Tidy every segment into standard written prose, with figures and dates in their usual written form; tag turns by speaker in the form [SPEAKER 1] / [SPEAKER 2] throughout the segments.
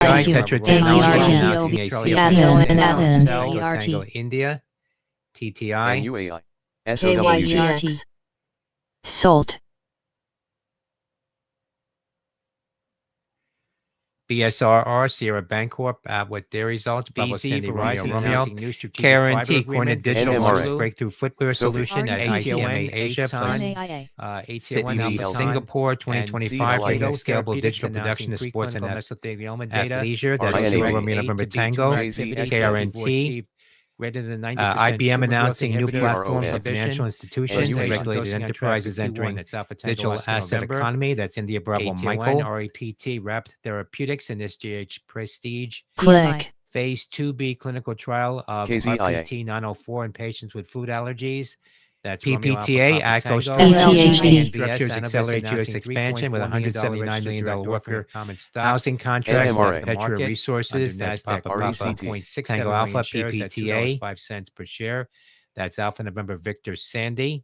[SPEAKER 1] Tetra Technologies announcing a CFO Tango India, TTI,
[SPEAKER 2] NUAI,
[SPEAKER 3] KYGX, Salt,
[SPEAKER 1] BSRR, Sierra Bancorp, Atwood Dairy Results, BC, Verizon announcing new strategic KRNT, Cornet Digital launches breakthrough footwear solution at ITMA Asia, plus
[SPEAKER 2] City
[SPEAKER 1] Alpha Singapore 2025 scalable digital production of sports and athleisure. That's Romeo November Tango, KRNT. IBM announcing new platform for financial institutions and regulated enterprises entering digital asset economy. That's India Bravo Michael. RAPT, Rapt Therapeutics, and SGH Prestige.
[SPEAKER 3] Click,
[SPEAKER 1] Phase 2B clinical trial of RPT 904 in patients with food allergies. That's PPTA, ACO strategy structures accelerate U.S. expansion with $179 million worker housing contracts. Petra Resources, that's Papa 0.6 Tango Alpha, PPTA, 5 cents per share. That's Alpha November Victor Sandy.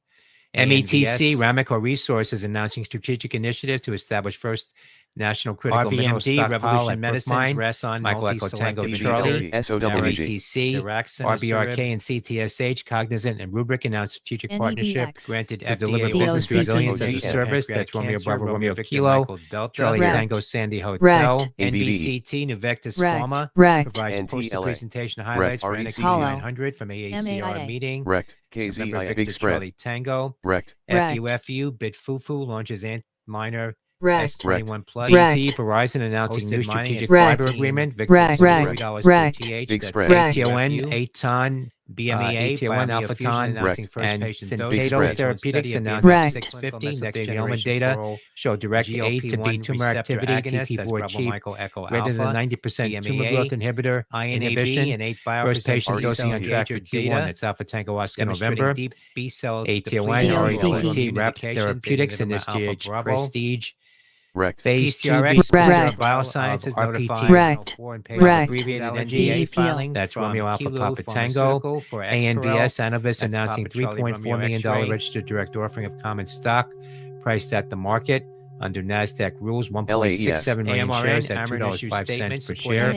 [SPEAKER 1] METC, Ramaco Resources, announcing strategic initiative to establish first national critical mineral stockpile Revolution Medicines, Reson, Michael Echo Tango Charlie, METC, RBRK, and CTSH, Cognizant, and Rubric announced strategic partnership granted to deliver business resilience as a service. That's Romeo Bravo Romeo Kilo, Charlie Tango Sandy Hotel, NBCT, Nuvectis Pharma, provides poster presentation highlights for NXT 900 from AACR meeting.
[SPEAKER 2] KZI Big Spread,
[SPEAKER 1] Charlie Tango, FUFU, Bitfufu launches minor S21 Plus. BC, Verizon announcing new strategic fiber agreement. Victor $3 per TH.
[SPEAKER 2] Big Spread,
[SPEAKER 1] ATON, Aton, BMEA, ATON, Alphaton, and Syntato Therapeutics announcing 650 next genome data show direct A to B tumor activity. TT4 achieved greater than 90% tumor growth inhibitor inhibition. And 8 first patient dosing on track for Q1. That's Alpha Tango Oscar November. Deep B cell ATON, RELT, Rapt Therapeutics, and SGH Prestige. Phase 2B Biosciences notified abbreviated NDA filing. That's Romeo Alpha Papa Tango. ANVS Anavis announcing $3.4 million registered direct offering of common stock priced at the market under NASDAQ rules. 1.67 million shares at $2.05 per share.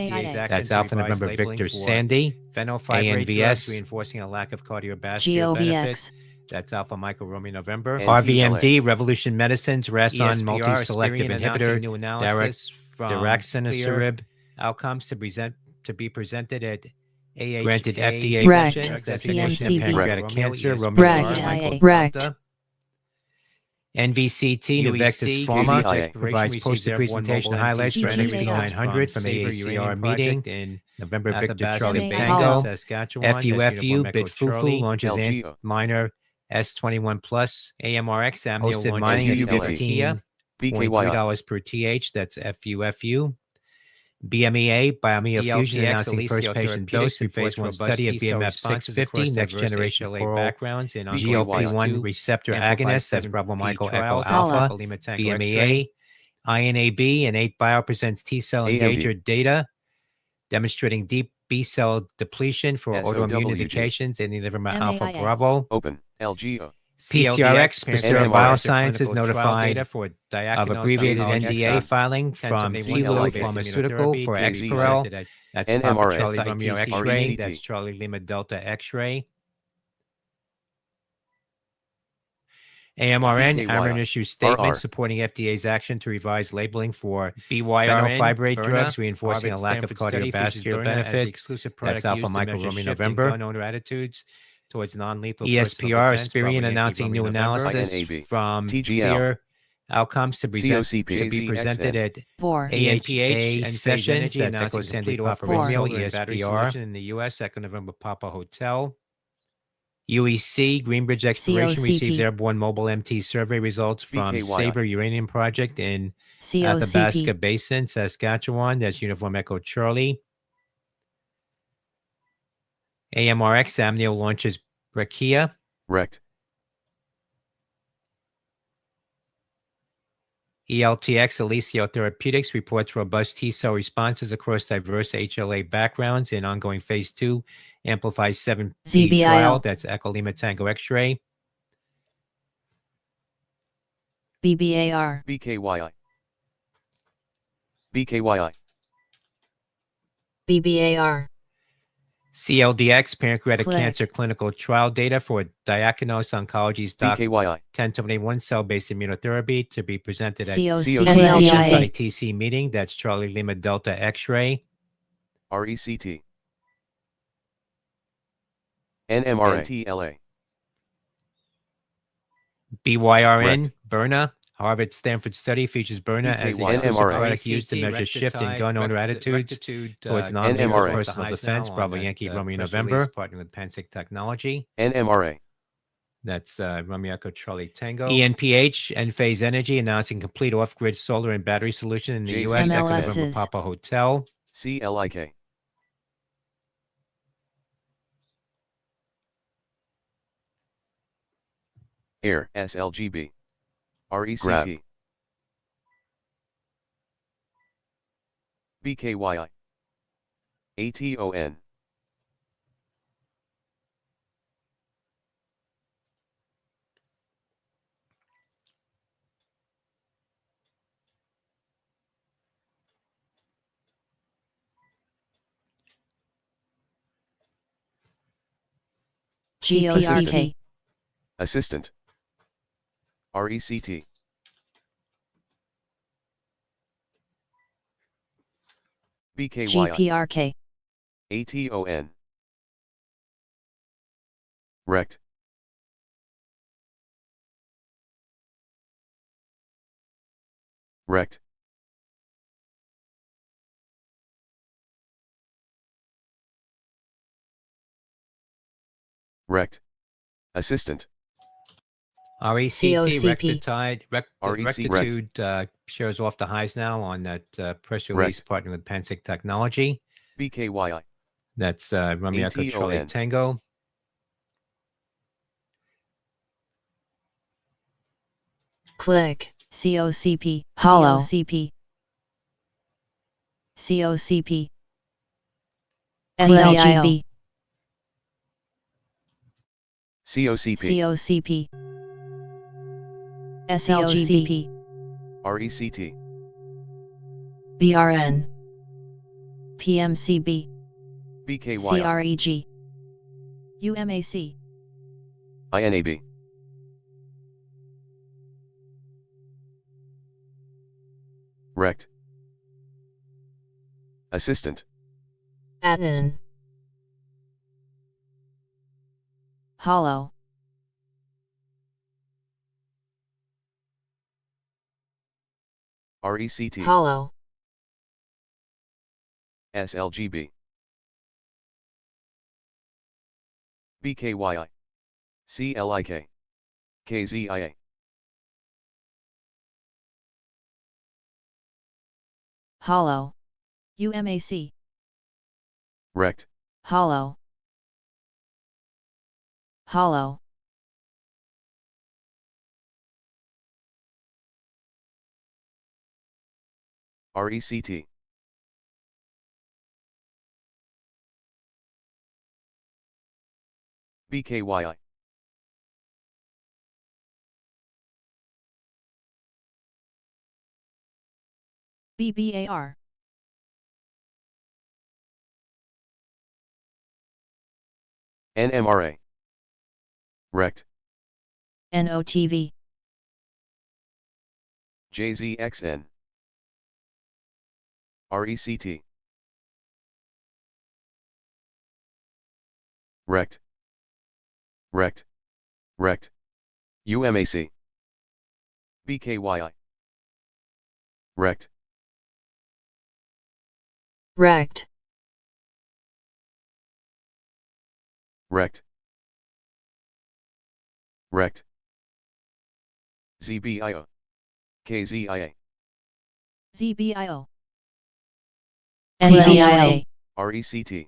[SPEAKER 1] That's Alpha November Victor Sandy. ANVS reinforcing a lack of cardiovascular benefit. That's Alpha Michael Romeo November. RVMD, Revolution Medicines, Reson multi-selective inhibitor, Daraxonrasib, outcomes to be presented at AHA granted FDA sessions, definition of pancreatic cancer, Romeo NVCT, Nuvectis Pharma, provides poster presentation highlights for NXP 900 from AACR meeting in November. Victor Charlie Tango, FUFU, Bitfufu launches minor S21 Plus, AMRX, Amnio mining at 15 $3 per TH. That's FUFU. BMEA, Biomea Fusion announcing first patient dose through phase 1 study of BMF 650, next generation oral backgrounds in GLP-1 receptor agonist. That's Bravo Michael Echo Alpha. BMEA, INAB, and 8 Bio presents T-cell engager data demonstrating deep B-cell depletion for autoimmune indications in the liver alpha Bravo.
[SPEAKER 2] Open, LGO.
[SPEAKER 1] PCRX, Pacira Biosciences notified of abbreviated NDA filing from Kilo Pharmaceutical for Exparel. That's Papa Charlie Romeo X-ray. That's Charlie Lima Delta X-ray. AMRN, Amarin issues statement supporting FDA's action to revise labeling for phenylfibrate drugs, reinforcing a lack of cardiovascular benefit. That's Alpha Michael Romeo November. Attitudes towards non-lethal ESPR, Aspirion announcing new analysis from clear outcomes to be presented at AHA sessions. That's Echo Sandy Papa Romeo, ESPR in the U.S. Echo November Papa Hotel. UEC, Greenbridge Exploration receives airborne mobile MT survey results from Sabre Uranium Project in Athabasca Basin, Saskatchewan. That's Uniform Echo Charlie. AMRX, Amnio launches Brachia.
[SPEAKER 2] Rect.
[SPEAKER 1] ELTX, Elysia Therapeutics reports robust T-cell responses across diverse HLA backgrounds in ongoing phase 2 Amplify 7 trial. That's Echo Lima Tango X-ray.
[SPEAKER 3] BBAR.
[SPEAKER 2] BKYI. BKYI.
[SPEAKER 3] BBAR.
[SPEAKER 1] CLDX, pancreatic
[SPEAKER 3] Click.
[SPEAKER 1] cancer clinical trial data for Diakonos Oncology's
[SPEAKER 2] BKYI.
[SPEAKER 1] 1021 cell-based immunotherapy to be presented at
[SPEAKER 3] COCLGA.
[SPEAKER 1] ITC meeting. That's Charlie Lima Delta X-ray.
[SPEAKER 2] RECT. NMRA. NTLA.
[SPEAKER 1] BYRN, Berna. Harvard Stanford study features Berna as the exclusive
[SPEAKER 2] NMRA.
[SPEAKER 1] product used to measure shift in gun owner attitudes towards non-lethal
[SPEAKER 2] NMRA.
[SPEAKER 1] personal defense. Bravo Yankee Romeo November, partnering with Pansec Technology.
[SPEAKER 2] NMRA.
[SPEAKER 1] That's Romeo Echo Charlie Tango. ENPH, Enphase Energy, announcing complete off-grid solar and battery solution in the
[SPEAKER 2] JZ
[SPEAKER 1] U.S. Echo
[SPEAKER 3] MLSs.
[SPEAKER 1] November Papa Hotel.
[SPEAKER 2] CLIK. Air. SLGB. RECT. Grab. BKYI. ATON.
[SPEAKER 3] GOCK.
[SPEAKER 2] Assistant. RECT. BKYI.
[SPEAKER 3] GPRK.
[SPEAKER 2] ATON. Rect. Rect. Rect. Assistant.
[SPEAKER 1] RECT,
[SPEAKER 3] COCP.
[SPEAKER 1] Rectitude shares off the highs now on that press release, partnering with Pansec Technology.
[SPEAKER 2] BKYI.
[SPEAKER 1] That's Romeo Echo Charlie
[SPEAKER 2] ATON.
[SPEAKER 1] Tango.
[SPEAKER 3] Click. COCP. Hollow. COCP. COCP. SLGB.
[SPEAKER 2] COCP.
[SPEAKER 3] COCP. SLGB.
[SPEAKER 2] RECT.
[SPEAKER 3] BRN. PMCB.
[SPEAKER 2] BKYI.
[SPEAKER 3] CREG. UMAC.
[SPEAKER 2] INAB. Rect. Assistant.
[SPEAKER 3] Admin. Hollow.
[SPEAKER 2] RECT.
[SPEAKER 3] Hollow.
[SPEAKER 2] SLGB. BKYI. CLIK. KZIA.
[SPEAKER 3] Hollow. UMAC.
[SPEAKER 2] Rect.
[SPEAKER 3] Hollow. Hollow.
[SPEAKER 2] RECT. BKYI.
[SPEAKER 3] BBAR.
[SPEAKER 2] NMRA. Rect.
[SPEAKER 3] NOTV.
[SPEAKER 2] JZXN. RECT. Rect. Rect. Rect. UMAC. BKYI. Rect.
[SPEAKER 3] Rect.
[SPEAKER 2] Rect. Rect. ZBIO. KZIA.
[SPEAKER 3] ZBIO. NTIA.
[SPEAKER 2] RECT.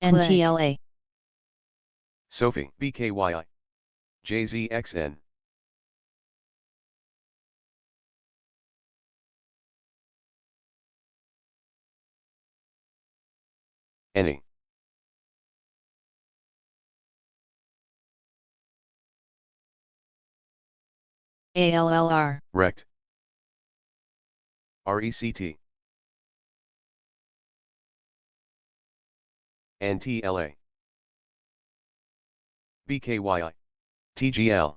[SPEAKER 3] NTLA.
[SPEAKER 2] Sophie. BKYI. JZXN. Any.
[SPEAKER 3] ALLR.
[SPEAKER 2] Rect. RECT. NTLA. BKYI. TGL.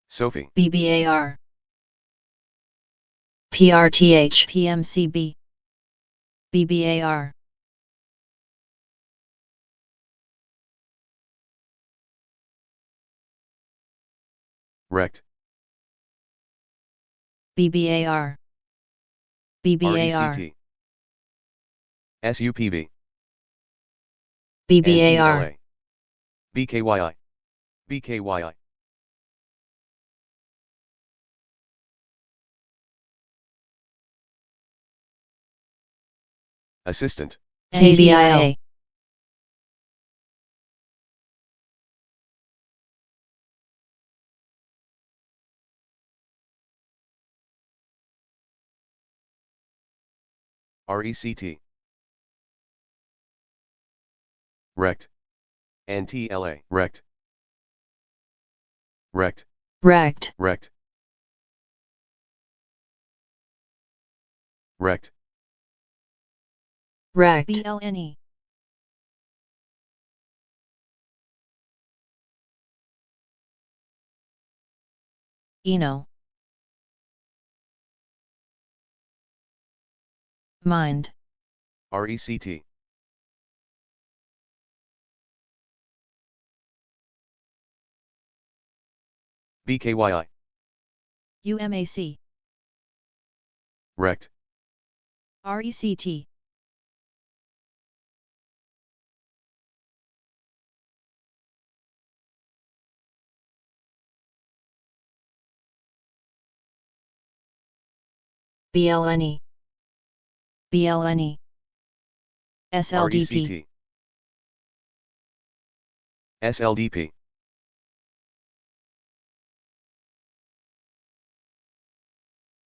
[SPEAKER 2] Sophie.
[SPEAKER 3] BBAR. PRTH PMCB. BBAR.
[SPEAKER 2] RECT.
[SPEAKER 3] BBAR. BBAR.
[SPEAKER 2] RECT. SUPV.
[SPEAKER 3] BBAR.
[SPEAKER 2] NTLA. BKYI. BKYI. Assistant.
[SPEAKER 3] CZIA.
[SPEAKER 2] RECT. RECT. NTLA. RECT. RECT.
[SPEAKER 3] RECT.
[SPEAKER 2] RECT. RECT.
[SPEAKER 3] RECT. BLNE. Eno. Mind.
[SPEAKER 2] RECT. BKYI.
[SPEAKER 3] UMAC.
[SPEAKER 2] RECT.
[SPEAKER 3] RECT. BLNE. BLNE. SLDP.
[SPEAKER 2] RECT. SLDP.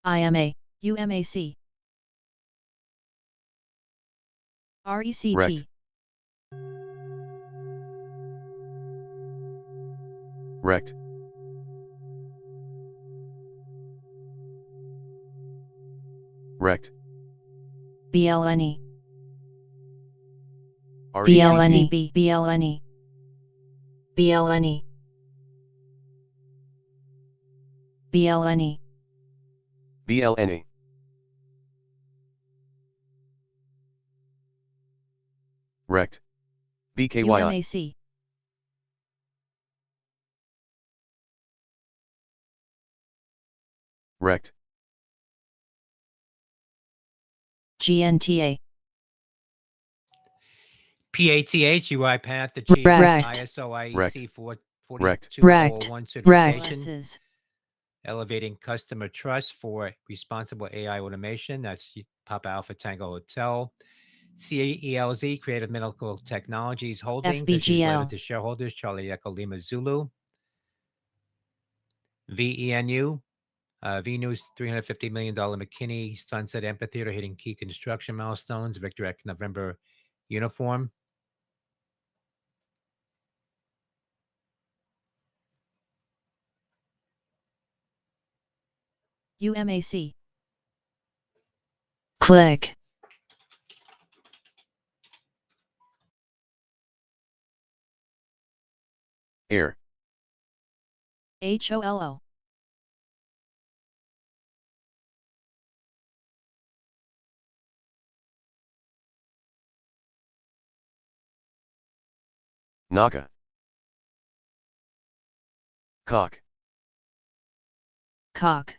[SPEAKER 3] IMA. UMAC. RECT.
[SPEAKER 2] RECT. RECT. RECT.
[SPEAKER 3] BLNE.
[SPEAKER 2] RECT.
[SPEAKER 3] BLNE. BLNE. BLNE. BLNE.
[SPEAKER 2] BLNE. RECT. BKYI.
[SPEAKER 3] UMAC.
[SPEAKER 2] RECT.
[SPEAKER 3] GNTA.
[SPEAKER 1] PATH UiPath achieved
[SPEAKER 3] RECT.
[SPEAKER 1] ISO
[SPEAKER 2] RECT.
[SPEAKER 1] IEC
[SPEAKER 2] RECT.
[SPEAKER 1] 42001 certification,
[SPEAKER 3] OSs.
[SPEAKER 1] elevating customer trust for responsible AI automation. That's Papa Alpha Tango Hotel. CELZ, Creative Medical Technologies Holdings, issues letter
[SPEAKER 3] FBGL.
[SPEAKER 1] to shareholders, Charlie Echo Lima Zulu. VENU, VNews $350 million McKinney Sunset Amphitheater hitting key construction milestones. Victor Eck November uniform.
[SPEAKER 3] UMAC. Click.
[SPEAKER 2] Air.
[SPEAKER 3] HOLO.
[SPEAKER 2] Naka. Cock.
[SPEAKER 3] Cock.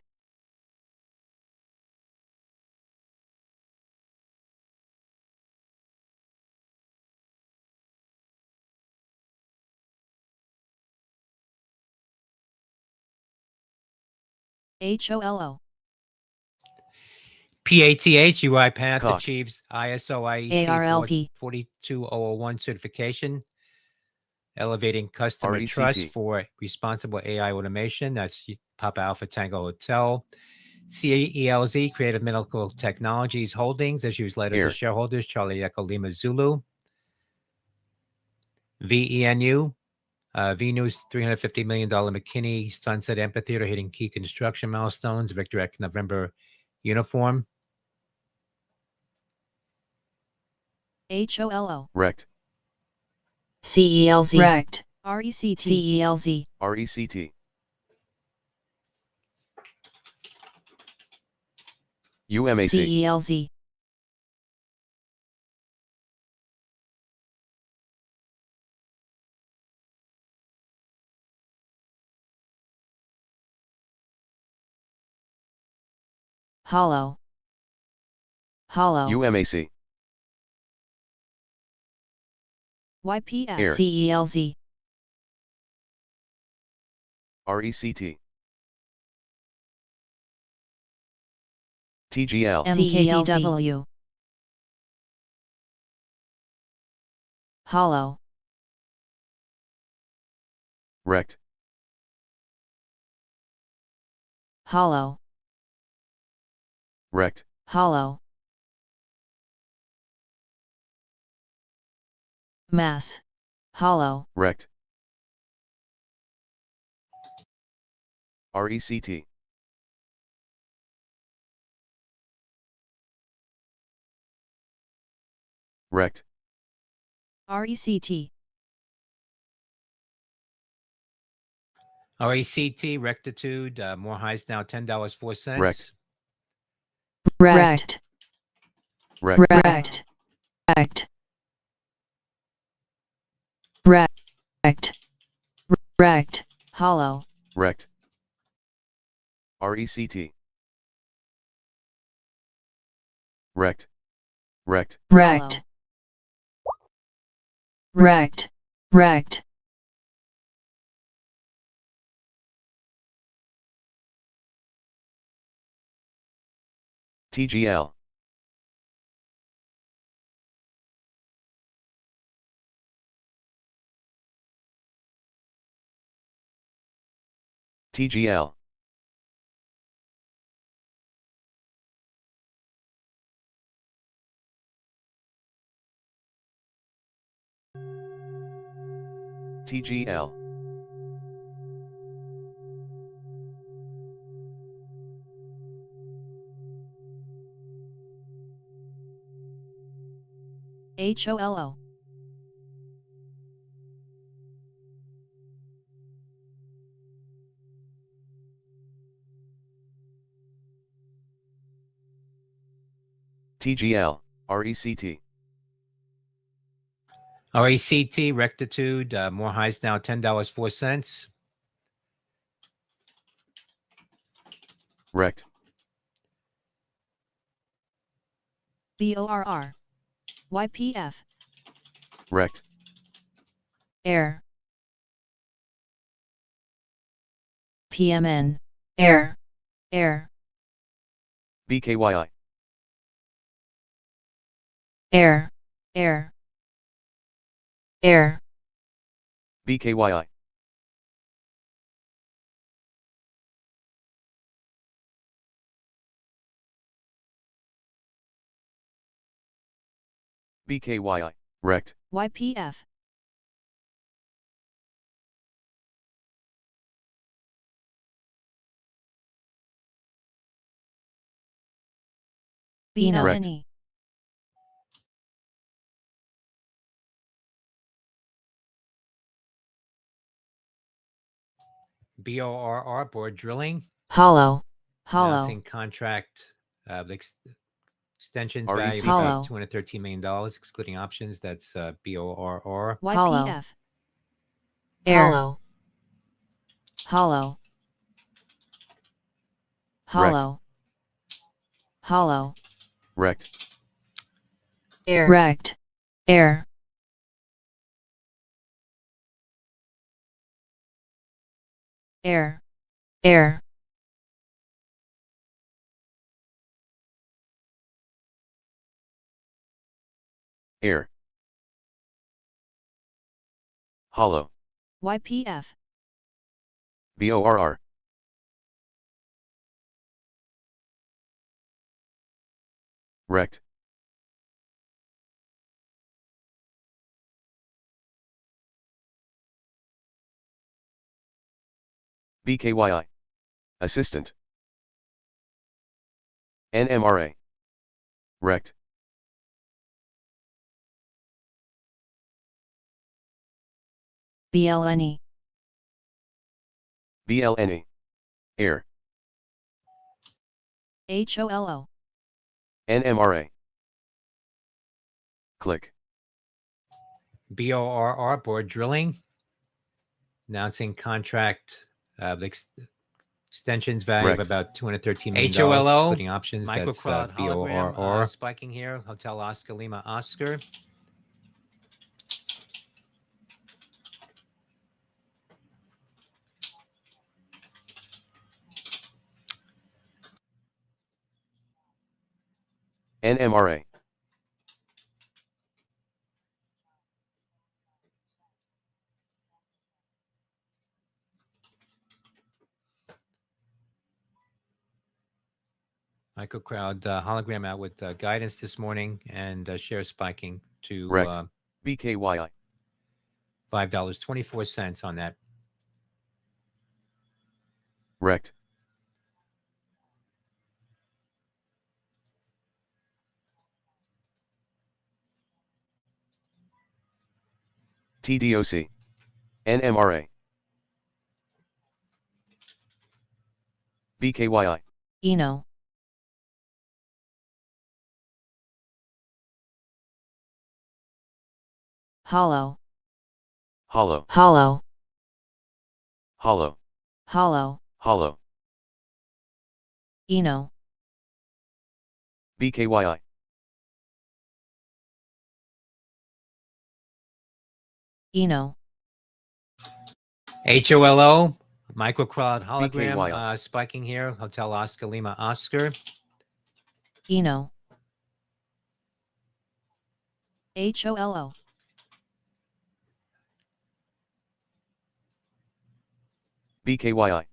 [SPEAKER 3] HOLO.
[SPEAKER 1] PATH UiPath
[SPEAKER 2] Cock.
[SPEAKER 1] achieves ISO IEC
[SPEAKER 3] ARLP.
[SPEAKER 1] 42001 certification, elevating customer
[SPEAKER 2] RECT.
[SPEAKER 1] trust for responsible AI automation. That's Papa Alpha Tango Hotel. CELZ, Creative Medical Technologies Holdings, issues letter
[SPEAKER 2] Air.
[SPEAKER 1] to shareholders, Charlie Echo Lima Zulu. VENU, VNews $350 million McKinney Sunset Amphitheater hitting key construction milestones. Victor Eck November Uniform.
[SPEAKER 3] HOLO.
[SPEAKER 2] Rect.
[SPEAKER 3] CELZ. Rect. RECT. CELZ.
[SPEAKER 2] RECT. UMAC.
[SPEAKER 3] CELZ. Hollow. Hollow.
[SPEAKER 2] UMAC.
[SPEAKER 3] YPF.
[SPEAKER 2] Air.
[SPEAKER 3] CELZ.
[SPEAKER 2] RECT. TGL.
[SPEAKER 3] MKDW. Hollow.
[SPEAKER 2] Rect.
[SPEAKER 3] Hollow.
[SPEAKER 2] Rect.
[SPEAKER 3] Hollow. Mass. Hollow.
[SPEAKER 2] Rect. RECT. Rect.
[SPEAKER 3] RECT.
[SPEAKER 1] RECT, rectitude, more highs now, $10.04.
[SPEAKER 2] Rect.
[SPEAKER 3] Rect.
[SPEAKER 2] Rect.
[SPEAKER 3] Rect. Rect. Rect. Rect. Hollow.
[SPEAKER 2] Rect. RECT. Rect. Rect.
[SPEAKER 3] Rect. Rect. Rect.
[SPEAKER 2] TGL. TGL. TGL.
[SPEAKER 3] HOLO.
[SPEAKER 2] TGL. RECT.
[SPEAKER 1] RECT, rectitude, more highs now, $10.04.
[SPEAKER 2] Rect.
[SPEAKER 3] BORR. YPF.
[SPEAKER 2] Rect.
[SPEAKER 3] Air. PMN. Air. Air.
[SPEAKER 2] BKYI.
[SPEAKER 3] Air. Air. Air.
[SPEAKER 2] BKYI. BKYI. Rect.
[SPEAKER 3] YPF. BLNE.
[SPEAKER 1] BORR, board drilling.
[SPEAKER 3] Hollow. Hollow.
[SPEAKER 1] Announcing contract extensions value
[SPEAKER 2] RECT.
[SPEAKER 1] about $213 million, excluding options. That's BORR.
[SPEAKER 3] YPF. Air. Hollow. Hollow. Hollow. Hollow.
[SPEAKER 2] Rect.
[SPEAKER 3] Air. Rect. Air. Air. Air.
[SPEAKER 2] Air. Hollow.
[SPEAKER 3] YPF.
[SPEAKER 2] BORR. Rect. BKYI. Assistant. NMRA. Rect.
[SPEAKER 3] BLNE.
[SPEAKER 2] BLNE. Air.
[SPEAKER 3] HOLO.
[SPEAKER 2] NMRA. Click.
[SPEAKER 1] BORR, board drilling, announcing contract extensions value
[SPEAKER 2] Rect.
[SPEAKER 1] of about $213 million, HOLO, including options.
[SPEAKER 4] Microcloud
[SPEAKER 1] That's
[SPEAKER 4] hologram
[SPEAKER 1] BORR.
[SPEAKER 4] spiking here.
[SPEAKER 1] Hotel Oscar Lima Oscar.
[SPEAKER 2] NMRA.
[SPEAKER 1] Microcloud hologram out with guidance this morning and share spiking to
[SPEAKER 2] Rect. BKYI.
[SPEAKER 1] $5.24 on that.
[SPEAKER 2] Rect. TDOC. NMRA. BKYI.
[SPEAKER 3] ENO. Hollow.
[SPEAKER 2] Hollow.
[SPEAKER 3] Hollow.
[SPEAKER 2] Hollow.
[SPEAKER 3] Hollow.
[SPEAKER 2] Hollow.
[SPEAKER 3] ENO.
[SPEAKER 2] BKYI.
[SPEAKER 3] ENO.
[SPEAKER 1] HOLO, Microcloud hologram
[SPEAKER 2] BKYI.
[SPEAKER 1] spiking here. Hotel Oscar Lima Oscar.
[SPEAKER 3] ENO. HOLO.
[SPEAKER 2] BKYI.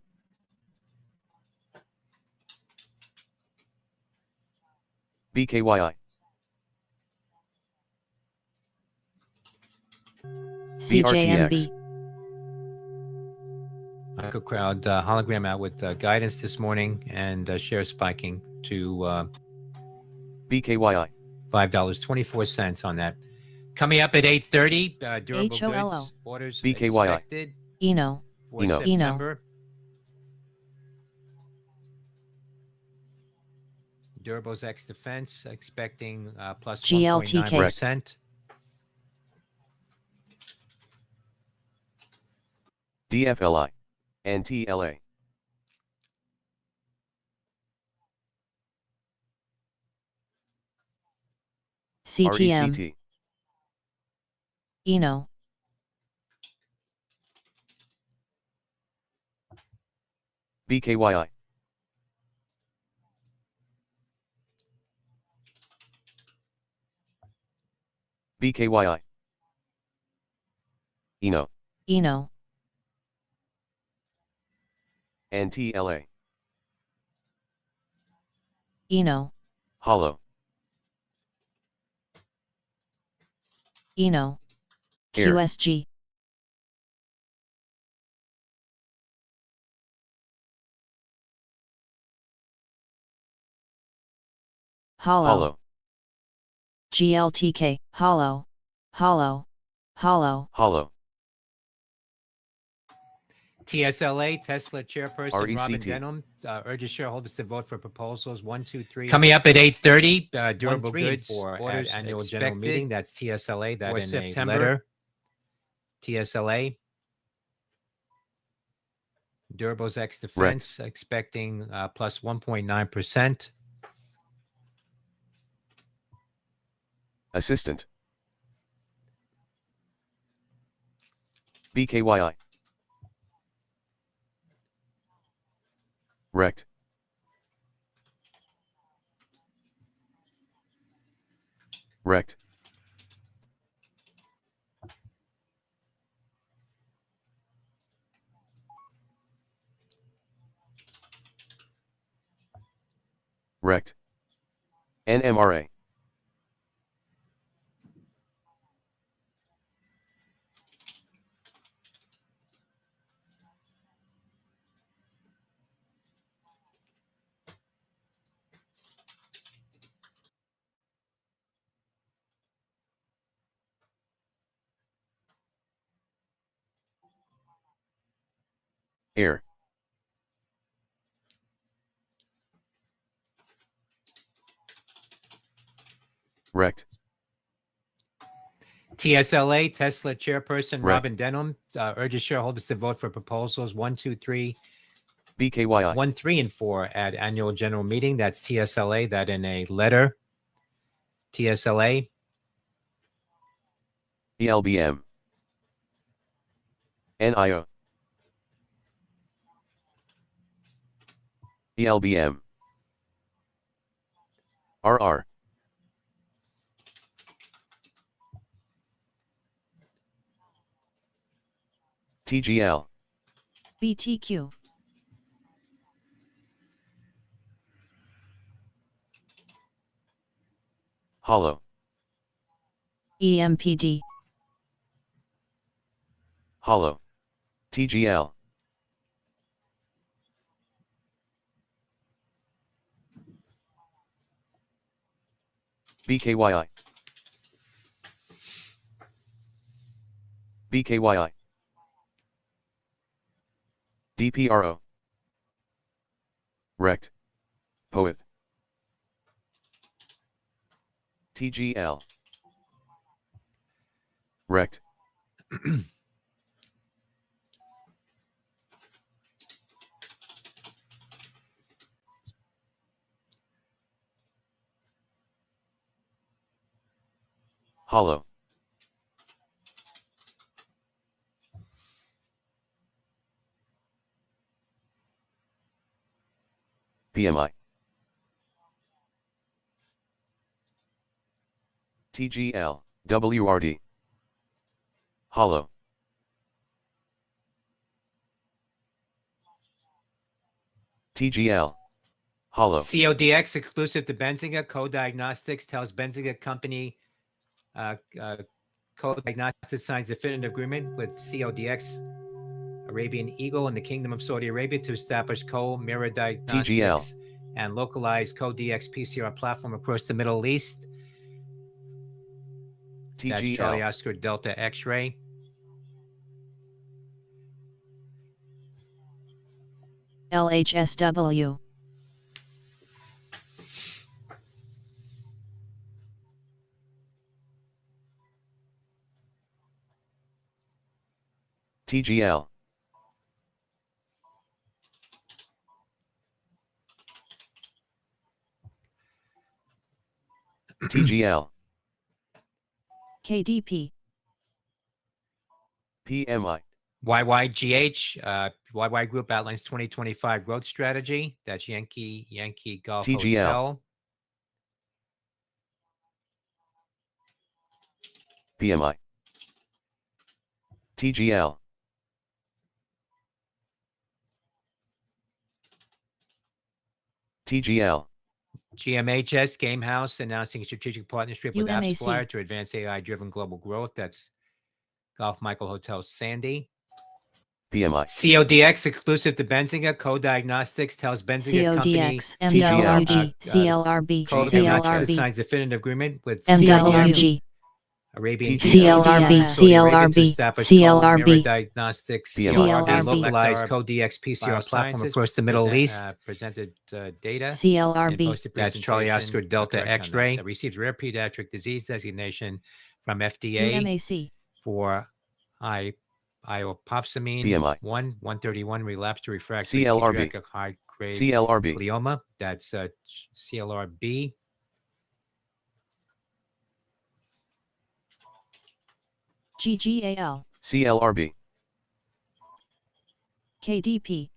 [SPEAKER 2] BKYI.
[SPEAKER 3] CJMB.
[SPEAKER 1] Microcloud hologram out with guidance this morning and share spiking to
[SPEAKER 2] BKYI.
[SPEAKER 1] $5.24 on that. Coming up at 8:30, durable
[SPEAKER 3] HOLO.
[SPEAKER 1] goods orders
[SPEAKER 2] BKYI.
[SPEAKER 1] expected
[SPEAKER 3] ENO.
[SPEAKER 1] for
[SPEAKER 2] ENO.
[SPEAKER 1] September. Durables X Defense expecting plus
[SPEAKER 3] GLTK.
[SPEAKER 1] 1.9%.
[SPEAKER 2] DFLI. NTLA.
[SPEAKER 3] CTM.
[SPEAKER 2] RECT.
[SPEAKER 3] ENO.
[SPEAKER 2] BKYI. BKYI. ENO.
[SPEAKER 3] ENO.
[SPEAKER 2] NTLA.
[SPEAKER 3] ENO.
[SPEAKER 2] Hollow.
[SPEAKER 3] ENO.
[SPEAKER 2] Air.
[SPEAKER 3] QSG. Hollow.
[SPEAKER 2] Hollow.
[SPEAKER 3] GLTK. Hollow. Hollow. Hollow.
[SPEAKER 2] Hollow.
[SPEAKER 1] TSLA, Tesla chairperson Robin
[SPEAKER 2] RECT.
[SPEAKER 1] Denham urges shareholders to vote for proposals 1, 2, 3. Coming up at 8:30, durable
[SPEAKER 4] 1, 3, and
[SPEAKER 1] goods
[SPEAKER 4] 4
[SPEAKER 1] orders
[SPEAKER 4] at
[SPEAKER 1] annual
[SPEAKER 4] expected
[SPEAKER 1] general meeting. That's TSLA. That
[SPEAKER 4] for
[SPEAKER 1] in
[SPEAKER 4] September.
[SPEAKER 1] a letter. TSLA. Durables X Defense expecting plus 1.9%.
[SPEAKER 2] Assistant. BKYI. Rect. Rect. Rect. NMRA. Air. Rect.
[SPEAKER 1] TSLA, Tesla chairperson
[SPEAKER 2] Rect.
[SPEAKER 1] Robin Denham urges shareholders to vote for proposals 1, 2, 3,
[SPEAKER 2] BKYI.
[SPEAKER 1] 1, 3, and 4 at annual general meeting. That's TSLA, that in a letter. TSLA.
[SPEAKER 2] ELBM. NIO. ELBM. RR. TGL.
[SPEAKER 3] BTQ.
[SPEAKER 2] Hollow.
[SPEAKER 3] EMPD.
[SPEAKER 2] Hollow. TGL. BKYI. BKYI. DPRO. Rect. Poet. TGL. Rect. Hollow. PMI. TGL. WRD. Hollow. TGL. Hollow.
[SPEAKER 1] CODX, exclusive to Benzinga. Co-Diagnostics tells Benzinga Company Co-Diagnostics signs definitive agreement with CODX, Arabian Eagle, and the Kingdom of Saudi Arabia to establish co-mirror diagnostics
[SPEAKER 2] TGL.
[SPEAKER 1] and localized co-DX PCR platform across the Middle East. That's Charlie
[SPEAKER 2] TGL.
[SPEAKER 1] Oscar Delta X-ray.
[SPEAKER 3] LHSW.
[SPEAKER 2] TGL. TGL.
[SPEAKER 3] KDP.
[SPEAKER 2] PMI.
[SPEAKER 1] YYGH, YY Group outlines 2025 growth strategy. That's Yankee Golf
[SPEAKER 2] TGL.
[SPEAKER 1] Hotel.
[SPEAKER 2] PMI. TGL. TGL.
[SPEAKER 1] GMHS Gamehouse announcing a strategic partnership with
[SPEAKER 3] UMAC.
[SPEAKER 1] AppsFlyer to advance AI-driven global growth. That's Golf Michael Hotel Sandy.
[SPEAKER 2] PMI.
[SPEAKER 1] CODX, exclusive to Benzinga. Co-Diagnostics tells Benzinga Company
[SPEAKER 3] CODX. MWG. CLRB.
[SPEAKER 1] Co-Diagnostics
[SPEAKER 3] CLRB.
[SPEAKER 1] signs definitive agreement with
[SPEAKER 3] MWG.
[SPEAKER 1] Arabian
[SPEAKER 3] CLRB. CLRB. CLRB.
[SPEAKER 1] Diagnostics
[SPEAKER 2] PMI.
[SPEAKER 1] and localized co-DX PCR platform across the Middle East. Presented data.
[SPEAKER 3] CLRB.
[SPEAKER 1] That's Charlie Oscar Delta X-ray. That received rare pediatric disease designation from FDA
[SPEAKER 3] UMAC.
[SPEAKER 1] for iopofosine
[SPEAKER 2] PMI.
[SPEAKER 1] 131 relapsed to refractory
[SPEAKER 2] CLRB.
[SPEAKER 1] pediatric high-grade
[SPEAKER 2] CLRB.
[SPEAKER 1] glioma. That's CLRB.
[SPEAKER 3] GGAL.
[SPEAKER 2] CLRB.
[SPEAKER 3] KDP.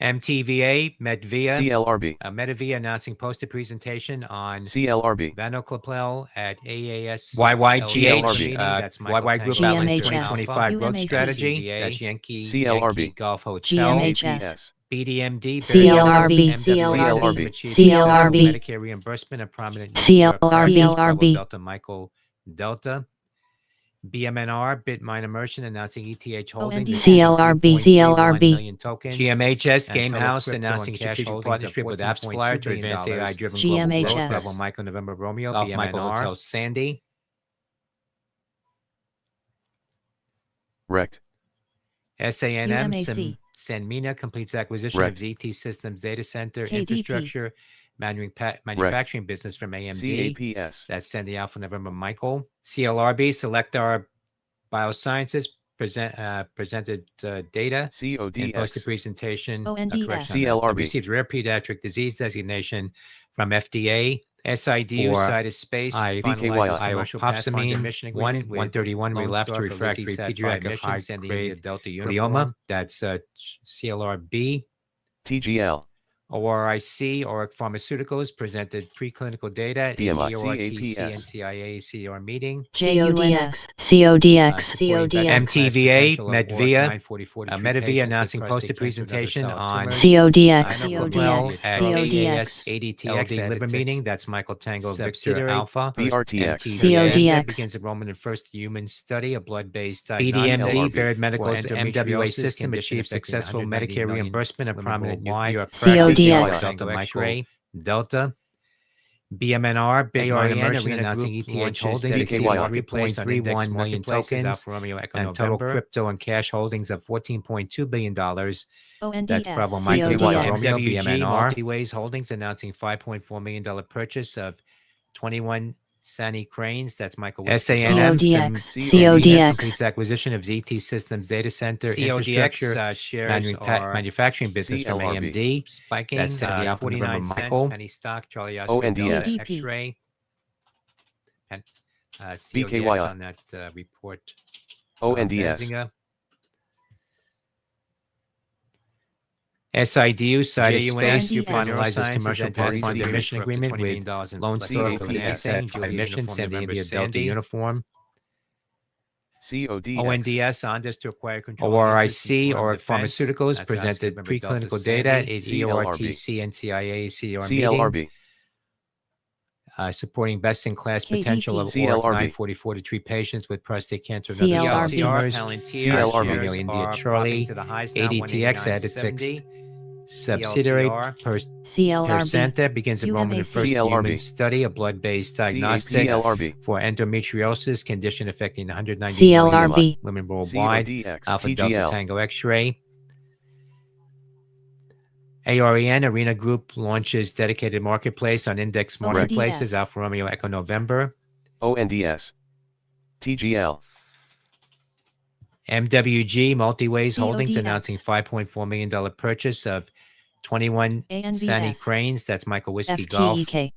[SPEAKER 1] MTVA, Medvia.
[SPEAKER 2] CLRB.
[SPEAKER 1] Medivia announcing poster presentation on
[SPEAKER 2] CLRB.
[SPEAKER 1] Vanoclopel at AAS. YYGH. That's YY Group outlines
[SPEAKER 3] GMHS.
[SPEAKER 1] 2025 growth
[SPEAKER 3] UMAC.
[SPEAKER 1] strategy. That's Yankee
[SPEAKER 2] CLRB.
[SPEAKER 1] Golf Hotel.
[SPEAKER 3] GMHS.
[SPEAKER 1] BDMD.
[SPEAKER 3] CLRB.
[SPEAKER 1] CLRB.
[SPEAKER 3] CLRB.
[SPEAKER 1] Medicare reimbursement of prominent
[SPEAKER 3] CLRB.
[SPEAKER 1] Delta Michael Delta. BMNR, Bitmine Immersion announcing ETH Holdings.
[SPEAKER 3] CLRB. CLRB.
[SPEAKER 1] Million tokens. GMHS Gamehouse announcing a strategic partnership with AppsFlyer to advance AI-driven global growth.
[SPEAKER 3] GMHS.
[SPEAKER 1] Bravo Michael November Romeo. Golf Michael Hotel Sandy.
[SPEAKER 2] Rect.
[SPEAKER 1] SANM,
[SPEAKER 3] UMAC.
[SPEAKER 1] Sanmina completes acquisition of
[SPEAKER 2] Wrecked.
[SPEAKER 1] ZT Systems data center
[SPEAKER 3] KDP.
[SPEAKER 1] infrastructure manufacturing business from AMD.
[SPEAKER 2] CAPS.
[SPEAKER 1] That's Sandy Alpha November Michael. CLRB, Selectar Biosciences presented data and posted
[SPEAKER 2] CODX.
[SPEAKER 1] presentation.
[SPEAKER 3] ONDS.
[SPEAKER 1] Correction on that.
[SPEAKER 2] CLRB.
[SPEAKER 1] Received rare pediatric disease designation from FDA. SIDU Cytospace finalizes commercial pathfinder mission agreement 131 relapsed to refractory pediatric high-grade glioma. That's CLRB.
[SPEAKER 2] TGL.
[SPEAKER 1] ORIC, Oric Pharmaceuticals, presented preclinical data at
[SPEAKER 2] BMI,
[SPEAKER 1] EORTC
[SPEAKER 2] CAPS.
[SPEAKER 1] NCIA CR meeting.
[SPEAKER 3] JUNX. CODX.
[SPEAKER 1] MTVA, Medvia, Medivia announcing posted presentation on
[SPEAKER 3] CODX.
[SPEAKER 1] CODX at
[SPEAKER 3] CODX.
[SPEAKER 1] ADTX liver meeting. That's Michael Tango Victor Alpha.
[SPEAKER 2] BRTX.
[SPEAKER 3] CODX.
[SPEAKER 1] Begins enrollment in first human study, a blood-based
[SPEAKER 2] CLRB.
[SPEAKER 1] BDMD, Baird Medical's MWA system achieved successful Medicare reimbursement of prominent New York
[SPEAKER 3] CODX.
[SPEAKER 1] Delta X-ray, Delta. BMNR, Big Mind Immersion, announcing ETH holdings exceeded
[SPEAKER 2] BKY.
[SPEAKER 1] 3.31 million tokens and total crypto and cash holdings of $14.2 billion. That's Bravo Mike
[SPEAKER 3] CODX.
[SPEAKER 1] Romeo, BMNR. Multiways Holdings announcing $5.4 million purchase of 21 Sani Cranes. That's Michael SANM.
[SPEAKER 3] CODX.
[SPEAKER 1] Completes acquisition of ZT Systems data center infrastructure shares manufacturing business from
[SPEAKER 2] CLRB.
[SPEAKER 1] AMD. Spiking. That's 49 cents.
[SPEAKER 2] Michael.
[SPEAKER 1] Penny stock. Charlie Oscar.
[SPEAKER 2] ONDS.
[SPEAKER 1] X-ray. And CODX
[SPEAKER 2] BKY.
[SPEAKER 1] on that report.
[SPEAKER 2] ONDS.
[SPEAKER 1] Benzinger. SIDU, Cytospace, finalizes commercial pathfinder mission agreement with Lone Star Financing, Mission, San Diego Delta Uniform.
[SPEAKER 2] CODX.
[SPEAKER 1] ONDS, Ondas to acquire control. ORIC, Oric Pharmaceuticals, presented preclinical data at EORTC NCIA CR meeting.
[SPEAKER 2] CLRB.
[SPEAKER 1] Supporting best-in-class
[SPEAKER 3] KDP.
[SPEAKER 1] potential of
[SPEAKER 2] CLRB.
[SPEAKER 1] ORIC 944 to treat patients with prostate cancer and
[SPEAKER 3] CLRB.
[SPEAKER 1] other solid tumors.
[SPEAKER 2] CLRB.
[SPEAKER 1] Romeo India Charlie, ADTX Additics subsidiary
[SPEAKER 3] CLRB.
[SPEAKER 1] Persanta begins enrollment in first
[SPEAKER 2] CLRB.
[SPEAKER 1] human study, a blood-based diagnostic
[SPEAKER 2] CLRB.
[SPEAKER 1] for endometriosis, condition affecting 190
[SPEAKER 3] CLRB.
[SPEAKER 1] million women worldwide.
[SPEAKER 2] CODX.
[SPEAKER 1] Alpha Delta
[SPEAKER 2] TGL.
[SPEAKER 1] Tango X-ray. AREN, Arena Group, launches dedicated marketplace on index marketplaces. Alpha Romeo Echo November.
[SPEAKER 2] ONDS. TGL.
[SPEAKER 1] MWG, Multiways Holdings,
[SPEAKER 3] CODX.
[SPEAKER 1] announcing $5.4 million purchase of 21 Sani
[SPEAKER 3] ANVS.
[SPEAKER 1] Cranes. That's Michael Whiskey Golf.
[SPEAKER 3] FTEK.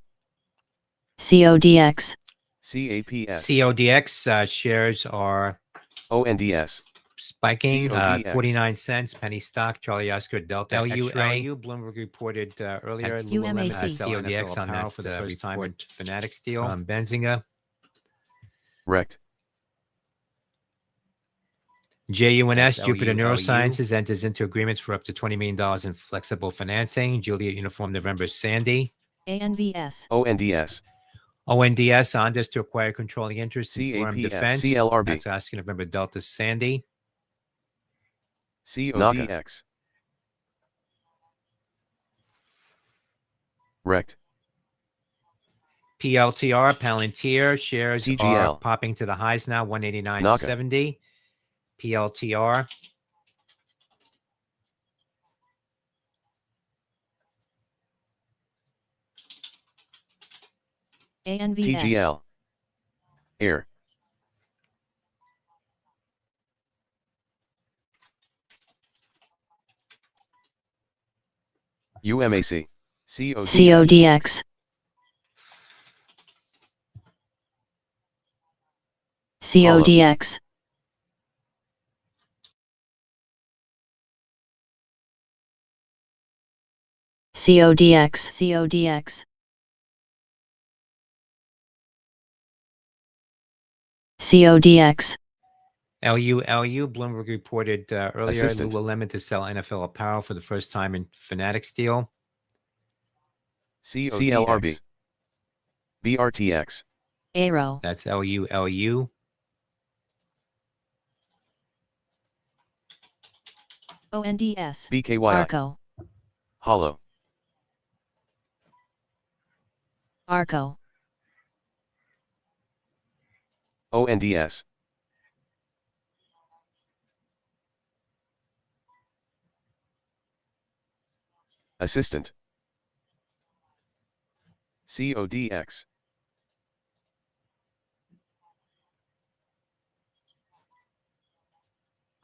[SPEAKER 3] CODX.
[SPEAKER 2] CAPS.
[SPEAKER 1] CODX shares are
[SPEAKER 2] ONDS.
[SPEAKER 1] spiking,
[SPEAKER 2] CODX.
[SPEAKER 1] 49 cents. Penny stock. Charlie Oscar Delta LU. Bloomberg reported earlier.
[SPEAKER 3] UMAC.
[SPEAKER 1] CODX on that for the first time in Fanatics deal. Benzinger.
[SPEAKER 2] Wrecked.
[SPEAKER 1] JUNS, Jupiter Neurosciences, enters into agreements for up to $20 million in flexible financing. Juliet Uniform November Sandy.
[SPEAKER 3] ANVS.
[SPEAKER 2] ONDS.
[SPEAKER 1] ONDS, Ondas to acquire controlling interest in Forum
[SPEAKER 2] CAPS.
[SPEAKER 1] Defense.
[SPEAKER 2] CLRB.
[SPEAKER 1] That's asking November Delta Sandy.
[SPEAKER 2] CODX. Wrecked.
[SPEAKER 1] PLTR, Palantir, shares are
[SPEAKER 2] TGL.
[SPEAKER 1] popping to the highs now, 189.70. PLTR.
[SPEAKER 3] ANVS.
[SPEAKER 2] TGL. Air. UMAC.
[SPEAKER 3] CODX. CODX. CODX. CODX. CODX.
[SPEAKER 1] LU, Bloomberg reported earlier,
[SPEAKER 2] Assistant.
[SPEAKER 1] Lululemon to sell NFL apparel for the first time in Fanatics deal.
[SPEAKER 2] CLRB. BRTX.
[SPEAKER 3] Aero.
[SPEAKER 1] That's LU.
[SPEAKER 3] ONDS.
[SPEAKER 2] BKY.
[SPEAKER 3] Arco.
[SPEAKER 2] Hollow.
[SPEAKER 3] Arco.
[SPEAKER 2] ONDS. Assistant. CODX.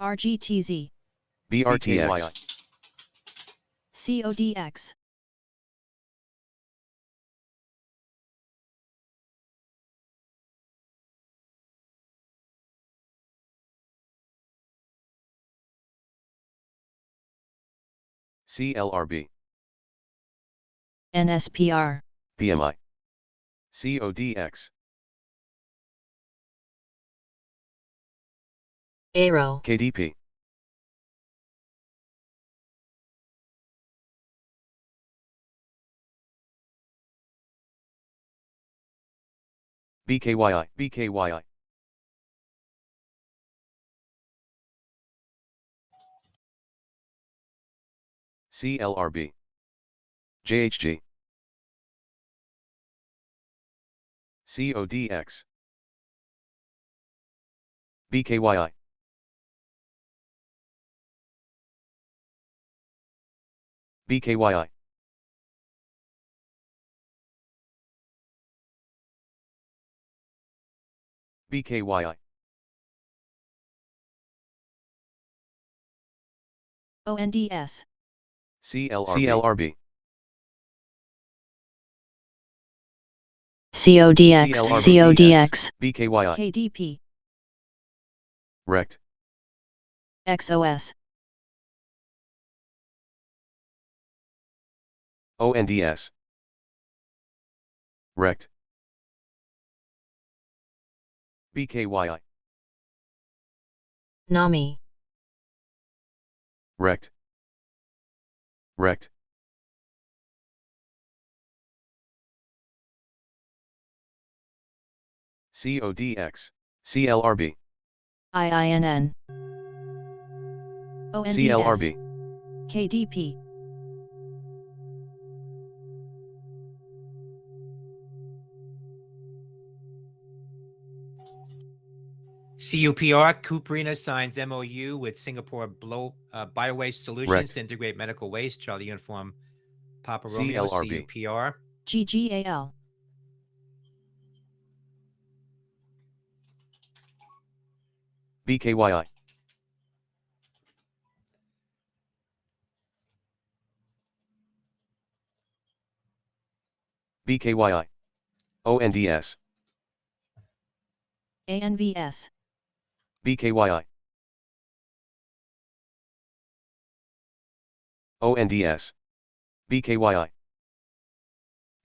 [SPEAKER 3] RGTZ.
[SPEAKER 2] BRTX.
[SPEAKER 3] CODX.
[SPEAKER 2] CLRB.
[SPEAKER 3] NSPR.
[SPEAKER 2] PMI. CODX.
[SPEAKER 3] ARO.
[SPEAKER 2] KDP. BKYI. BKYI. CLRB. JHG. CODX. BKYI. BKYI. BKYI.
[SPEAKER 3] ONDS.
[SPEAKER 2] CLRB.
[SPEAKER 3] CODX. CODX.
[SPEAKER 2] BKYI.
[SPEAKER 3] KDP.
[SPEAKER 2] Rect.
[SPEAKER 3] XOS.
[SPEAKER 2] ONDS. Rect. BKYI.
[SPEAKER 3] NAMI.
[SPEAKER 2] Rect. Rect. CODX. CLRB.
[SPEAKER 3] IINN. ONDS.
[SPEAKER 2] CLRB.
[SPEAKER 3] KDP.
[SPEAKER 1] CUPR, Cuprina signs MOU with Singapore Biowaste Solutions
[SPEAKER 2] Rect.
[SPEAKER 1] to integrate medical waste. Charlie Uniform Papa Romeo,
[SPEAKER 2] CLRB.
[SPEAKER 1] CUPR.
[SPEAKER 3] GGAL.
[SPEAKER 2] BKYI. BKYI. ONDS.
[SPEAKER 3] ANVS.
[SPEAKER 2] BKYI. ONDS. BKYI.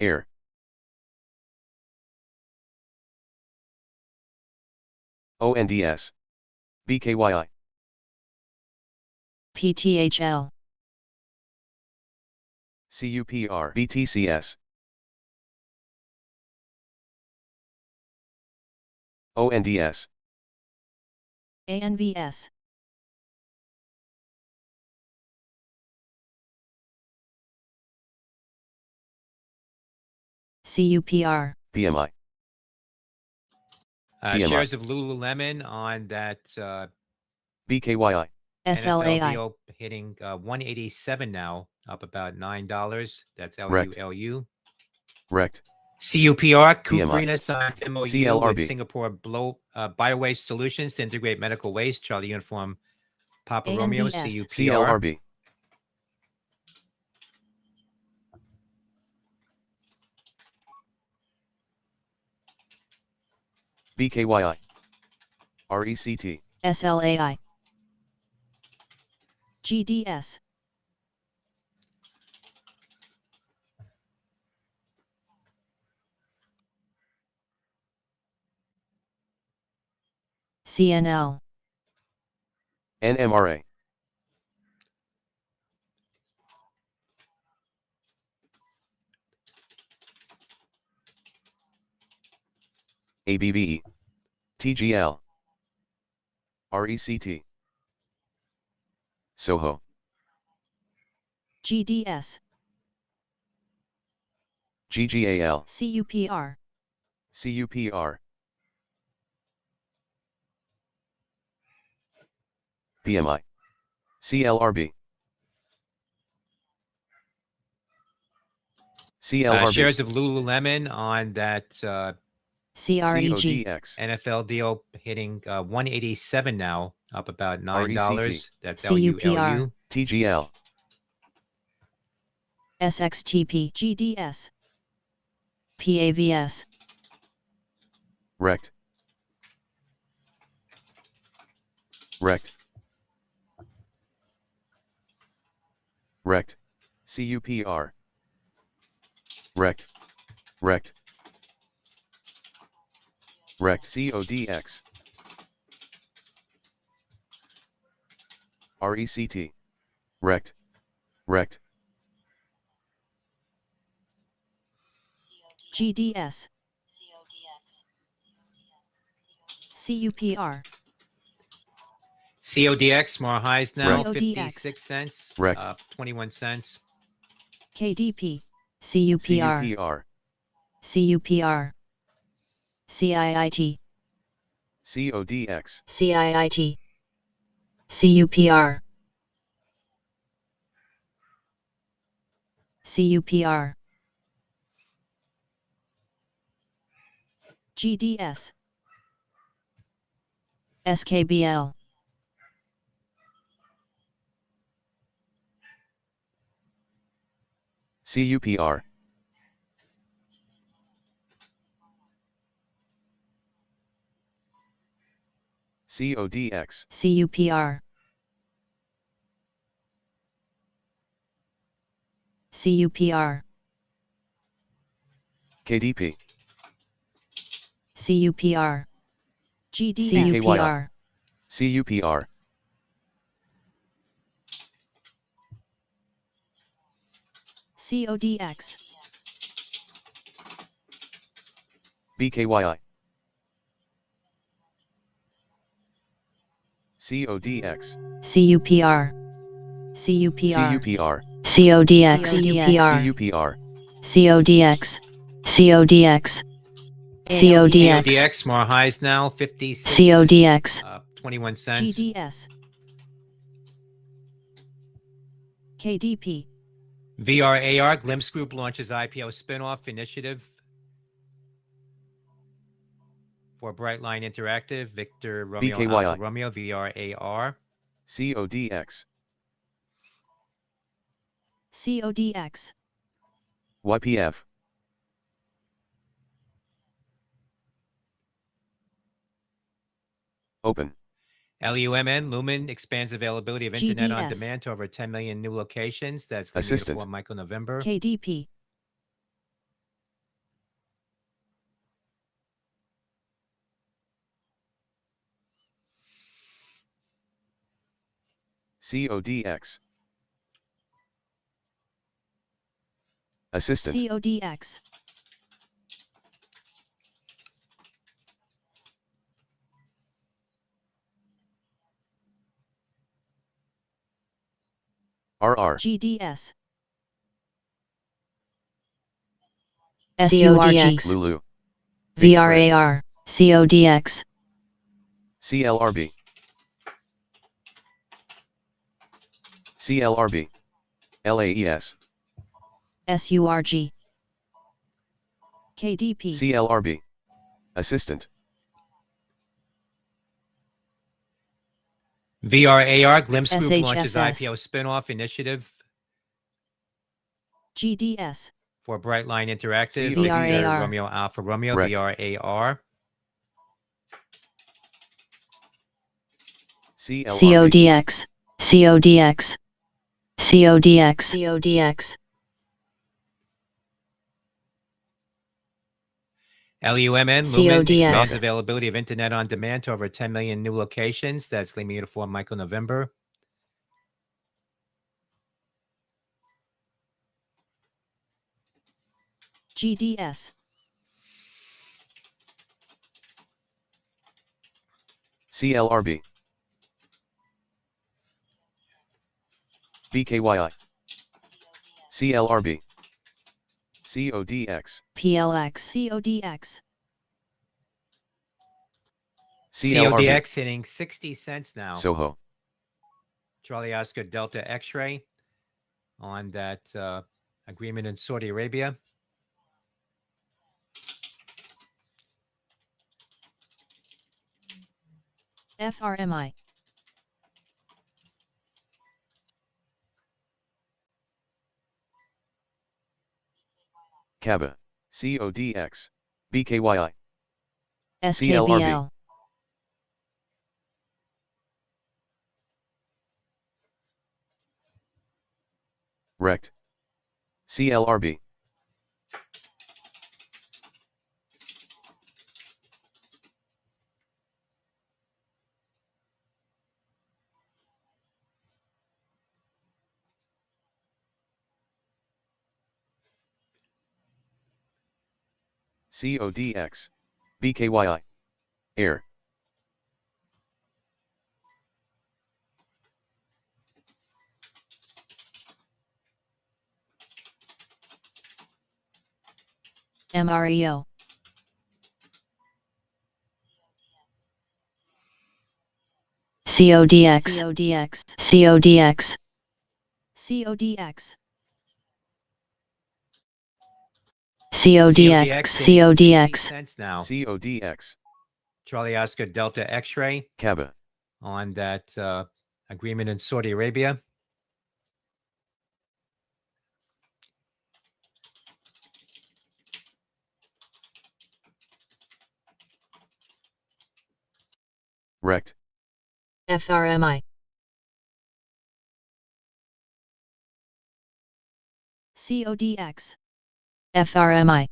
[SPEAKER 2] Air. ONDS. BKYI.
[SPEAKER 3] PTHL.
[SPEAKER 2] CUPR. BTCS. ONDS.
[SPEAKER 3] ANVS. CUPR.
[SPEAKER 2] PMI. PMI.
[SPEAKER 1] Shares of Lululemon on that
[SPEAKER 2] BKYI.
[SPEAKER 3] SLAI.
[SPEAKER 1] NFL deal hitting 187 now, up about $9. That's
[SPEAKER 2] Rect.
[SPEAKER 1] LULU.
[SPEAKER 2] Rect.
[SPEAKER 1] CUPR,
[SPEAKER 2] PMI.
[SPEAKER 1] Cuprina signs MOU
[SPEAKER 2] CLRB.
[SPEAKER 1] with Singapore Biowaste Solutions to integrate medical waste. Charlie Uniform Papa Romeo,
[SPEAKER 3] ANVS.
[SPEAKER 1] CUPR.
[SPEAKER 2] CLRB. BKYI. RECT.
[SPEAKER 3] SLAI. GDS. CNL.
[SPEAKER 2] NMRA. ABBE. TGL. RECT. SOHO.
[SPEAKER 3] GDS.
[SPEAKER 2] GGAL.
[SPEAKER 3] CUPR.
[SPEAKER 2] CUPR. PMI. CLRB. CLRB.
[SPEAKER 1] Shares of Lululemon on that
[SPEAKER 3] CREG.
[SPEAKER 2] CODX.
[SPEAKER 1] NFL deal hitting 187 now, up about $9.
[SPEAKER 2] RECT.
[SPEAKER 1] That's
[SPEAKER 3] CUPR.
[SPEAKER 1] LULU.
[SPEAKER 2] TGL.
[SPEAKER 3] SXTP. GDS. PAVS.
[SPEAKER 2] Rect. Rect. Rect. CUPR. Rect. Rect. Rect. CODX. RECT. Rect. Rect.
[SPEAKER 3] GDS. CUPR.
[SPEAKER 1] CODX, more highs now,
[SPEAKER 3] CODX.
[SPEAKER 1] 56 cents,
[SPEAKER 2] Rect.
[SPEAKER 1] up 21 cents.
[SPEAKER 3] KDP. CUPR.
[SPEAKER 2] CUPR.
[SPEAKER 3] CUPR. CIIT.
[SPEAKER 2] CODX.
[SPEAKER 3] CIIT. CUPR. CUPR. GDS. SKBL.
[SPEAKER 2] CUPR. CODX.
[SPEAKER 3] CUPR. CUPR.
[SPEAKER 2] KDP.
[SPEAKER 3] CUPR. GDS.
[SPEAKER 2] BKYI.
[SPEAKER 3] CUPR.
[SPEAKER 2] CUPR.
[SPEAKER 3] CODX.
[SPEAKER 2] BKYI. CODX.
[SPEAKER 3] CUPR. CUPR.
[SPEAKER 2] CUPR.
[SPEAKER 3] CODX. CUPR.
[SPEAKER 2] CUPR.
[SPEAKER 3] CODX. CODX. CODX.
[SPEAKER 1] CODX, more highs now, 56
[SPEAKER 3] CODX.
[SPEAKER 1] up 21 cents.
[SPEAKER 3] GDS. KDP.
[SPEAKER 1] VRAR, Glimpse Group launches IPO spinoff initiative for Brightline Interactive, Victor Romeo
[SPEAKER 2] BKYI.
[SPEAKER 1] Alpha Romeo, VRAR.
[SPEAKER 2] CODX.
[SPEAKER 3] CODX.
[SPEAKER 2] YPF. Open.
[SPEAKER 1] LUMN, Lumen expands availability of internet on
[SPEAKER 3] GDS.
[SPEAKER 1] demand to over 10 million new locations. That's the
[SPEAKER 2] Assistant.
[SPEAKER 1] uniform Michael November.
[SPEAKER 3] KDP.
[SPEAKER 2] CODX. Assistant.
[SPEAKER 3] CODX.
[SPEAKER 2] RR.
[SPEAKER 3] GDS.
[SPEAKER 4] CODX.
[SPEAKER 2] Lulu.
[SPEAKER 4] VRAR. CODX.
[SPEAKER 2] CLRB. CLRB. LAES.
[SPEAKER 3] SURG. KDP.
[SPEAKER 2] CLRB. Assistant.
[SPEAKER 1] VRAR, Glimpse Group
[SPEAKER 3] SHFS.
[SPEAKER 1] launches IPO spinoff initiative
[SPEAKER 3] GDS.
[SPEAKER 1] for Brightline Interactive,
[SPEAKER 2] CODX.
[SPEAKER 1] Victor Romeo Alpha Romeo,
[SPEAKER 2] Rect.
[SPEAKER 1] VRAR.
[SPEAKER 2] CLRB.
[SPEAKER 4] CODX. CODX. CODX. CODX.
[SPEAKER 1] LUMN, Lumen
[SPEAKER 4] CODX.
[SPEAKER 1] expands availability of internet on demand to over 10 million new locations. That's Lima Uniform Michael November.
[SPEAKER 3] GDS.
[SPEAKER 2] CLRB. BKYI. CLRB. CODX.
[SPEAKER 3] PLX. CODX.
[SPEAKER 2] CLRB.
[SPEAKER 1] CODX hitting 60 cents now.
[SPEAKER 2] Soho.
[SPEAKER 1] Charlie Oscar Delta X-ray on that agreement in Saudi Arabia.
[SPEAKER 3] FRMI.
[SPEAKER 2] Kaba. CODX. BKYI.
[SPEAKER 3] SKBL.
[SPEAKER 2] Rect. CLRB. CODX. BKYI. Air.
[SPEAKER 3] MREO.
[SPEAKER 4] CODX.
[SPEAKER 3] CODX.
[SPEAKER 4] CODX.
[SPEAKER 3] CODX.
[SPEAKER 4] CODX. CODX.
[SPEAKER 1] Cents now.
[SPEAKER 2] CODX.
[SPEAKER 1] Charlie Oscar Delta X-ray
[SPEAKER 2] Kaba.
[SPEAKER 1] on that agreement in Saudi Arabia.
[SPEAKER 2] Rect.
[SPEAKER 3] FRMI. CODX. FRMI.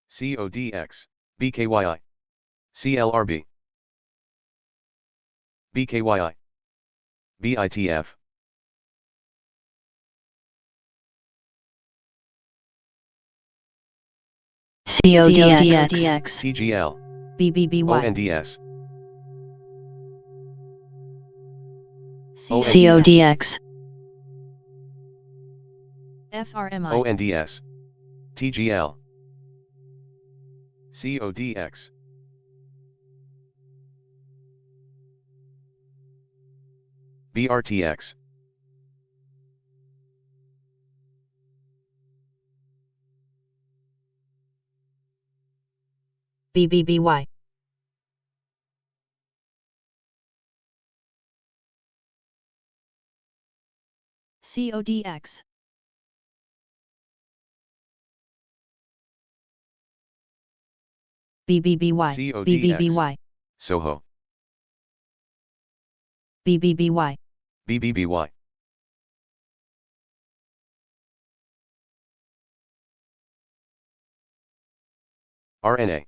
[SPEAKER 2] CODX. BKYI. CLRB. BKYI. BITF.
[SPEAKER 4] CODX.
[SPEAKER 2] TGL.
[SPEAKER 3] BBBY.
[SPEAKER 2] ONDS.
[SPEAKER 4] CODX.
[SPEAKER 3] FRMI.
[SPEAKER 2] ONDS. TGL. CODX. BRTX.
[SPEAKER 3] BBBY. CODX. BBBY.
[SPEAKER 2] CODX.
[SPEAKER 3] BBBY.
[SPEAKER 2] SOHO.
[SPEAKER 3] BBBY.
[SPEAKER 2] BBBY. RNA.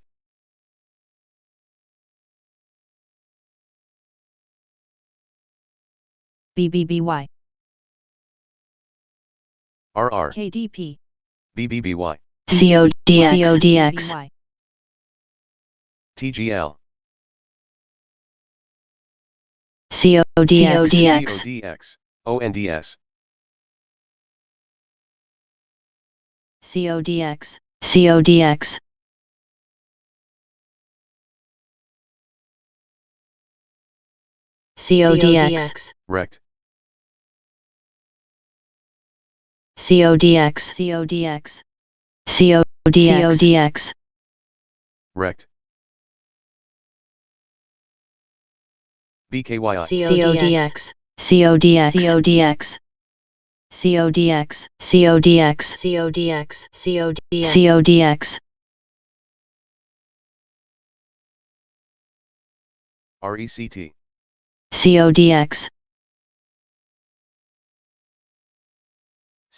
[SPEAKER 3] BBBY.
[SPEAKER 2] RR.
[SPEAKER 3] KDP.
[SPEAKER 2] BBBY.
[SPEAKER 4] CODX.
[SPEAKER 3] BBBY.
[SPEAKER 2] TGL.
[SPEAKER 4] CODX.
[SPEAKER 2] CODX. ONDS.
[SPEAKER 3] CODX.
[SPEAKER 4] CODX. CODX.
[SPEAKER 2] Rect.
[SPEAKER 4] CODX.
[SPEAKER 3] CODX.
[SPEAKER 4] CODX.
[SPEAKER 2] Rect. BKYI.
[SPEAKER 4] CODX. CODX. CODX. CODX. CODX.
[SPEAKER 3] CODX. CODX.
[SPEAKER 4] CODX.
[SPEAKER 2] RECT.
[SPEAKER 4] CODX.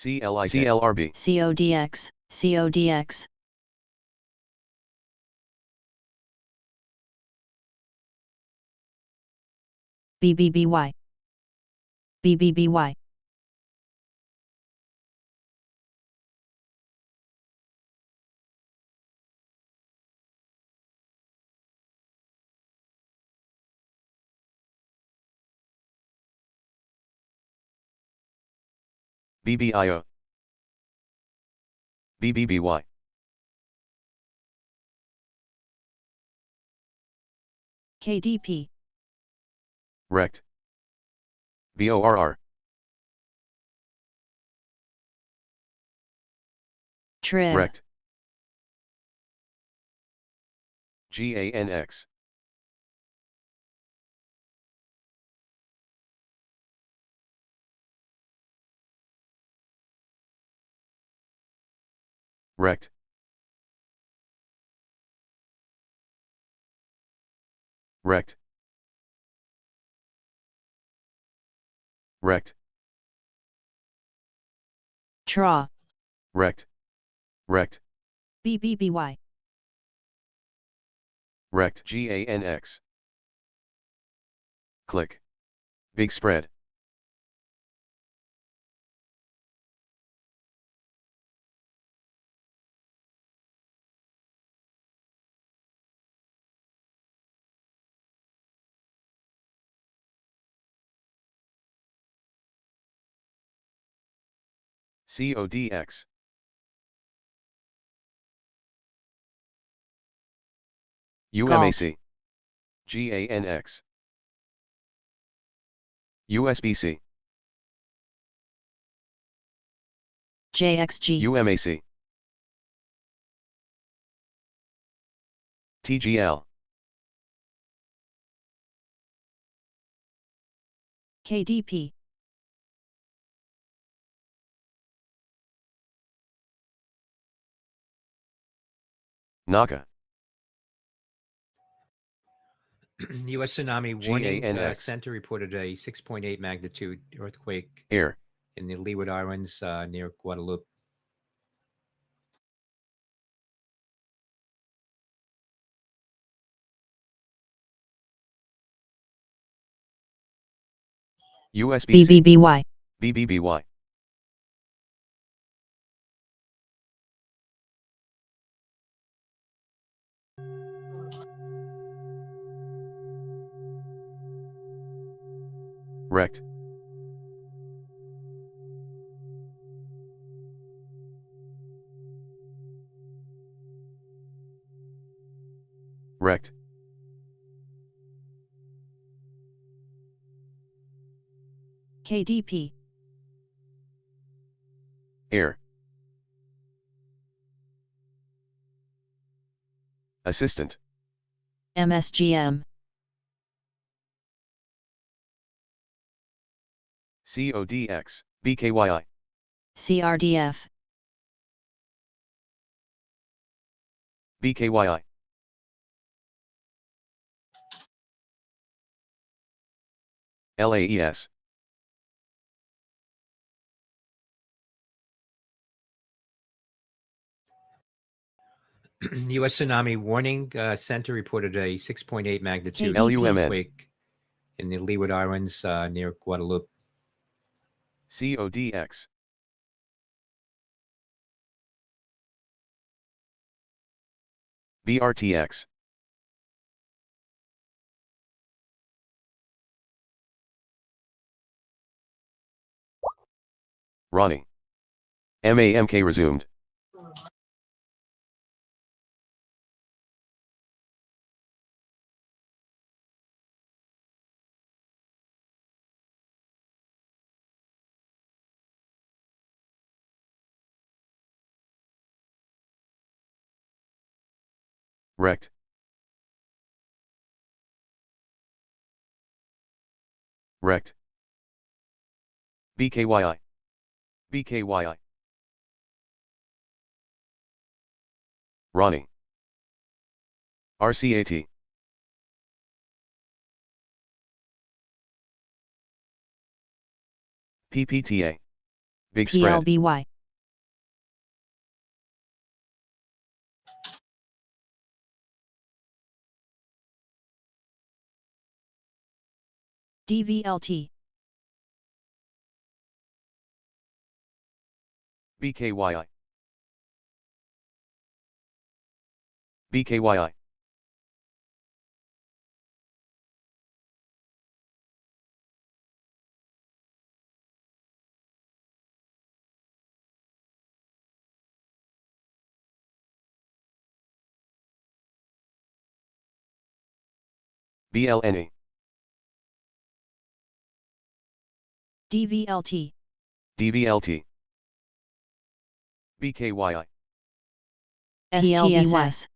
[SPEAKER 2] CLRB.
[SPEAKER 3] CODX. CODX. BBBY. BBBY.
[SPEAKER 2] BBIO. BBBY.
[SPEAKER 3] KDP.
[SPEAKER 2] Rect. BORR.
[SPEAKER 3] Trib.
[SPEAKER 2] Rect. GANX. Rect. Rect. Rect.
[SPEAKER 3] Tra.
[SPEAKER 2] Rect. Rect.
[SPEAKER 3] BBBY.
[SPEAKER 2] Rect. GANX. Click. Big spread. CODX. UMAC. GANX. USBC.
[SPEAKER 3] JXG.
[SPEAKER 2] UMAC. TGL.
[SPEAKER 3] KDP.
[SPEAKER 2] NACA.
[SPEAKER 1] U.S. Tsunami Warning
[SPEAKER 2] GANX.
[SPEAKER 1] Center reported a 6.8 magnitude earthquake
[SPEAKER 2] Air.
[SPEAKER 1] in the Leeward Islands near Guadeloupe.
[SPEAKER 2] USBC.
[SPEAKER 3] BBBY.
[SPEAKER 2] BBBY. Rect. Rect.
[SPEAKER 3] KDP.
[SPEAKER 2] Air. Assistant.
[SPEAKER 3] MSGM.
[SPEAKER 2] CODX. BKYI.
[SPEAKER 3] CRDF.
[SPEAKER 2] BKYI. LAES.
[SPEAKER 1] U.S. Tsunami Warning Center reported a 6.8 magnitude
[SPEAKER 2] LUMN.
[SPEAKER 1] earthquake in the Leeward Islands near Guadeloupe.
[SPEAKER 2] CODX. BRTX. Ronnie. MAMK resumed. Rect. Rect. BKYI. BKYI. Ronnie. RCAT. PPTA. Big spread.
[SPEAKER 3] PLBY. DVLT.
[SPEAKER 2] BKYI. BKYI. BLNE.
[SPEAKER 3] DVLT.
[SPEAKER 2] DVLT. BKYI.
[SPEAKER 3] STSS.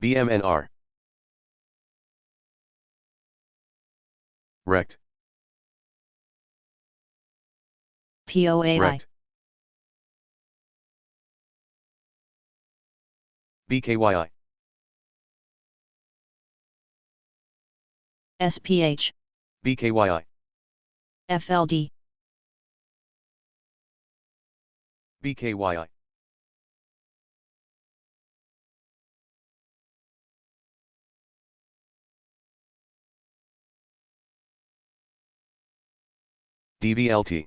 [SPEAKER 2] BMNR. Rect.
[SPEAKER 3] POAI.
[SPEAKER 2] Rect. BKYI.
[SPEAKER 3] SPH.
[SPEAKER 2] BKYI.
[SPEAKER 3] FLD.
[SPEAKER 2] BKYI. DVLT.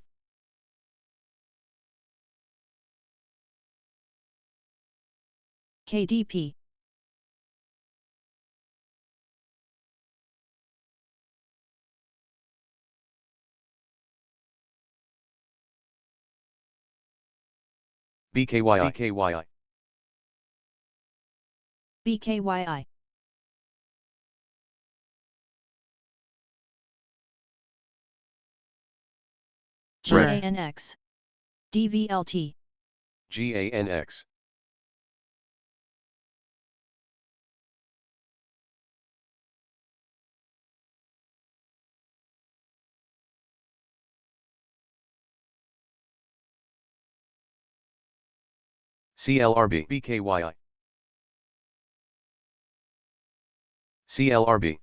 [SPEAKER 3] KDP.
[SPEAKER 2] BKYI. BKYI.
[SPEAKER 3] BKYI.
[SPEAKER 2] Rect.
[SPEAKER 3] GANX. DVLT.
[SPEAKER 2] GANX. CLRB. BKYI. CLRB.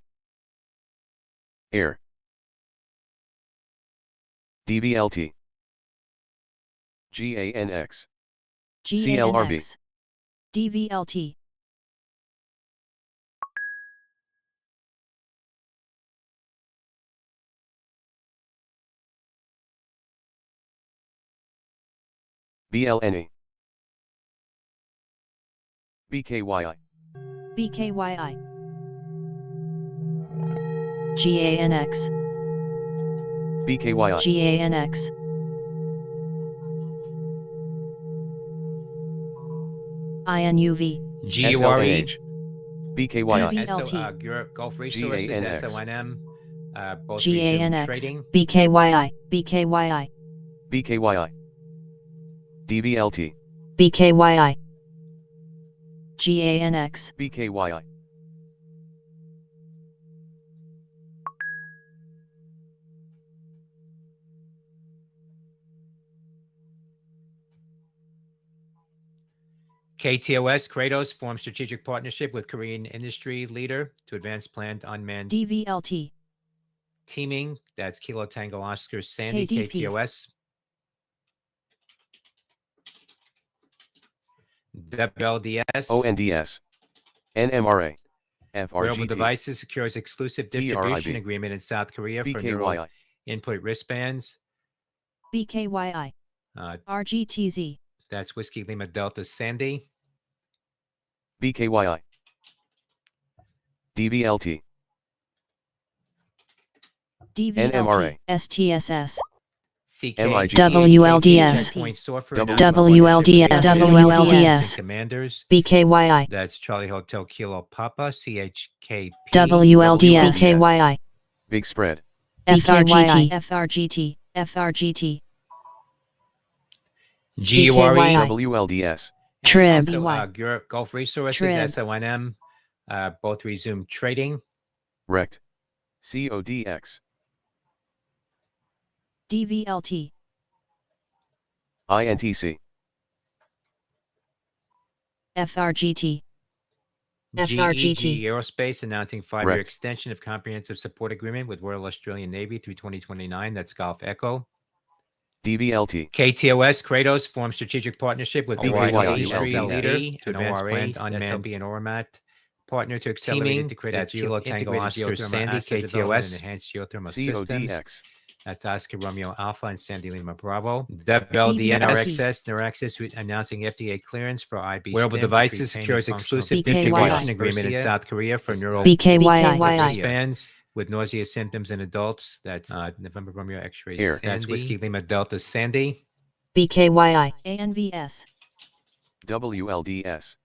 [SPEAKER 2] Air. DVLT. GANX. CLRB.
[SPEAKER 3] GANX. DVLT.
[SPEAKER 2] BLNE. BKYI.
[SPEAKER 3] BKYI. GANX.
[SPEAKER 2] BKYI.
[SPEAKER 3] GANX. INUV.
[SPEAKER 1] GURE.
[SPEAKER 2] SLNH. BKYI.
[SPEAKER 3] DVLT.
[SPEAKER 1] Europe Gulf Resources.
[SPEAKER 2] GANX.
[SPEAKER 1] SONM. Both resume
[SPEAKER 3] GANX.
[SPEAKER 1] trading.
[SPEAKER 3] BKYI. BKYI.
[SPEAKER 2] BKYI. DVLT.
[SPEAKER 3] BKYI. GANX.
[SPEAKER 2] BKYI.
[SPEAKER 1] KTOS. Kratos forms strategic partnership with Korean industry leader to advance planned unmanned
[SPEAKER 3] DVLT.
[SPEAKER 1] teaming. That's Kilo Tango Oscar Sandy.
[SPEAKER 3] KDP.
[SPEAKER 1] KTOS. WLDS.
[SPEAKER 2] ONDS. NMRA.
[SPEAKER 1] Wearable
[SPEAKER 2] FRGT.
[SPEAKER 1] Devices secures exclusive distribution
[SPEAKER 2] TRIB.
[SPEAKER 1] agreement in South Korea for neural
[SPEAKER 2] BKYI.
[SPEAKER 1] input wristbands.
[SPEAKER 3] BKYI. RGTZ.
[SPEAKER 1] That's Whiskey Lima Delta Sandy.
[SPEAKER 2] BKYI. DVLT.
[SPEAKER 3] DVLT.
[SPEAKER 2] NMRA.
[SPEAKER 3] STSS.
[SPEAKER 1] CK.
[SPEAKER 2] MIG.
[SPEAKER 3] WLDS.
[SPEAKER 1] Checkpoint software.
[SPEAKER 3] WLDS. WLDS.
[SPEAKER 1] Commanders.
[SPEAKER 3] BKYI.
[SPEAKER 1] That's Charlie Hotel Kilo Papa. CHKP.
[SPEAKER 3] WLDS. BKYI.
[SPEAKER 2] Big spread.
[SPEAKER 3] FRGT. FRGT. FRGT.
[SPEAKER 1] GURE.
[SPEAKER 2] WLDS.
[SPEAKER 3] TRIB.
[SPEAKER 1] Europe Gulf Resources.
[SPEAKER 3] TRIB.
[SPEAKER 1] SONM. Both resume trading.
[SPEAKER 2] Rect. CODX.
[SPEAKER 3] DVLT.
[SPEAKER 2] INTC.
[SPEAKER 3] FRGT.
[SPEAKER 1] GEG
[SPEAKER 3] FRGT.
[SPEAKER 1] Aerospace announcing 5-year
[SPEAKER 2] Rect.
[SPEAKER 1] extension of comprehensive support agreement with Royal Australian Navy through 2029. That's Golf Echo.
[SPEAKER 2] DVLT.
[SPEAKER 1] KTOS. Kratos forms strategic partnership with
[SPEAKER 2] BKYI.
[SPEAKER 1] industry
[SPEAKER 2] ULDS.
[SPEAKER 1] leader to advance planned unmanned and ORMAT partner to accelerate integrated
[SPEAKER 2] That's
[SPEAKER 1] Kilo Tango Oscar Sandy. KTOS. Enhanced geothermal systems.
[SPEAKER 2] CODX.
[SPEAKER 1] That's Oscar Romeo Alpha and Sandy Lima Bravo. WLDN NRXS announcing FDA clearance for IB. Wearable Devices secures exclusive distribution agreement in South Korea for neural
[SPEAKER 3] BKYI.
[SPEAKER 1] wristbands with nausea symptoms in adults. That's November Romeo X-ray.
[SPEAKER 2] Here.
[SPEAKER 1] That's Whiskey Lima Delta Sandy.
[SPEAKER 3] BKYI. ANVS.
[SPEAKER 2] WLDS.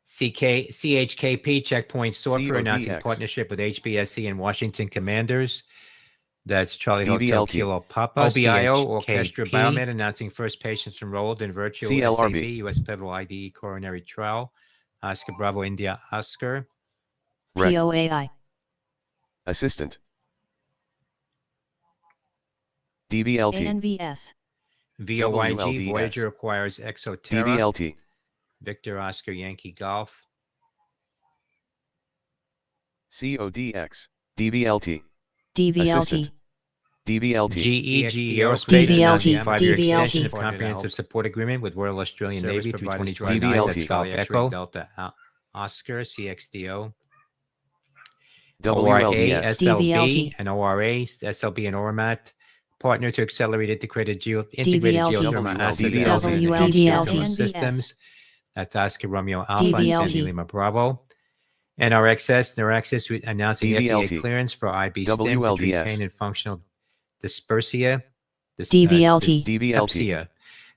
[SPEAKER 1] CHKP Checkpoint Software announcing
[SPEAKER 2] CODX.
[SPEAKER 1] partnership with HBSC and Washington Commanders. That's Charlie Hotel
[SPEAKER 2] DVLT.
[SPEAKER 1] Kilo Papa. OBIO, Orchestra Biomed, announcing first patients enrolled in virtual
[SPEAKER 2] CLRB.
[SPEAKER 1] SAB, U.S. Pivotal IDE coronary trial. Oscar Bravo India Oscar.
[SPEAKER 2] Rect.
[SPEAKER 3] POAI.
[SPEAKER 2] Assistant. DVLT.
[SPEAKER 3] ANVS.
[SPEAKER 1] VOYG,
[SPEAKER 2] WLDS.
[SPEAKER 1] Voyager acquires Exoterra.
[SPEAKER 2] DVLT.
[SPEAKER 1] Victor Oscar Yankee Golf.
[SPEAKER 2] CODX. DVLT.
[SPEAKER 3] DVLT.
[SPEAKER 2] Assistant. DVLT.
[SPEAKER 1] GEG
[SPEAKER 3] Aerospace
[SPEAKER 1] announcing
[SPEAKER 3] DVLT,
[SPEAKER 1] 5-year extension
[SPEAKER 3] DVLT.
[SPEAKER 1] of comprehensive support agreement with Royal Australian Service Navy through
[SPEAKER 2] providers
[SPEAKER 1] 2029.
[SPEAKER 2] DVLT.
[SPEAKER 1] That's Golf Echo. Delta Oscar, CXDO. ORA,
[SPEAKER 2] WLDS.
[SPEAKER 1] SLB,
[SPEAKER 3] DVLT.
[SPEAKER 1] and ORA, SLB and ORMAT. Partner to accelerate integrated geothermal asset
[SPEAKER 2] DVLT.
[SPEAKER 1] development and
[SPEAKER 3] DVLT.
[SPEAKER 1] geothermal systems. That's Oscar Romeo Alpha and
[SPEAKER 3] DVLT.
[SPEAKER 1] Sandy Lima Bravo. NRXS announcing
[SPEAKER 2] DVLT.
[SPEAKER 1] FDA clearance for IB stim to treat
[SPEAKER 2] WLDS.
[SPEAKER 1] pain and functional dysplasia.
[SPEAKER 3] DVLT.
[SPEAKER 1] Dyspepsia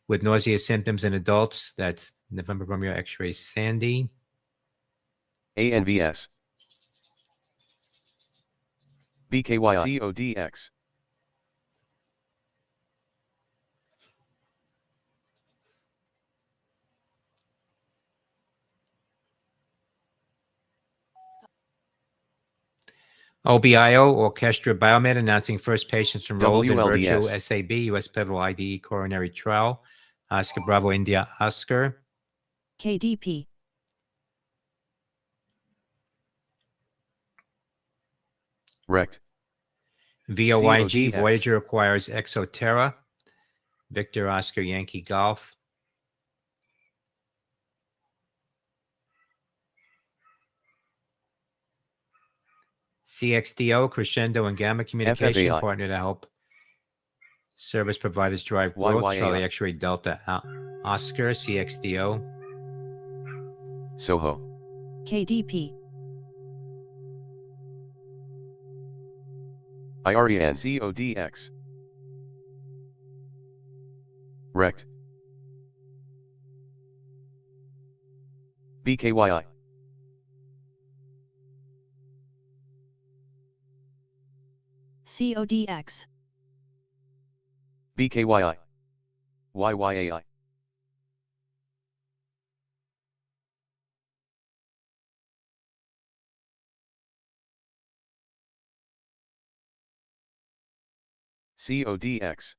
[SPEAKER 1] with nausea symptoms in adults. That's November Romeo X-ray Sandy.
[SPEAKER 2] ANVS. BKY. CODX.
[SPEAKER 1] OBIO, Orchestra Biomed, announcing first patients enrolled in
[SPEAKER 2] WLDS.
[SPEAKER 1] virtual SAB, U.S. Pivotal IDE coronary trial. Oscar Bravo India Oscar.
[SPEAKER 3] KDP.
[SPEAKER 2] Rect.
[SPEAKER 1] VOYG,
[SPEAKER 2] CODX.
[SPEAKER 1] Voyager acquires Exoterra. Victor Oscar Yankee Golf. CXDO, Crescendo and Gamma Communication,
[SPEAKER 2] FFAI.
[SPEAKER 1] partner to help service providers drive growth.
[SPEAKER 2] YYAI.
[SPEAKER 1] Charlie X-ray Delta Oscar, CXDO.
[SPEAKER 2] SOHO.
[SPEAKER 3] KDP.
[SPEAKER 2] IREN. CODX. Rect. BKYI.
[SPEAKER 3] CODX.
[SPEAKER 2] BKYI. YYAI. CODX.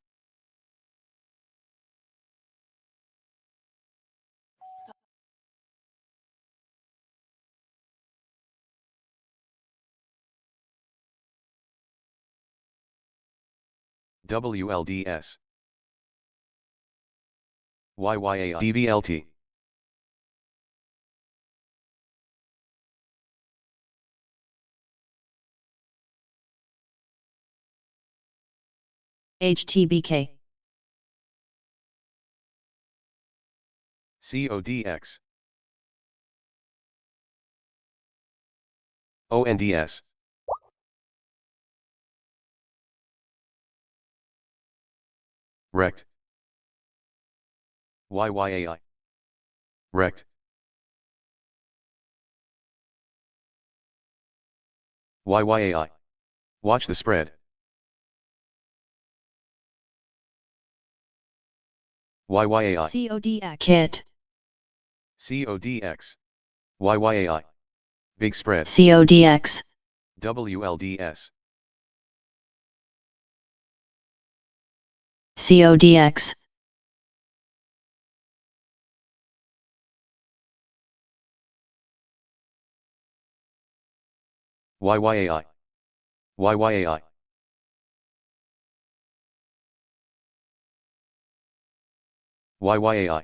[SPEAKER 2] WLDS. YYAI. DVLT.
[SPEAKER 3] HTBK.
[SPEAKER 2] CODX. ONDS. Rect. YYAI. Rect. YYAI. Watch the spread. YYAI.
[SPEAKER 3] CODX.
[SPEAKER 4] Kit.
[SPEAKER 2] CODX. YYAI. Big spread.
[SPEAKER 4] CODX.
[SPEAKER 2] WLDS.
[SPEAKER 4] CODX.
[SPEAKER 2] YYAI. YYAI. YYAI.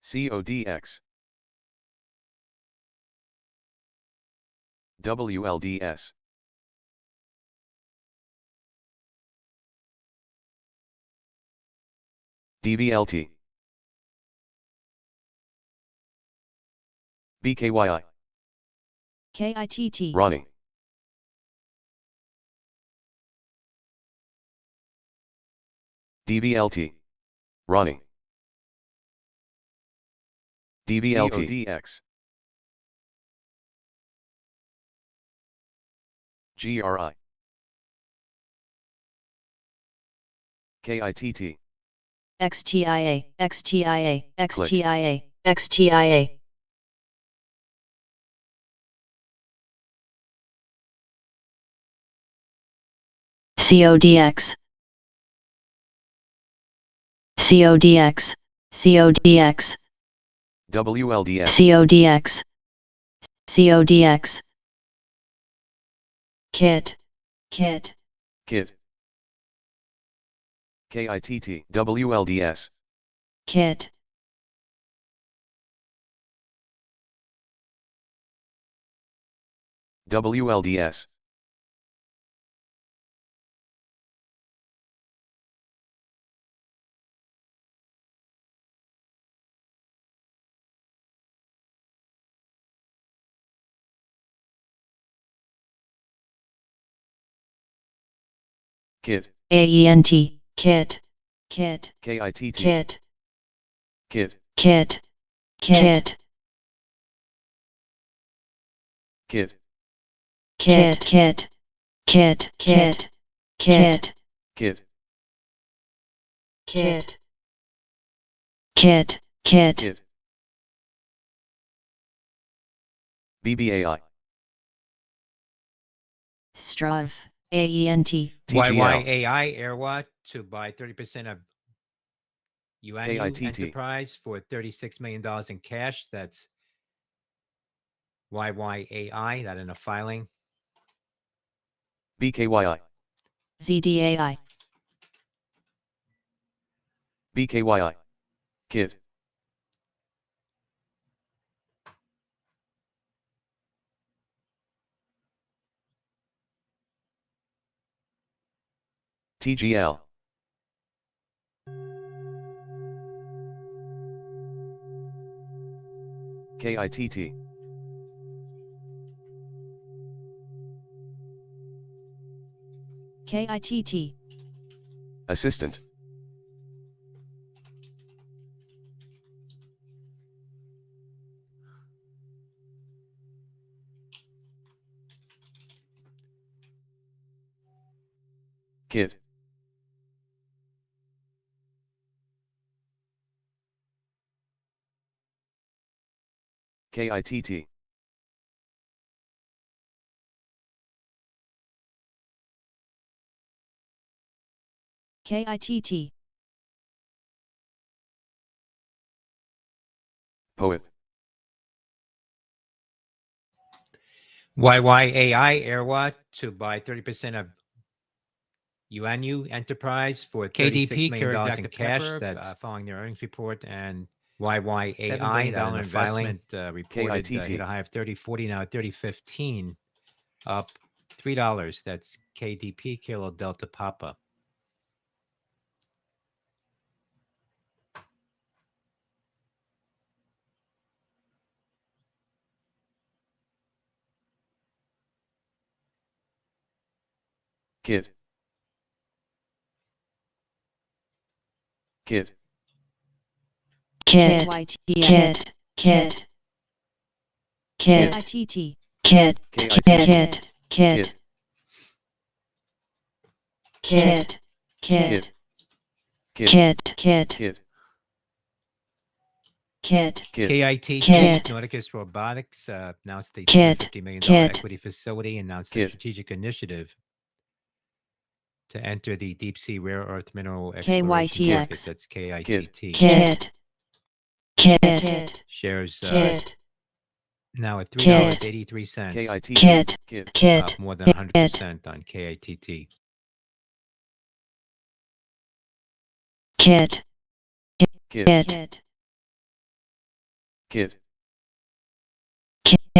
[SPEAKER 2] CODX. WLDS. DVLT. BKYI.
[SPEAKER 3] KITT.
[SPEAKER 2] Ronnie. DVLT. Ronnie. DVLT. CODX. GRI. KITT.
[SPEAKER 3] XTIA, XTIA, XTIA, XTIA. CODX. CODX. CODX.
[SPEAKER 2] WLDS.
[SPEAKER 3] CODX. CODX. KIT. KIT.
[SPEAKER 2] KIT. KITT. WLDS.
[SPEAKER 3] KIT.
[SPEAKER 2] WLDS. KIT.
[SPEAKER 3] AENT. KIT. KIT.
[SPEAKER 2] KITT.
[SPEAKER 3] KIT.
[SPEAKER 2] KIT.
[SPEAKER 3] KIT. KIT.
[SPEAKER 2] KIT.
[SPEAKER 3] KIT. KIT. KIT. KIT. KIT.
[SPEAKER 2] KIT.
[SPEAKER 3] KIT. KIT. KIT.
[SPEAKER 2] KIT. BBAI.
[SPEAKER 3] Strav. AENT.
[SPEAKER 2] TGL.
[SPEAKER 1] YYAI Airwatt to buy 30% of UNU
[SPEAKER 2] KITT.
[SPEAKER 1] Enterprise for $36 million in cash. That's YYAI, that in a filing.
[SPEAKER 2] BKYI.
[SPEAKER 3] ZDAI.
[SPEAKER 2] BKYI. KIT. TGL. KITT.
[SPEAKER 3] KITT.
[SPEAKER 2] Assistant. KIT. KITT.
[SPEAKER 3] KITT.
[SPEAKER 2] Poet.
[SPEAKER 1] YYAI Airwatt to buy 30% of UNU Enterprise for $36 million in cash. That's following their earnings report. And YYAI, that in a investment reported
[SPEAKER 2] KITT.
[SPEAKER 1] hit a high of 30.40, now at 30.15, up $3. That's KDP, Kilo Delta Papa.
[SPEAKER 2] KIT. KIT.
[SPEAKER 3] KIT. KIT. KIT. KIT. KIT. KIT. KIT. KIT. KIT. KIT. KIT.
[SPEAKER 2] KIT.
[SPEAKER 3] KIT.
[SPEAKER 1] KITT,
[SPEAKER 3] KIT.
[SPEAKER 1] Nauticus Robotics, announced a
[SPEAKER 3] KIT.
[SPEAKER 1] $50 million
[SPEAKER 3] KIT.
[SPEAKER 1] equity facility, announced a
[SPEAKER 2] KIT.
[SPEAKER 1] strategic initiative to enter the deep sea rare earth mineral exploration market.
[SPEAKER 3] KYTX.
[SPEAKER 1] That's KITT.
[SPEAKER 3] KIT. KIT.
[SPEAKER 1] Shares
[SPEAKER 3] KIT.
[SPEAKER 1] now at
[SPEAKER 3] KIT.
[SPEAKER 1] $3.83,
[SPEAKER 2] KITT.
[SPEAKER 3] KIT.
[SPEAKER 2] KIT.
[SPEAKER 3] KIT.
[SPEAKER 1] up more than 100% on KITT.
[SPEAKER 3] KIT.
[SPEAKER 2] KIT.
[SPEAKER 3] KIT.
[SPEAKER 2] KIT.
[SPEAKER 3] KIT.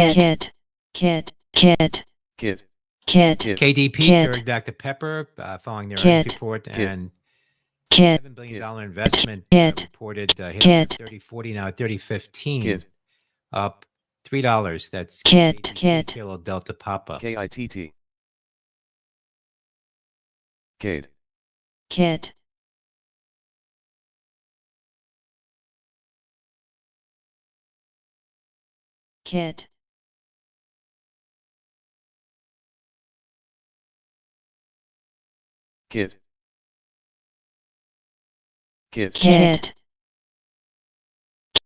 [SPEAKER 3] KIT. KIT.
[SPEAKER 2] KIT.
[SPEAKER 3] KIT.
[SPEAKER 2] KIT.
[SPEAKER 1] KDP,
[SPEAKER 3] KIT.
[SPEAKER 1] Keurig Dr. Pepper, following their
[SPEAKER 3] KIT.
[SPEAKER 1] earnings report,
[SPEAKER 2] KIT.
[SPEAKER 1] and
[SPEAKER 3] KIT.
[SPEAKER 1] $7 billion investment
[SPEAKER 3] KIT.
[SPEAKER 1] reported hit
[SPEAKER 3] KIT.
[SPEAKER 1] 30.40, now at 30.15,
[SPEAKER 2] KIT.
[SPEAKER 1] up $3. That's
[SPEAKER 3] KIT.
[SPEAKER 1] KDP,
[SPEAKER 3] KIT.
[SPEAKER 1] Kilo Delta Papa.
[SPEAKER 2] KITT. KIT.
[SPEAKER 3] KIT. KIT.
[SPEAKER 2] Kit. Kit.
[SPEAKER 3] Kit.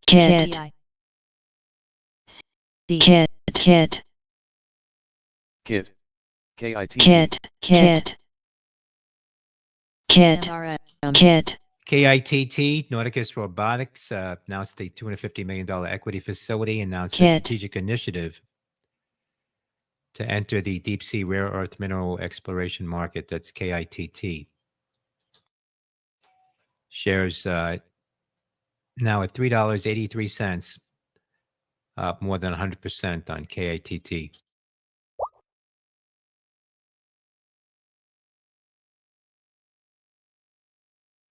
[SPEAKER 3] Kit. Kit. Kit.
[SPEAKER 2] Kit. KITT.
[SPEAKER 3] Kit. Kit. Kit. Kit.
[SPEAKER 1] KITT, Nauticus Robotics, announced a $250 million equity facility, announced a
[SPEAKER 3] Kit.
[SPEAKER 1] strategic initiative to enter the deep sea rare earth mineral exploration market. That's KITT. Shares now at $3.83, up more than 100% on KITT.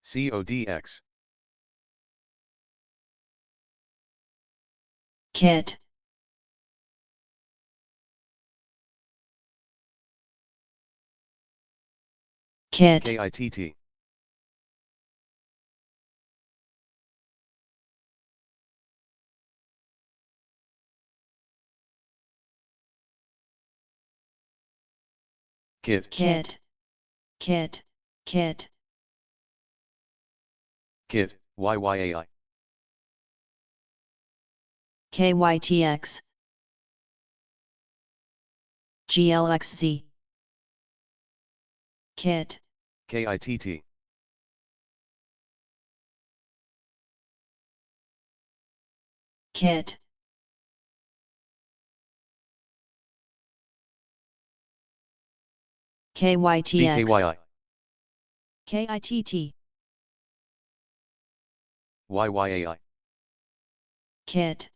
[SPEAKER 2] CODX.
[SPEAKER 3] Kit. Kit.
[SPEAKER 2] KITT. Kit.
[SPEAKER 3] Kit. Kit. Kit.
[SPEAKER 2] Kit. YYAI.
[SPEAKER 3] KYTX. GLXZ. Kit.
[SPEAKER 2] KITT.
[SPEAKER 3] Kit. KYTX.
[SPEAKER 2] BKYI.
[SPEAKER 3] KITT.
[SPEAKER 2] YYAI.
[SPEAKER 3] Kit.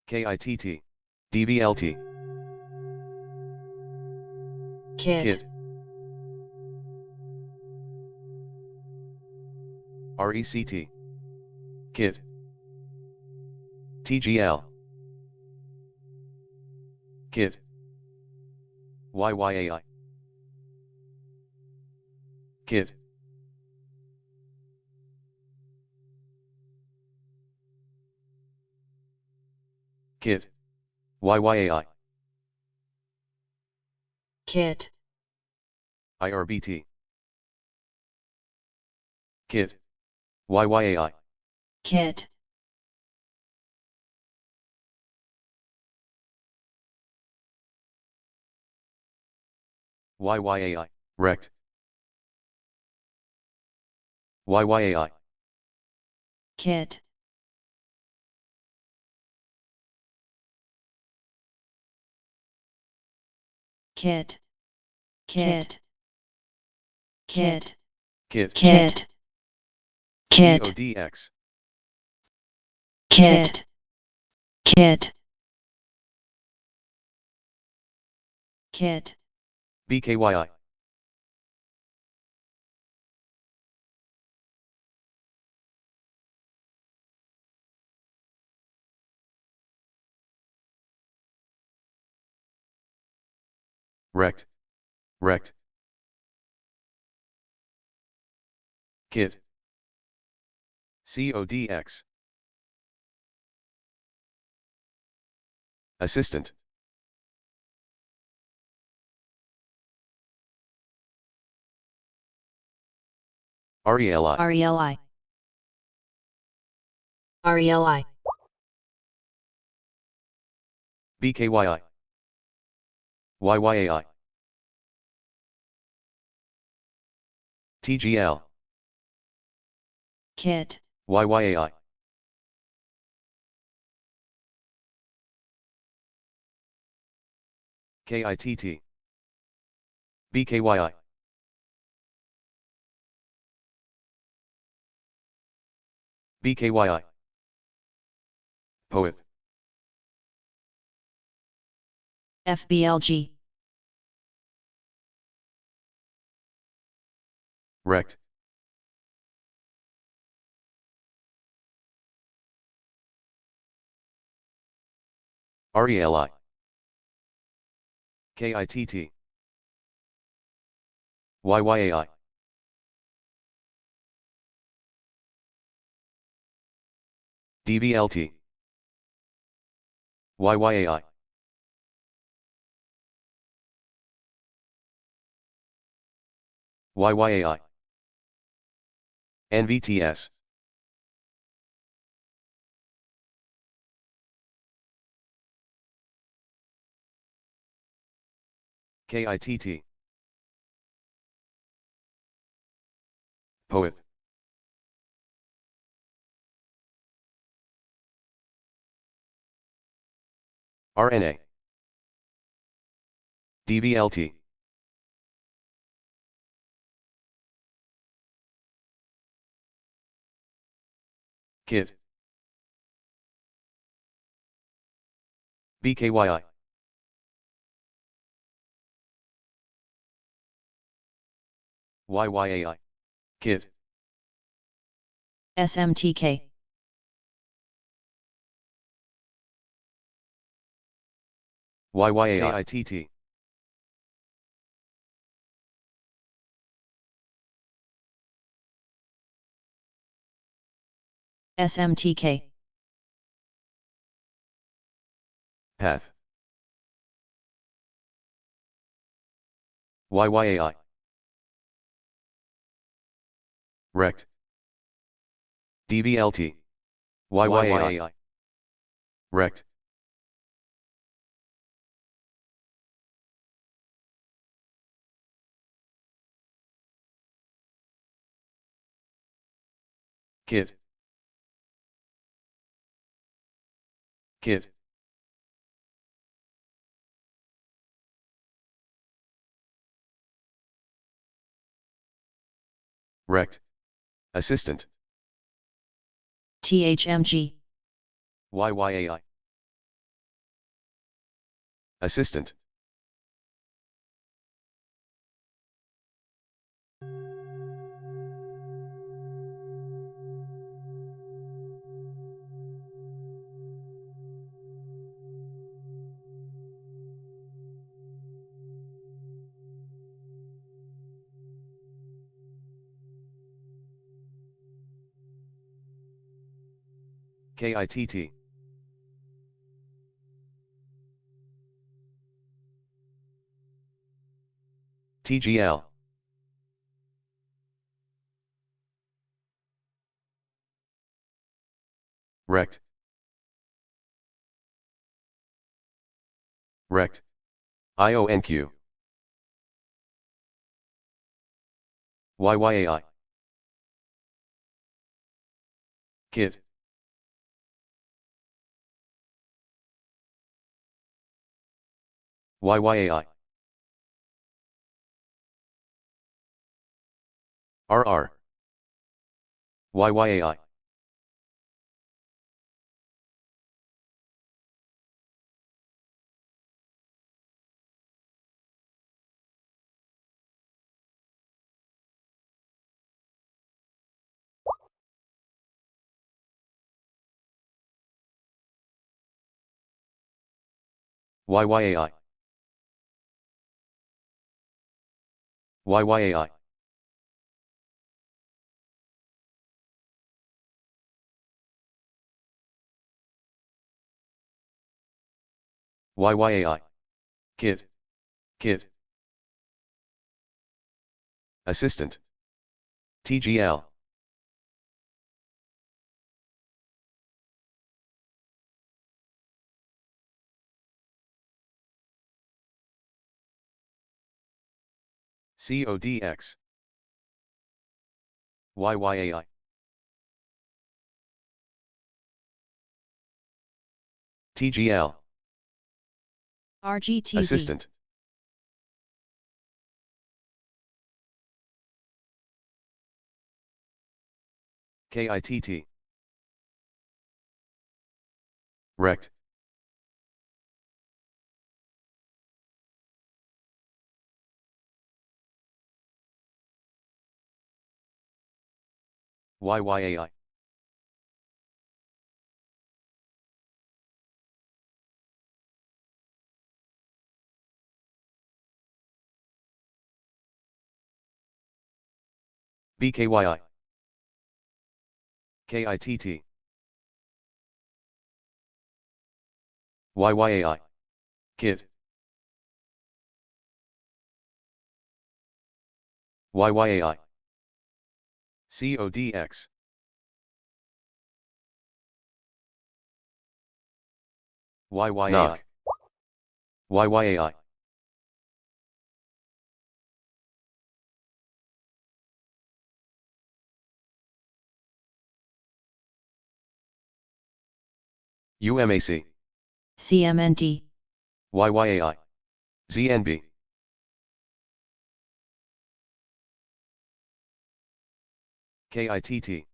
[SPEAKER 2] KITT. DBLT.
[SPEAKER 3] Kit.
[SPEAKER 2] Kit. RECT. Kit. TGL. Kit. YYAI. Kit. Kit. YYAI.
[SPEAKER 3] Kit.
[SPEAKER 2] IRBT. Kit. YYAI.
[SPEAKER 3] Kit.
[SPEAKER 2] YYAI. Rect. YYAI.
[SPEAKER 3] Kit. Kit. Kit. Kit.
[SPEAKER 2] Kit.
[SPEAKER 3] Kit. Kit.
[SPEAKER 2] CODX.
[SPEAKER 3] Kit. Kit. Kit.
[SPEAKER 2] BKYI. Rect. Rect. Kit. CODX. Assistant. RELI.
[SPEAKER 3] RELI. RELI.
[SPEAKER 2] BKYI. YYAI. TGL.
[SPEAKER 3] Kit.
[SPEAKER 2] YYAI. KITT. BKYI. BKYI. Poet.
[SPEAKER 3] FBLG.
[SPEAKER 2] Rect. RELI. KITT. YYAI. DBLT. YYAI. YYAI. NVTS. KITT. Poet. RNA. DVLT. KIT. BKYI. YYAI. KIT.
[SPEAKER 3] SMTK.
[SPEAKER 2] YYAI. KITT.
[SPEAKER 3] SMTK.
[SPEAKER 2] Path. YYAI. Rect. DVLT. YYAI. Rect. KIT. KIT. Rect. Assistant.
[SPEAKER 3] THMG.
[SPEAKER 2] YYAI. Assistant. KITT. TGL. Rect. Rect. IONQ. YYAI. KIT. YYAI. RR. YYAI. YYAI. YYAI. YYAI. KIT. KIT. Assistant. TGL. CODX. YYAI. TGL.
[SPEAKER 3] RGTZ.
[SPEAKER 2] Assistant. KITT. Rect. YYAI. BKYI. KITT. YYAI. KIT. YYAI. CODX. YYAI.
[SPEAKER 5] Knock.
[SPEAKER 2] YYAI. UMAC.
[SPEAKER 3] CMNT,
[SPEAKER 2] YYAI. ZNB. KITT.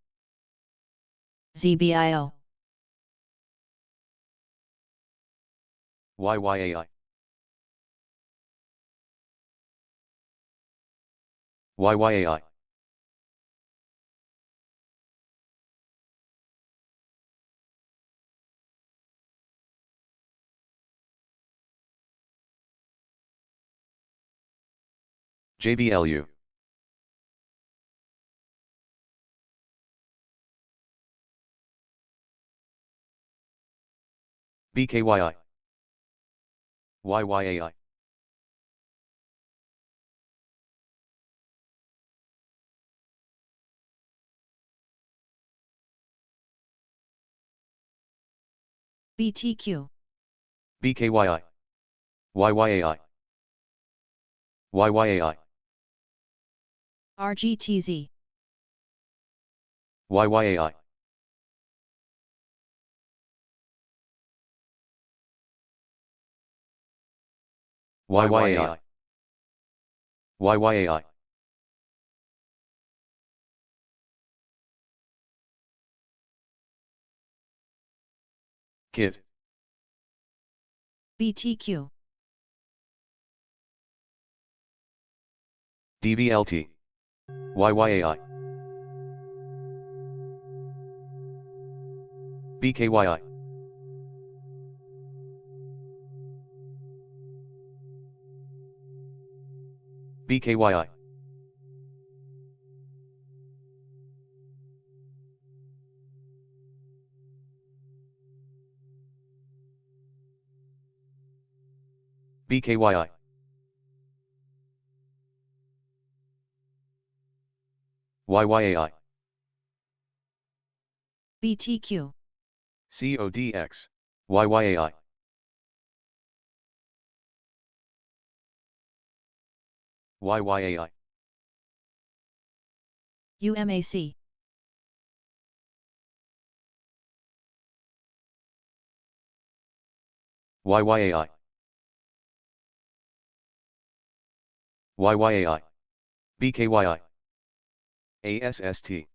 [SPEAKER 3] ZBIO,
[SPEAKER 2] YYAI. YYAI. JBLU. BKYI. YYAI.
[SPEAKER 3] BTQ,
[SPEAKER 2] BKYI. YYAI. YYAI.
[SPEAKER 3] RGTZ,
[SPEAKER 2] YYAI. YYAI. YYAI. KIT.
[SPEAKER 3] BTQ,
[SPEAKER 2] DBLT. YYAI. BKYI. BKYI. BKYI. YYAI.
[SPEAKER 3] BTQ,
[SPEAKER 2] CODX. YYAI. YYAI.
[SPEAKER 3] UMAC,
[SPEAKER 2] YYAI. YYAI. BKYI. ASST.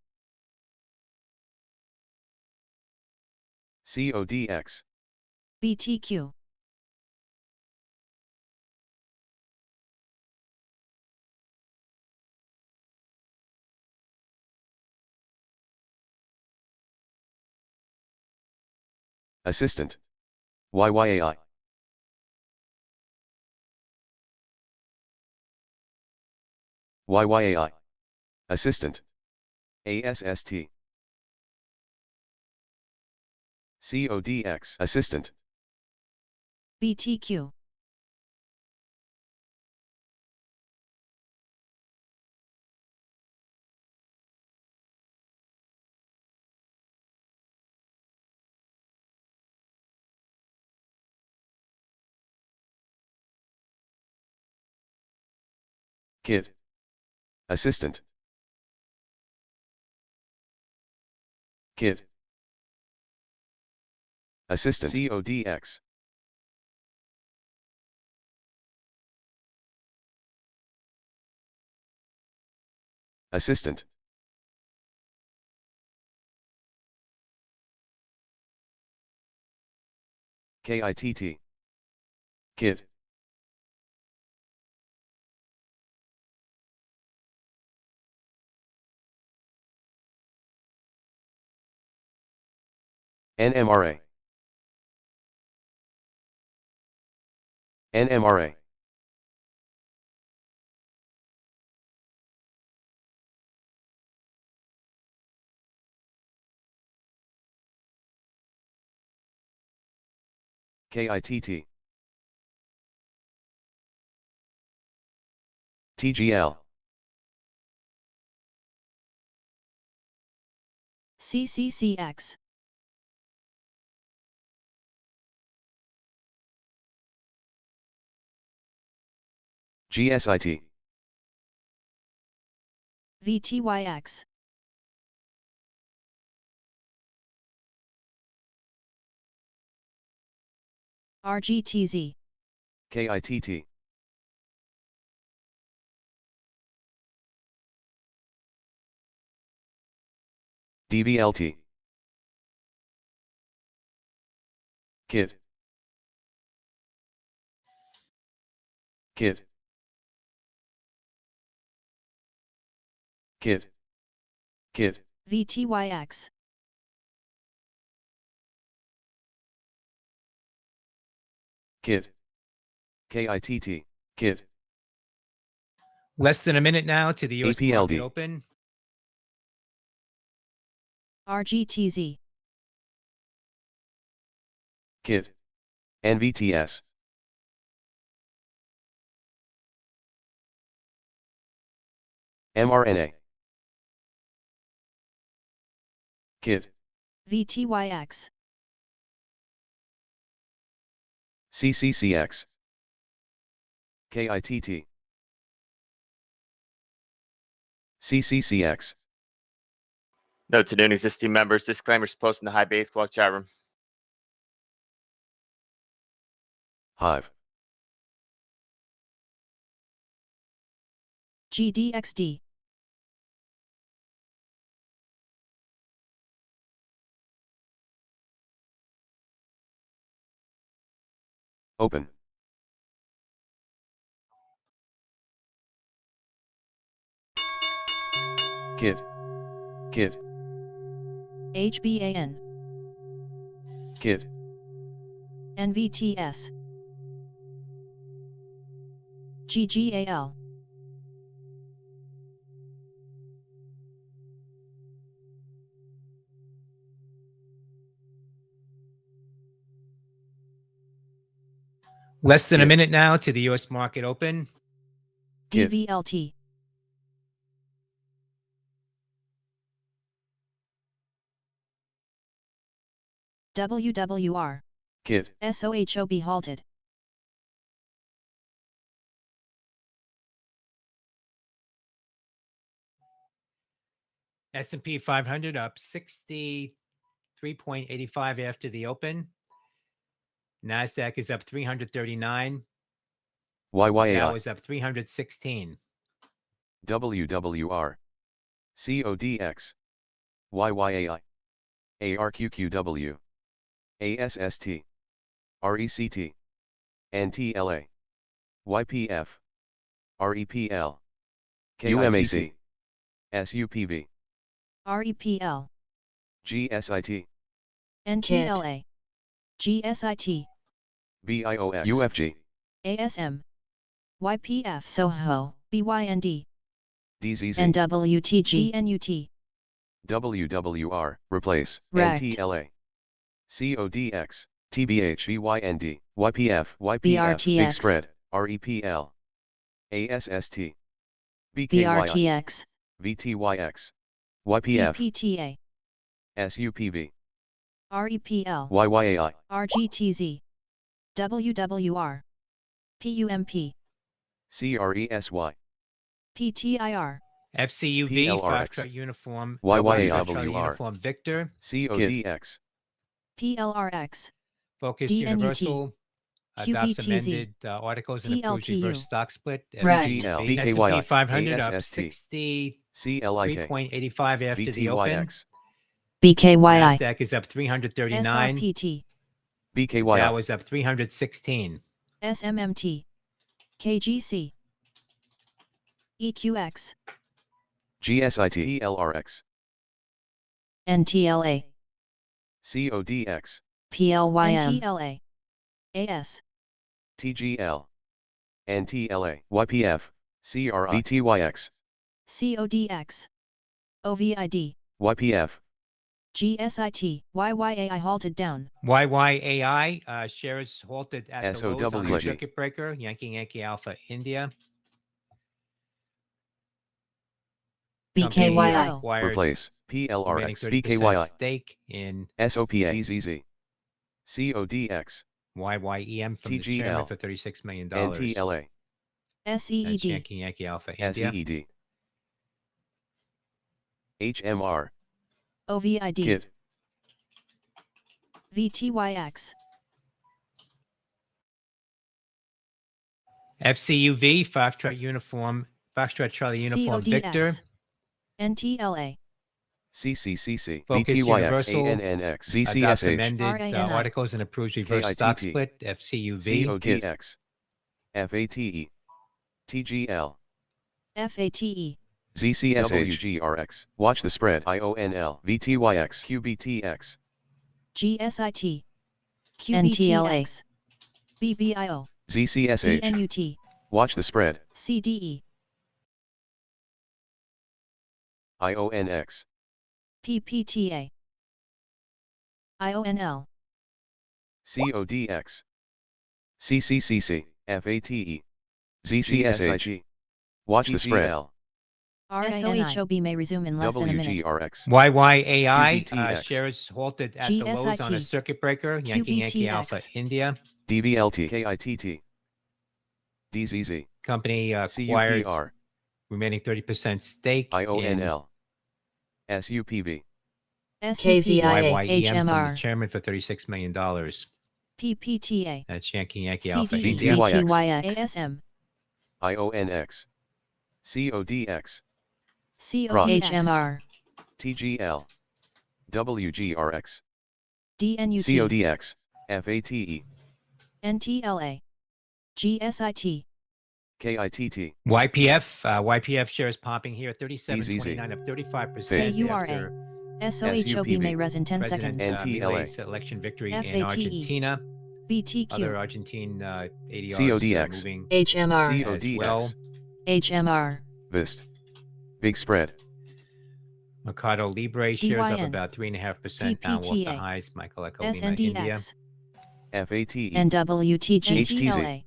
[SPEAKER 2] CODX.
[SPEAKER 3] BTQ,
[SPEAKER 2] Assistant. YYAI. YYAI. Assistant. ASST. CODX. Assistant.
[SPEAKER 3] BTQ,
[SPEAKER 2] KIT. Assistant. KIT. Assistant. CODX. Assistant. KITT. KIT. NMRA. NMRA. KITT, TGL,
[SPEAKER 3] CCCX,
[SPEAKER 2] GSIT,
[SPEAKER 3] VTYX, RGTZ,
[SPEAKER 2] KITT, DVLT, KIT, KIT, KIT, KIT,
[SPEAKER 3] VTYX,
[SPEAKER 2] KIT, KITT, KIT,
[SPEAKER 1] Less than a minute now to the U.S. market
[SPEAKER 2] APLD,
[SPEAKER 1] open.
[SPEAKER 3] RGTZ,
[SPEAKER 2] KIT, NVTS, mRNA, KIT,
[SPEAKER 3] VTYX,
[SPEAKER 2] CCCX, KITT, CCCX,
[SPEAKER 5] Note to new and existing members, disclaimers posted in the High Base Squad chat room.
[SPEAKER 2] Hive,
[SPEAKER 3] GDXD,
[SPEAKER 2] Open, KIT, KIT,
[SPEAKER 3] HBAN,
[SPEAKER 2] KIT,
[SPEAKER 3] NVTS, GGAL,
[SPEAKER 1] Less than a
[SPEAKER 2] KIT,
[SPEAKER 1] minute now to the U.S. market open.
[SPEAKER 2] KIT,
[SPEAKER 3] DVLT, WWR,
[SPEAKER 2] KIT,
[SPEAKER 3] SOHOB halted,
[SPEAKER 1] S&P 500 up 63.85 after the open. NASDAQ is up 339. Dow
[SPEAKER 2] YYAI,
[SPEAKER 1] is up 316.
[SPEAKER 2] WWR, CODX, YYAI, ARQQW, ASST, RECT, NTLA, YPF, REPL, UMAC, SUPV,
[SPEAKER 3] REPL,
[SPEAKER 2] GSIT,
[SPEAKER 3] NTLA, GSIT,
[SPEAKER 2] BIOX, UFG,
[SPEAKER 3] ASM, YPF, SOHO, BYND,
[SPEAKER 2] DZZ,
[SPEAKER 3] NWTG, DNUT,
[SPEAKER 2] WWR, replace,
[SPEAKER 3] Rect.
[SPEAKER 2] NTLA, CODX, TBH, BYND, YPF, YPF, Big
[SPEAKER 3] BRTX,
[SPEAKER 2] Spread, REPL, ASST, BKY,
[SPEAKER 3] BRTX,
[SPEAKER 2] VTYX, YPF,
[SPEAKER 3] PPTA,
[SPEAKER 2] SUPV,
[SPEAKER 3] REPL,
[SPEAKER 2] YYAI,
[SPEAKER 3] RGTZ, WWR, PUMP,
[SPEAKER 2] CRESY,
[SPEAKER 3] PTIR,
[SPEAKER 1] FCUV,
[SPEAKER 2] PLRX,
[SPEAKER 1] Foxtrot Uniform,
[SPEAKER 2] YYAWR,
[SPEAKER 1] Foxtrot Uniform Victor,
[SPEAKER 2] CODX,
[SPEAKER 3] PLRX,
[SPEAKER 1] Focus
[SPEAKER 3] DNUT,
[SPEAKER 1] Universal, adopts
[SPEAKER 3] QBTZ,
[SPEAKER 1] amended articles and approves
[SPEAKER 3] PLTU,
[SPEAKER 1] reverse stock split.
[SPEAKER 3] Rect.
[SPEAKER 2] TGL,
[SPEAKER 1] S&P
[SPEAKER 2] BKYI,
[SPEAKER 1] 500 up
[SPEAKER 2] ASST,
[SPEAKER 1] 63.85
[SPEAKER 2] CLIK,
[SPEAKER 1] after the open.
[SPEAKER 2] VTYX,
[SPEAKER 3] BKYI,
[SPEAKER 1] NASDAQ is up 339.
[SPEAKER 3] SRPT,
[SPEAKER 1] Dow
[SPEAKER 2] BKYI,
[SPEAKER 1] is up 316.
[SPEAKER 3] SMMT, KGC, EQX,
[SPEAKER 2] GSIT, ELRX,
[SPEAKER 3] NTLA,
[SPEAKER 2] CODX,
[SPEAKER 3] PLYM, NTLA, AS,
[SPEAKER 2] TGL, NTLA, YPF, CRI, VTYX,
[SPEAKER 3] CODX, OVID,
[SPEAKER 2] YPF,
[SPEAKER 3] GSIT, YYAI halted down.
[SPEAKER 1] YYAI shares halted at the lows on the
[SPEAKER 2] SOWG.
[SPEAKER 1] circuit breaker. Yankee Alpha India. Company
[SPEAKER 3] BKYI.
[SPEAKER 1] acquired
[SPEAKER 2] Replace.
[SPEAKER 1] remaining
[SPEAKER 2] PLRX.
[SPEAKER 1] 30%
[SPEAKER 2] BKYI.
[SPEAKER 1] stake in
[SPEAKER 2] SOPA. DZZ. CODX.
[SPEAKER 1] YYEM from the chairman
[SPEAKER 2] TGL.
[SPEAKER 1] for $36 million.
[SPEAKER 2] NTLA.
[SPEAKER 1] That's
[SPEAKER 3] SEED.
[SPEAKER 1] Yankee Alpha India.
[SPEAKER 2] SEED. HMR.
[SPEAKER 3] OVID.
[SPEAKER 2] KIT.
[SPEAKER 3] VTYX.
[SPEAKER 1] FCUV, Foxtrot Charlie Uniform Victor.
[SPEAKER 3] CODX. NTLA.
[SPEAKER 2] CCCC.
[SPEAKER 1] Focus
[SPEAKER 2] BTYX.
[SPEAKER 1] Universal
[SPEAKER 2] ANNX.
[SPEAKER 1] adopts
[SPEAKER 2] ZCSH.
[SPEAKER 1] amended
[SPEAKER 3] RINI.
[SPEAKER 1] articles and approves reverse
[SPEAKER 2] KITT.
[SPEAKER 1] stock split. FCUV.
[SPEAKER 2] CODX. FATE. TGL.
[SPEAKER 3] FATE.
[SPEAKER 2] ZCSH. WGRX. Watch the spread. IONL. VTYX. QBTX.
[SPEAKER 3] GSIT.
[SPEAKER 4] NTLA.
[SPEAKER 3] QBTX. BBIO.
[SPEAKER 2] ZCSH.
[SPEAKER 3] DNUT.
[SPEAKER 2] Watch the spread.
[SPEAKER 3] CDE.
[SPEAKER 2] IONX.
[SPEAKER 3] PPTA. IONL.
[SPEAKER 2] CODX. CCCC. FATE. ZCSH. Watch the spread.
[SPEAKER 3] SOHOB may resume in less than a minute.
[SPEAKER 2] WGRX.
[SPEAKER 1] YYAI
[SPEAKER 2] QBTX.
[SPEAKER 1] shares halted at the lows on a
[SPEAKER 3] GSIT.
[SPEAKER 1] circuit breaker. Yankee Alpha
[SPEAKER 3] QBTX.
[SPEAKER 1] India.
[SPEAKER 2] DVLT. KITT. DZZ.
[SPEAKER 1] Company acquired
[SPEAKER 2] CUPR.
[SPEAKER 1] remaining 30% stake in
[SPEAKER 2] IONL. SUPV.
[SPEAKER 3] SUPI.
[SPEAKER 1] YYEM from the
[SPEAKER 4] HMR.
[SPEAKER 1] chairman for $36 million.
[SPEAKER 3] PPTA.
[SPEAKER 1] That's Yankee Alpha
[SPEAKER 3] CDE.
[SPEAKER 1] India.
[SPEAKER 2] VTYX.
[SPEAKER 3] ASM.
[SPEAKER 2] IONX. CODX.
[SPEAKER 3] CODX.
[SPEAKER 4] HMR.
[SPEAKER 2] TGL. WGRX.
[SPEAKER 3] DNUT.
[SPEAKER 2] CODX. FATE.
[SPEAKER 3] NTLA. GSIT.
[SPEAKER 2] KITT.
[SPEAKER 1] YPF shares popping here 37.29 of 35%
[SPEAKER 3] KURA.
[SPEAKER 1] after
[SPEAKER 3] SOHOB may res in 10
[SPEAKER 1] President
[SPEAKER 3] seconds.
[SPEAKER 2] NTLA.
[SPEAKER 1] Milei's election victory in
[SPEAKER 3] FATE.
[SPEAKER 1] Argentina. Other
[SPEAKER 3] BTQ.
[SPEAKER 1] Argentine ADRs
[SPEAKER 2] CODX.
[SPEAKER 1] moving
[SPEAKER 4] HMR.
[SPEAKER 1] as well.
[SPEAKER 2] CODX.
[SPEAKER 4] HMR.
[SPEAKER 2] VIST. Big spread.
[SPEAKER 1] Mercado Libre shares up
[SPEAKER 3] DYN.
[SPEAKER 1] about 3.5% now off the
[SPEAKER 3] PPTA.
[SPEAKER 1] highs. Michael Echo Lima, India.
[SPEAKER 3] SNDX.
[SPEAKER 2] FATE.
[SPEAKER 4] NWTG.
[SPEAKER 3] NTLA.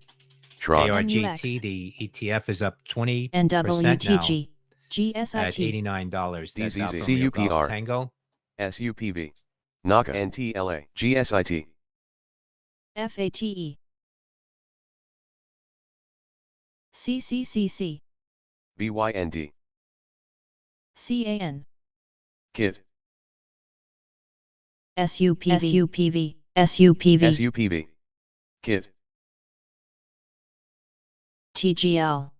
[SPEAKER 2] TROG.
[SPEAKER 1] ARGT, the ETF is up 20% now
[SPEAKER 4] NWTG.
[SPEAKER 1] at
[SPEAKER 3] GSIT.
[SPEAKER 1] $89. That's
[SPEAKER 2] DZZ.
[SPEAKER 1] Alfa Romeo Golf
[SPEAKER 2] CUPR.
[SPEAKER 1] Tango.
[SPEAKER 2] SUPV. NACA. NTLA. GSIT.
[SPEAKER 3] FATE. CCCC.
[SPEAKER 2] BYND.
[SPEAKER 3] CAN.
[SPEAKER 2] KIT.
[SPEAKER 4] SUPV. SUPV.
[SPEAKER 2] SUPV. KIT.
[SPEAKER 4] TGL.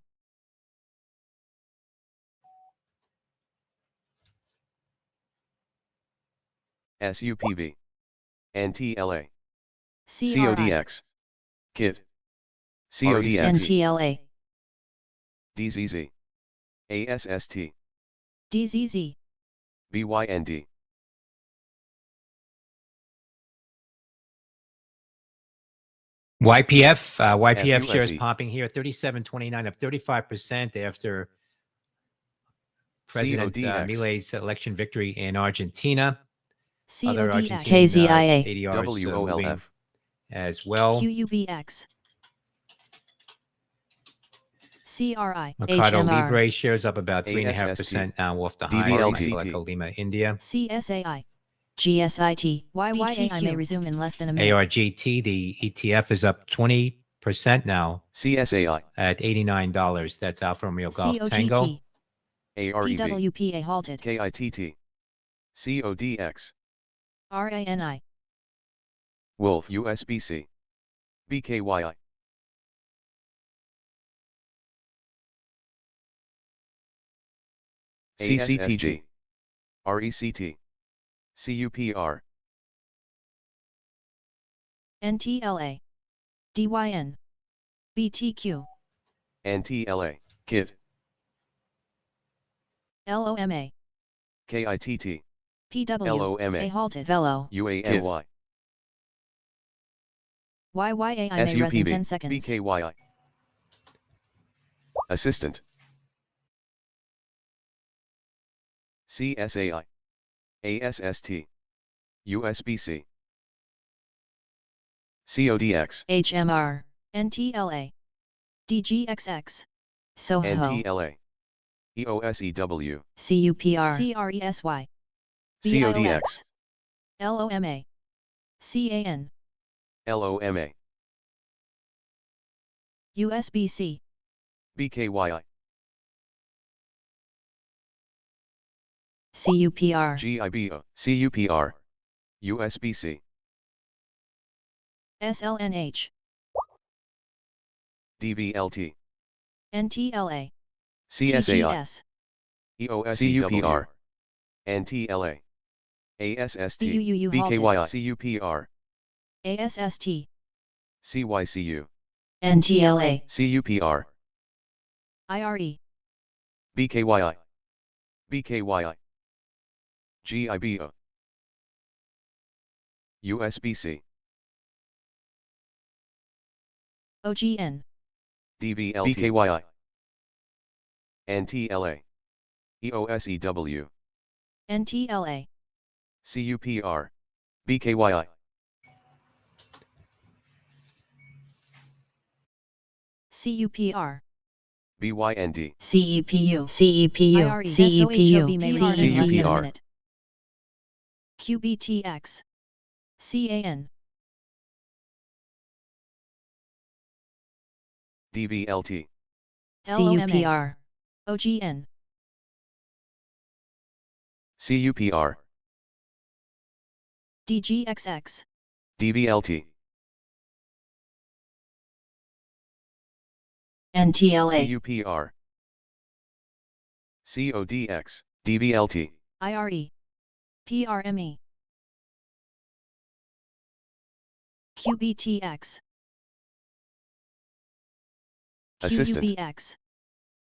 [SPEAKER 2] SUPV. NTLA.
[SPEAKER 3] CRI.
[SPEAKER 2] CODX. KIT. CODX.
[SPEAKER 4] NTLA.
[SPEAKER 2] DZZ. ASST.
[SPEAKER 3] DZZ.
[SPEAKER 2] BYND.
[SPEAKER 1] YPF shares
[SPEAKER 2] FUSE.
[SPEAKER 1] popping here 37.29 of 35% after President
[SPEAKER 2] CODX.
[SPEAKER 1] Milei's election victory in Argentina. Other
[SPEAKER 3] CODX.
[SPEAKER 1] Argentine
[SPEAKER 4] KZIA.
[SPEAKER 1] ADRs moving
[SPEAKER 2] WOLF.
[SPEAKER 1] as well.
[SPEAKER 3] QUBX. CRI.
[SPEAKER 1] Mercado
[SPEAKER 4] HMR.
[SPEAKER 1] Libre shares up about
[SPEAKER 2] ASST.
[SPEAKER 1] 3.5% now off the highs.
[SPEAKER 2] DVLT.
[SPEAKER 1] Michael Echo Lima, India.
[SPEAKER 3] CSAI.
[SPEAKER 4] GSIT.
[SPEAKER 3] YYAI may
[SPEAKER 4] BTQ.
[SPEAKER 3] resume in less than a minute.
[SPEAKER 1] ARGT, the ETF is up 20% now
[SPEAKER 2] CSAI.
[SPEAKER 1] at $89. That's Alfa Romeo Golf Tango.
[SPEAKER 3] COGT.
[SPEAKER 2] AREV.
[SPEAKER 3] PWPA halted.
[SPEAKER 2] KITT. CODX.
[SPEAKER 3] RANI.
[SPEAKER 2] Wolf USBC. BKYI. CCTG. RECT. CUPR.
[SPEAKER 3] NTLA. DYN. BTQ.
[SPEAKER 2] NTLA. KIT.
[SPEAKER 3] LOMA.
[SPEAKER 2] KITT.
[SPEAKER 3] PW.
[SPEAKER 2] LOMA.
[SPEAKER 3] A halted.
[SPEAKER 4] Velo.
[SPEAKER 2] UANY.
[SPEAKER 3] YYAI may res in 10
[SPEAKER 2] SUPV.
[SPEAKER 3] seconds.
[SPEAKER 2] BKYI. Assistant. CSAI. ASST. USB-C. CODX.
[SPEAKER 4] HMR,
[SPEAKER 3] NTLA. DGXX.
[SPEAKER 4] Soho,
[SPEAKER 2] NTLA. EOSEW.
[SPEAKER 4] CUPR,
[SPEAKER 3] CRESY.
[SPEAKER 2] CODX.
[SPEAKER 3] LOMA. CAN.
[SPEAKER 2] LOMA.
[SPEAKER 3] USB-C.
[SPEAKER 2] BKYI.
[SPEAKER 4] CUPR,
[SPEAKER 2] GIBO. CUPR. USB-C.
[SPEAKER 3] SLNH.
[SPEAKER 2] DVLT.
[SPEAKER 3] NTLA.
[SPEAKER 2] CSAI.
[SPEAKER 3] TGS.
[SPEAKER 2] EOSEW. NTLA. ASST.
[SPEAKER 3] BUUU
[SPEAKER 2] BKYI. CUPR.
[SPEAKER 3] ASST.
[SPEAKER 2] CYCU.
[SPEAKER 4] NTLA,
[SPEAKER 2] CUPR.
[SPEAKER 3] IRE.
[SPEAKER 2] BKYI. BKYI. GIBO. USB-C.
[SPEAKER 3] OGN.
[SPEAKER 2] DVLT. BKYI. NTLA. EOSEW.
[SPEAKER 3] NTLA.
[SPEAKER 2] CUPR. BKYI.
[SPEAKER 3] CUPR.
[SPEAKER 2] BYND.
[SPEAKER 4] CEPU, CEPU,
[SPEAKER 3] IRE.
[SPEAKER 4] CEPU,
[SPEAKER 3] SOHOB may resume in less than a
[SPEAKER 2] CUPR.
[SPEAKER 3] minute. QBTX. CAN.
[SPEAKER 2] DVLT.
[SPEAKER 4] CUPR,
[SPEAKER 3] OGN.
[SPEAKER 2] CUPR.
[SPEAKER 3] DGXX.
[SPEAKER 2] DVLT.
[SPEAKER 4] NTLA,
[SPEAKER 2] CUPR. CODX. DVLT.
[SPEAKER 3] IRE. PRME. QBTX.
[SPEAKER 2] Assistant.
[SPEAKER 3] QUBX.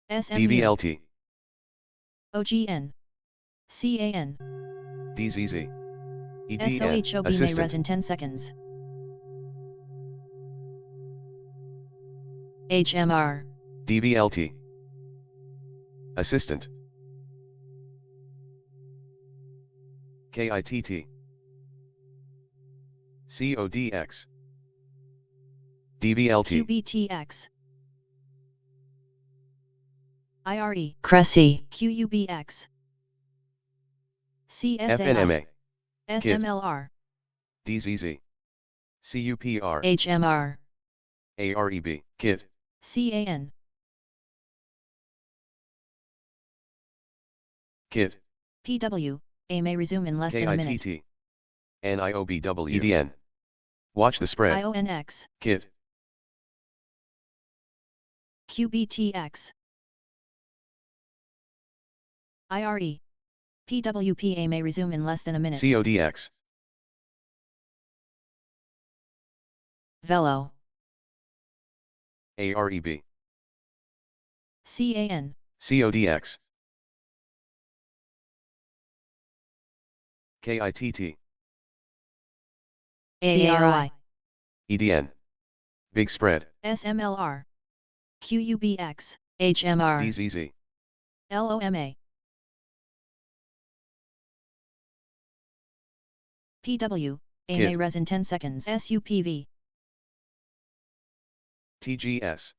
[SPEAKER 3] SMU.
[SPEAKER 2] DVLT.
[SPEAKER 3] OGN. CAN.
[SPEAKER 2] DZZ. EDN.
[SPEAKER 3] SOHOB may
[SPEAKER 2] Assistant.
[SPEAKER 3] res in 10 seconds.
[SPEAKER 4] HMR,
[SPEAKER 2] DVLT. Assistant. KITT. CODX. DVLT.
[SPEAKER 3] QBTX. IRE.
[SPEAKER 4] Cressy,
[SPEAKER 3] QUBX. CSAI.
[SPEAKER 2] FNMA.
[SPEAKER 3] SMLR.
[SPEAKER 2] DZZ. CUPR.
[SPEAKER 4] HMR,
[SPEAKER 2] AREB. KIT.
[SPEAKER 3] CAN.
[SPEAKER 2] KIT.
[SPEAKER 3] PW. A may resume in less than a minute.
[SPEAKER 2] KITT. NIOBW. EDN. Watch the spread.
[SPEAKER 3] IONX.
[SPEAKER 2] KIT.
[SPEAKER 3] QBTX. IRE. PWPA may resume in less than a minute.
[SPEAKER 2] CODX.
[SPEAKER 4] Velo,
[SPEAKER 2] AREB.
[SPEAKER 3] CAN.
[SPEAKER 2] CODX. KITT.
[SPEAKER 4] AARI,
[SPEAKER 2] EDN. Big spread.
[SPEAKER 3] SMLR. QUBX.
[SPEAKER 4] HMR,
[SPEAKER 2] DZZ.
[SPEAKER 3] LOMA. PW. A
[SPEAKER 2] KIT.
[SPEAKER 3] may res in 10 seconds. SUPV.
[SPEAKER 2] TGS.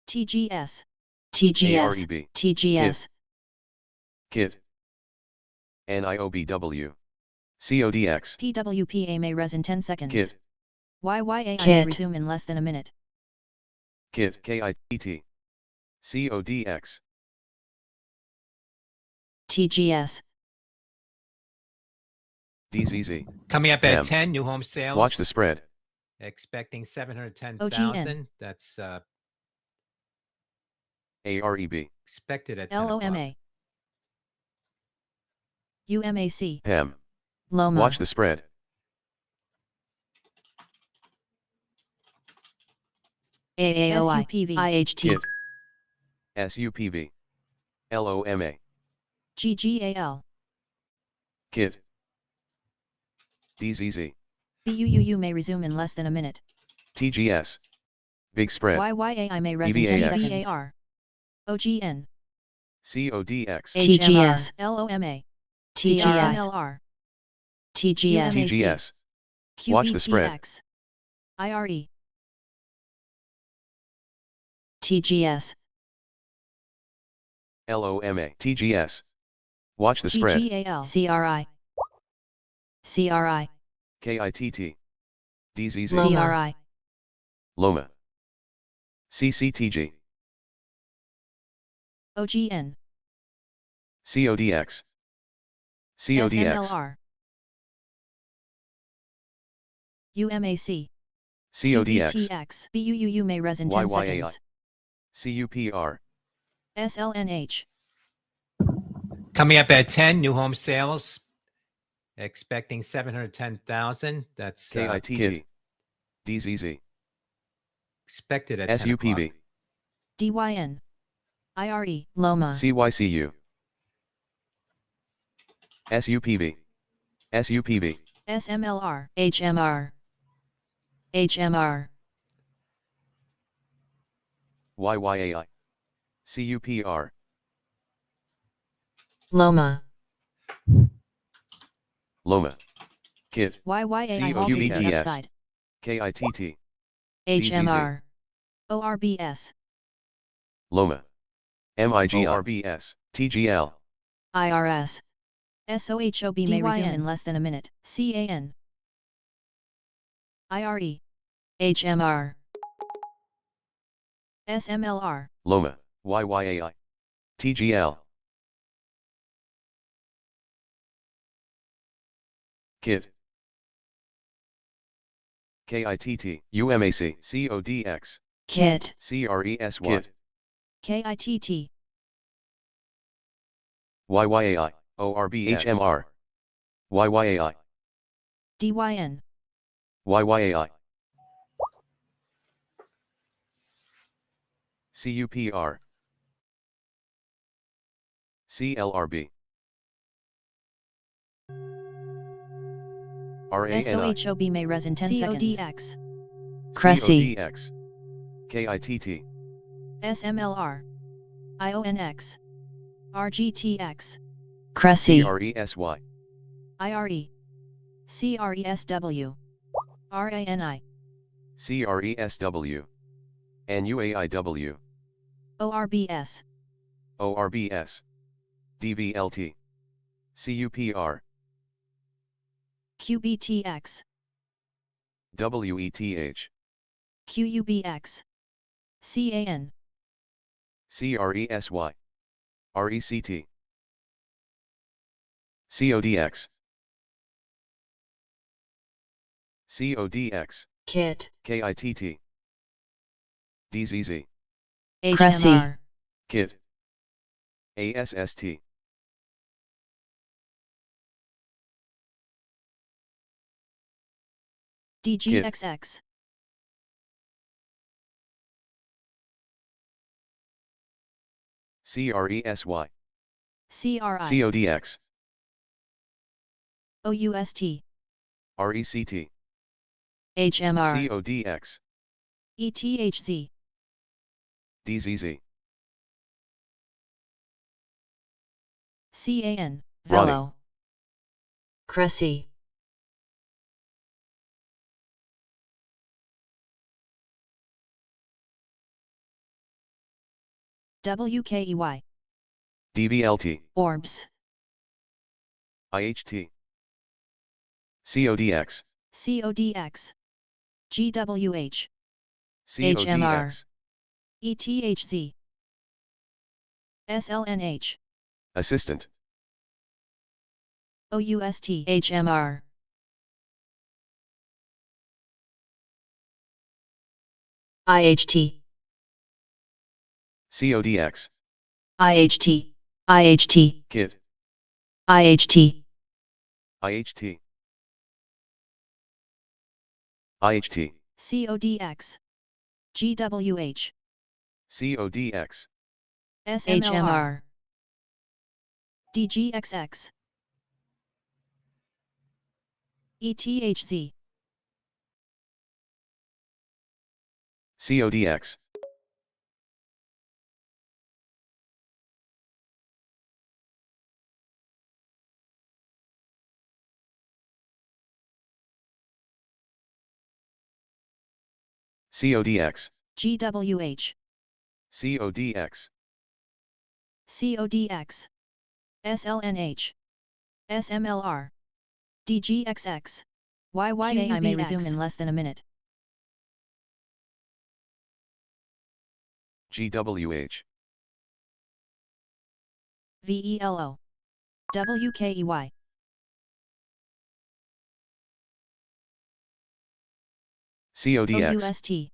[SPEAKER 3] TGS.
[SPEAKER 4] TGS,
[SPEAKER 2] AREB.
[SPEAKER 4] TGS,
[SPEAKER 2] KIT. NIOBW. CODX.
[SPEAKER 3] PWPA may res in 10 seconds.
[SPEAKER 2] KIT.
[SPEAKER 3] YYAI may
[SPEAKER 4] KIT.
[SPEAKER 3] resume in less than a minute.
[SPEAKER 2] KIT. KITT. CODX.
[SPEAKER 4] TGS,
[SPEAKER 2] DZZ.
[SPEAKER 1] Coming up
[SPEAKER 2] Damn.
[SPEAKER 1] at 10, new home sales.
[SPEAKER 2] Watch the spread.
[SPEAKER 1] Expecting 710,000.
[SPEAKER 3] OGN.
[SPEAKER 1] That's
[SPEAKER 2] AREB.
[SPEAKER 1] expected at 10 o'clock.
[SPEAKER 3] LOMA. UMAC.
[SPEAKER 2] PEM.
[SPEAKER 4] Loma,
[SPEAKER 2] Watch the spread.
[SPEAKER 4] AAOI,
[SPEAKER 3] SUPV.
[SPEAKER 4] IHT,
[SPEAKER 2] KIT. SUPV. LOMA.
[SPEAKER 3] GGAL.
[SPEAKER 2] KIT. DZZ.
[SPEAKER 3] BUUU may resume in less than a minute.
[SPEAKER 2] TGS. Big spread.
[SPEAKER 3] YYAI may res in 10
[SPEAKER 2] EVAX.
[SPEAKER 3] seconds. VAR. OGN.
[SPEAKER 2] CODX.
[SPEAKER 4] TGS,
[SPEAKER 3] LOMA.
[SPEAKER 4] TGS,
[SPEAKER 3] CRMLR.
[SPEAKER 4] TGS,
[SPEAKER 2] TGS. Watch the spread.
[SPEAKER 3] QBTX, IRE,
[SPEAKER 4] TGS,
[SPEAKER 2] LOMA. TGS. Watch the spread.
[SPEAKER 3] GGAL,
[SPEAKER 4] CRI, CRI,
[SPEAKER 2] KITT. DZZ.
[SPEAKER 4] Loma.
[SPEAKER 3] CRI,
[SPEAKER 2] Loma. CCTG.
[SPEAKER 3] OGN,
[SPEAKER 2] CODX. CODX.
[SPEAKER 3] SMLR, UMAC,
[SPEAKER 2] CODX.
[SPEAKER 3] QBTX, BUUU may res in 10
[SPEAKER 2] YYAI.
[SPEAKER 3] seconds,
[SPEAKER 2] CUPR.
[SPEAKER 3] SLNH,
[SPEAKER 1] Coming up at 10, new home sales. Expecting 710,000. That's
[SPEAKER 2] KITT. DZZ.
[SPEAKER 1] expected at 10
[SPEAKER 2] SUPV.
[SPEAKER 1] o'clock.
[SPEAKER 3] DYN, IRE,
[SPEAKER 4] Loma,
[SPEAKER 2] CYCU. SUPV. SUPV.
[SPEAKER 3] SMLR,
[SPEAKER 4] HMR, HMR,
[SPEAKER 2] YYAI. CUPR.
[SPEAKER 4] Loma,
[SPEAKER 2] Loma. KIT.
[SPEAKER 3] YYAI voltage
[SPEAKER 2] COQBTS.
[SPEAKER 3] upside,
[SPEAKER 2] KITT.
[SPEAKER 4] HMR,
[SPEAKER 3] ORBS,
[SPEAKER 2] Loma. MIGRBS. TGL.
[SPEAKER 4] IRS,
[SPEAKER 3] SOHOB may resume DYN. in less than a minute, CAN, IRE,
[SPEAKER 4] HMR,
[SPEAKER 3] SMLR,
[SPEAKER 2] Loma. YYAI. TGL. KIT. KITT. UMAC. CODX.
[SPEAKER 4] KIT,
[SPEAKER 2] CRESY.
[SPEAKER 3] KITT,
[SPEAKER 2] YYAI. ORBS. HMR. YYAI.
[SPEAKER 3] DYN,
[SPEAKER 2] YYAI. CUPR. CLRB. RANI.
[SPEAKER 3] SOHOB may res in 10 seconds, CODX,
[SPEAKER 4] Cressy,
[SPEAKER 2] CODX. KITT.
[SPEAKER 3] SMLR, IONX, RGTX,
[SPEAKER 4] Cressy,
[SPEAKER 2] CRESY.
[SPEAKER 3] IRE, CRESW, RANI,
[SPEAKER 2] CRESW. NUAIW.
[SPEAKER 3] ORBS,
[SPEAKER 2] ORBS. DVLT. CUPR.
[SPEAKER 3] QBTX,
[SPEAKER 2] WETH.
[SPEAKER 3] QUBX, CAN,
[SPEAKER 2] CRESY. RECT. CODX. CODX.
[SPEAKER 4] KIT,
[SPEAKER 2] KITT. DZZ.
[SPEAKER 4] Cressy,
[SPEAKER 3] HMR,
[SPEAKER 2] KIT. ASST.
[SPEAKER 3] DGXX,
[SPEAKER 2] CRESY.
[SPEAKER 3] CRI,
[SPEAKER 2] CODX.
[SPEAKER 3] OUST,
[SPEAKER 2] RECT.
[SPEAKER 4] HMR,
[SPEAKER 2] CODX.
[SPEAKER 3] ETHZ,
[SPEAKER 2] DZZ.
[SPEAKER 3] CAN,
[SPEAKER 2] Ronnie.
[SPEAKER 4] Velo, Cressy,
[SPEAKER 3] WKEY,
[SPEAKER 2] DVLT.
[SPEAKER 3] Orbs,
[SPEAKER 2] IHT. CODX.
[SPEAKER 3] CODX, GWH,
[SPEAKER 2] CODX.
[SPEAKER 3] ETHZ, SLNH,
[SPEAKER 2] Assistant.
[SPEAKER 3] OUST,
[SPEAKER 4] HMR, IHT,
[SPEAKER 2] CODX.
[SPEAKER 4] IHT, IHT,
[SPEAKER 2] KIT.
[SPEAKER 4] IHT,
[SPEAKER 2] IHT. IHT.
[SPEAKER 3] CODX, GWH,
[SPEAKER 2] CODX.
[SPEAKER 3] SMLR,
[SPEAKER 4] HMR,
[SPEAKER 3] DGXX, ETHZ,
[SPEAKER 2] CODX. CODX,
[SPEAKER 3] GWH,
[SPEAKER 2] CODX,
[SPEAKER 3] CODX, SLNH, SMLR, DGXX, YYAI may resume in less than a minute.
[SPEAKER 2] GWH,
[SPEAKER 3] VELO, WKEY,
[SPEAKER 2] CODX,
[SPEAKER 3] OUST,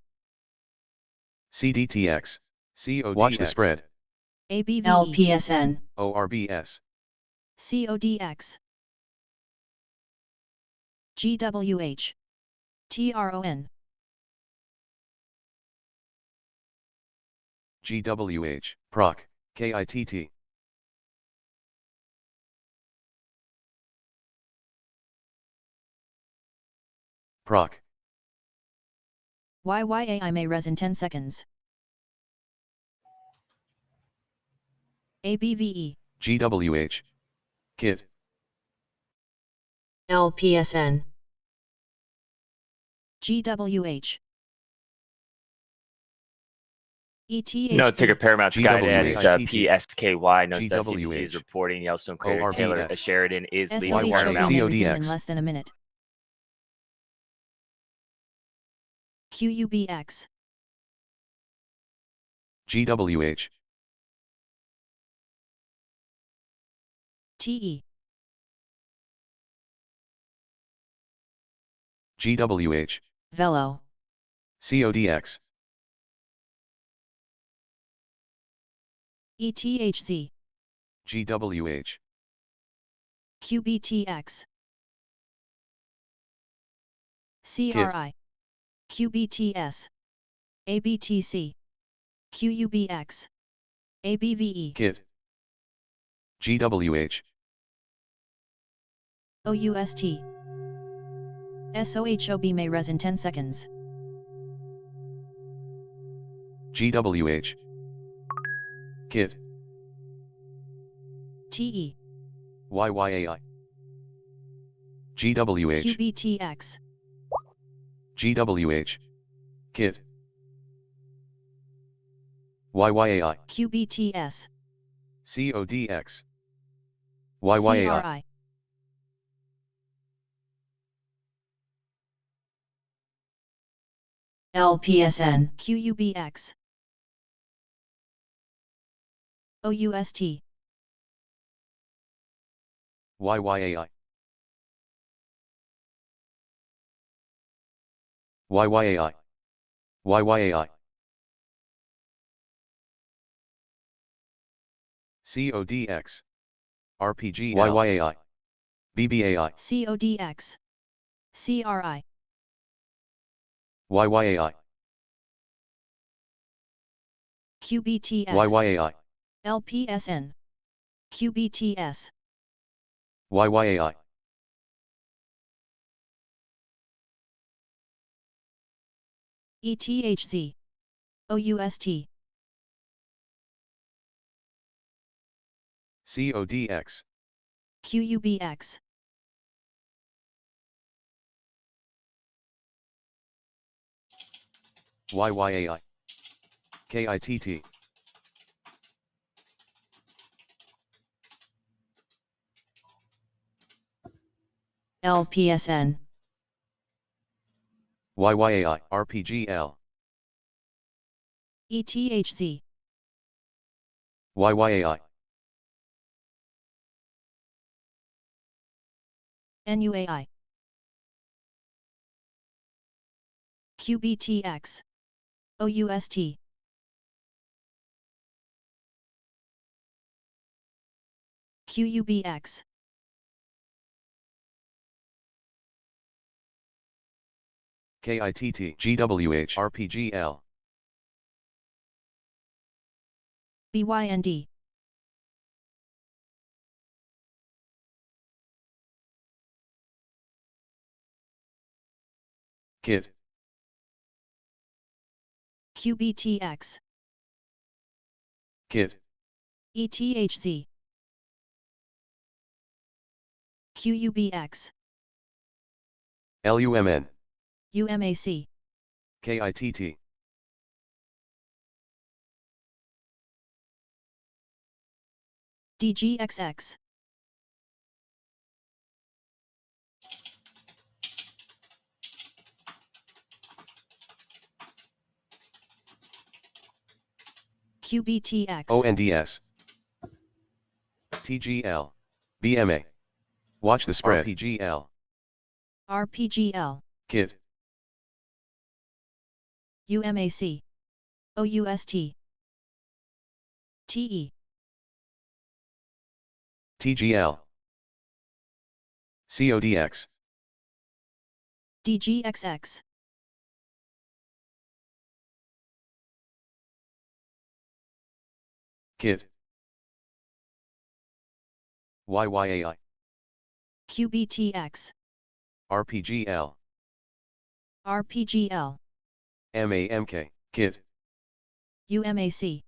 [SPEAKER 2] CDTX, CODX. Watch the spread.
[SPEAKER 3] ABVE,
[SPEAKER 4] LPSN,
[SPEAKER 2] ORBS,
[SPEAKER 3] CODX, GWH, TRON,
[SPEAKER 2] GWH, PROC, KITT, PROC,
[SPEAKER 3] YYAI may res in 10 seconds. ABVE,
[SPEAKER 2] GWH, KIT,
[SPEAKER 4] LPSN,
[SPEAKER 3] GWH,
[SPEAKER 5] Note ticker
[SPEAKER 3] ETHZ,
[SPEAKER 5] Paramount Skydance,
[SPEAKER 2] GWH,
[SPEAKER 5] PSKY. Note that CBC
[SPEAKER 2] GWH,
[SPEAKER 5] is reporting Yellowstone Crater Taylor
[SPEAKER 2] ORBS,
[SPEAKER 5] Sheridan is leading
[SPEAKER 3] SOHOB
[SPEAKER 5] Paramount.
[SPEAKER 3] may resume in
[SPEAKER 2] CODX.
[SPEAKER 3] less than a minute. QUBX,
[SPEAKER 2] GWH,
[SPEAKER 3] TE,
[SPEAKER 2] GWH,
[SPEAKER 3] Velo,
[SPEAKER 2] CODX,
[SPEAKER 3] ETHZ,
[SPEAKER 2] GWH,
[SPEAKER 3] QBTX, CRI, QBTS, ABTC, QUBX, ABVE,
[SPEAKER 2] KIT, GWH,
[SPEAKER 3] OUST, SOHOB may res in 10 seconds.
[SPEAKER 2] GWH, KIT,
[SPEAKER 3] TE,
[SPEAKER 2] YYAI, GWH,
[SPEAKER 3] QBTX,
[SPEAKER 2] GWH, KIT, YYAI,
[SPEAKER 3] QBTS,
[SPEAKER 2] CODX, YYAI,
[SPEAKER 3] CRI,
[SPEAKER 4] LPSN,
[SPEAKER 3] QUBX, OUST,
[SPEAKER 2] YYAI, YYAI, YYAI, CODX, RPG, YYAI, BBAI,
[SPEAKER 3] CODX, CRI,
[SPEAKER 2] YYAI,
[SPEAKER 3] QBTX,
[SPEAKER 2] YYAI,
[SPEAKER 3] LPSN, QBTS,
[SPEAKER 2] YYAI,
[SPEAKER 3] ETHZ, OUST,
[SPEAKER 2] CODX,
[SPEAKER 3] QUBX,
[SPEAKER 2] YYAI, KITT,
[SPEAKER 4] LPSN,
[SPEAKER 2] YYAI, RPGL,
[SPEAKER 3] ETHZ,
[SPEAKER 2] YYAI,
[SPEAKER 3] NUAI, QBTX, OUST, QUBX,
[SPEAKER 2] KITT, GWH, RPGL,
[SPEAKER 3] BYND,
[SPEAKER 2] KIT,
[SPEAKER 3] QBTX,
[SPEAKER 2] KIT,
[SPEAKER 3] ETHZ, QUBX,
[SPEAKER 2] LUMN,
[SPEAKER 3] UMAC,
[SPEAKER 2] KITT.
[SPEAKER 3] DGXX. QBTX.
[SPEAKER 2] ONDS. TGL. BMA. Watch the spread. RPGL.
[SPEAKER 3] RPGL.
[SPEAKER 2] KIT.
[SPEAKER 3] UMAC. OUST. TE.
[SPEAKER 2] TGL. CODX.
[SPEAKER 3] DGXX.
[SPEAKER 2] KIT. YYAI.
[SPEAKER 3] QBTX.
[SPEAKER 2] RPGL.
[SPEAKER 3] RPGL.
[SPEAKER 2] MAMK. KIT.
[SPEAKER 3] UMAC.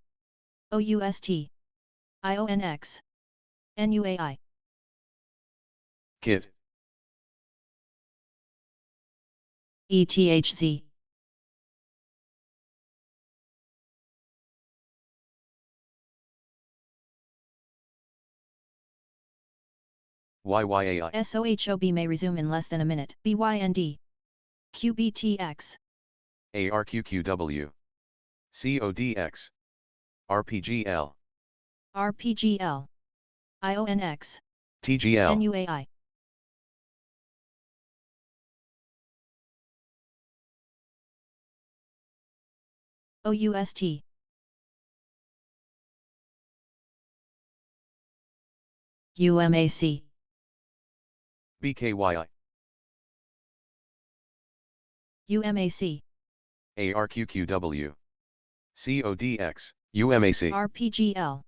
[SPEAKER 3] OUST. IONX. NUAI.
[SPEAKER 2] KIT.
[SPEAKER 4] ETHZ.
[SPEAKER 2] YYAI.
[SPEAKER 3] SOHOB may resume in less than a minute. BYND. QBTX.
[SPEAKER 2] ARQQW. CODX. RPGL.
[SPEAKER 3] RPGL. IONX.
[SPEAKER 2] TGL.
[SPEAKER 3] NUAI. OUST.
[SPEAKER 4] UMAC.
[SPEAKER 2] BKYI.
[SPEAKER 3] UMAC.
[SPEAKER 2] ARQQW. CODX. UMAC.
[SPEAKER 3] RPGL.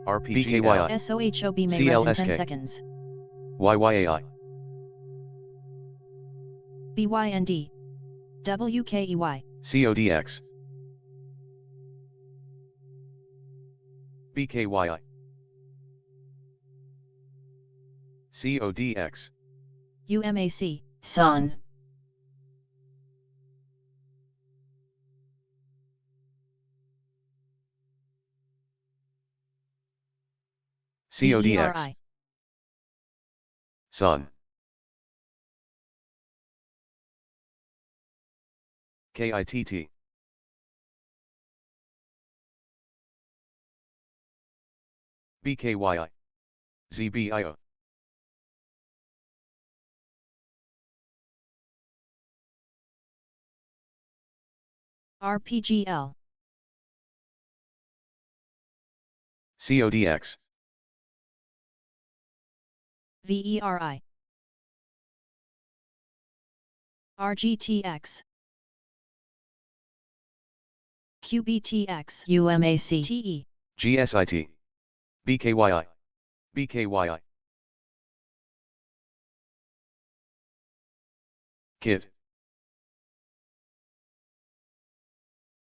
[SPEAKER 2] RPGL.
[SPEAKER 3] SOHOB may rest in 10
[SPEAKER 2] CLSK.
[SPEAKER 3] seconds.
[SPEAKER 2] YYAI.
[SPEAKER 3] BYND. WKEY.
[SPEAKER 2] CODX. BKYI. CODX.
[SPEAKER 3] UMAC.
[SPEAKER 4] SON.
[SPEAKER 2] CODX.
[SPEAKER 3] VERI.
[SPEAKER 2] Sun. KITT. BKYI. ZBIO.
[SPEAKER 3] RPGL.
[SPEAKER 2] CODX.
[SPEAKER 3] VERI. RGTX. QBTX.
[SPEAKER 4] UMAC.
[SPEAKER 3] TE.
[SPEAKER 2] GSIT. BKYI. BKYI. KIT.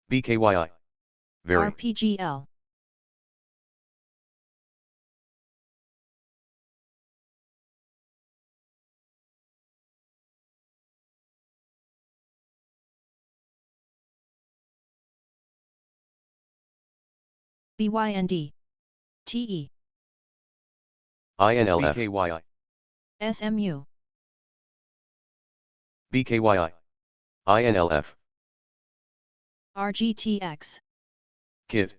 [SPEAKER 2] BKYI. Very.
[SPEAKER 3] RPGL. BYND. TE.
[SPEAKER 2] INLF. BKYI.
[SPEAKER 3] SMU.
[SPEAKER 2] BKYI. INLF.
[SPEAKER 3] RGTX.
[SPEAKER 2] KIT.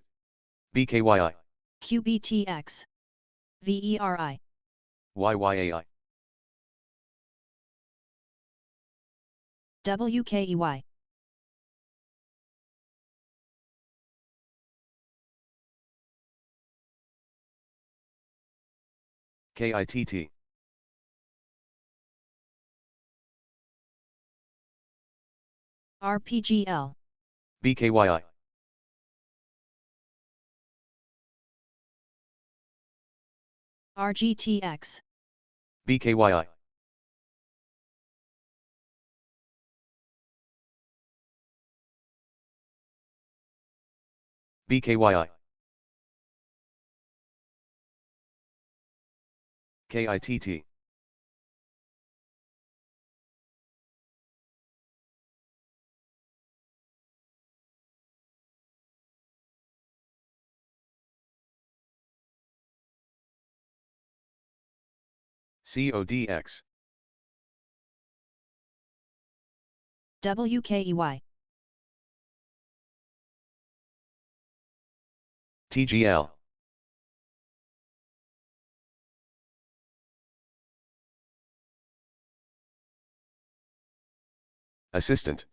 [SPEAKER 2] BKYI.
[SPEAKER 3] QBTX. VERI.
[SPEAKER 2] YYAI.
[SPEAKER 3] WKEY.
[SPEAKER 2] KITT.
[SPEAKER 3] RPGL.
[SPEAKER 2] BKYI.
[SPEAKER 3] RGTX.
[SPEAKER 2] BKYI. BKYI. KITT. CODX.
[SPEAKER 3] WKEY.
[SPEAKER 2] TGL. Assistant.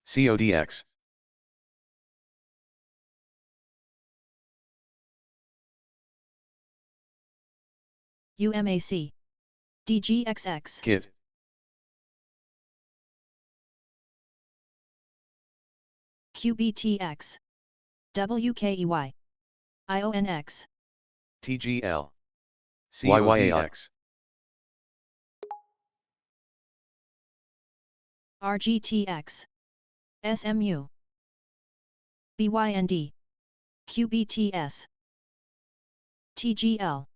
[SPEAKER 2] CODX.
[SPEAKER 3] UMAC. DGXX.
[SPEAKER 2] KIT.
[SPEAKER 3] QBTX. WKEY. IONX.
[SPEAKER 2] TGL. CODX.
[SPEAKER 3] RGTX. SMU. BYND. QBTS. TGL.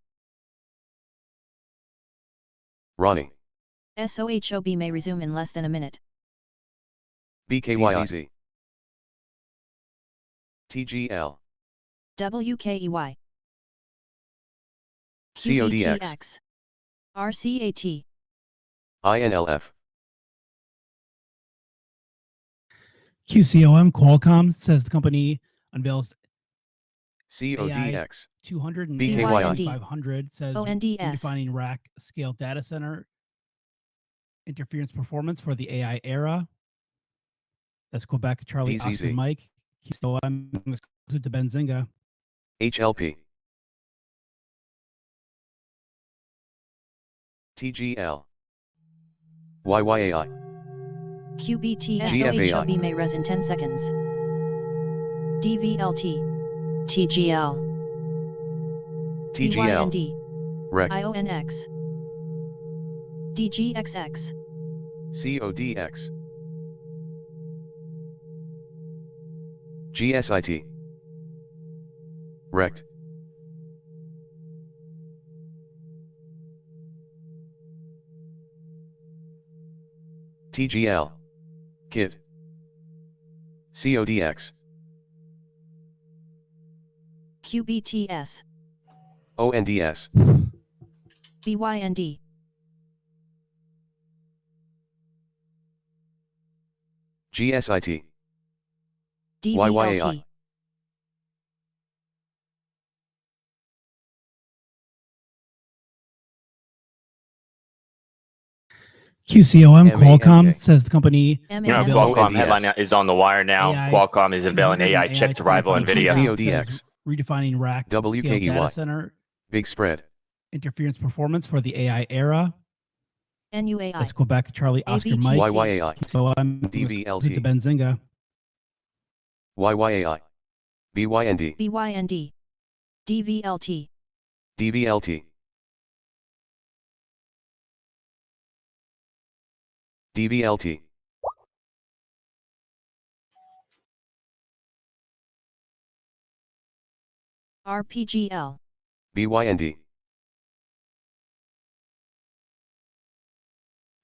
[SPEAKER 2] Ronnie.
[SPEAKER 3] SOHOB may resume in less than a minute.
[SPEAKER 2] BKYZ. TGL.
[SPEAKER 3] WKEY.
[SPEAKER 2] CODX.
[SPEAKER 3] QBTX. RCAT.
[SPEAKER 2] INLF.
[SPEAKER 6] QCOM Qualcomm says the company unveils AI
[SPEAKER 2] CODX.
[SPEAKER 6] 200 and
[SPEAKER 2] BKY.
[SPEAKER 6] 500 says
[SPEAKER 3] ONDS.
[SPEAKER 6] redefining rack scale data center interference performance for the AI era. That's Quebec Charlie Oscar
[SPEAKER 2] DZZ.
[SPEAKER 6] Mike. QCOM exclusive to Benzinga.
[SPEAKER 2] HLP. TGL. YYAI.
[SPEAKER 3] QBT
[SPEAKER 2] GFAI.
[SPEAKER 3] SOHOB may res in 10 seconds. DVLT.
[SPEAKER 4] TGL.
[SPEAKER 2] TGL.
[SPEAKER 3] BYND.
[SPEAKER 2] RECT.
[SPEAKER 3] IONX. DGXX.
[SPEAKER 2] CODX. GSIT. RECT. TGL. KIT. CODX.
[SPEAKER 3] QBTS.
[SPEAKER 2] ONDS.
[SPEAKER 3] BYND.
[SPEAKER 2] GSIT.
[SPEAKER 3] DVLT.
[SPEAKER 2] YYAI.
[SPEAKER 6] QCOM
[SPEAKER 2] MANK.
[SPEAKER 6] Qualcomm says the company
[SPEAKER 5] You know,
[SPEAKER 3] MANK.
[SPEAKER 5] Qualcomm
[SPEAKER 2] ONDS.
[SPEAKER 5] headline is on the wire now.
[SPEAKER 6] AI
[SPEAKER 5] Qualcomm is unveiling
[SPEAKER 6] 200
[SPEAKER 5] AI
[SPEAKER 6] and
[SPEAKER 5] chip to rival
[SPEAKER 6] 2500
[SPEAKER 5] NVIDIA.
[SPEAKER 2] CODX.
[SPEAKER 6] says redefining rack scale
[SPEAKER 2] WKEY.
[SPEAKER 6] data center
[SPEAKER 2] Big spread.
[SPEAKER 6] interference performance for the AI era.
[SPEAKER 3] NUAI.
[SPEAKER 6] That's Quebec Charlie Oscar
[SPEAKER 3] ABTC.
[SPEAKER 6] Mike.
[SPEAKER 2] YYAI.
[SPEAKER 6] So I'm
[SPEAKER 2] DVLT.
[SPEAKER 6] to Benzinga.
[SPEAKER 2] YYAI. BYND.
[SPEAKER 3] BYND. DVLT.
[SPEAKER 2] DVLT. DVLT.
[SPEAKER 3] RPGL.
[SPEAKER 2] BYND.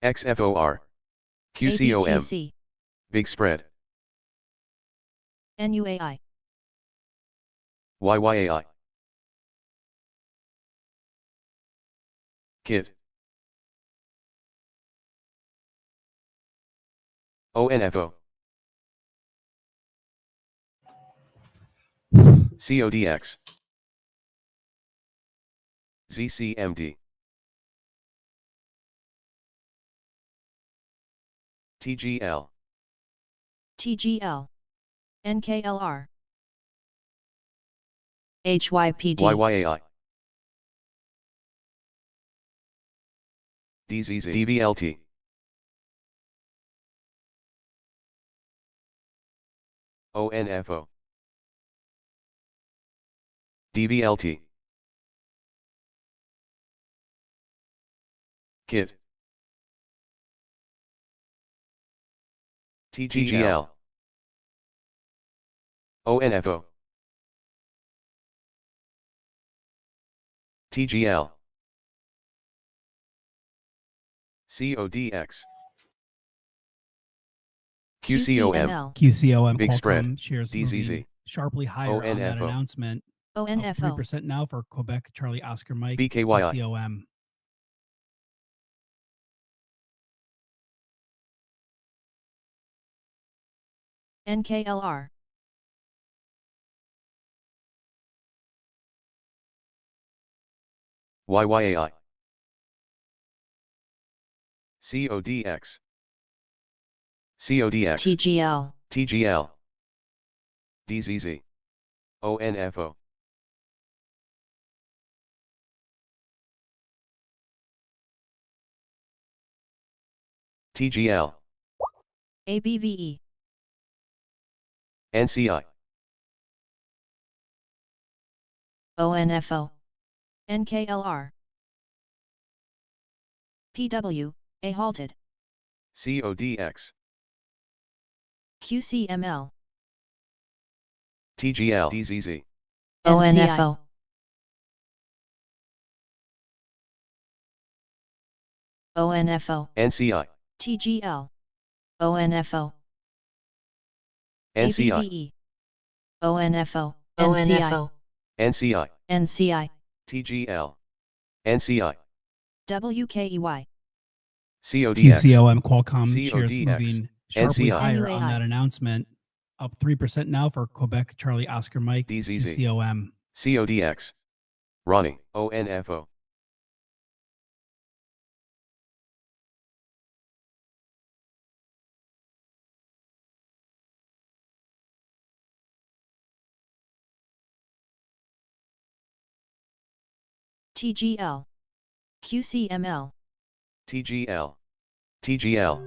[SPEAKER 2] XFOR. QCOM.
[SPEAKER 3] ABTC.
[SPEAKER 2] Big spread.
[SPEAKER 3] NUAI.
[SPEAKER 2] YYAI. KIT. ONFO. CODX. ZCMD. TGL.
[SPEAKER 3] TGL. NKLR.
[SPEAKER 4] HYPD.
[SPEAKER 2] YYAI. DZZ. DVLT. ONFO. DVLT. KIT. TGL. ONFO. TGL. CODX. QCOM.
[SPEAKER 6] QCOM
[SPEAKER 2] Big
[SPEAKER 6] Qualcomm
[SPEAKER 2] spread.
[SPEAKER 6] shares
[SPEAKER 2] DZZ.
[SPEAKER 6] moving sharply higher on that
[SPEAKER 2] ONFO.
[SPEAKER 6] announcement. Up
[SPEAKER 3] ONFO.
[SPEAKER 6] 3% now for Quebec Charlie Oscar Mike.
[SPEAKER 2] BKYI.
[SPEAKER 6] QCOM.
[SPEAKER 3] NKLR.
[SPEAKER 2] YYAI. CODX. CODX.
[SPEAKER 4] TGL.
[SPEAKER 2] TGL. DZZ. ONFO. TGL.
[SPEAKER 3] ABVE.
[SPEAKER 2] NCI.
[SPEAKER 4] ONFO.
[SPEAKER 3] NKLR. PW. A halted.
[SPEAKER 2] CODX.
[SPEAKER 3] QCML.
[SPEAKER 2] TGL. DZZ.
[SPEAKER 4] ONFO. ONFO.
[SPEAKER 2] NCI.
[SPEAKER 3] TGL.
[SPEAKER 4] ONFO.
[SPEAKER 2] NCI.
[SPEAKER 3] ABVE.
[SPEAKER 4] ONFO.
[SPEAKER 3] ONFO.
[SPEAKER 2] NCI.
[SPEAKER 4] NCI.
[SPEAKER 2] TGL. NCI.
[SPEAKER 3] WKEY.
[SPEAKER 2] CODX.
[SPEAKER 6] QCOM Qualcomm shares
[SPEAKER 2] CODX.
[SPEAKER 6] moving sharply
[SPEAKER 2] NCI.
[SPEAKER 6] higher on
[SPEAKER 3] NUAI.
[SPEAKER 6] that announcement. Up 3% now for Quebec Charlie Oscar Mike.
[SPEAKER 2] DZZ.
[SPEAKER 6] QCOM.
[SPEAKER 2] CODX. Ronnie. ONFO.
[SPEAKER 3] TGL. QCML.
[SPEAKER 2] TGL. TGL.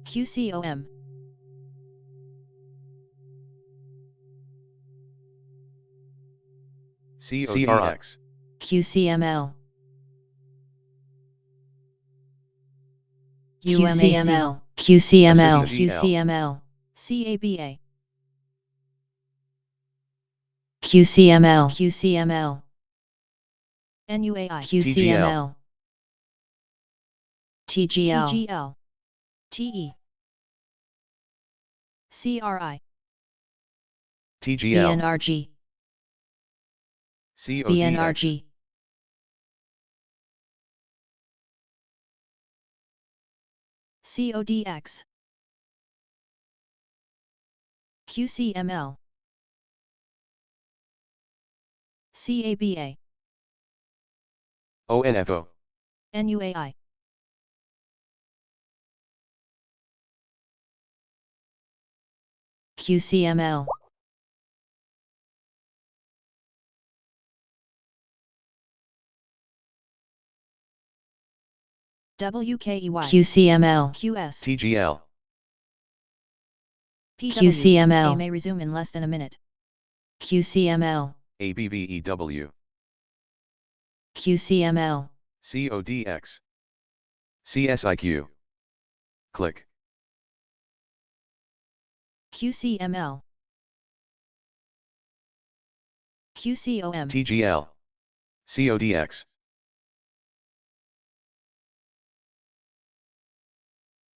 [SPEAKER 3] QCOM.
[SPEAKER 2] CODX.
[SPEAKER 4] QCML.
[SPEAKER 3] QCML.
[SPEAKER 4] QCML.
[SPEAKER 2] QCML.
[SPEAKER 3] CABA.
[SPEAKER 4] QCML.
[SPEAKER 3] QCML. NUAI.
[SPEAKER 4] QCML. TGL.
[SPEAKER 3] TGL. TE. CRI.
[SPEAKER 2] TGL.
[SPEAKER 4] BNRG.
[SPEAKER 2] CODX.
[SPEAKER 4] BNRG.
[SPEAKER 3] CODX. QCML. CABA.
[SPEAKER 2] ONFO.
[SPEAKER 3] NUAI.
[SPEAKER 4] QCML.
[SPEAKER 3] WKEY.
[SPEAKER 4] QCML.
[SPEAKER 3] QS.
[SPEAKER 2] TGL.
[SPEAKER 3] PW.
[SPEAKER 4] QCML.
[SPEAKER 3] A may resume in less than a minute.
[SPEAKER 4] QCML.
[SPEAKER 2] ABVEW.
[SPEAKER 4] QCML.
[SPEAKER 2] CODX. CSIQ. Click.
[SPEAKER 3] QCML. QCOM.
[SPEAKER 2] TGL. CODX.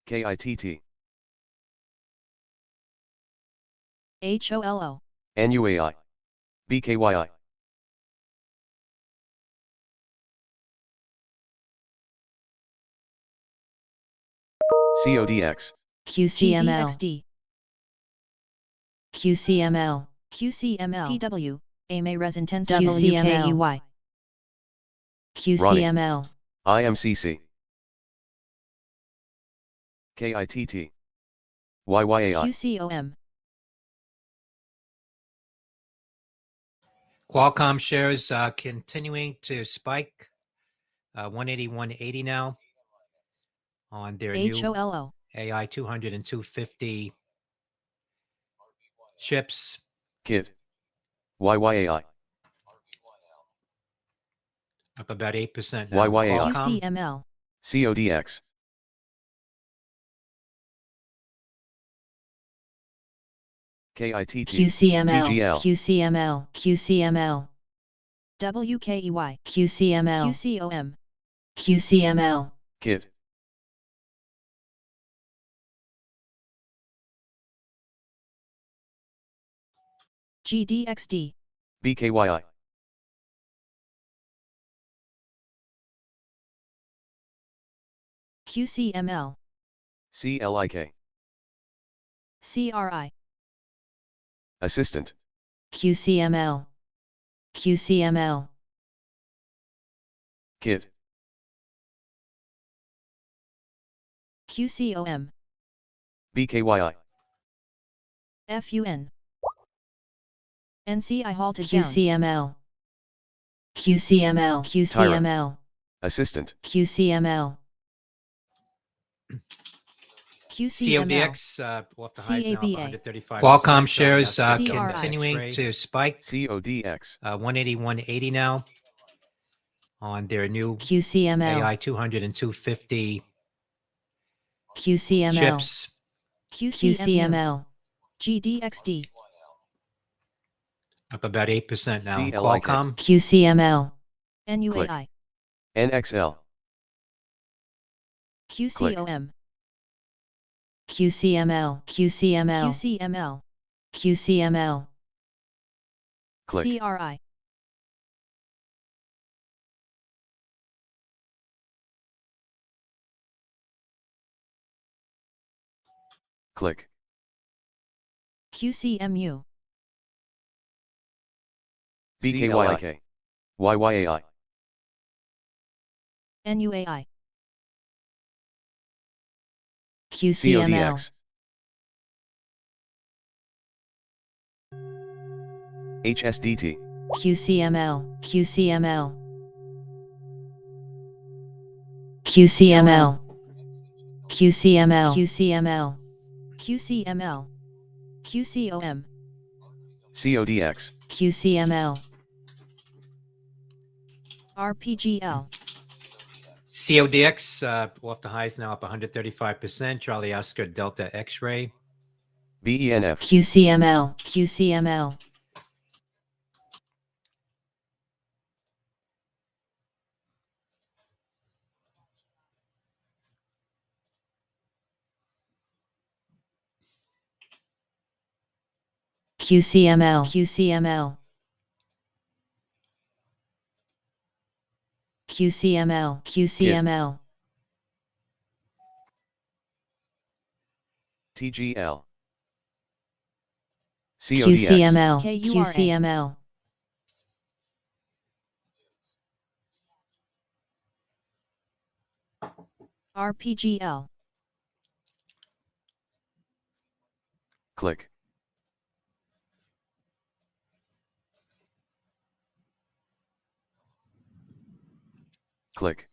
[SPEAKER 2] KITT.
[SPEAKER 3] HOLO.
[SPEAKER 2] NUAI. BKYI. CODX.
[SPEAKER 4] QCML.
[SPEAKER 3] GDXD.
[SPEAKER 4] QCML.
[SPEAKER 3] QCML. PW. A may res intense.
[SPEAKER 4] WKEY. QCML.
[SPEAKER 2] IMCC. KITT. YYAI.
[SPEAKER 3] QCOM.
[SPEAKER 1] Qualcomm shares continuing to spike. 180, 180 now on their new
[SPEAKER 3] HOLO.
[SPEAKER 1] AI 200 and 250 chips.
[SPEAKER 2] KIT. YYAI.
[SPEAKER 1] Up about 8% now.
[SPEAKER 2] YYAI.
[SPEAKER 1] Qualcomm.
[SPEAKER 3] QCML.
[SPEAKER 2] CODX. KITT.
[SPEAKER 4] QCML,
[SPEAKER 2] TGL.
[SPEAKER 4] QCML, QCML,
[SPEAKER 3] WKEY.
[SPEAKER 4] QCML,
[SPEAKER 3] QCOM.
[SPEAKER 4] QCML,
[SPEAKER 2] KIT.
[SPEAKER 3] GDXD.
[SPEAKER 2] BKYI.
[SPEAKER 3] QCML.
[SPEAKER 2] CLIK.
[SPEAKER 3] CRI.
[SPEAKER 2] Assistant.
[SPEAKER 4] QCML, QCML,
[SPEAKER 2] KIT.
[SPEAKER 3] QCOM.
[SPEAKER 2] BKYI.
[SPEAKER 3] FUN. NCI halted down.
[SPEAKER 4] QCML, QCML, QCML,
[SPEAKER 2] Assistant.
[SPEAKER 4] QCML,
[SPEAKER 3] QCML.
[SPEAKER 1] CODX off the highs now, up
[SPEAKER 3] CABA.
[SPEAKER 1] 135%.
[SPEAKER 7] Qualcomm shares
[SPEAKER 3] CRI.
[SPEAKER 1] continuing to spike.
[SPEAKER 2] CODX.
[SPEAKER 1] 180, 180 now on their new
[SPEAKER 4] QCML,
[SPEAKER 1] AI 200 and 250
[SPEAKER 4] QCML,
[SPEAKER 1] chips.
[SPEAKER 4] QCML,
[SPEAKER 3] GDXD.
[SPEAKER 1] Up about 8% now.
[SPEAKER 2] CLIK.
[SPEAKER 1] Qualcomm.
[SPEAKER 4] QCML,
[SPEAKER 3] NUAI.
[SPEAKER 2] NXL.
[SPEAKER 3] QCOM.
[SPEAKER 4] QCML, QCML,
[SPEAKER 3] QCML.
[SPEAKER 4] QCML,
[SPEAKER 2] Click.
[SPEAKER 3] CRI.
[SPEAKER 2] Click.
[SPEAKER 3] QCMU.
[SPEAKER 2] BKYIK. YYAI.
[SPEAKER 3] NUAI.
[SPEAKER 4] QCML,
[SPEAKER 2] CODX. HSDT.
[SPEAKER 4] QCML, QCML, QCML, QCML, QCML,
[SPEAKER 3] QCML. QCOM.
[SPEAKER 2] CODX.
[SPEAKER 4] QCML,
[SPEAKER 3] RPGL.
[SPEAKER 1] CODX off the highs now, up 135%. Charlie Oscar Delta X-ray.
[SPEAKER 2] BENF.
[SPEAKER 4] QCML, QCML, QCML, QCML, QCML, QCML,
[SPEAKER 2] TGL. CODX.
[SPEAKER 4] QCML,
[SPEAKER 3] KURA.
[SPEAKER 4] QCML,
[SPEAKER 3] RPGL.
[SPEAKER 2] Click. Click.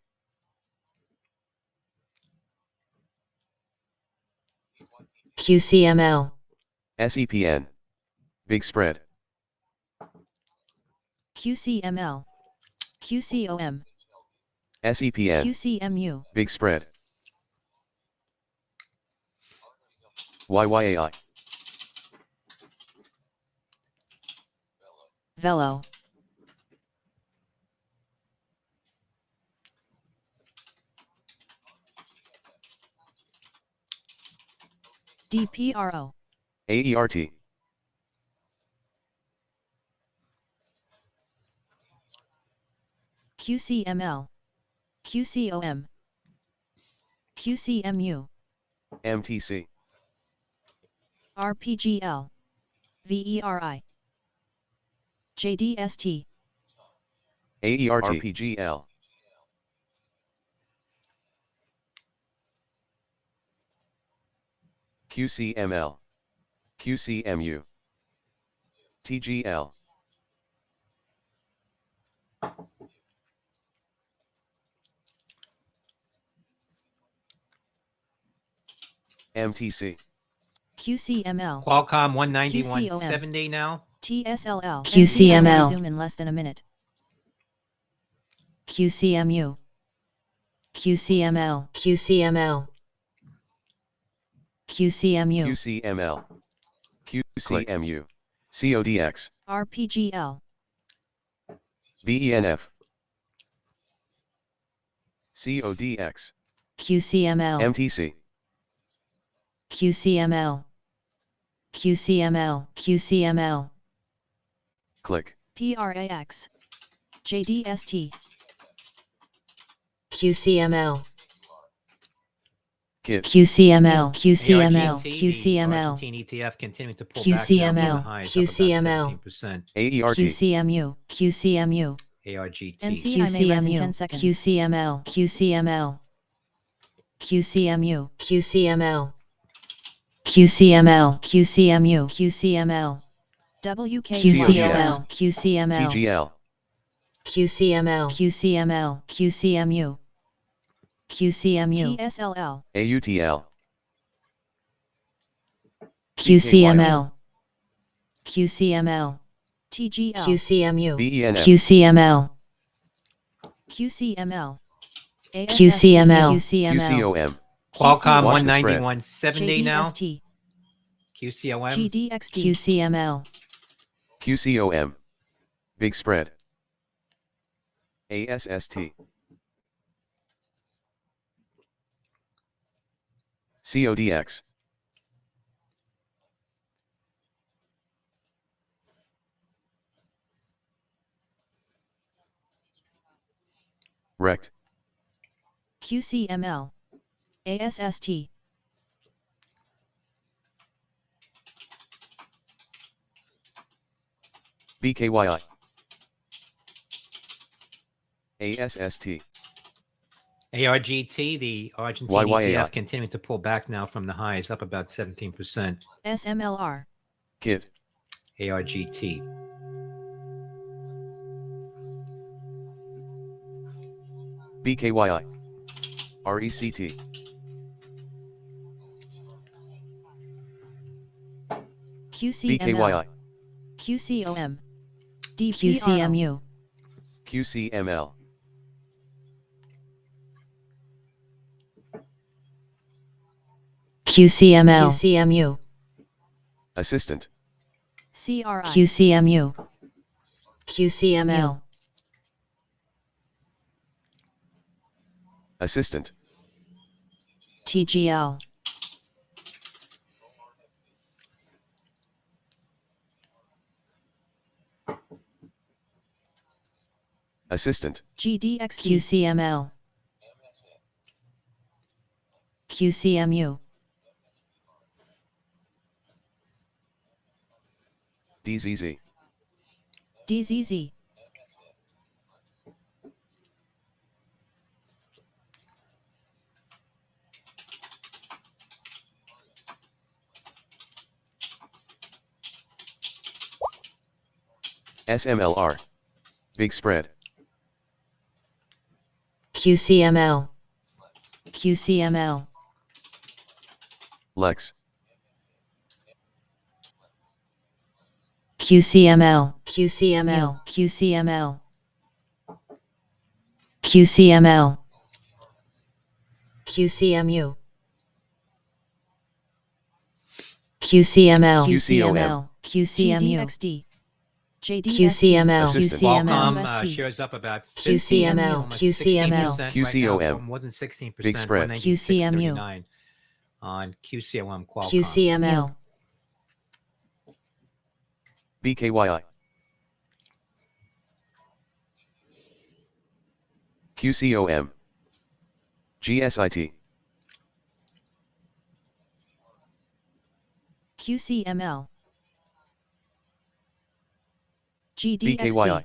[SPEAKER 4] QCML,
[SPEAKER 2] SEPN. Big spread.
[SPEAKER 3] QCML. QCOM.
[SPEAKER 2] SEPN.
[SPEAKER 3] QCMU.
[SPEAKER 2] Big spread. YYAI.
[SPEAKER 4] Velo,
[SPEAKER 3] DPRO.
[SPEAKER 2] AERT.
[SPEAKER 3] QCML. QCOM. QCMU.
[SPEAKER 2] MTC.
[SPEAKER 3] RPGL. VERI. JDST.
[SPEAKER 2] AERT. RPGL. QCML. QCMU. TGL. MTC.
[SPEAKER 3] QCML.
[SPEAKER 1] Qualcomm 190,
[SPEAKER 3] QCOM.
[SPEAKER 1] 170 now.
[SPEAKER 3] TSLL.
[SPEAKER 4] QCML.
[SPEAKER 3] Resume in less than a minute.
[SPEAKER 4] QCMU, QCML, QCML, QCMU,
[SPEAKER 2] QCML. QCMU. CODX.
[SPEAKER 3] RPGL,
[SPEAKER 2] BENF. CODX.
[SPEAKER 4] QCML,
[SPEAKER 2] MTC.
[SPEAKER 4] QCML, QCML, QCML,
[SPEAKER 2] Click.
[SPEAKER 3] PRAX, JDST,
[SPEAKER 4] QCML,
[SPEAKER 2] KIT.
[SPEAKER 4] QCML, QCML,
[SPEAKER 1] ARGT, the
[SPEAKER 4] QCML,
[SPEAKER 1] Argentine ETF continuing to pull back now from the
[SPEAKER 4] QCML,
[SPEAKER 1] highs,
[SPEAKER 4] QCML,
[SPEAKER 1] up about 17%.
[SPEAKER 2] AERT.
[SPEAKER 4] QCMU, QCMU,
[SPEAKER 1] ARGT.
[SPEAKER 3] NC I may res in 10
[SPEAKER 4] QCMU,
[SPEAKER 3] seconds.
[SPEAKER 4] QCML, QCML, QCMU, QCML, QCML, QCMU, QCML,
[SPEAKER 3] WKYL,
[SPEAKER 4] QCML, QCML,
[SPEAKER 2] TGL.
[SPEAKER 4] QCML, QCML, QCMU, QCMU,
[SPEAKER 3] TSLL,
[SPEAKER 2] AUTL.
[SPEAKER 4] QCML, QCML,
[SPEAKER 3] TGL,
[SPEAKER 4] QCMU,
[SPEAKER 2] BENF.
[SPEAKER 4] QCML,
[SPEAKER 3] QCML,
[SPEAKER 4] QCML,
[SPEAKER 3] ASST,
[SPEAKER 2] QCOM.
[SPEAKER 1] Qualcomm
[SPEAKER 2] Watch the spread.
[SPEAKER 1] 191.70 now.
[SPEAKER 3] JDST,
[SPEAKER 1] QCOM.
[SPEAKER 3] GDXD,
[SPEAKER 4] QCML,
[SPEAKER 2] QCOM. Big spread. ASST. CODX. Rect.
[SPEAKER 3] QCML, ASST,
[SPEAKER 2] BKYI. ASST.
[SPEAKER 1] ARGT, the Argentine
[SPEAKER 2] YYAI.
[SPEAKER 1] ETF continuing to pull back now from the highs, up about 17%.
[SPEAKER 3] SMLR,
[SPEAKER 2] KIT.
[SPEAKER 1] ARGT.
[SPEAKER 2] BKYI. RECT.
[SPEAKER 3] QCML,
[SPEAKER 2] BKYI.
[SPEAKER 3] QCOM, DPRO,
[SPEAKER 4] QCMU,
[SPEAKER 2] QCML.
[SPEAKER 4] QCML, QCMU,
[SPEAKER 2] Assistant.
[SPEAKER 3] CRI,
[SPEAKER 4] QCMU, QCML,
[SPEAKER 2] Assistant.
[SPEAKER 4] TGL,
[SPEAKER 2] Assistant.
[SPEAKER 3] GDXD,
[SPEAKER 4] QCML, QCMU,
[SPEAKER 2] DZZ.
[SPEAKER 3] DZZ,
[SPEAKER 2] SMLR. Big spread.
[SPEAKER 4] QCML, QCML,
[SPEAKER 2] Lex.
[SPEAKER 4] QCML, QCML, QCML, QCML, QCMU, QCML,
[SPEAKER 2] QCOM.
[SPEAKER 4] QCMU,
[SPEAKER 3] GDXD, JDST,
[SPEAKER 4] QCML,
[SPEAKER 2] Assistant.
[SPEAKER 1] Qualcomm
[SPEAKER 3] QCML,
[SPEAKER 1] shares up about 15,
[SPEAKER 4] QCML,
[SPEAKER 1] almost
[SPEAKER 4] QCML,
[SPEAKER 1] 16% right
[SPEAKER 2] QCOM.
[SPEAKER 1] now, more than 16%,
[SPEAKER 2] Big spread.
[SPEAKER 1] 196.39 on QCOM Qualcomm.
[SPEAKER 4] QCML,
[SPEAKER 2] BKYI. QCOM. GSIT.
[SPEAKER 3] QCML,
[SPEAKER 2] BKYI.
[SPEAKER 3] GDXD,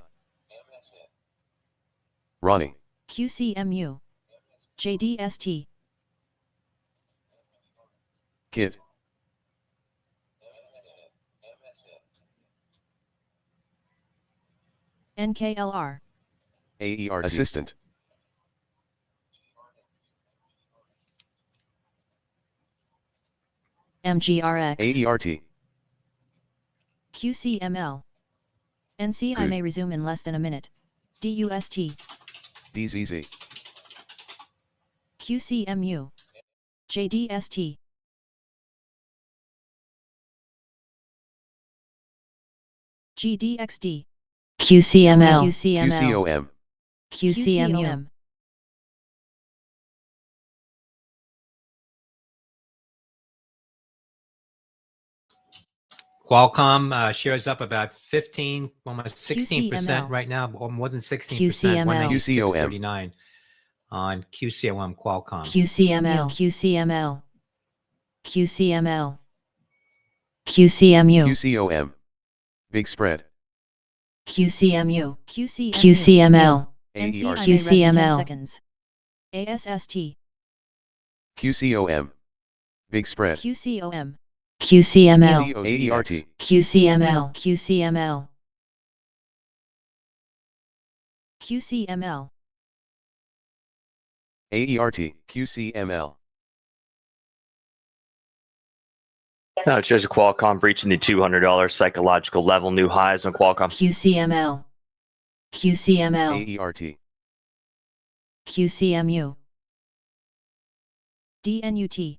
[SPEAKER 2] Ronnie.
[SPEAKER 3] QCMU, JDST,
[SPEAKER 2] KIT.
[SPEAKER 3] NKLR,
[SPEAKER 2] AERT. Assistant.
[SPEAKER 4] MGRX,
[SPEAKER 2] AERT.
[SPEAKER 3] QCML, NC I
[SPEAKER 2] Good.
[SPEAKER 3] may resume in less than a minute, DUST,
[SPEAKER 2] DZZ.
[SPEAKER 3] QCMU. JDST. GDXD.
[SPEAKER 4] QCML.
[SPEAKER 2] QCOM.
[SPEAKER 4] QCMU.
[SPEAKER 1] Qualcomm shares up about 15, almost 16%
[SPEAKER 3] QCML.
[SPEAKER 1] right now, or more than 16%.
[SPEAKER 4] QCML.
[SPEAKER 1] 196.39 on QCOM Qualcomm.
[SPEAKER 4] QCML. QCML. QCML. QCMU.
[SPEAKER 2] QCOM. Big spread.
[SPEAKER 4] QCMU.
[SPEAKER 3] QCMU.
[SPEAKER 4] QCML.
[SPEAKER 3] NCI
[SPEAKER 2] AERT.
[SPEAKER 3] may rest in 10
[SPEAKER 4] QCML.
[SPEAKER 3] seconds. ASST.
[SPEAKER 2] QCOM. Big spread.
[SPEAKER 3] QCOM.
[SPEAKER 4] QCML.
[SPEAKER 2] AERT.
[SPEAKER 4] QCML. QCML.
[SPEAKER 3] QCML.
[SPEAKER 2] AERT. QCML.
[SPEAKER 5] Now it shows Qualcomm breaching the $200 psychological level, new highs on Qualcomm.
[SPEAKER 4] QCML. QCML.
[SPEAKER 2] AERT.
[SPEAKER 4] QCMU.
[SPEAKER 3] DNUT.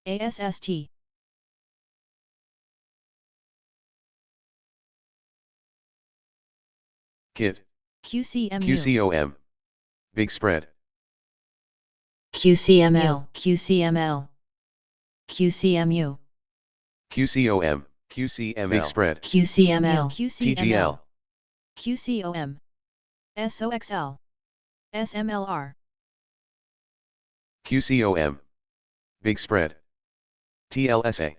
[SPEAKER 3] ASST.
[SPEAKER 2] KIT.
[SPEAKER 3] QCMU.
[SPEAKER 2] QCOM. Big spread.
[SPEAKER 4] QCML. QCML. QCMU.
[SPEAKER 2] QCOM. QCML. Big spread.
[SPEAKER 4] QCML.
[SPEAKER 2] TGL.
[SPEAKER 3] QCOM. SOXL. SMLR.
[SPEAKER 2] QCOM. Big spread. TLSA.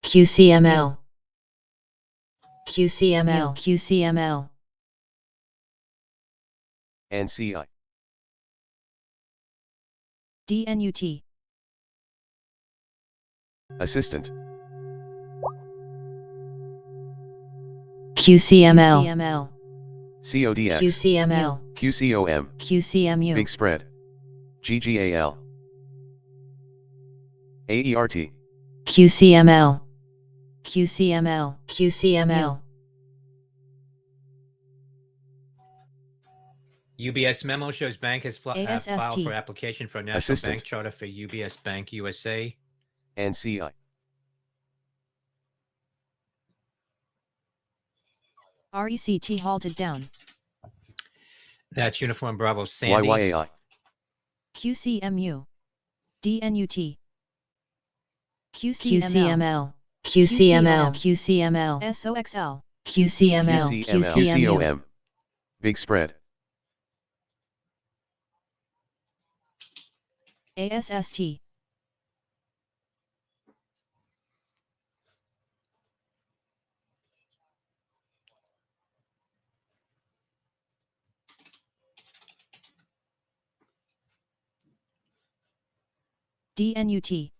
[SPEAKER 4] QCML. QCML. QCML.
[SPEAKER 2] NCI.
[SPEAKER 3] DNUT.
[SPEAKER 2] Assistant.
[SPEAKER 4] QCML.
[SPEAKER 2] CODX.
[SPEAKER 4] QCML.
[SPEAKER 2] QCOM.
[SPEAKER 4] QCMU.
[SPEAKER 2] Big spread. GGAL. AERT.
[SPEAKER 4] QCML. QCML. QCML.
[SPEAKER 1] UBS memo shows bank has filed
[SPEAKER 3] ASST.
[SPEAKER 1] for application for a national
[SPEAKER 2] Assistant.
[SPEAKER 1] bank charter for UBS Bank USA.
[SPEAKER 2] NCI.
[SPEAKER 3] RECT halted down.
[SPEAKER 1] That's Uniform Bravo Sandy.
[SPEAKER 2] YYAI.
[SPEAKER 3] QCMU. DNUT.
[SPEAKER 4] QCML. QCML. QCML.
[SPEAKER 3] SOXL.
[SPEAKER 4] QCML.
[SPEAKER 2] QCML. QCOM. Big spread.
[SPEAKER 3] ASST. DNUT.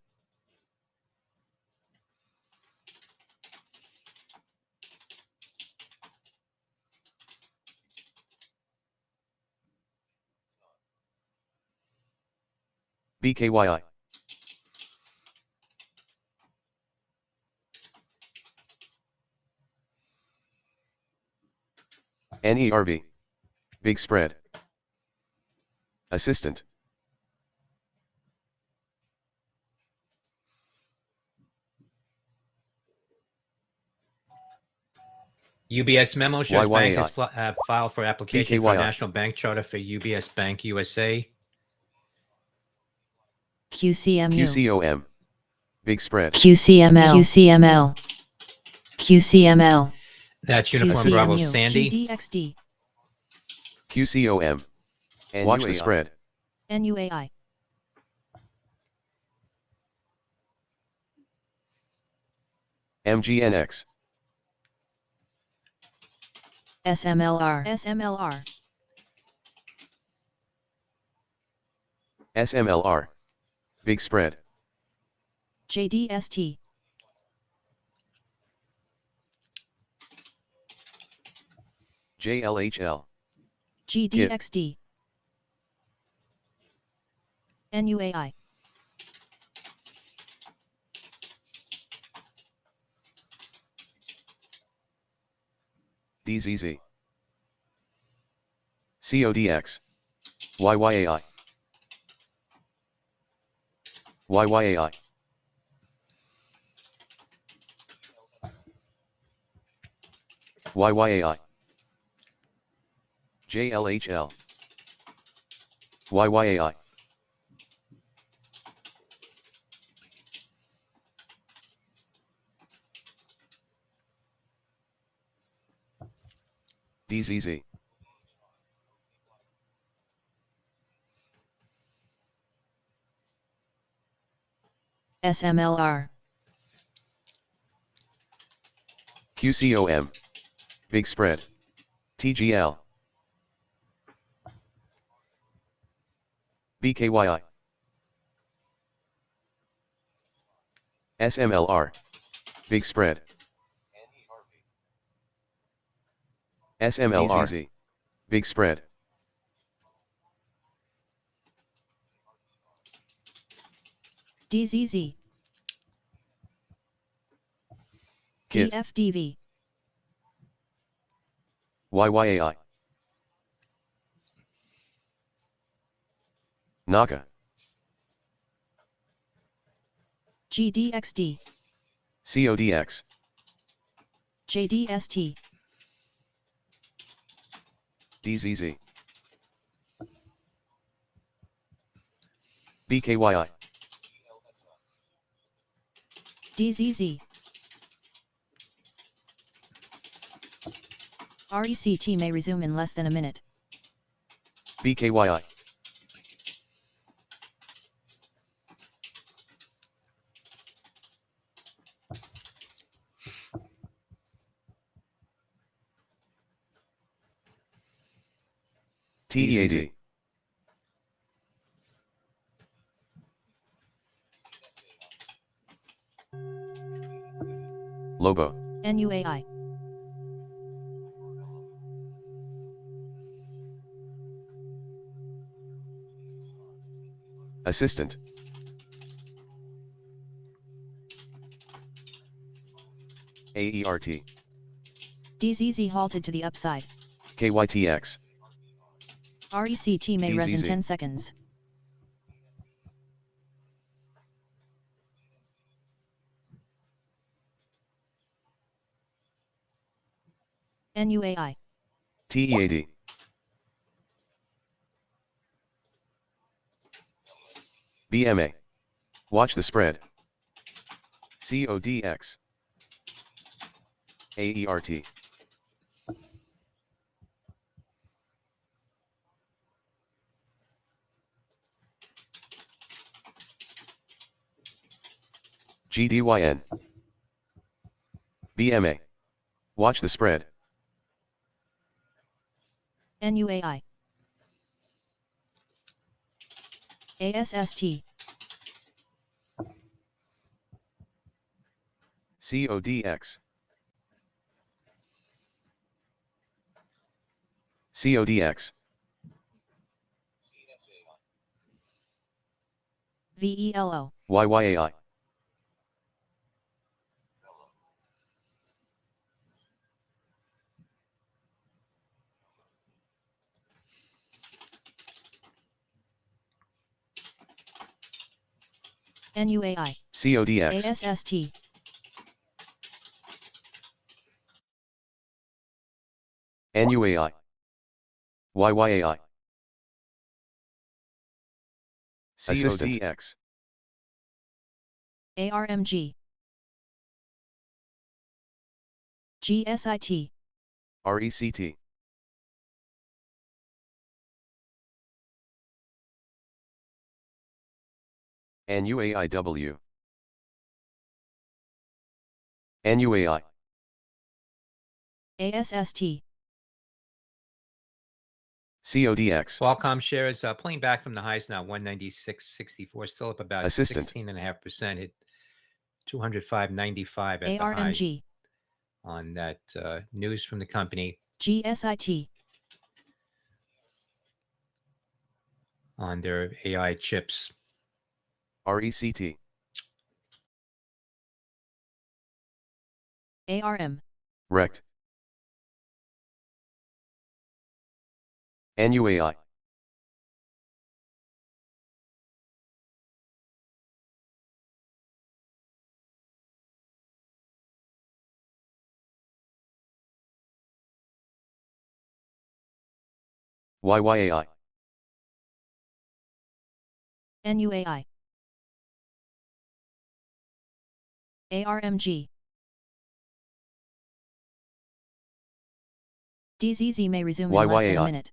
[SPEAKER 2] BKYI. NERV. Big spread. Assistant.
[SPEAKER 1] UBS memo shows bank has
[SPEAKER 2] YYAI.
[SPEAKER 1] filed for application for a
[SPEAKER 2] BKYI.
[SPEAKER 1] national bank charter for UBS Bank USA.
[SPEAKER 4] QCMU.
[SPEAKER 2] QCOM. Big spread.
[SPEAKER 4] QCML. QCML. QCML.
[SPEAKER 1] That's Uniform
[SPEAKER 4] QCMU.
[SPEAKER 1] Bravo Sandy.
[SPEAKER 3] GDXD.
[SPEAKER 2] QCOM. Watch the spread.
[SPEAKER 3] NUAI.
[SPEAKER 2] MGNX.
[SPEAKER 4] SMLR.
[SPEAKER 3] SMLR.
[SPEAKER 2] SMLR. Big spread.
[SPEAKER 3] JDST.
[SPEAKER 2] JLHL.
[SPEAKER 3] GDXD. NUAI.
[SPEAKER 2] DZZ. CODX. YYAI. YYAI. YYAI. JLHL. YYAI. DZZ.
[SPEAKER 4] SMLR.
[SPEAKER 2] QCOM. Big Spread. TGL. BKYI. SMLR. Big Spread. SMLR. DZZ. Big Spread.
[SPEAKER 4] DZZ.
[SPEAKER 2] KIT.
[SPEAKER 4] DFDV.
[SPEAKER 2] YYAI. NAKA.
[SPEAKER 4] GDXD.
[SPEAKER 2] CODX.
[SPEAKER 4] JDST.
[SPEAKER 2] DZZ. BKYI.
[SPEAKER 4] DZZ. RECT may resume in less than a minute.
[SPEAKER 2] BKYI. TEAD. Lobo.
[SPEAKER 4] NUAI.
[SPEAKER 2] Assistant. AERT.
[SPEAKER 4] DZZ halted to the upside.
[SPEAKER 2] KYTX.
[SPEAKER 4] RECT may res in
[SPEAKER 2] DZZ.
[SPEAKER 4] 10 seconds. NUAI.
[SPEAKER 2] TEAD. BMA. Watch the spread. CODX. AERT. GDYN. BMA. Watch the spread.
[SPEAKER 4] NUAI. ASST.
[SPEAKER 2] CODX. CODX.
[SPEAKER 4] VELO.
[SPEAKER 2] YYAI.
[SPEAKER 4] NUAI.
[SPEAKER 2] CODX.
[SPEAKER 4] ASST.
[SPEAKER 2] NUAI. YYAI. CODX.
[SPEAKER 4] ARMG. GSIT.
[SPEAKER 2] RECT. NUAIW. NUAI.
[SPEAKER 4] ASST.
[SPEAKER 2] CODX.
[SPEAKER 1] Qualcomm shares pulling back from the highs now, 196.64, still up about
[SPEAKER 2] Assistant.
[SPEAKER 1] 16.5%. Hit 205.95 at the high
[SPEAKER 4] ARMG.
[SPEAKER 1] on that news from the company
[SPEAKER 4] GSIT.
[SPEAKER 1] on their AI chips.
[SPEAKER 2] RECT.
[SPEAKER 4] ARM.
[SPEAKER 2] Rect. NUAI. YYAI.
[SPEAKER 3] NUAI. ARMG. DZZ may resume in less than a
[SPEAKER 2] YYAI.
[SPEAKER 3] minute.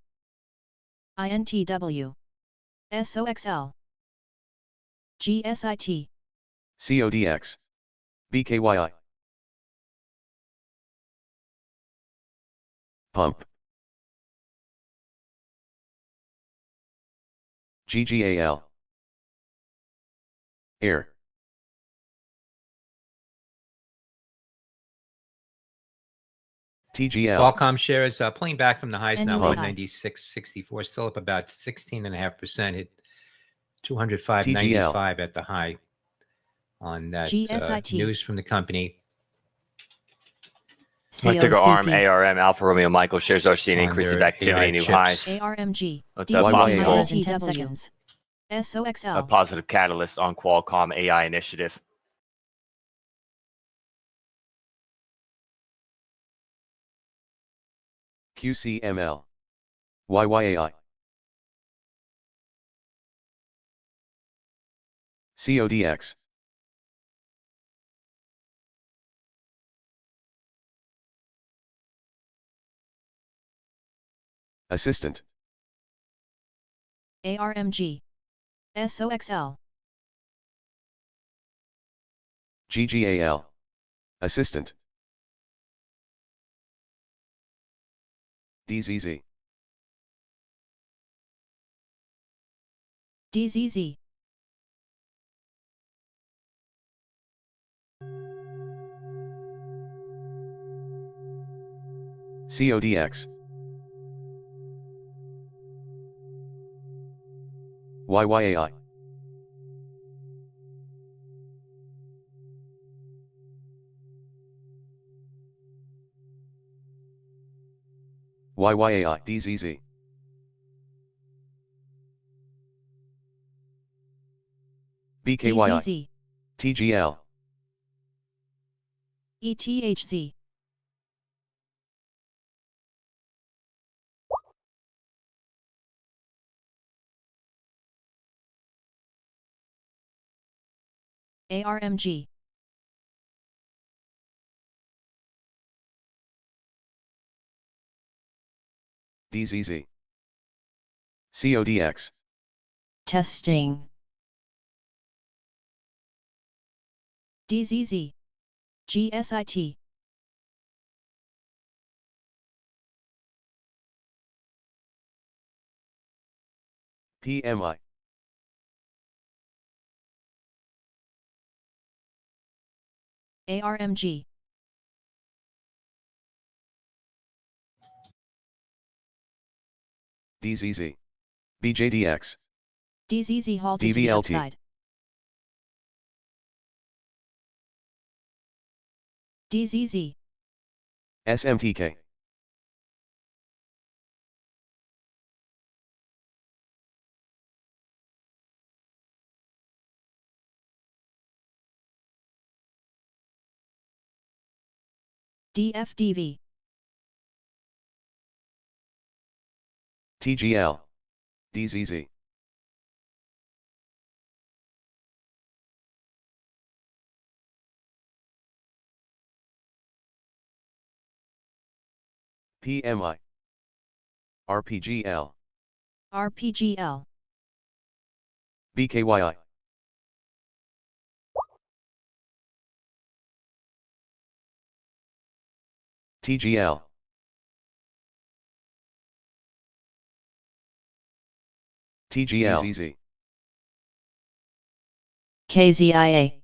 [SPEAKER 3] INTW. SOXL. GSIT.
[SPEAKER 2] CODX. BKYI. Pump. GGAL. Air. TGL.
[SPEAKER 1] Qualcomm shares pulling back from the highs now,
[SPEAKER 3] NUAI.
[SPEAKER 1] 196.64, still up about 16.5%. Hit 205.95 at the high on that
[SPEAKER 3] GSIT.
[SPEAKER 1] news from the company.
[SPEAKER 5] My ticker ARM,
[SPEAKER 3] COCP.
[SPEAKER 5] ARM, Alfa Romeo Michael shares are seeing increase of
[SPEAKER 1] Under
[SPEAKER 5] activity,
[SPEAKER 1] AI
[SPEAKER 5] new
[SPEAKER 1] chips.
[SPEAKER 5] highs.
[SPEAKER 3] ARMG.
[SPEAKER 5] What's
[SPEAKER 3] DZZ
[SPEAKER 5] possible?
[SPEAKER 3] minus in 10 seconds.
[SPEAKER 5] A
[SPEAKER 3] SOXL.
[SPEAKER 5] positive catalyst on Qualcomm AI initiative.
[SPEAKER 2] QCML. YYAI. CODX. Assistant.
[SPEAKER 3] ARMG. SOXL.
[SPEAKER 2] GGAL. Assistant. DZZ.
[SPEAKER 3] DZZ.
[SPEAKER 2] CODX. YYAI. YYAI. DZZ. BKYI.
[SPEAKER 3] DZZ.
[SPEAKER 2] TGL.
[SPEAKER 3] ETHZ. ARMG.
[SPEAKER 2] DZZ. CODX.
[SPEAKER 3] Testing. DZZ. GSIT.
[SPEAKER 2] PMI.
[SPEAKER 3] ARMG.
[SPEAKER 2] DZZ. BJDX.
[SPEAKER 3] DZZ halted to the
[SPEAKER 2] DVLT.
[SPEAKER 3] upside. DZZ.
[SPEAKER 2] SMTK.
[SPEAKER 3] DFDV.
[SPEAKER 2] TGL. DZZ. PMI. RPGL.
[SPEAKER 3] RPGL.
[SPEAKER 2] BKYI. TGL. TGL. DZZ.
[SPEAKER 3] KZIA.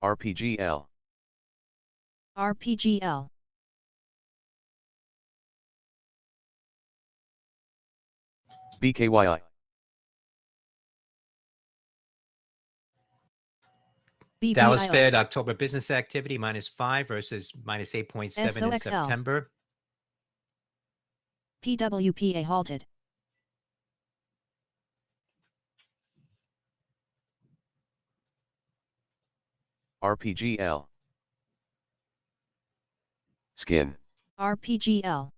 [SPEAKER 2] RPGL.
[SPEAKER 3] RPGL.
[SPEAKER 2] BKYI.
[SPEAKER 1] Dallas
[SPEAKER 3] BBIO.
[SPEAKER 1] Fed October business activity -5 versus -8.7 in
[SPEAKER 3] SOXL.
[SPEAKER 1] September.
[SPEAKER 3] PWPA halted.
[SPEAKER 2] RPGL. Skin.
[SPEAKER 3] RPGL.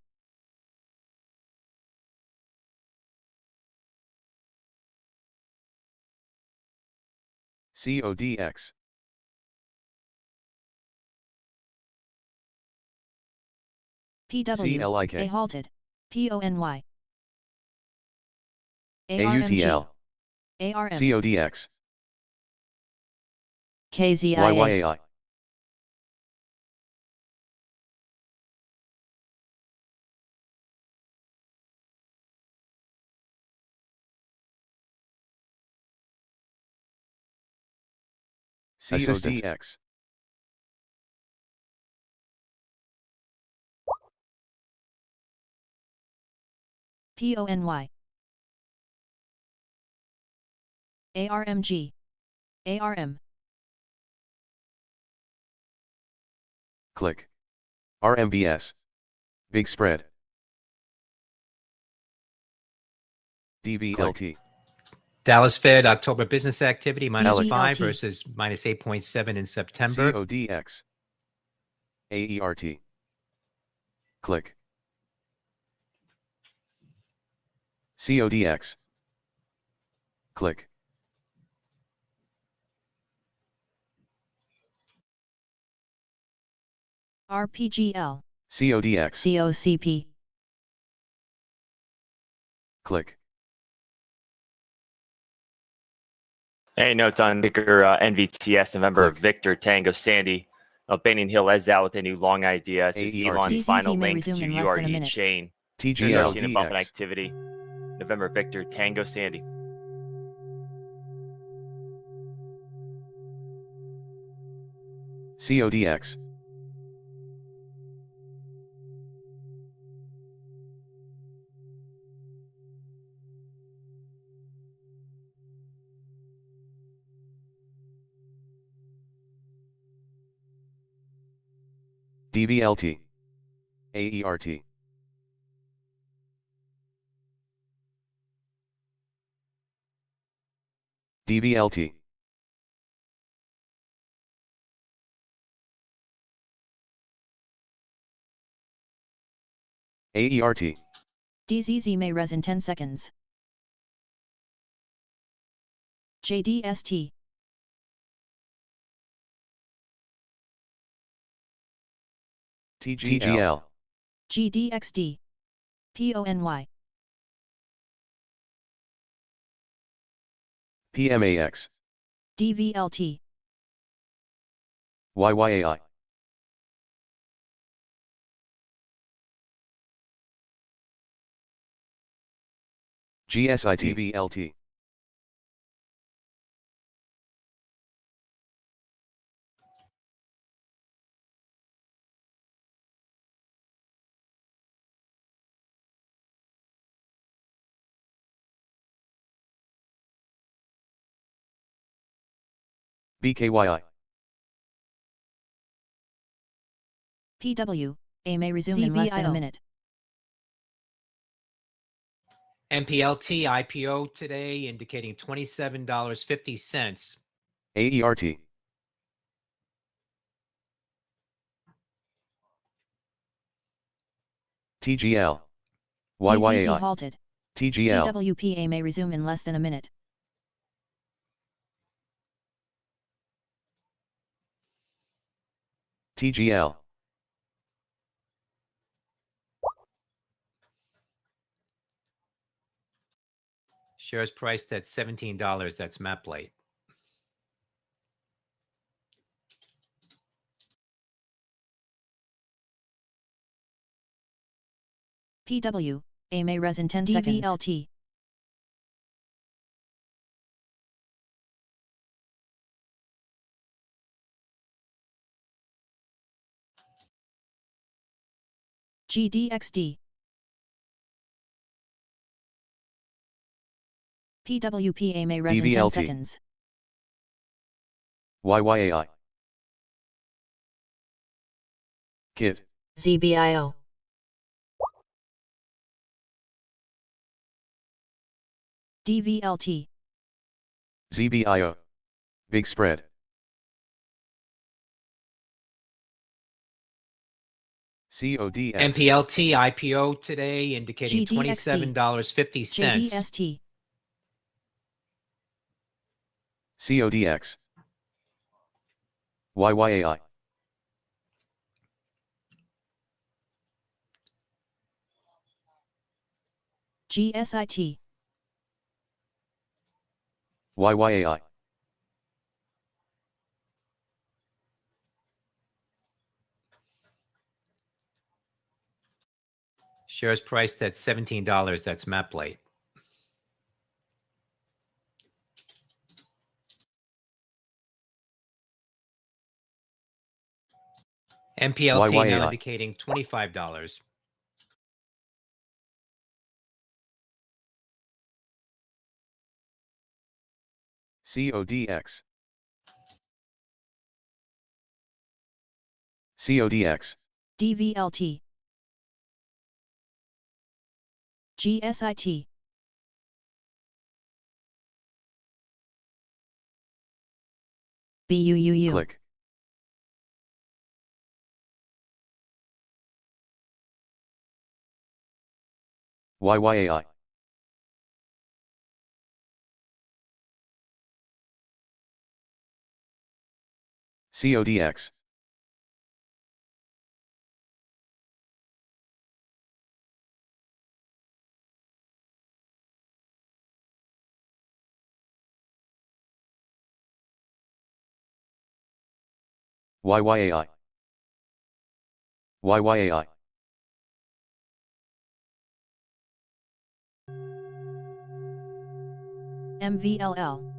[SPEAKER 2] CODX.
[SPEAKER 3] PW.
[SPEAKER 2] CLIK.
[SPEAKER 3] A halted. PONY.
[SPEAKER 2] AUTL.
[SPEAKER 3] ARM.
[SPEAKER 2] CODX.
[SPEAKER 3] KZIA.
[SPEAKER 2] YYAI. CODX.
[SPEAKER 3] PONY. ARMG. ARM.
[SPEAKER 2] Click. RMBS. Big spread. DVLT.
[SPEAKER 1] Dallas Fed October business activity -5
[SPEAKER 3] DVLT.
[SPEAKER 1] versus -8.7 in September.
[SPEAKER 2] CODX. AERT. Click. CODX. Click.
[SPEAKER 3] RPGL.
[SPEAKER 2] CODX.
[SPEAKER 3] COCP.
[SPEAKER 2] Click.
[SPEAKER 5] Hey, notes on ticker NVTS, November
[SPEAKER 2] Click.
[SPEAKER 5] Victor Tango Sandy. Banyan Hill is out with a new long idea. This is
[SPEAKER 2] AERT.
[SPEAKER 5] Elon's
[SPEAKER 3] DZZ
[SPEAKER 5] final
[SPEAKER 3] may
[SPEAKER 5] link to
[SPEAKER 3] resume in less than a
[SPEAKER 5] URE
[SPEAKER 3] minute.
[SPEAKER 5] chain.
[SPEAKER 2] TGL.
[SPEAKER 5] Seeing a bump in
[SPEAKER 2] DX.
[SPEAKER 5] activity. November Victor Tango Sandy.
[SPEAKER 2] CODX. DVLT. AERT. DVLT. AERT.
[SPEAKER 3] DZZ may res in 10 seconds. JDST.
[SPEAKER 2] TGL.
[SPEAKER 3] GDXD. PONY.
[SPEAKER 2] PMAX.
[SPEAKER 3] DVLT.
[SPEAKER 2] YYAI. GSIT. VLT. BKYI.
[SPEAKER 3] PW. A may resume in less than a minute.
[SPEAKER 1] MPLT IPO today indicating $27.50.
[SPEAKER 2] AERT. TGL.
[SPEAKER 3] DZZ
[SPEAKER 2] YYAI.
[SPEAKER 3] halted.
[SPEAKER 2] TGL.
[SPEAKER 3] PWPA may resume in less than a minute.
[SPEAKER 2] TGL.
[SPEAKER 1] Shares priced at $17. That's MapLate.
[SPEAKER 3] PW. A may res in 10 seconds. DVLT. GDXD. PWPA may res in 10
[SPEAKER 2] DVLT.
[SPEAKER 3] seconds.
[SPEAKER 2] YYAI. KIT.
[SPEAKER 3] ZBIO. DVLT.
[SPEAKER 2] ZBIO. Big spread. CODX.
[SPEAKER 1] MPLT IPO today indicating
[SPEAKER 3] GDXD.
[SPEAKER 1] $27.50.
[SPEAKER 3] JDST.
[SPEAKER 2] CODX. YYAI.
[SPEAKER 3] GSIT.
[SPEAKER 2] YYAI.
[SPEAKER 1] Shares priced at $17. That's map plate. MPLT now
[SPEAKER 2] YYAI.
[SPEAKER 1] indicating $25.
[SPEAKER 2] CODX. CODX.
[SPEAKER 3] DVLT. GSIT. BUUU.
[SPEAKER 2] Click. YYAI. CODX. YYAI. YYAI.
[SPEAKER 3] MVLL.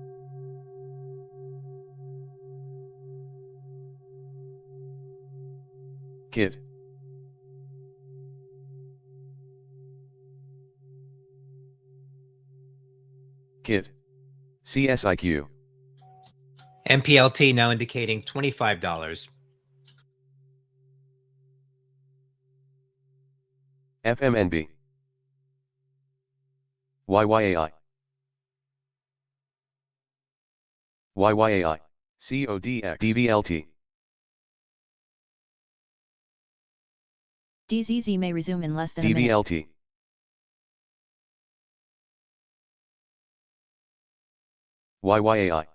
[SPEAKER 2] KIT. KIT. CSIQ.
[SPEAKER 1] MPLT now indicating $25.
[SPEAKER 2] FMNB. YYAI. YYAI. CODX. DVLT.
[SPEAKER 3] DZZ may resume in less than a minute.
[SPEAKER 2] DVLT. YYAI.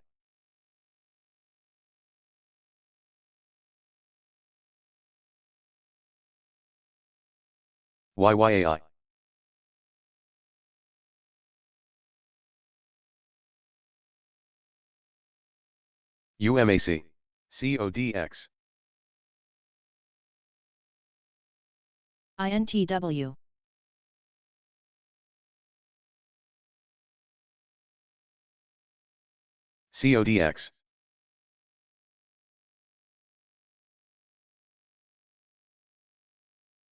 [SPEAKER 2] YYAI. UMAC. CODX.
[SPEAKER 3] INTW.
[SPEAKER 2] CODX.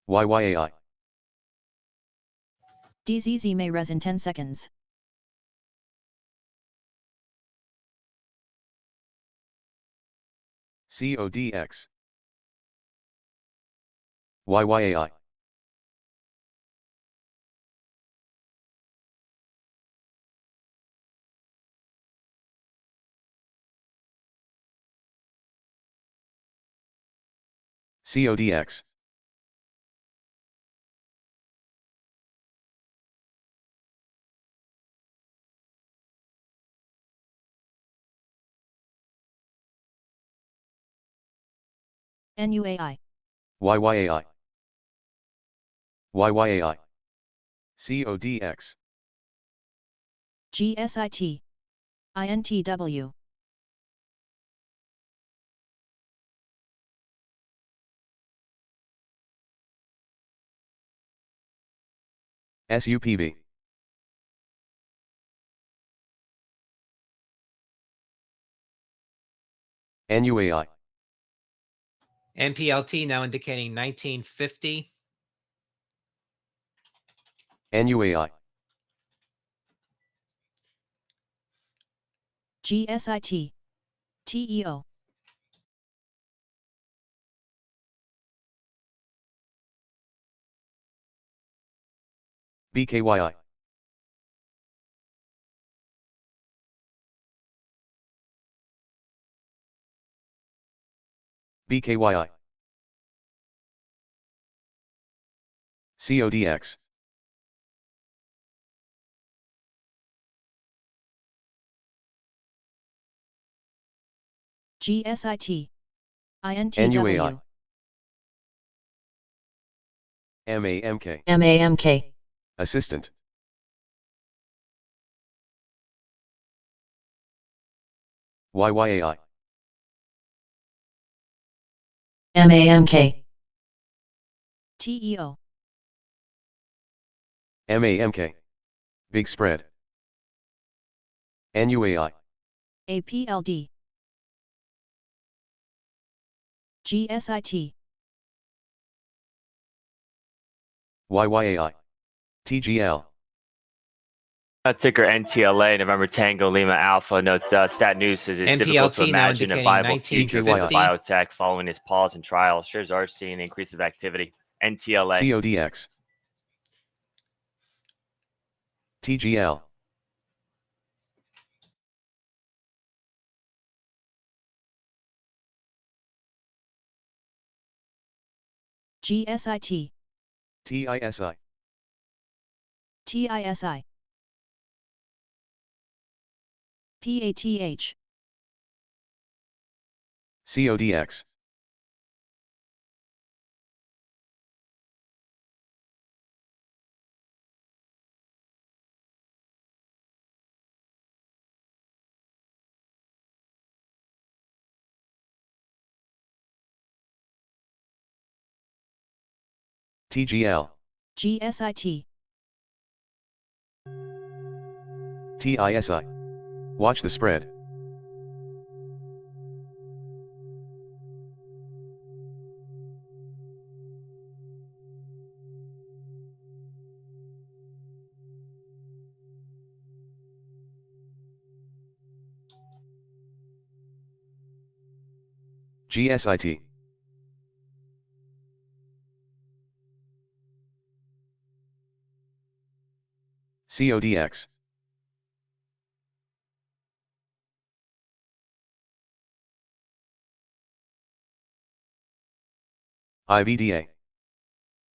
[SPEAKER 2] YYAI.
[SPEAKER 3] DZZ may res in 10 seconds.
[SPEAKER 2] CODX. YYAI. CODX.
[SPEAKER 3] NUAI.
[SPEAKER 2] YYAI. YYAI. CODX.
[SPEAKER 3] GSIT. INTW.
[SPEAKER 2] SUPV. NUAI.
[SPEAKER 1] MPLT now indicating $19.50.
[SPEAKER 2] NUAI.
[SPEAKER 3] GSIT. TEO.
[SPEAKER 2] BKYI. BKYI. CODX.
[SPEAKER 3] GSIT. INTW.
[SPEAKER 2] NUAI. MAMK.
[SPEAKER 3] MAMK.
[SPEAKER 2] Assistant. YYAI.
[SPEAKER 3] MAMK. TEO.
[SPEAKER 2] MAMK. Big spread. NUAI.
[SPEAKER 3] APLD. GSIT.
[SPEAKER 2] YYAI. TGL.
[SPEAKER 5] Ticker NTLA, November Tango Lima Alpha. Note Stat News says it's difficult to
[SPEAKER 1] NTLT now
[SPEAKER 5] imagine a
[SPEAKER 1] indicating
[SPEAKER 5] viable
[SPEAKER 1] 19
[SPEAKER 5] future
[SPEAKER 1] to
[SPEAKER 5] for
[SPEAKER 1] 50.
[SPEAKER 5] biotech following its pause and trials. Shares are seeing an increase of activity. NTLA.
[SPEAKER 2] CODX. TGL.
[SPEAKER 3] GSIT.
[SPEAKER 2] TISI.
[SPEAKER 3] TISI. PATH.
[SPEAKER 2] CODX. TGL.
[SPEAKER 3] GSIT.
[SPEAKER 2] TISI. Watch the spread. GSIT. CODX. IVDA.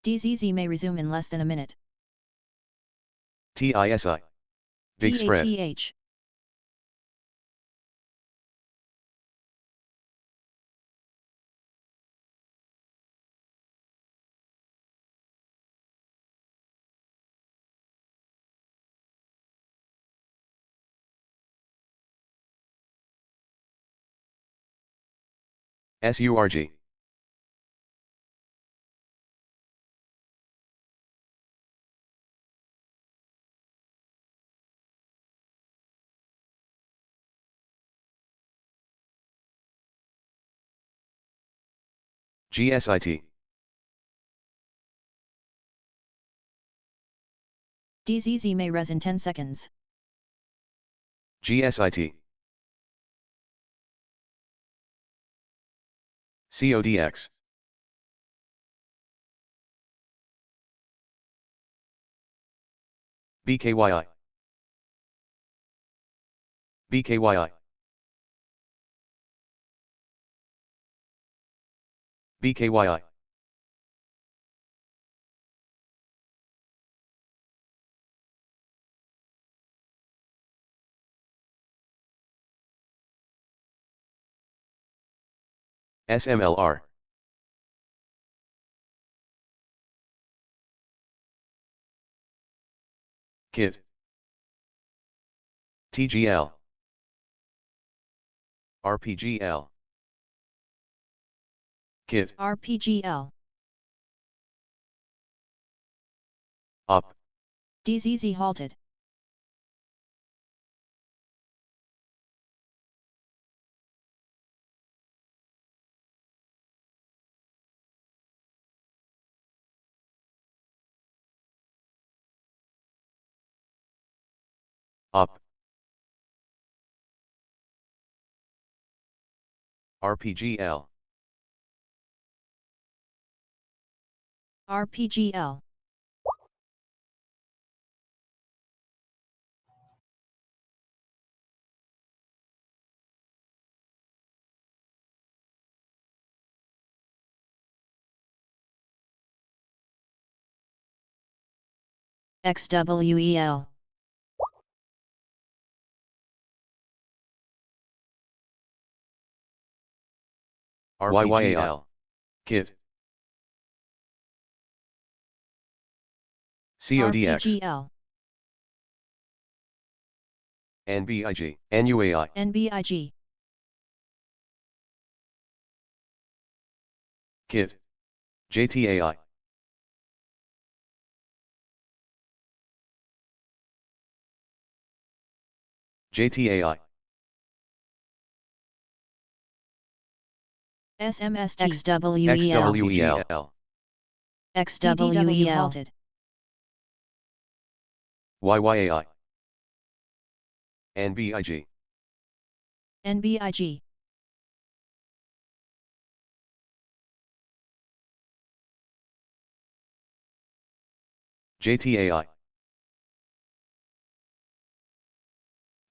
[SPEAKER 3] DZZ may resume in less than a minute.
[SPEAKER 2] TISI. Big spread.
[SPEAKER 3] PATH.
[SPEAKER 2] SURG. GSIT.
[SPEAKER 3] DZZ may res in 10 seconds.
[SPEAKER 2] GSIT. CODX. BKYI. BKYI. BKYI. SMLR. KIT. TGL. RPGL. KIT.
[SPEAKER 3] RPGL.
[SPEAKER 2] Up.
[SPEAKER 3] DZZ halted.
[SPEAKER 2] Up. RPGL.
[SPEAKER 3] RPGL. XWEL.
[SPEAKER 2] RYYAL. KIT. CODX.
[SPEAKER 3] RPGL.
[SPEAKER 2] NBIG. NUAI.
[SPEAKER 3] NBIG.
[SPEAKER 2] KIT. JTAI. JTAI.
[SPEAKER 3] SMST. XWEL.
[SPEAKER 2] XWEL.
[SPEAKER 3] XWEL. Halted.
[SPEAKER 2] YYAI. NBIG.
[SPEAKER 3] NBIG.
[SPEAKER 2] JTAI.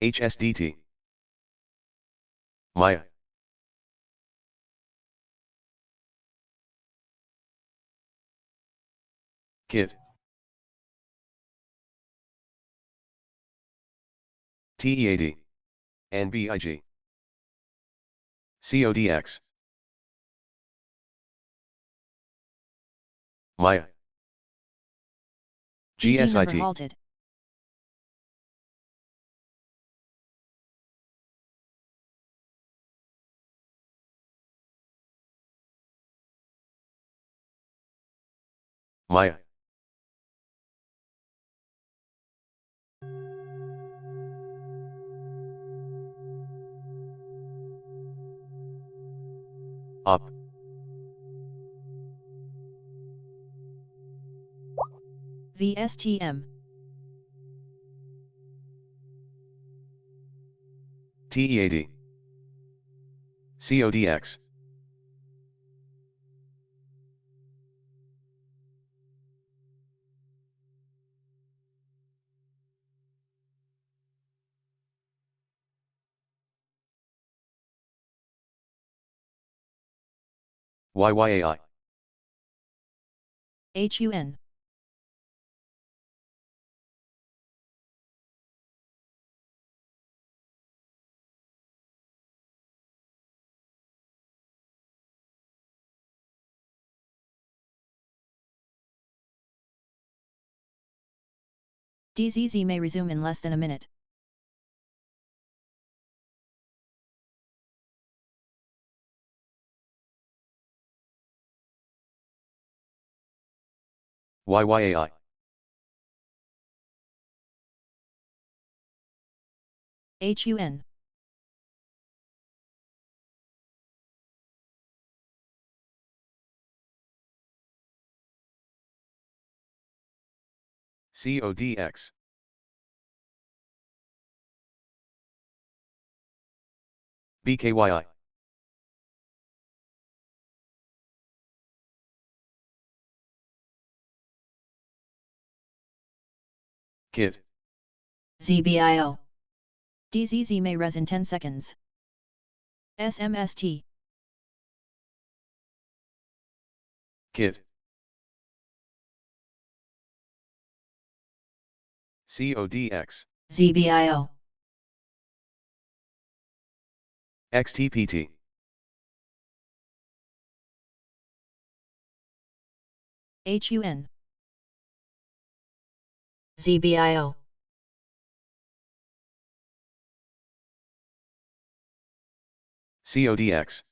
[SPEAKER 2] HSDT. Maya. KIT. TEAD. NBIG. CODX. Maya.
[SPEAKER 3] DD number
[SPEAKER 2] GSIT.
[SPEAKER 3] halted.
[SPEAKER 2] Maya. Up.
[SPEAKER 3] VSTM.
[SPEAKER 2] TEAD. CODX. YYAI.
[SPEAKER 3] HUN. DZZ may resume in less than a minute.
[SPEAKER 2] YYAI.
[SPEAKER 3] HUN.
[SPEAKER 2] CODX. BKYI. KIT.
[SPEAKER 3] ZBIO. DZZ may res in 10 seconds. SMST.
[SPEAKER 2] KIT. CODX.
[SPEAKER 3] ZBIO.
[SPEAKER 2] XTPT.
[SPEAKER 3] HUN. ZBIO.
[SPEAKER 2] CODX.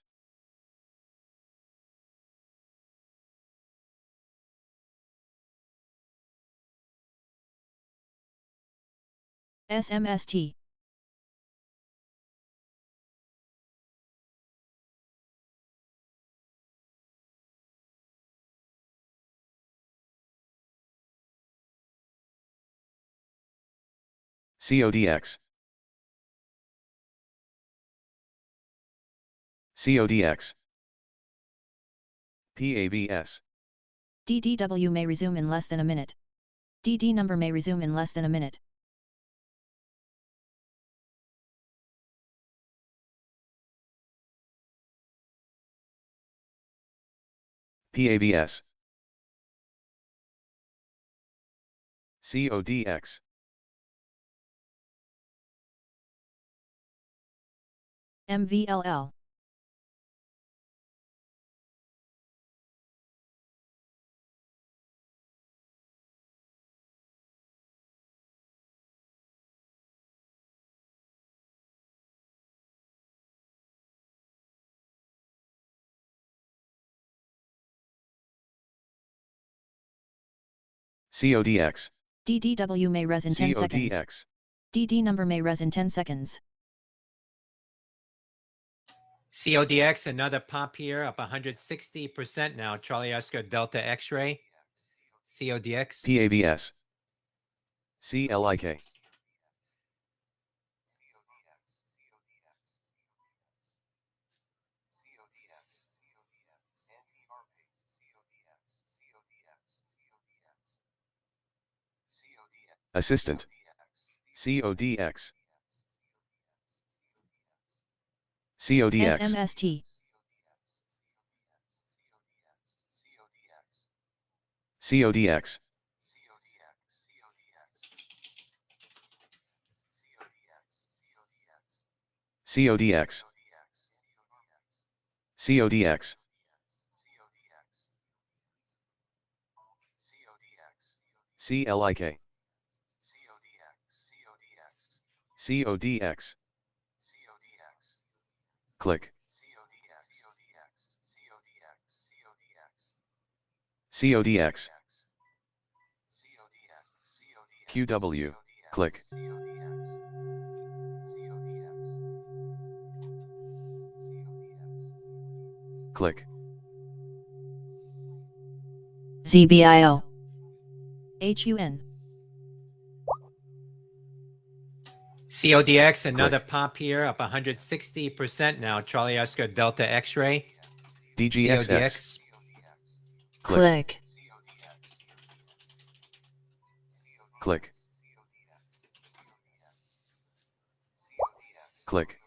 [SPEAKER 3] SMST.
[SPEAKER 2] CODX. CODX. PABS.
[SPEAKER 3] DDW may resume in less than a minute. DD number may resume in less than a minute.
[SPEAKER 2] PABS. CODX.
[SPEAKER 3] MVLL.
[SPEAKER 2] CODX.
[SPEAKER 3] DDW may res in 10 seconds.
[SPEAKER 2] CODX.
[SPEAKER 3] DD number may res in 10 seconds.
[SPEAKER 1] CODX, another pop here, up 160% now. Charlie Oscar Delta X-ray. CODX.
[SPEAKER 2] PABS. CLIK. Assistant. CODX. CODX.
[SPEAKER 3] SMST.
[SPEAKER 2] CODX. CODX. CODX. CLIK. CODX. Click. CODX. QW. Click. Click.
[SPEAKER 3] ZBIO. HUN.
[SPEAKER 1] CODX, another pop here, up 160% now. Charlie Oscar Delta X-ray.
[SPEAKER 2] DGXX.
[SPEAKER 1] CODX.
[SPEAKER 3] Click.
[SPEAKER 2] Click. Click.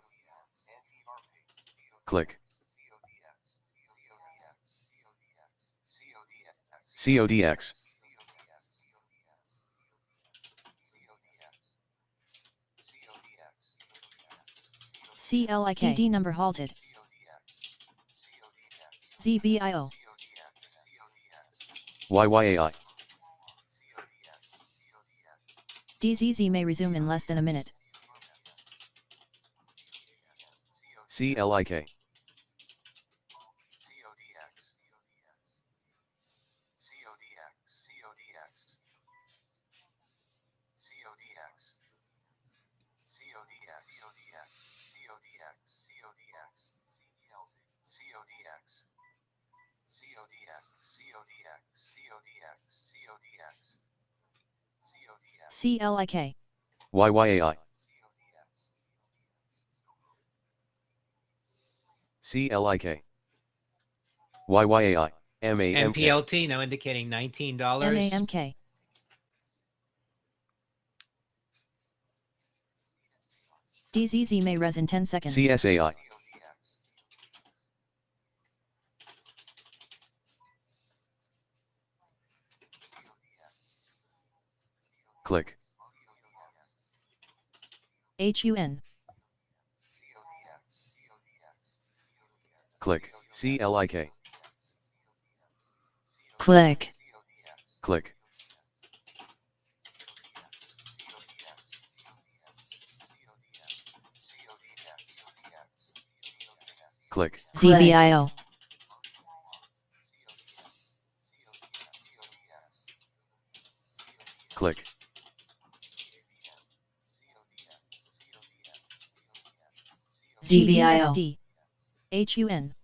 [SPEAKER 2] Click. CODX.
[SPEAKER 3] CLIK. DD number halted. ZBIO.
[SPEAKER 2] YYAI.
[SPEAKER 3] DZZ may resume in less than a minute.
[SPEAKER 2] CLIK.
[SPEAKER 3] CLIK.
[SPEAKER 2] YYAI. CLIK. YYAI. MAMK.
[SPEAKER 1] MPLT, now indicating $19.
[SPEAKER 3] MAMK. DZZ may res in 10 seconds.
[SPEAKER 2] CSAI. Click.
[SPEAKER 3] HUN.
[SPEAKER 2] Click. CLIK.
[SPEAKER 3] Click.
[SPEAKER 2] Click. Click.
[SPEAKER 3] ZBIO.
[SPEAKER 2] Click.
[SPEAKER 3] ZBIO. HUN.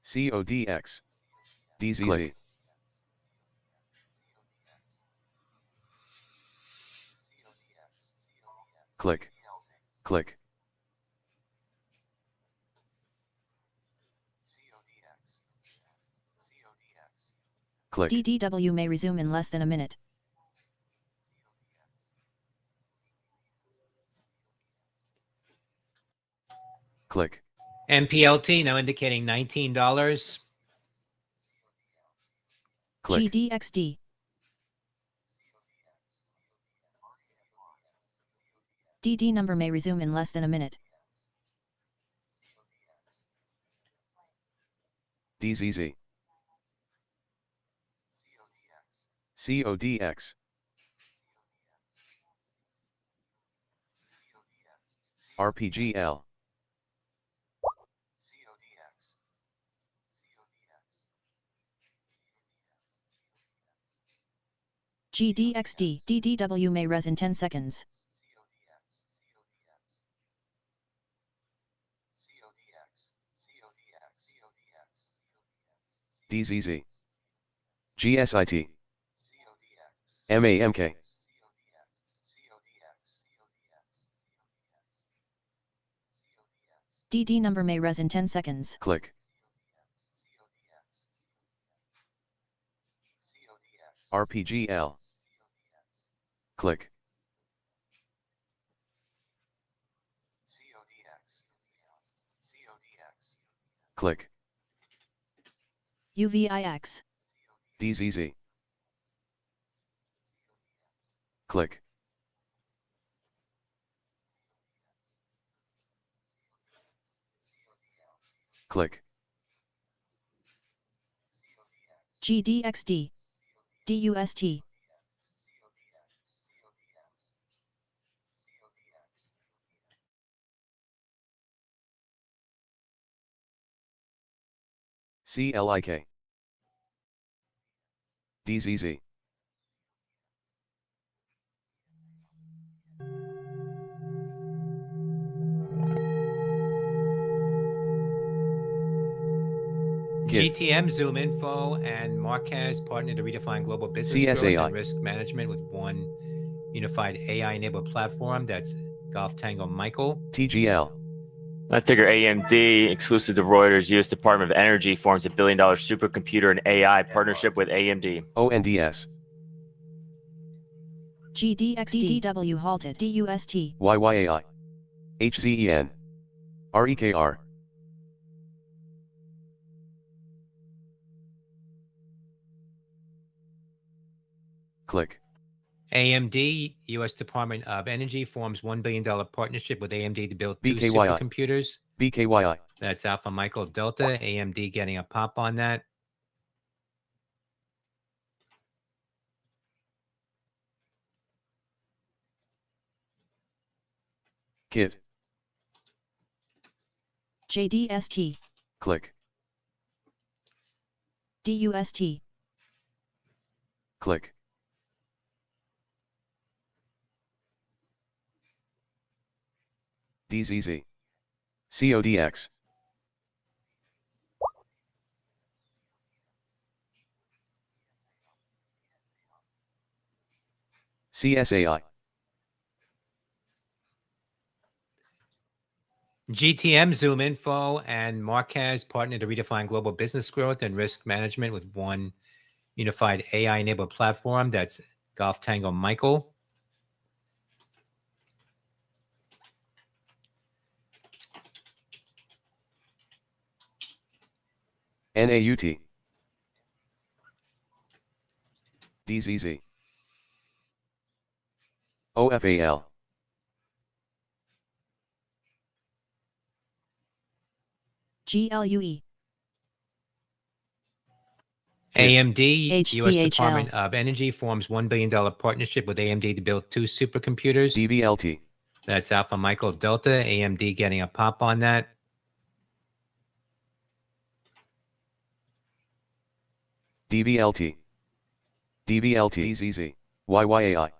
[SPEAKER 2] CODX. DZZ. Click. Click. Click. Click.
[SPEAKER 3] DDW may resume in less than a minute.
[SPEAKER 2] Click.
[SPEAKER 1] MPLT, now indicating $19.
[SPEAKER 2] Click.
[SPEAKER 3] GDXD. DD number may resume in less than a minute.
[SPEAKER 2] DZZ. CODX. RPGL.
[SPEAKER 3] GDXD. DDW may res in 10 seconds.
[SPEAKER 2] DZZ. GSIT. MAMK.
[SPEAKER 3] DD number may res in 10 seconds.
[SPEAKER 2] Click. RPGL. Click. Click.
[SPEAKER 3] UVIX.
[SPEAKER 2] DZZ. Click. Click.
[SPEAKER 3] GDXD. DUST.
[SPEAKER 2] CLIK. DZZ. KIT.
[SPEAKER 1] GTM Zoom Info and Marquez partner to redefine global business growth
[SPEAKER 2] CSAI.
[SPEAKER 1] and risk management with one unified AI-enabled platform. That's Golf Tango Michael.
[SPEAKER 2] TGL.
[SPEAKER 5] That ticker AMD, exclusive to Reuters, U.S. Department of Energy forms a $1 billion supercomputer and AI partnership with AMD.
[SPEAKER 2] ONDS.
[SPEAKER 3] GDXD. DW halted. DUST.
[SPEAKER 2] YYAI. HZEN. REKR. Click.
[SPEAKER 1] AMD, U.S. Department of Energy forms $1 billion partnership with AMD to build two
[SPEAKER 2] BKYI.
[SPEAKER 1] supercomputers.
[SPEAKER 2] BKYI.
[SPEAKER 1] That's Alpha Michael Delta. AMD getting a pop on that.
[SPEAKER 2] KIT.
[SPEAKER 3] JDST.
[SPEAKER 2] Click.
[SPEAKER 3] DUST.
[SPEAKER 2] Click. DZZ. CODX. CSAI.
[SPEAKER 1] GTM Zoom Info and Marquez partner to redefine global business growth and risk management with one unified AI-enabled platform. That's Golf Tango Michael.
[SPEAKER 2] NAUT. DZZ. OFAL.
[SPEAKER 3] GLUE.
[SPEAKER 1] AMD, U.S.
[SPEAKER 3] HCHL.
[SPEAKER 1] Department of Energy forms $1 billion partnership with AMD to build two supercomputers.
[SPEAKER 2] DVLT.
[SPEAKER 1] That's Alpha Michael Delta. AMD getting a pop on that.
[SPEAKER 2] DVLT. DVLT. DZZ. YYAI.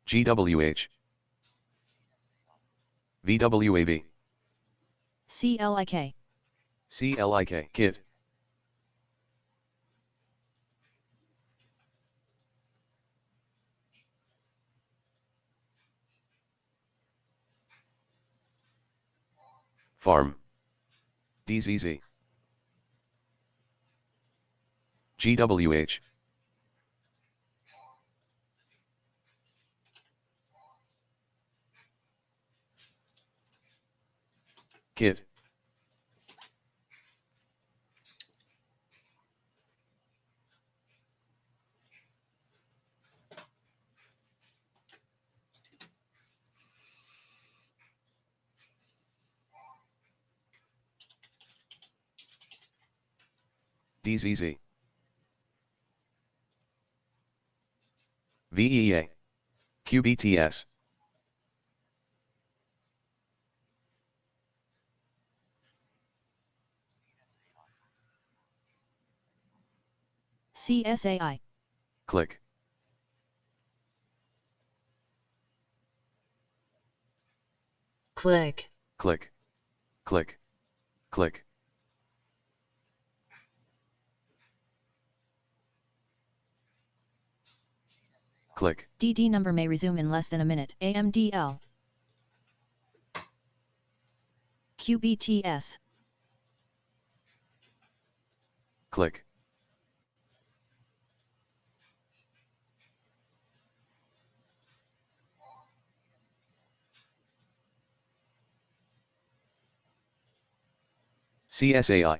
[SPEAKER 2] GWH. VWAV.
[SPEAKER 3] CLIK.
[SPEAKER 2] CLIK. KIT. Farm. DZZ. GWH. KIT. DZZ. VEA. QBTS.
[SPEAKER 3] CSAI.
[SPEAKER 2] Click.
[SPEAKER 3] Click.
[SPEAKER 2] Click. Click. Click. Click.
[SPEAKER 3] DD number may resume in less than a minute. AMDL. QBTS.
[SPEAKER 2] Click. CSAI.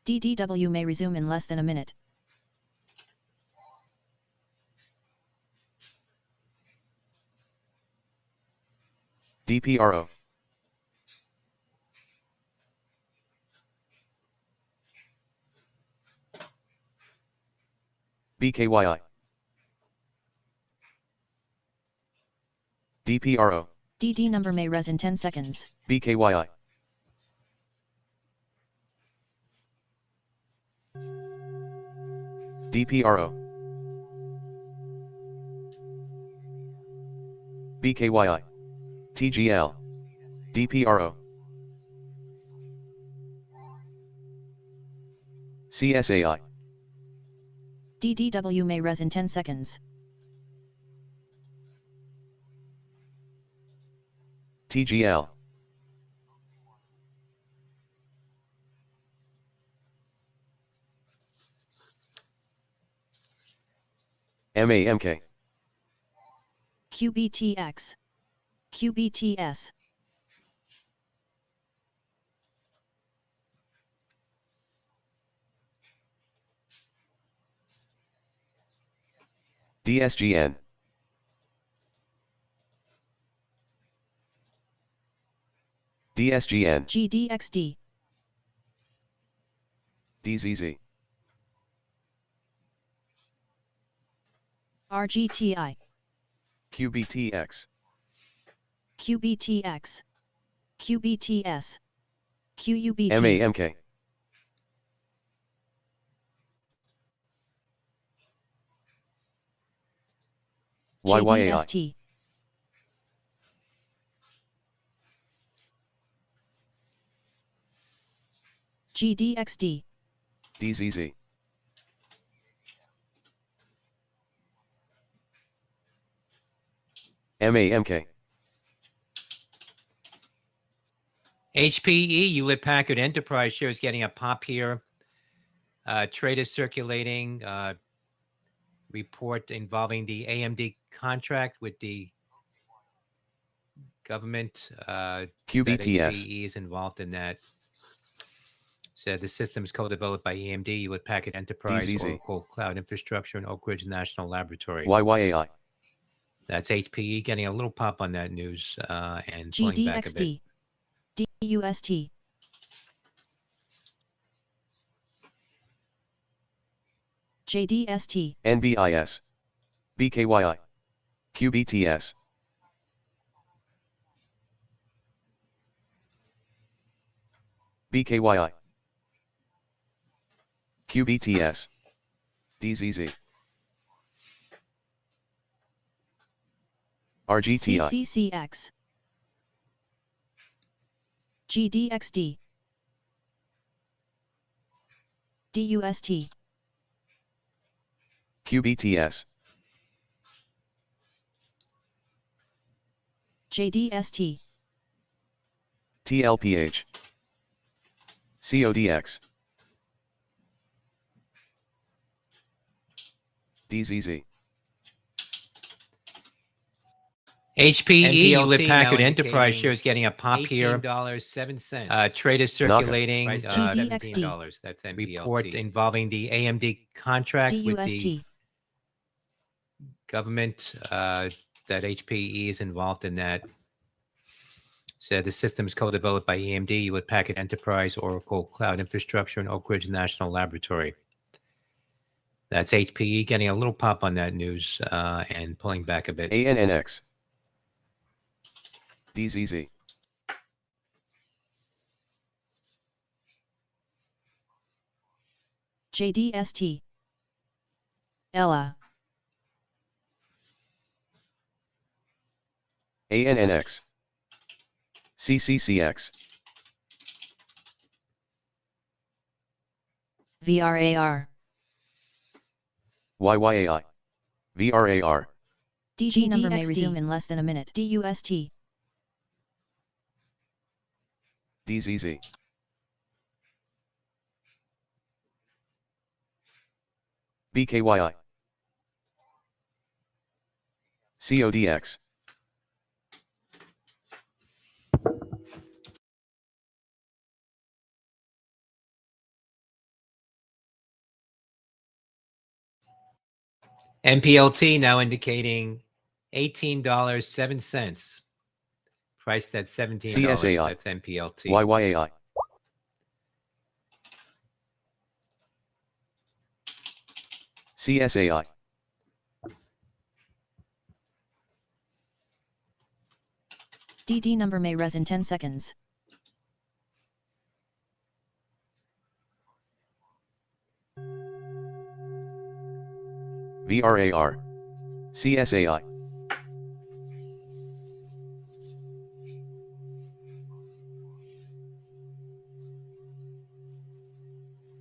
[SPEAKER 3] DDW may resume in less than a minute.
[SPEAKER 2] DPRO. BKYI. DPRO.
[SPEAKER 3] DD number may res in 10 seconds.
[SPEAKER 2] BKYI. DPRO. BKYI. TGL. DPRO. CSAI.
[SPEAKER 3] DDW may res in 10 seconds.
[SPEAKER 2] TGL. MAMK.
[SPEAKER 3] QBTX. QBTS.
[SPEAKER 2] DSGN. DSGN.
[SPEAKER 3] GDXD.
[SPEAKER 2] DZZ.
[SPEAKER 3] RGTI.
[SPEAKER 2] QBTX.
[SPEAKER 3] QBTX. QBTS. QUBT.
[SPEAKER 2] MAMK. YYAI.
[SPEAKER 3] JDST. GDXD.
[SPEAKER 2] DZZ. MAMK.
[SPEAKER 1] HPE, Hewlett Packard Enterprise shares getting a pop here. Traders circulating report involving the AMD contract with the government.
[SPEAKER 2] QBTS.
[SPEAKER 1] That HPE is involved in that. Said the system is co-developed by AMD, Hewlett Packard Enterprise,
[SPEAKER 2] DZZ.
[SPEAKER 1] Oracle Cloud Infrastructure, and Oak Ridge National Laboratory.
[SPEAKER 2] YYAI.
[SPEAKER 1] That's HPE getting a little pop on that news and pulling back a bit.
[SPEAKER 3] GDXD. DUST. JDST.
[SPEAKER 2] NBIS. BKYI. QBTS. BKYI. QBTS. DZZ. RGTI.
[SPEAKER 3] CCCX. GDXD. DUST.
[SPEAKER 2] QBTS.
[SPEAKER 3] JDST.
[SPEAKER 2] TLPH. CODX. DZZ.
[SPEAKER 1] HPE, Hewlett Packard Enterprise shares getting a pop here. $18.07. Traders circulating
[SPEAKER 3] GDXD.
[SPEAKER 1] That's NPLT. Report involving the AMD contract with the government. That HPE is involved in that. Said the system is co-developed by AMD, Hewlett Packard Enterprise, Oracle Cloud Infrastructure, and Oak Ridge National Laboratory. That's HPE getting a little pop on that news and pulling back a bit.
[SPEAKER 2] ANNX. DZZ.
[SPEAKER 3] JDST. Ella.
[SPEAKER 2] ANNX. CCCX.
[SPEAKER 3] VRAR.
[SPEAKER 2] YYAI. VRAR.
[SPEAKER 3] DG number may resume in less than a minute. DUST.
[SPEAKER 2] DZZ. BKYI. CODX.
[SPEAKER 1] MPLT now indicating $18.07. Priced at $17.
[SPEAKER 2] CSAI.
[SPEAKER 1] That's MPLT.
[SPEAKER 2] YYAI. CSAI.
[SPEAKER 3] DD number may res in 10 seconds.
[SPEAKER 2] VRAR. CSAI.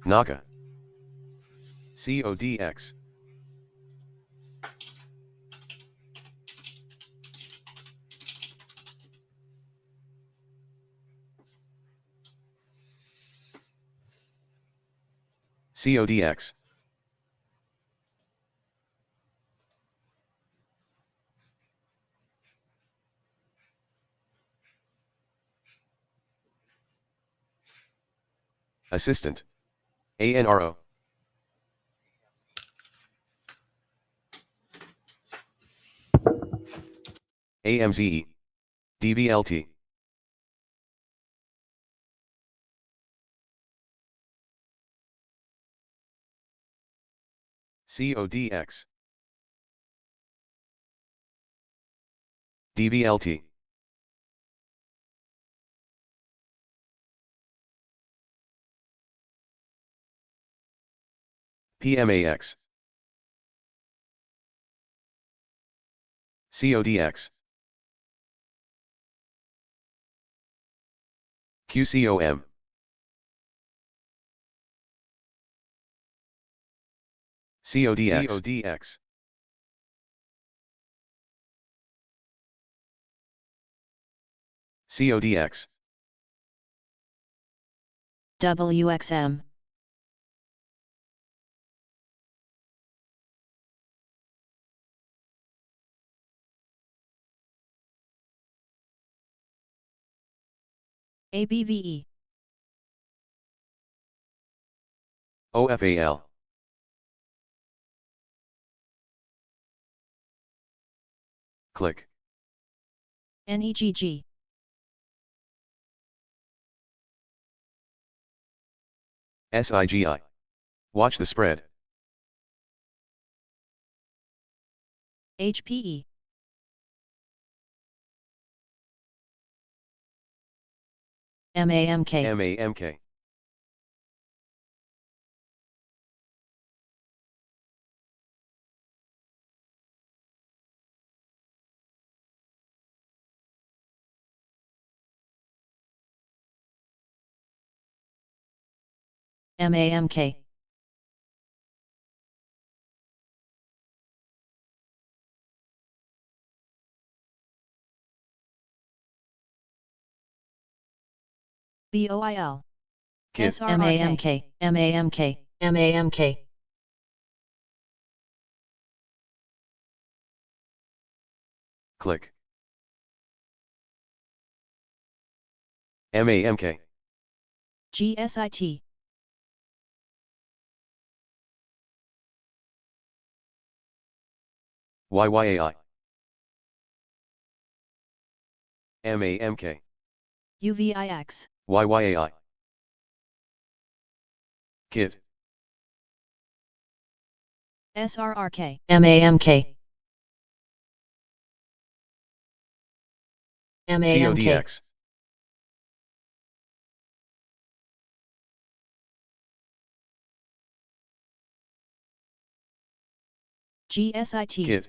[SPEAKER 2] NACA. CODX. CODX. Assistant. ANRO. AMZE. DVLT. CODX. DVLT. PMAX. CODX. QCOM. CODX. CODX. CODX.
[SPEAKER 3] WXM. ABVE.
[SPEAKER 2] OFAL. Click.
[SPEAKER 3] NEGG.
[SPEAKER 2] SIGI. Watch the spread.
[SPEAKER 3] HPE. MAMK.
[SPEAKER 2] MAMK.
[SPEAKER 3] MAMK. BOIL.
[SPEAKER 2] KID.
[SPEAKER 3] MAMK. MAMK. MAMK.
[SPEAKER 2] Click. MAMK.
[SPEAKER 3] GSIT.
[SPEAKER 2] YYAI. MAMK.
[SPEAKER 3] UVIX.
[SPEAKER 2] YYAI. KIT.
[SPEAKER 3] SRRK. MAMK. MAMK.
[SPEAKER 2] CODX.
[SPEAKER 3] GSIT.
[SPEAKER 2] KIT.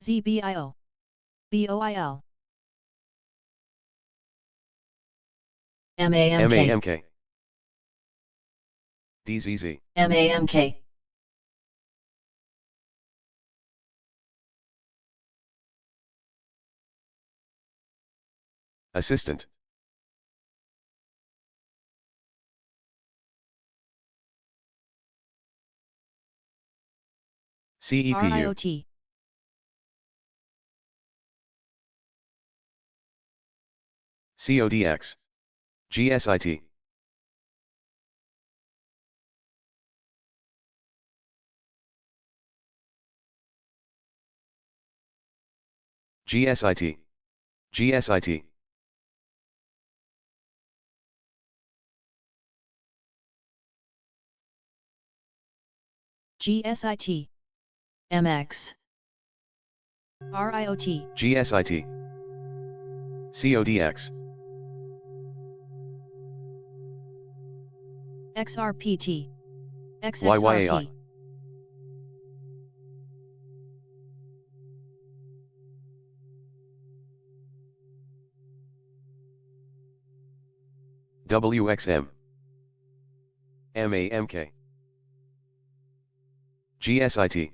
[SPEAKER 3] ZBIO. BOIL. MAMK.
[SPEAKER 2] MAMK. DZZ.
[SPEAKER 3] MAMK.
[SPEAKER 2] Assistant. CEPU.
[SPEAKER 3] RIOT.
[SPEAKER 2] CODX. GSIT. GSIT. GSIT.
[SPEAKER 3] GSIT. MX. RIOT.
[SPEAKER 2] GSIT. CODX.
[SPEAKER 3] XRPT.
[SPEAKER 2] YYAI.
[SPEAKER 3] XXRP.
[SPEAKER 2] WXM. MAMK. GSIT.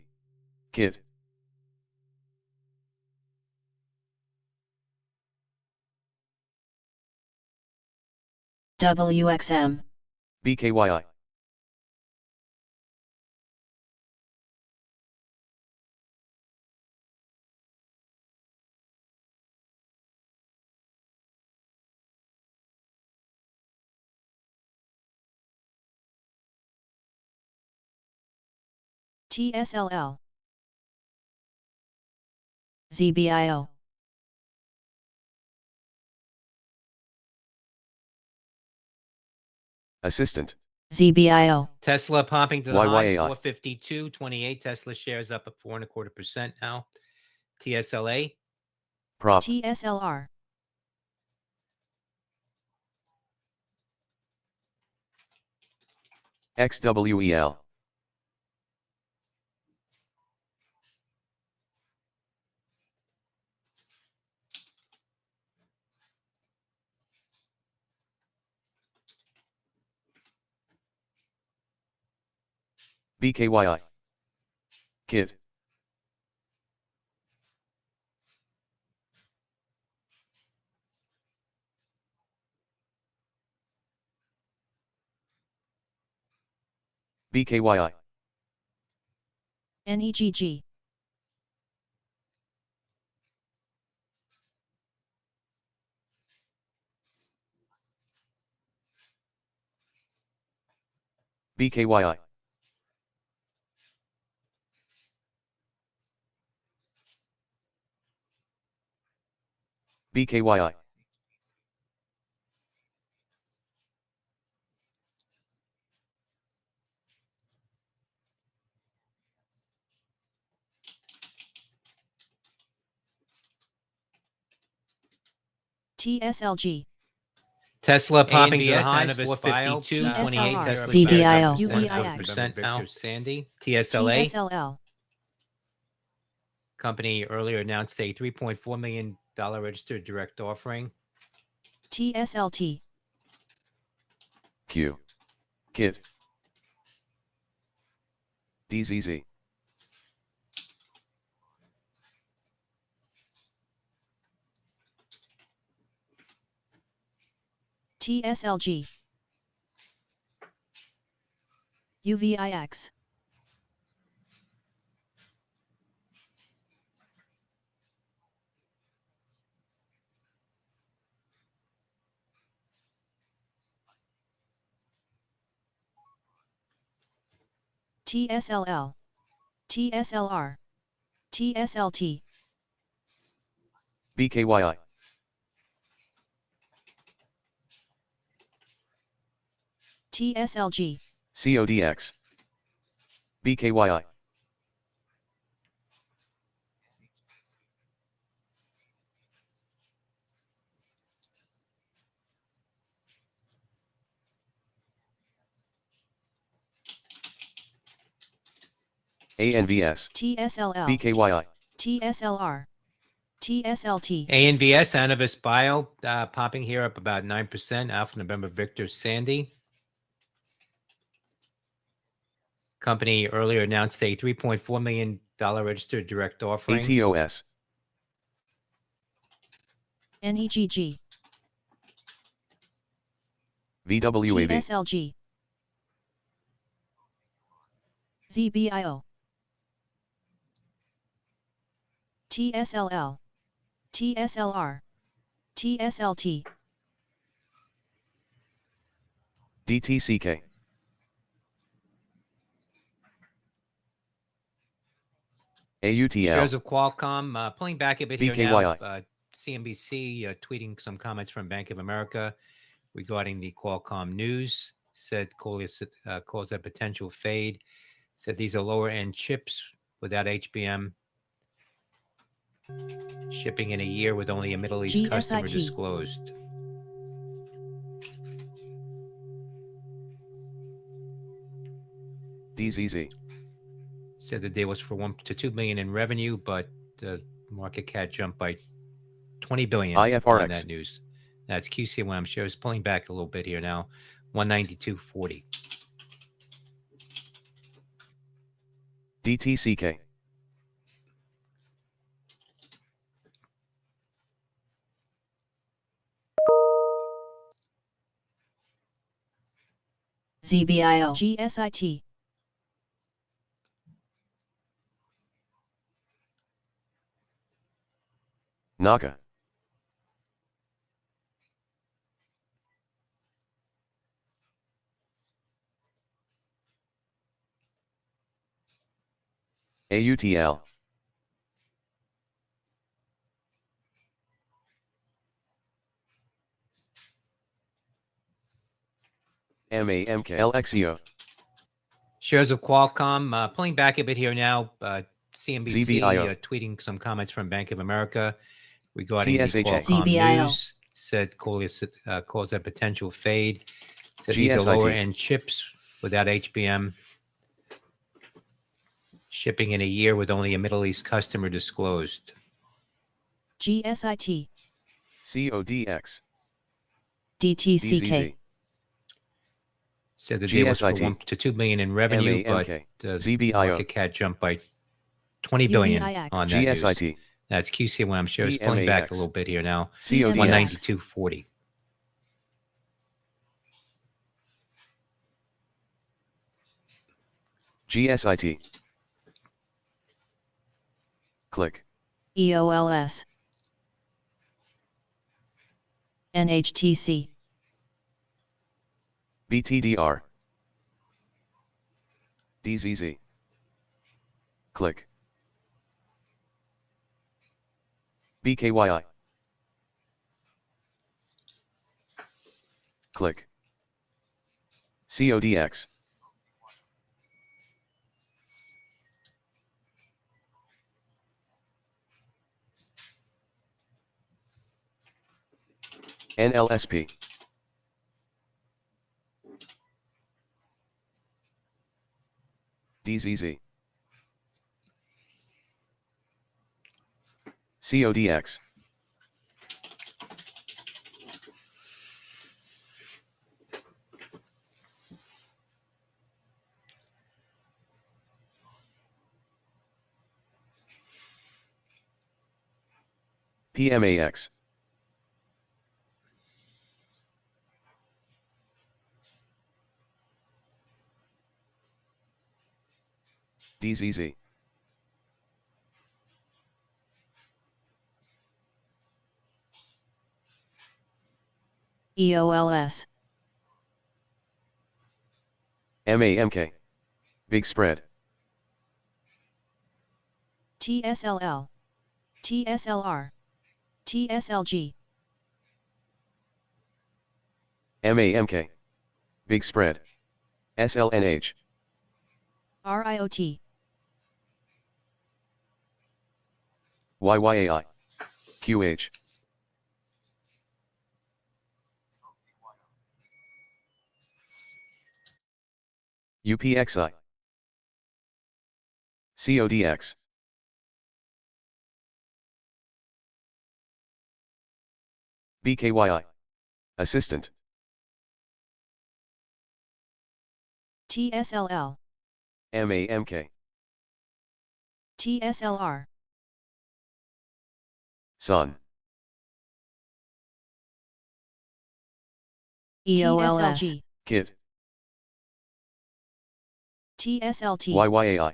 [SPEAKER 2] KIT.
[SPEAKER 3] WXM.
[SPEAKER 2] BKYI.
[SPEAKER 3] TSLL. ZBIO.
[SPEAKER 2] Assistant.
[SPEAKER 3] ZBIO.
[SPEAKER 1] Tesla popping to the highs,
[SPEAKER 2] YYAI.
[SPEAKER 1] 452.28. Tesla shares up at 4.25% now. TSLA.
[SPEAKER 2] Prop.
[SPEAKER 3] TSLR.
[SPEAKER 2] XWEL. BKYI. KIT. BKYI.
[SPEAKER 3] NEGG.
[SPEAKER 2] BKYI. BKYI.
[SPEAKER 3] TSLG.
[SPEAKER 1] Tesla popping to the highs, 452.28.
[SPEAKER 3] TSLR.
[SPEAKER 1] Tesla
[SPEAKER 3] ZBIO.
[SPEAKER 1] shares up
[SPEAKER 3] UVIX.
[SPEAKER 1] 1% now. Sandy. TSLA.
[SPEAKER 3] TSLL.
[SPEAKER 1] Company earlier announced a $3.4 million registered direct offering.
[SPEAKER 3] TSLT.
[SPEAKER 2] Q. KIT. DZZ.
[SPEAKER 3] TSLG. UVIX. TSLL, TSLR, TSLT,
[SPEAKER 2] BKYI,
[SPEAKER 3] TSLG,
[SPEAKER 2] CODX, BKYI, ANVS,
[SPEAKER 3] TSLL,
[SPEAKER 2] BKYI,
[SPEAKER 3] TSLR, TSLT,
[SPEAKER 1] ANVS, Anavis Bio, popping here up about 9%. Alpha November Victor Sandy. Company earlier announced a $3.4 million registered direct offering.
[SPEAKER 2] ATOS,
[SPEAKER 3] NEGG,
[SPEAKER 2] VWAV,
[SPEAKER 3] TSLG, ZBIO, TSLL, TSLR, TSLT,
[SPEAKER 2] DTCK,
[SPEAKER 1] Shares
[SPEAKER 2] AUTL,
[SPEAKER 1] of Qualcomm pulling back a bit here
[SPEAKER 2] BKYI.
[SPEAKER 1] now. CNBC tweeting some comments from Bank of America regarding the Qualcomm news. Said calls that potential fade. Said these are lower end chips without HBM. Shipping in a year with only a Middle East customer
[SPEAKER 3] GSIT.
[SPEAKER 1] disclosed.
[SPEAKER 2] DZZ,
[SPEAKER 1] Said the deal was for $1 to $2 billion in revenue, but the market cap jumped by $20 billion on
[SPEAKER 2] IFRX.
[SPEAKER 1] that news. That's QCOM shares pulling back a little bit here now, 192.40.
[SPEAKER 2] DTCK,
[SPEAKER 3] ZBIO, GSIT,
[SPEAKER 2] NACA, AUTL, MAMKLXEO,
[SPEAKER 1] Shares of Qualcomm pulling back a bit here now. CNBC
[SPEAKER 2] ZBIO.
[SPEAKER 1] tweeting some comments from Bank of America regarding
[SPEAKER 2] TSHA.
[SPEAKER 1] the Qualcomm
[SPEAKER 3] ZBIO.
[SPEAKER 1] news. Said calls that potential fade. Said these are lower
[SPEAKER 2] GSIT.
[SPEAKER 1] end chips without HBM. Shipping in a year with only a Middle East customer disclosed.
[SPEAKER 3] GSIT,
[SPEAKER 2] CODX,
[SPEAKER 3] DTCK,
[SPEAKER 2] DZZ,
[SPEAKER 1] Said the deal was for
[SPEAKER 2] GSIT.
[SPEAKER 1] $1 to $2 billion in revenue, but
[SPEAKER 2] MAMK,
[SPEAKER 1] the
[SPEAKER 2] ZBIO.
[SPEAKER 1] market cap jumped by $20 billion
[SPEAKER 3] UBIX.
[SPEAKER 1] on that news.
[SPEAKER 2] GSIT,
[SPEAKER 1] That's QCOM shares pulling back
[SPEAKER 2] EMAX.
[SPEAKER 1] a little bit here now,
[SPEAKER 2] CODX,
[SPEAKER 1] 192.40.
[SPEAKER 2] GSIT, click,
[SPEAKER 3] EOLS, NHTC,
[SPEAKER 2] BTDR, DZZ, click, BKYI, click, CODX, NLSP, DZZ, CODX, PMAX, DZZ,
[SPEAKER 3] EOLS,
[SPEAKER 2] MAMK, Big spread.
[SPEAKER 3] TSLL, TSLR, TSLG,
[SPEAKER 2] MAMK. Big spread. SLNH.
[SPEAKER 3] RIOT,
[SPEAKER 2] YYAI. QH. UPXI. CODX. BKYI. Assistant.
[SPEAKER 3] TSLL,
[SPEAKER 2] MAMK.
[SPEAKER 3] TSLR,
[SPEAKER 2] Sun.
[SPEAKER 3] TSLG,
[SPEAKER 2] KIT.
[SPEAKER 3] TSLT,
[SPEAKER 2] YYAI.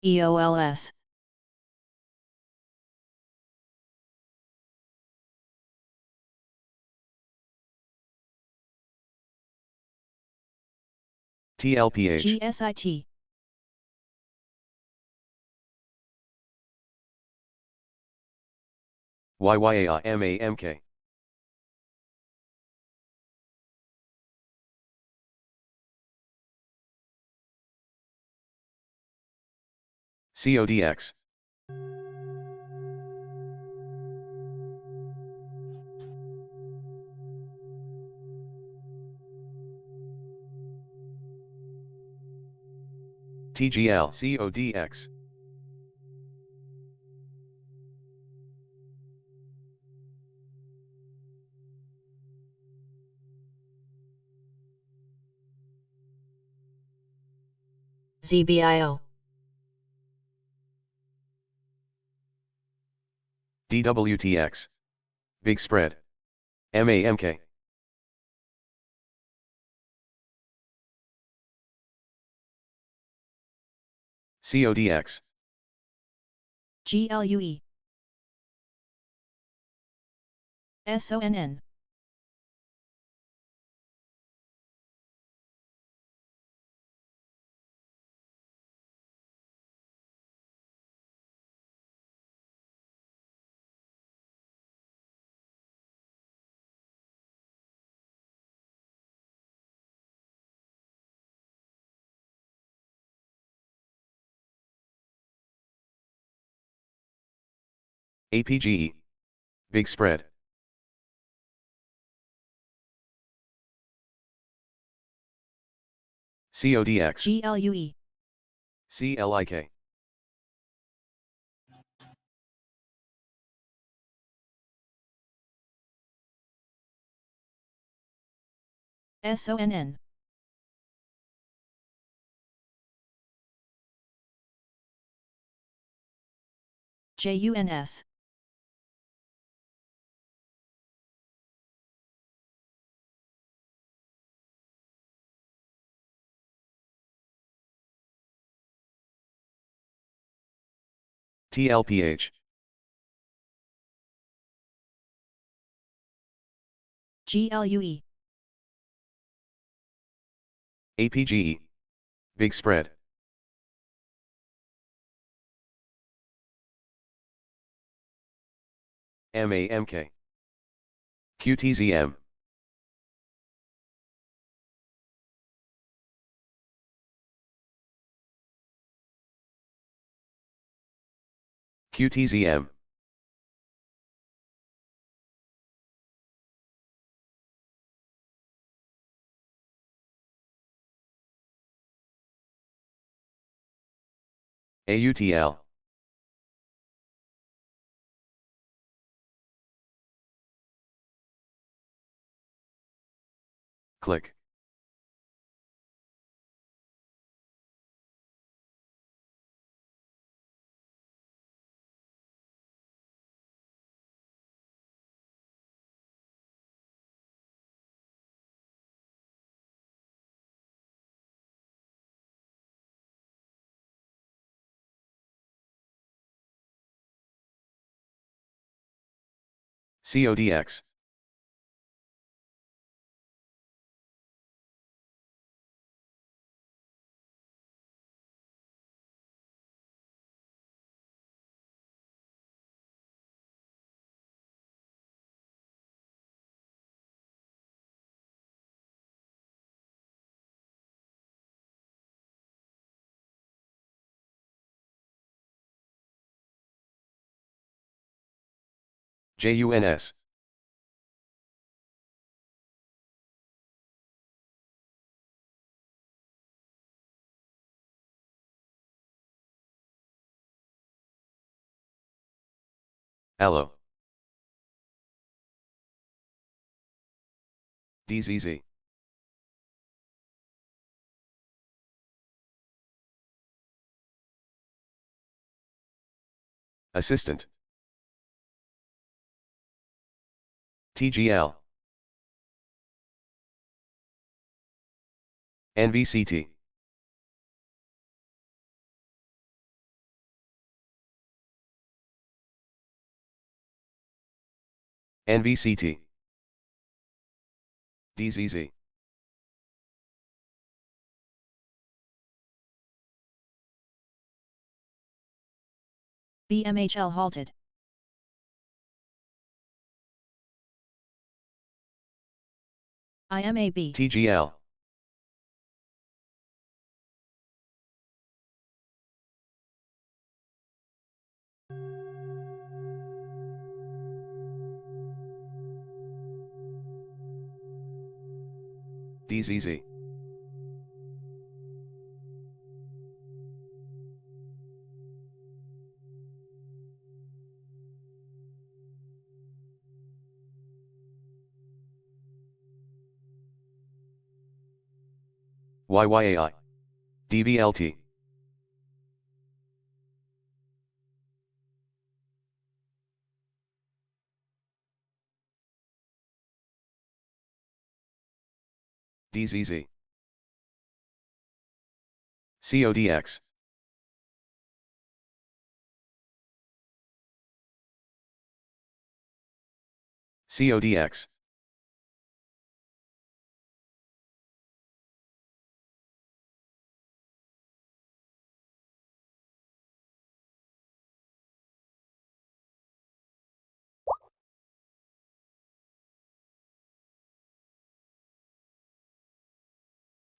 [SPEAKER 3] EOLS,
[SPEAKER 2] TLPH.
[SPEAKER 3] GSIT,
[SPEAKER 2] YYAI MAMK. CODX. TGL. CODX.
[SPEAKER 3] ZBIO,
[SPEAKER 2] DWTX. Big spread. MAMK. CODX.
[SPEAKER 3] GLUE, SONN,
[SPEAKER 2] APGE. Big spread. CODX.
[SPEAKER 3] GLUE,
[SPEAKER 2] CLIK.
[SPEAKER 3] SONN, JUNS,
[SPEAKER 2] TLPH.
[SPEAKER 3] GLUE,
[SPEAKER 2] APGE. Big spread. MAMK. QTZM. QTZM. AUTL. Click. CODX. JUNS. Allo. DZZ. Assistant. TGL. NVCT. NVCT. DZZ.
[SPEAKER 3] BMHL halted. IMAB.
[SPEAKER 2] TGL. DZZ. YYAI. DVLT. DZZ. CODX. CODX.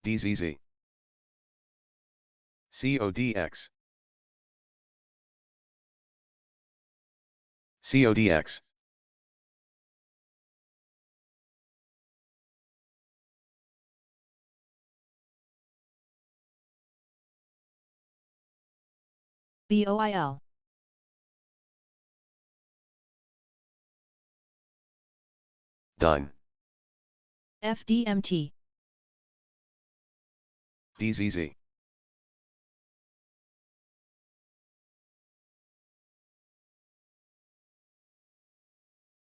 [SPEAKER 2] DZZ. CODX. CODX.
[SPEAKER 3] BOIL.
[SPEAKER 2] Done.
[SPEAKER 3] FDMT.
[SPEAKER 2] DZZ.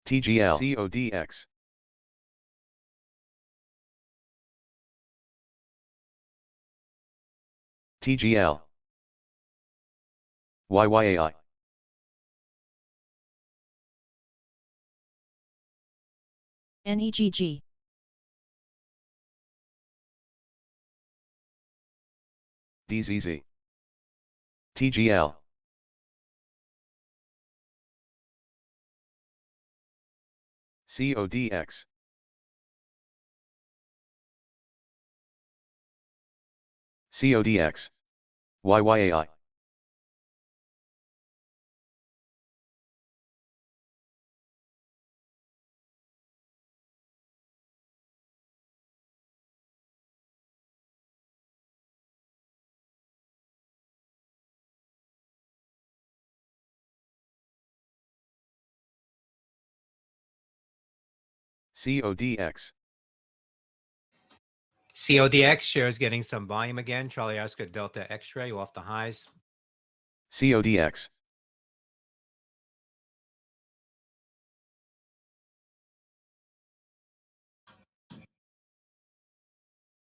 [SPEAKER 2] TGL. CODX. TGL. YYAI.
[SPEAKER 3] NEGG.
[SPEAKER 2] DZZ. TGL. CODX. CODX. YYAI. CODX.
[SPEAKER 1] CODX shares getting some volume again. Charlie Oscar Delta X-ray off the highs.
[SPEAKER 2] CODX.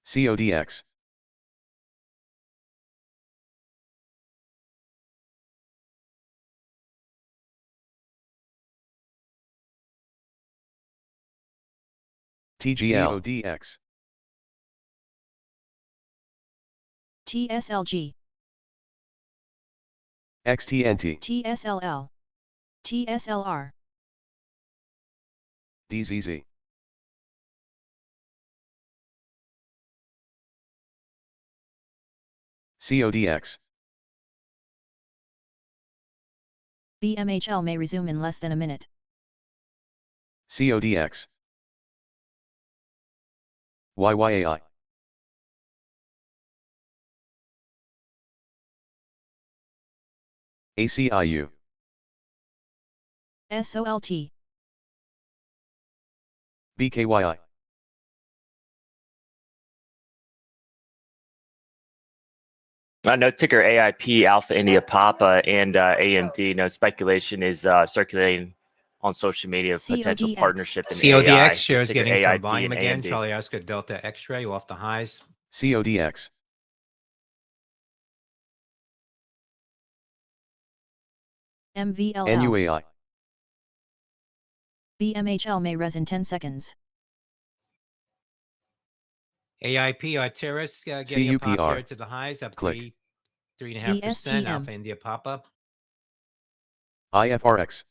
[SPEAKER 2] CODX. TGL. CODX.
[SPEAKER 3] TSLG.
[SPEAKER 2] XTNT.
[SPEAKER 3] TSLL. TSLR.
[SPEAKER 2] DZZ. CODX.
[SPEAKER 3] BMHL may resume in less than a minute.
[SPEAKER 2] CODX. YYAI. ACIU.
[SPEAKER 3] SOLT.
[SPEAKER 2] BKYI.
[SPEAKER 5] No ticker AIP, Alpha India Papa, and AMD. No speculation is circulating on social media of potential
[SPEAKER 3] CODX.
[SPEAKER 5] partnership in
[SPEAKER 1] CODX
[SPEAKER 5] AI.
[SPEAKER 1] shares
[SPEAKER 5] Ticker
[SPEAKER 1] getting some
[SPEAKER 5] AIP
[SPEAKER 1] volume
[SPEAKER 5] and
[SPEAKER 1] again.
[SPEAKER 5] AMD.
[SPEAKER 1] Charlie Oscar Delta X-ray off the highs.
[SPEAKER 2] CODX.
[SPEAKER 3] MVLL.
[SPEAKER 2] NUAI.
[SPEAKER 3] BMHL may res in 10 seconds.
[SPEAKER 1] AIP Arteris getting a pop
[SPEAKER 2] CUPR.
[SPEAKER 1] here to the highs, up
[SPEAKER 2] Click.
[SPEAKER 1] 3.5%.
[SPEAKER 3] ESTM.
[SPEAKER 1] Alpha India pop-up.
[SPEAKER 2] IFRX.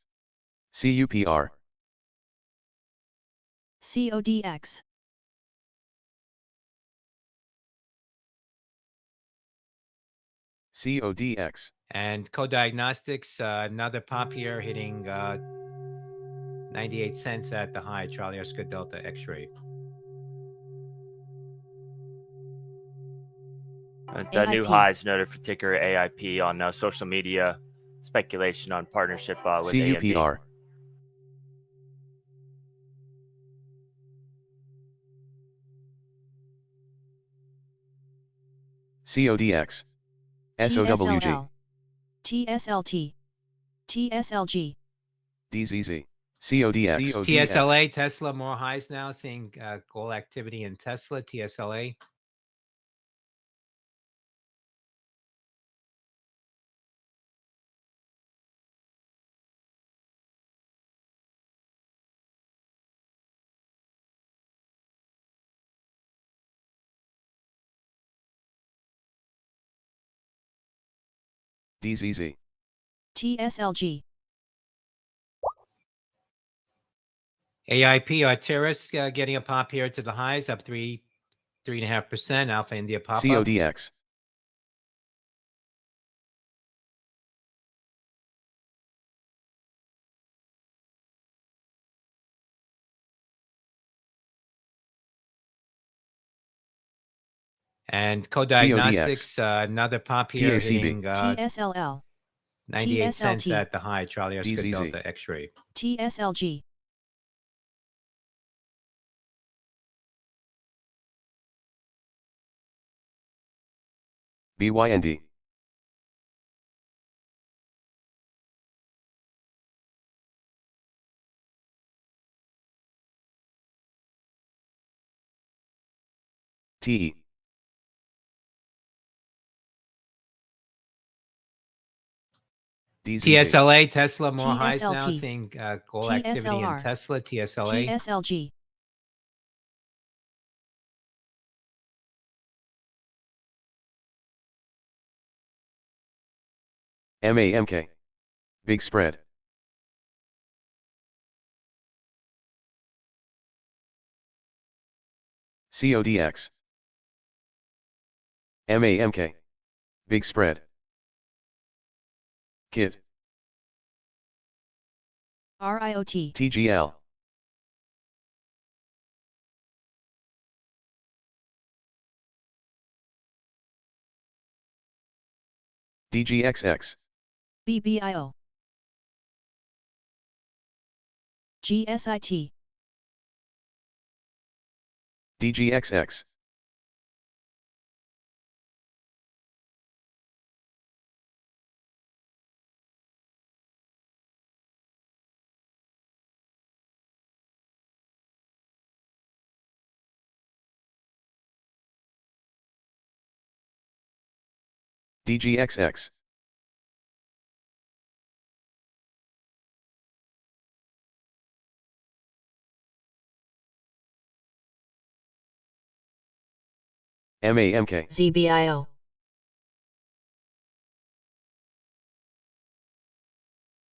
[SPEAKER 2] CUPR.
[SPEAKER 3] CODX.
[SPEAKER 2] CODX.
[SPEAKER 1] And Co-Diagnostics, another pop here, hitting 98 cents at the high. Charlie Oscar Delta X-ray.
[SPEAKER 5] The new
[SPEAKER 3] AIP.
[SPEAKER 5] highs noted for ticker AIP on social media. Speculation on partnership with AMD.
[SPEAKER 2] CUPR. CODX. SOWG.
[SPEAKER 3] TSLT. TSLG.
[SPEAKER 2] DZZ. CODX.
[SPEAKER 1] TSLA, Tesla, more highs now, seeing gold activity in Tesla, TSLA.
[SPEAKER 2] DZZ.
[SPEAKER 3] TSLG.
[SPEAKER 1] AIP Arteris getting a pop here to the highs, up 3.5%. Alpha India pop-up.
[SPEAKER 2] CODX.
[SPEAKER 1] And Co-Diagnostics, another pop here,
[SPEAKER 2] PACB.
[SPEAKER 1] hitting
[SPEAKER 3] TSLL.
[SPEAKER 1] 98 cents
[SPEAKER 3] TSLT.
[SPEAKER 1] at the high. Charlie Oscar
[SPEAKER 2] DZZ.
[SPEAKER 1] Delta X-ray.
[SPEAKER 3] TSLG.
[SPEAKER 2] BYND. TE. DZZ.
[SPEAKER 1] TSLA, Tesla, more highs now,
[SPEAKER 3] TSLT.
[SPEAKER 1] seeing gold activity in
[SPEAKER 3] TSLR.
[SPEAKER 1] Tesla, TSLA.
[SPEAKER 3] TSLG.
[SPEAKER 2] MAMK. Big spread. CODX. MAMK. Big spread. KIT.
[SPEAKER 3] RIOT.
[SPEAKER 2] TGL. DGXX.
[SPEAKER 3] BBIO. GSIT.
[SPEAKER 2] DGXX. DGXX. MAMK.
[SPEAKER 3] ZBIO.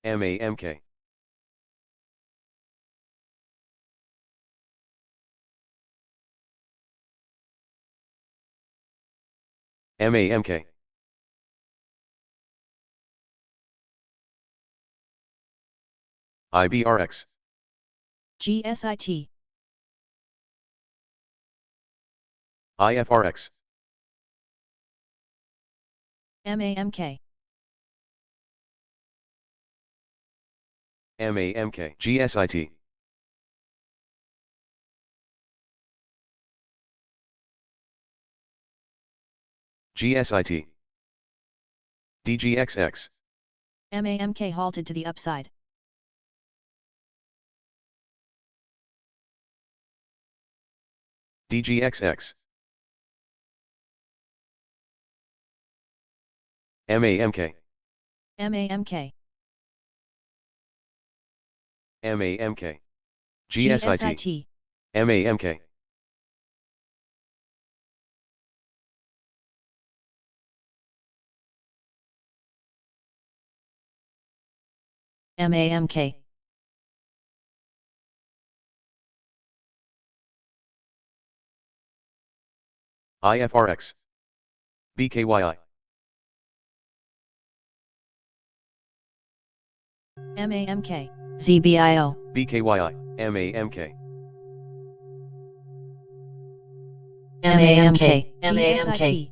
[SPEAKER 2] MAMK. MAMK. IBRX.
[SPEAKER 3] GSIT,
[SPEAKER 2] IFRX,
[SPEAKER 3] MAMK,
[SPEAKER 2] MAMK, GSIT, GSIT, DGXX,
[SPEAKER 3] MAMK halted to the upside.
[SPEAKER 2] DGXX, MAMK,
[SPEAKER 3] MAMK,
[SPEAKER 2] MAMK, GSIT,
[SPEAKER 3] GSIT,
[SPEAKER 2] MAMK,
[SPEAKER 3] MAMK,
[SPEAKER 2] IFRX, BKYI,
[SPEAKER 3] MAMK, ZBIO,
[SPEAKER 2] BKYI, MAMK,
[SPEAKER 3] MAMK, GSIT,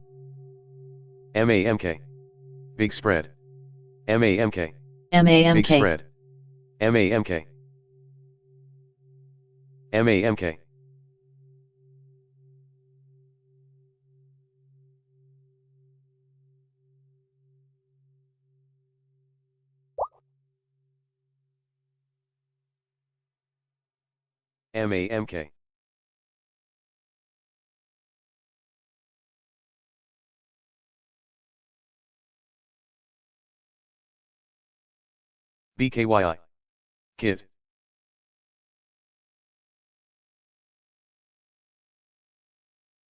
[SPEAKER 2] MAMK, Big Spread, MAMK, Big
[SPEAKER 3] MAMK,
[SPEAKER 2] Spread, MAMK, MAMK, MAMK, BKYI, KID,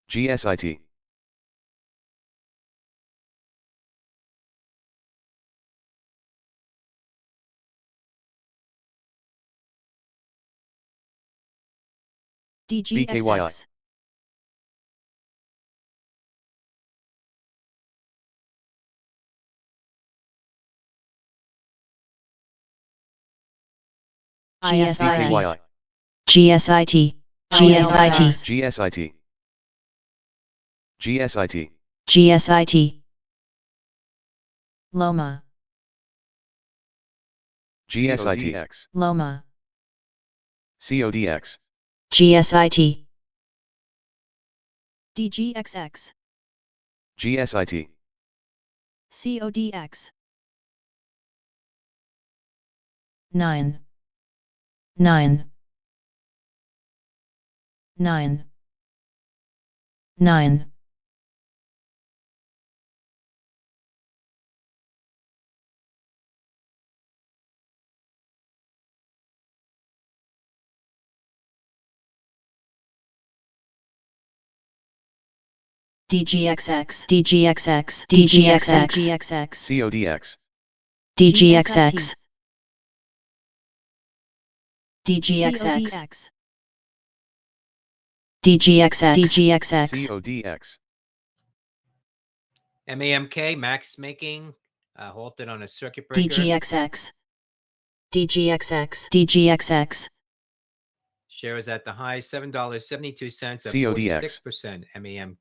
[SPEAKER 2] GSIT,
[SPEAKER 3] DGXX,
[SPEAKER 2] BKYI,
[SPEAKER 3] GSIT, GSIT,
[SPEAKER 2] GSIT, GSIT,
[SPEAKER 3] GSIT, Loma,
[SPEAKER 2] GSITX,
[SPEAKER 3] Loma,
[SPEAKER 2] CODX,
[SPEAKER 3] GSIT, DGXX,
[SPEAKER 2] GSIT,
[SPEAKER 3] CODX, 9, 9, 9, 9, DGXX, DGXX, DGXX, DGXX,
[SPEAKER 2] CODX,
[SPEAKER 3] DGXX, DGXX, DGXX, DGXX,
[SPEAKER 2] CODX,
[SPEAKER 1] MAMK, max making, halted on a circuit breaker.
[SPEAKER 3] DGXX, DGXX, DGXX,
[SPEAKER 1] Share is at the high, $7.72 at
[SPEAKER 2] CODX,
[SPEAKER 1] 46% MAMK.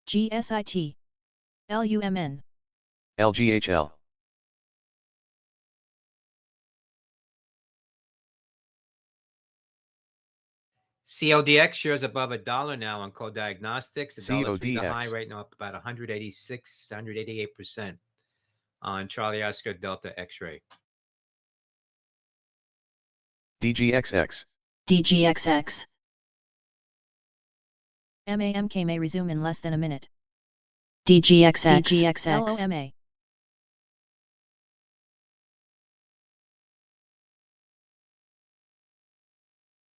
[SPEAKER 3] GSIT, LUMN,
[SPEAKER 2] LGHL,
[SPEAKER 1] CODX shares above $1 now on Co-Diagnostics. $1.03 the high
[SPEAKER 2] CODX,
[SPEAKER 1] right now, up about 186, 188% on Charlie Oscar Delta X-ray.
[SPEAKER 2] DGXX,
[SPEAKER 3] DGXX. MAMK may resume in less than a minute. DGXX, DGXX, LOMA.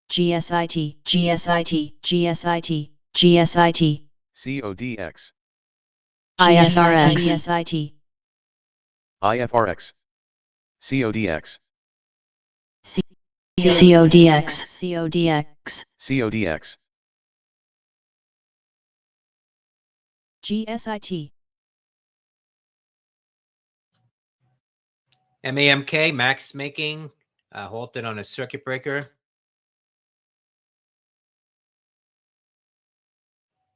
[SPEAKER 3] GSIT, GSIT, GSIT, GSIT,
[SPEAKER 2] CODX,
[SPEAKER 3] IFRX, GSIT,
[SPEAKER 2] IFRX, CODX,
[SPEAKER 3] CODX, CODX,
[SPEAKER 2] CODX,
[SPEAKER 3] GSIT,
[SPEAKER 1] MAMK, max making, halted on a circuit breaker.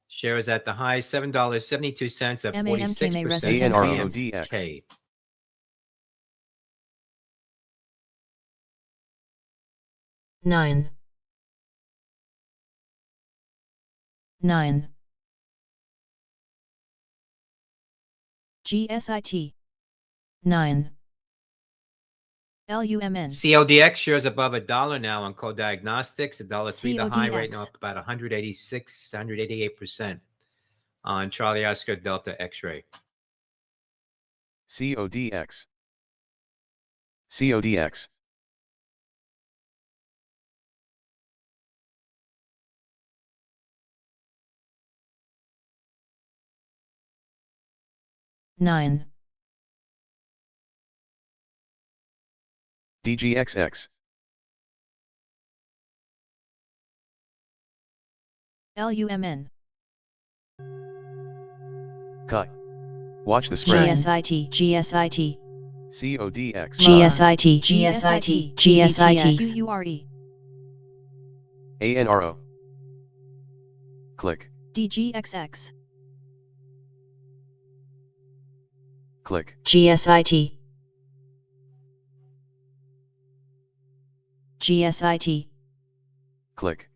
[SPEAKER 1] Share is at the high, $7.72 at 46%.
[SPEAKER 2] ANRODX.
[SPEAKER 3] 9 9 GSIT 9 LUMN
[SPEAKER 1] CODX shares above $1 now on Co-Diagnostics. $1.03 the high right now, up about 186, 188% on Charlie Oscar Delta X-ray.
[SPEAKER 2] CODX. CODX.
[SPEAKER 3] Nine
[SPEAKER 2] DGXX.
[SPEAKER 3] LUMN
[SPEAKER 2] Cut. Watch the spread.
[SPEAKER 3] GSIT GSIT
[SPEAKER 2] CODX.
[SPEAKER 3] GSIT GSIT GSIT QURE
[SPEAKER 2] ANRO. Click.
[SPEAKER 3] DGXX
[SPEAKER 2] Click.
[SPEAKER 3] GSIT GSIT
[SPEAKER 2] Click.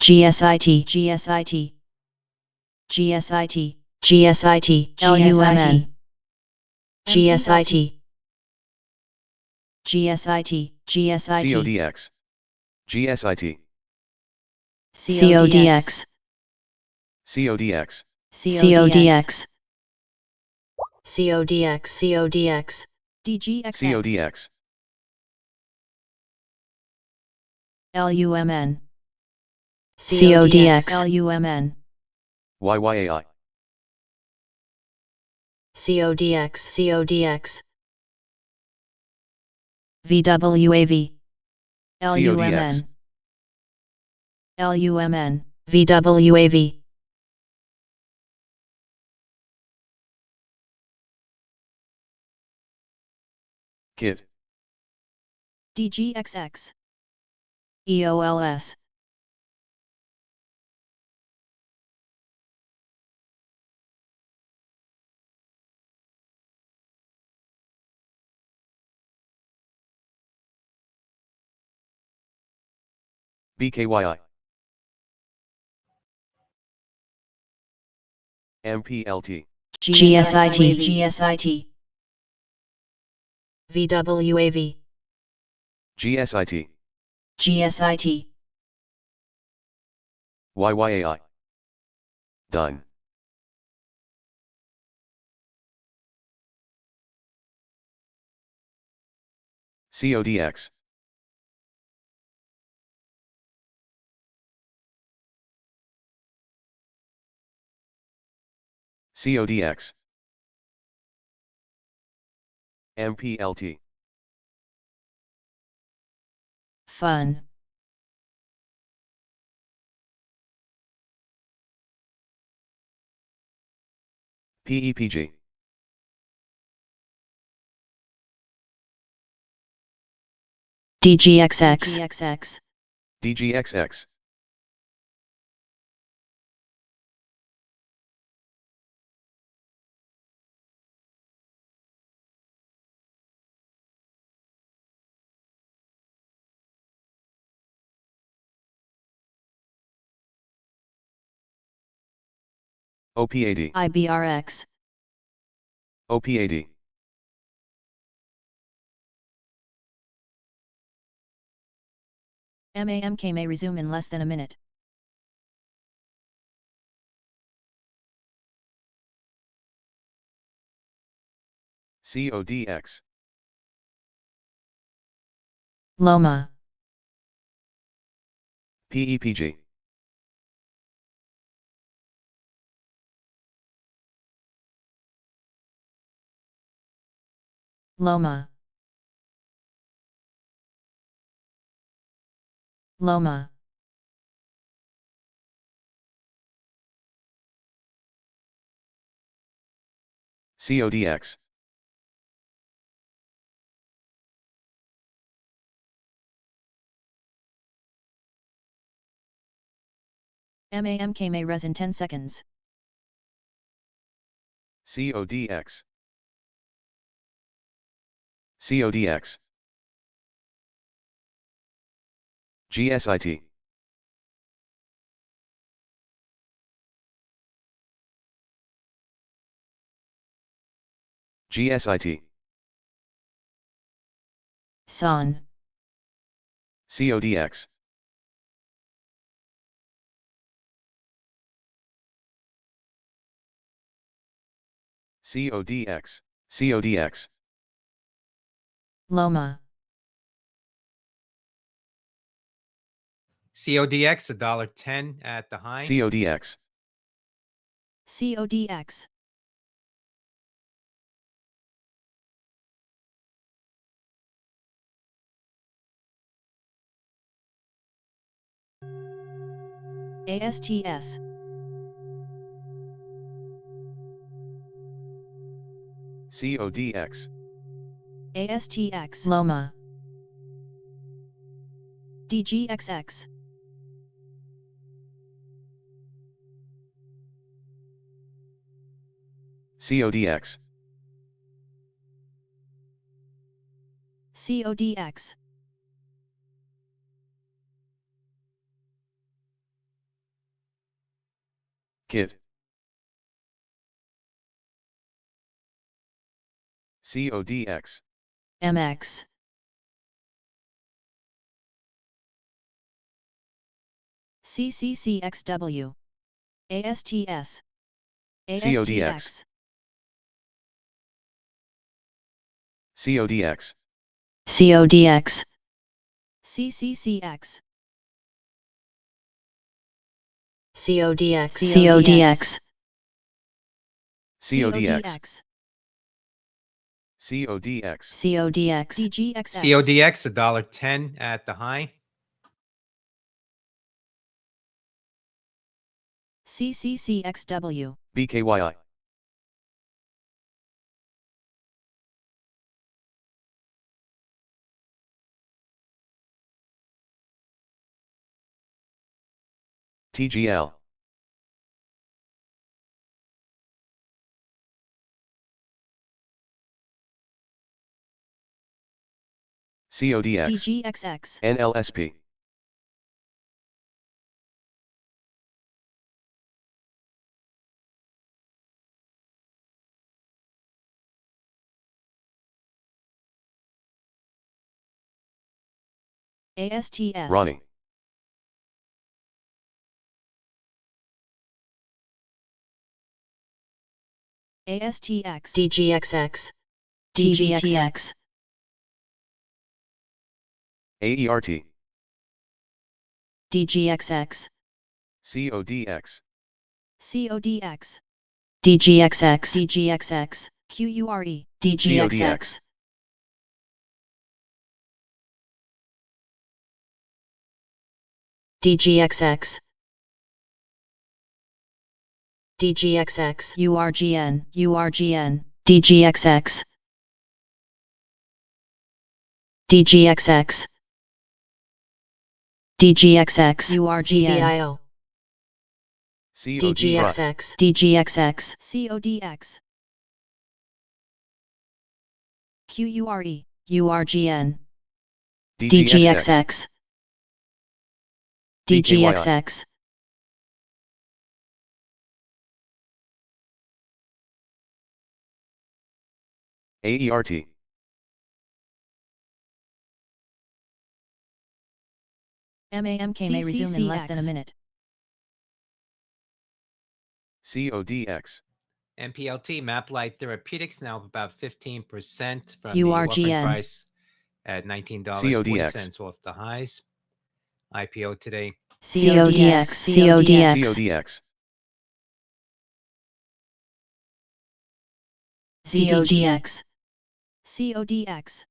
[SPEAKER 3] GSIT GSIT GSIT GSIT LUMN GSIT GSIT GSIT
[SPEAKER 2] CODX. GSIT.
[SPEAKER 3] CODX
[SPEAKER 2] CODX.
[SPEAKER 3] CODX CODX CODX DGXX
[SPEAKER 2] CODX.
[SPEAKER 3] LUMN CODX LUMN
[SPEAKER 2] YYAI.
[SPEAKER 3] CODX CODX VWAV LUMN LUMN VWAV
[SPEAKER 2] KIT.
[SPEAKER 3] DGXX EOLS
[SPEAKER 2] BKYI. MPLT.
[SPEAKER 3] GSIT GSIT VWAV
[SPEAKER 2] GSIT.
[SPEAKER 3] GSIT
[SPEAKER 2] YYAI. Done. CODX. CODX. MPLT.
[SPEAKER 3] Fun
[SPEAKER 2] PEPG.
[SPEAKER 3] DGXX
[SPEAKER 2] DGXX. OPAD.
[SPEAKER 3] IBRX
[SPEAKER 2] OPAD.
[SPEAKER 3] MAMK may resume in less than a minute.
[SPEAKER 2] CODX.
[SPEAKER 3] Loma
[SPEAKER 2] PEPG.
[SPEAKER 3] Loma Loma
[SPEAKER 2] CODX.
[SPEAKER 3] MAMK may res in 10 seconds.
[SPEAKER 2] CODX. CODX. GSIT. GSIT.
[SPEAKER 3] SON.
[SPEAKER 2] CODX. CODX. CODX.
[SPEAKER 3] Loma.
[SPEAKER 1] CODX $1.10 at the high.
[SPEAKER 2] CODX.
[SPEAKER 3] CODX. ASTS.
[SPEAKER 2] CODX.
[SPEAKER 3] ASTX. Loma. DGXX.
[SPEAKER 2] CODX.
[SPEAKER 3] CODX.
[SPEAKER 2] KIT. CODX.
[SPEAKER 3] MX. CCCXW. ASTS.
[SPEAKER 2] CODX. CODX.
[SPEAKER 3] CODX. CCCX. CODX. CODX.
[SPEAKER 2] CODX. CODX.
[SPEAKER 3] CODX. DGXX.
[SPEAKER 1] CODX $1.10 at the high.
[SPEAKER 3] CCCXW.
[SPEAKER 2] BKYI. TGL. CODX.
[SPEAKER 3] DGXX.
[SPEAKER 2] NLSP.
[SPEAKER 3] ASTS.
[SPEAKER 2] Ronnie.
[SPEAKER 3] ASTX. DGXX. DGXX.
[SPEAKER 2] AERT.
[SPEAKER 3] DGXX.
[SPEAKER 2] CODX.
[SPEAKER 3] CODX. DGXX. DGXX. QURE. DGXX.
[SPEAKER 2] CODX.
[SPEAKER 3] DGXX. DGXX. URGN. URGN. DGXX. DGXX. DGXX. URGN. DGXX. DGXX. CODX. QURE. URGN. DGXX. DGXX.
[SPEAKER 2] AERT.
[SPEAKER 3] MAMK may resume in less than a minute.
[SPEAKER 2] CODX.
[SPEAKER 1] MPLT, MapLight Therapeutics, now up about 15% from
[SPEAKER 3] URGN.
[SPEAKER 1] the offering price at $19.40
[SPEAKER 2] CODX.
[SPEAKER 1] off the highs. IPO today.
[SPEAKER 3] CODX. CODX.
[SPEAKER 2] CODX.
[SPEAKER 3] CODX. CODX.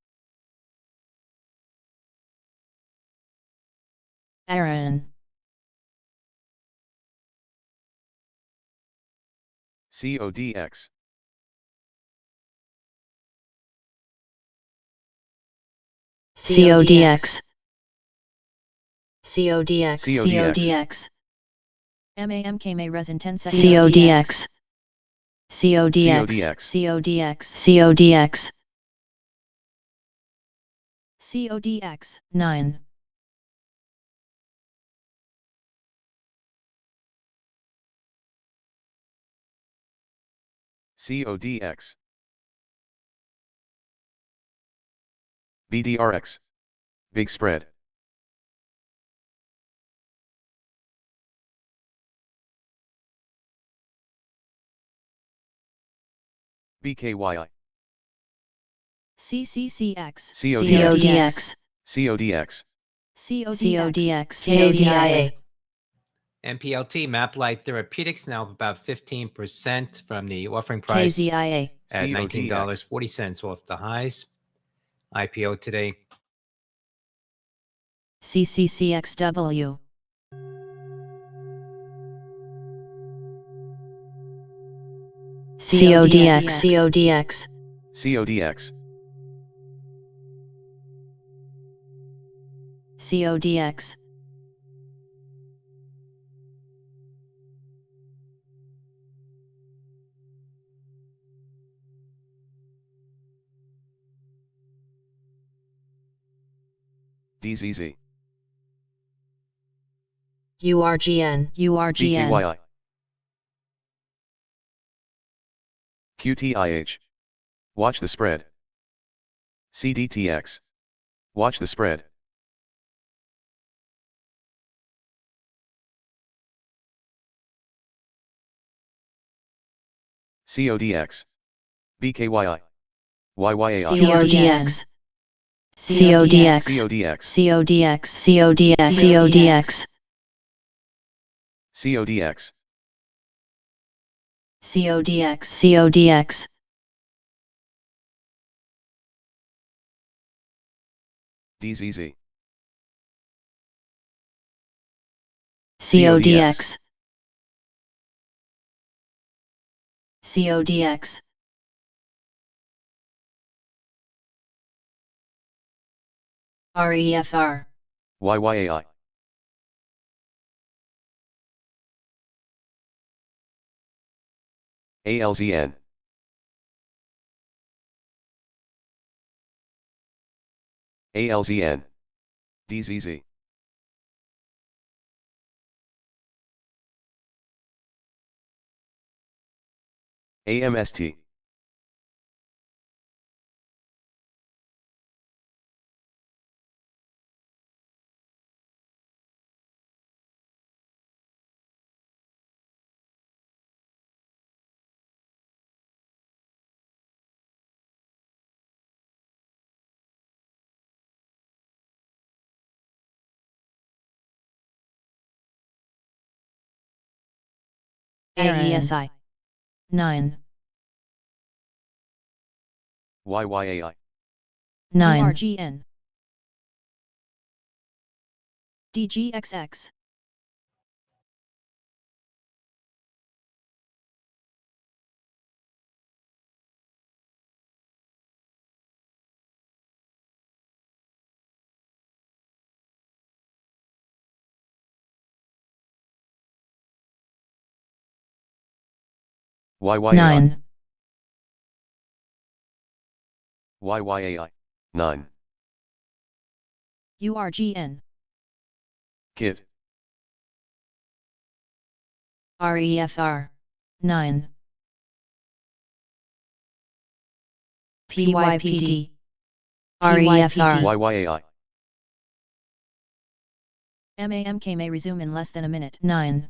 [SPEAKER 3] Aaron.
[SPEAKER 2] CODX.
[SPEAKER 3] CODX.
[SPEAKER 4] CODX.
[SPEAKER 2] CODX.
[SPEAKER 3] MAMKMA resin 10 seconds.
[SPEAKER 4] CODX. CODX.
[SPEAKER 2] CODX.
[SPEAKER 3] CODX.
[SPEAKER 4] CODX.
[SPEAKER 3] CODX.
[SPEAKER 4] 9.
[SPEAKER 2] CODX. BDRX. Big spread. BKYI.
[SPEAKER 3] CCCX.
[SPEAKER 4] CODX.
[SPEAKER 2] CODX.
[SPEAKER 4] CODX. KZIA.
[SPEAKER 1] MPLT, MapLight Therapeutics, now up about 15% from the offering price
[SPEAKER 4] KZIA.
[SPEAKER 1] at
[SPEAKER 2] CODX.
[SPEAKER 1] $19.40 off the highs. IPO today.
[SPEAKER 4] CCCXW. CODX. CODX.
[SPEAKER 2] CODX.
[SPEAKER 4] CODX.
[SPEAKER 2] DZZ.
[SPEAKER 4] URGN. URGN.
[SPEAKER 2] BKYI. QTIH. Watch the spread. CDTX. Watch the spread. CODX. BKYI. YYAI.
[SPEAKER 4] CODX. CODX.
[SPEAKER 2] CODX.
[SPEAKER 4] CODX. CODX.
[SPEAKER 2] CODX.
[SPEAKER 4] CODX. CODX.
[SPEAKER 2] DZZ.
[SPEAKER 4] CODX. CODX. REFR.
[SPEAKER 2] YYAI. ALZN. ALZN. DZZ. AMST.
[SPEAKER 4] AESI. 9.
[SPEAKER 2] YYAI.
[SPEAKER 4] 9.
[SPEAKER 3] URGN. DGXX.
[SPEAKER 2] YYAI.
[SPEAKER 4] 9.
[SPEAKER 2] YYAI. 9.
[SPEAKER 3] URGN.
[SPEAKER 2] KIT.
[SPEAKER 4] REFR. 9. PYPD. REFR.
[SPEAKER 2] YYAI.
[SPEAKER 3] MAMK may resume in less than a minute.
[SPEAKER 4] 9.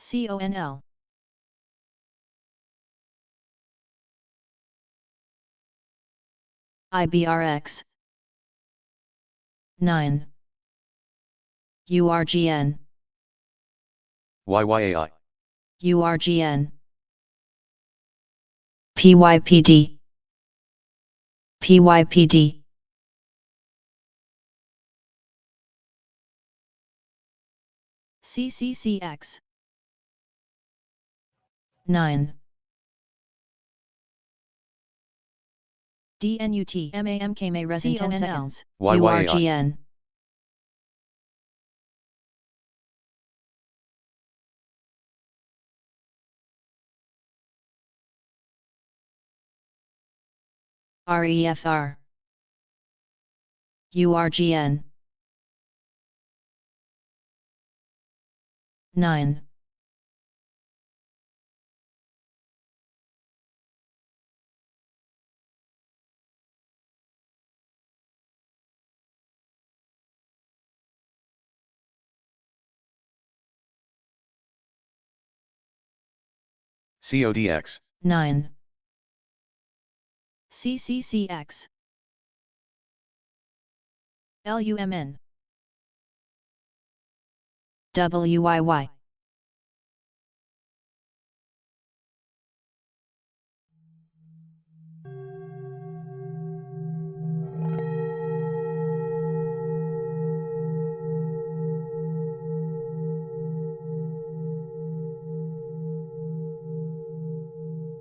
[SPEAKER 3] CONL.
[SPEAKER 4] IBRX. 9. URGN.
[SPEAKER 2] YYAI.
[SPEAKER 4] URGN. PYPD. PYPD.
[SPEAKER 3] CCCX. 9. DNUT MAMK may res in 10 seconds.
[SPEAKER 2] YYAI.
[SPEAKER 4] URGN. REFR. URGN. 9.
[SPEAKER 2] CODX.
[SPEAKER 3] 9. CCCX. LUMN.
[SPEAKER 4] WYY.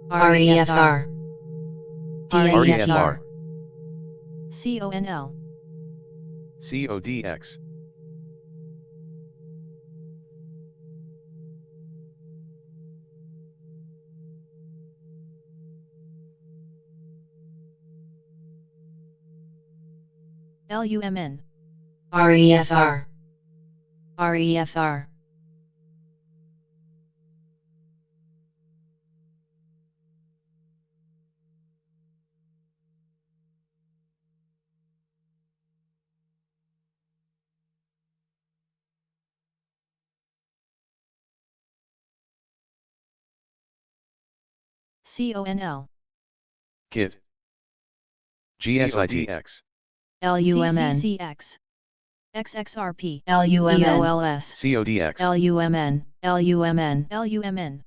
[SPEAKER 4] REFR.
[SPEAKER 2] REFR.
[SPEAKER 3] CONL.
[SPEAKER 2] CODX.
[SPEAKER 3] LUMN.
[SPEAKER 4] REFR. REFR.
[SPEAKER 3] CONL.
[SPEAKER 2] KIT. GSITX.
[SPEAKER 4] LUMN.
[SPEAKER 3] CCCX. XXRP.
[SPEAKER 4] LUMN.
[SPEAKER 3] EOLS.
[SPEAKER 2] CODX.
[SPEAKER 4] LUMN. LUMN.
[SPEAKER 3] LUMN.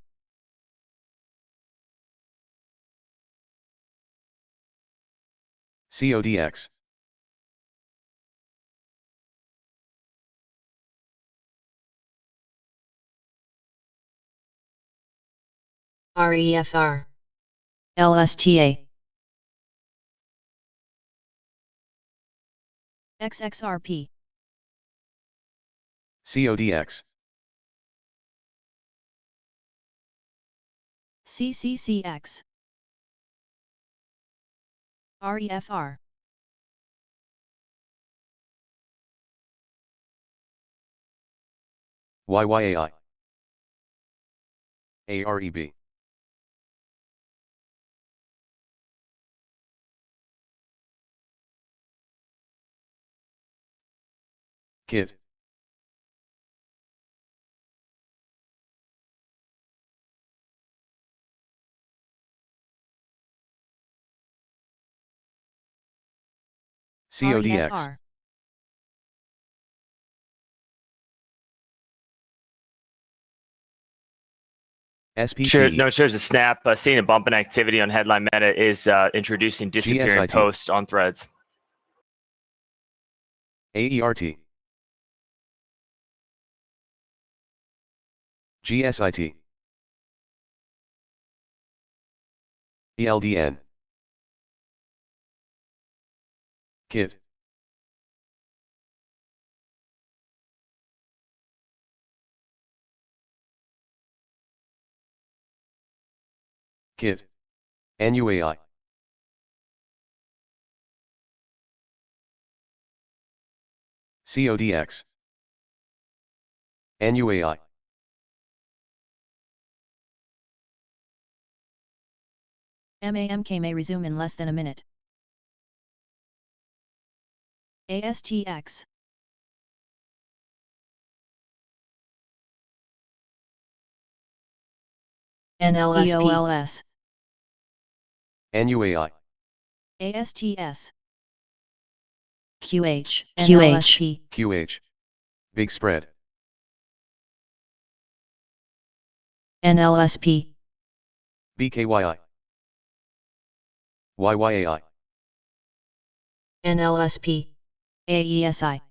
[SPEAKER 2] CODX.
[SPEAKER 4] REFR. LSTA.
[SPEAKER 3] XXRP.
[SPEAKER 2] CODX.
[SPEAKER 3] CCCX. REFR.
[SPEAKER 2] YYAI. AREB. KIT. CODX.
[SPEAKER 3] REFR.
[SPEAKER 2] SPC.
[SPEAKER 5] Shows a snap. Seeing a bump in activity on headline meta is introducing disappearing
[SPEAKER 2] GSIT.
[SPEAKER 5] posts on threads.
[SPEAKER 2] AERT. GSIT. ELDN. KIT. KIT. NUAI. CODX. NUAI.
[SPEAKER 3] MAMK may resume in less than a minute. ASTX.
[SPEAKER 4] NLSP.
[SPEAKER 3] EOLS.
[SPEAKER 2] NUAI.
[SPEAKER 3] ASTS.
[SPEAKER 4] QH.
[SPEAKER 3] NLSP.
[SPEAKER 2] QH. Big spread.
[SPEAKER 4] NLSP.
[SPEAKER 2] BKYI. YYAI.
[SPEAKER 4] NLSP. AESI.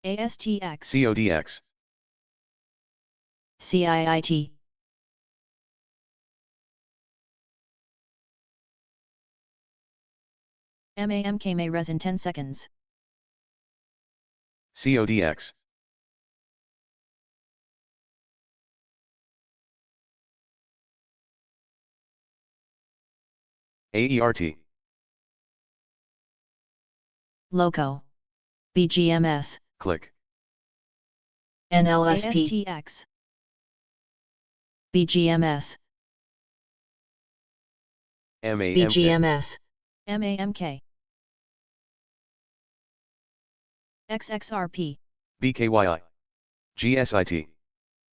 [SPEAKER 3] ASTX.
[SPEAKER 2] CODX.
[SPEAKER 4] CIIT.
[SPEAKER 3] MAMK may res in 10 seconds.
[SPEAKER 2] CODX. AERT.
[SPEAKER 4] Loco. BGMS.
[SPEAKER 2] Click.
[SPEAKER 4] NLSP.
[SPEAKER 3] ASTX.
[SPEAKER 4] BGMS.
[SPEAKER 2] MAMK.
[SPEAKER 4] BGMS.
[SPEAKER 3] MAMK. XXRP.
[SPEAKER 2] BKYI. GSIT.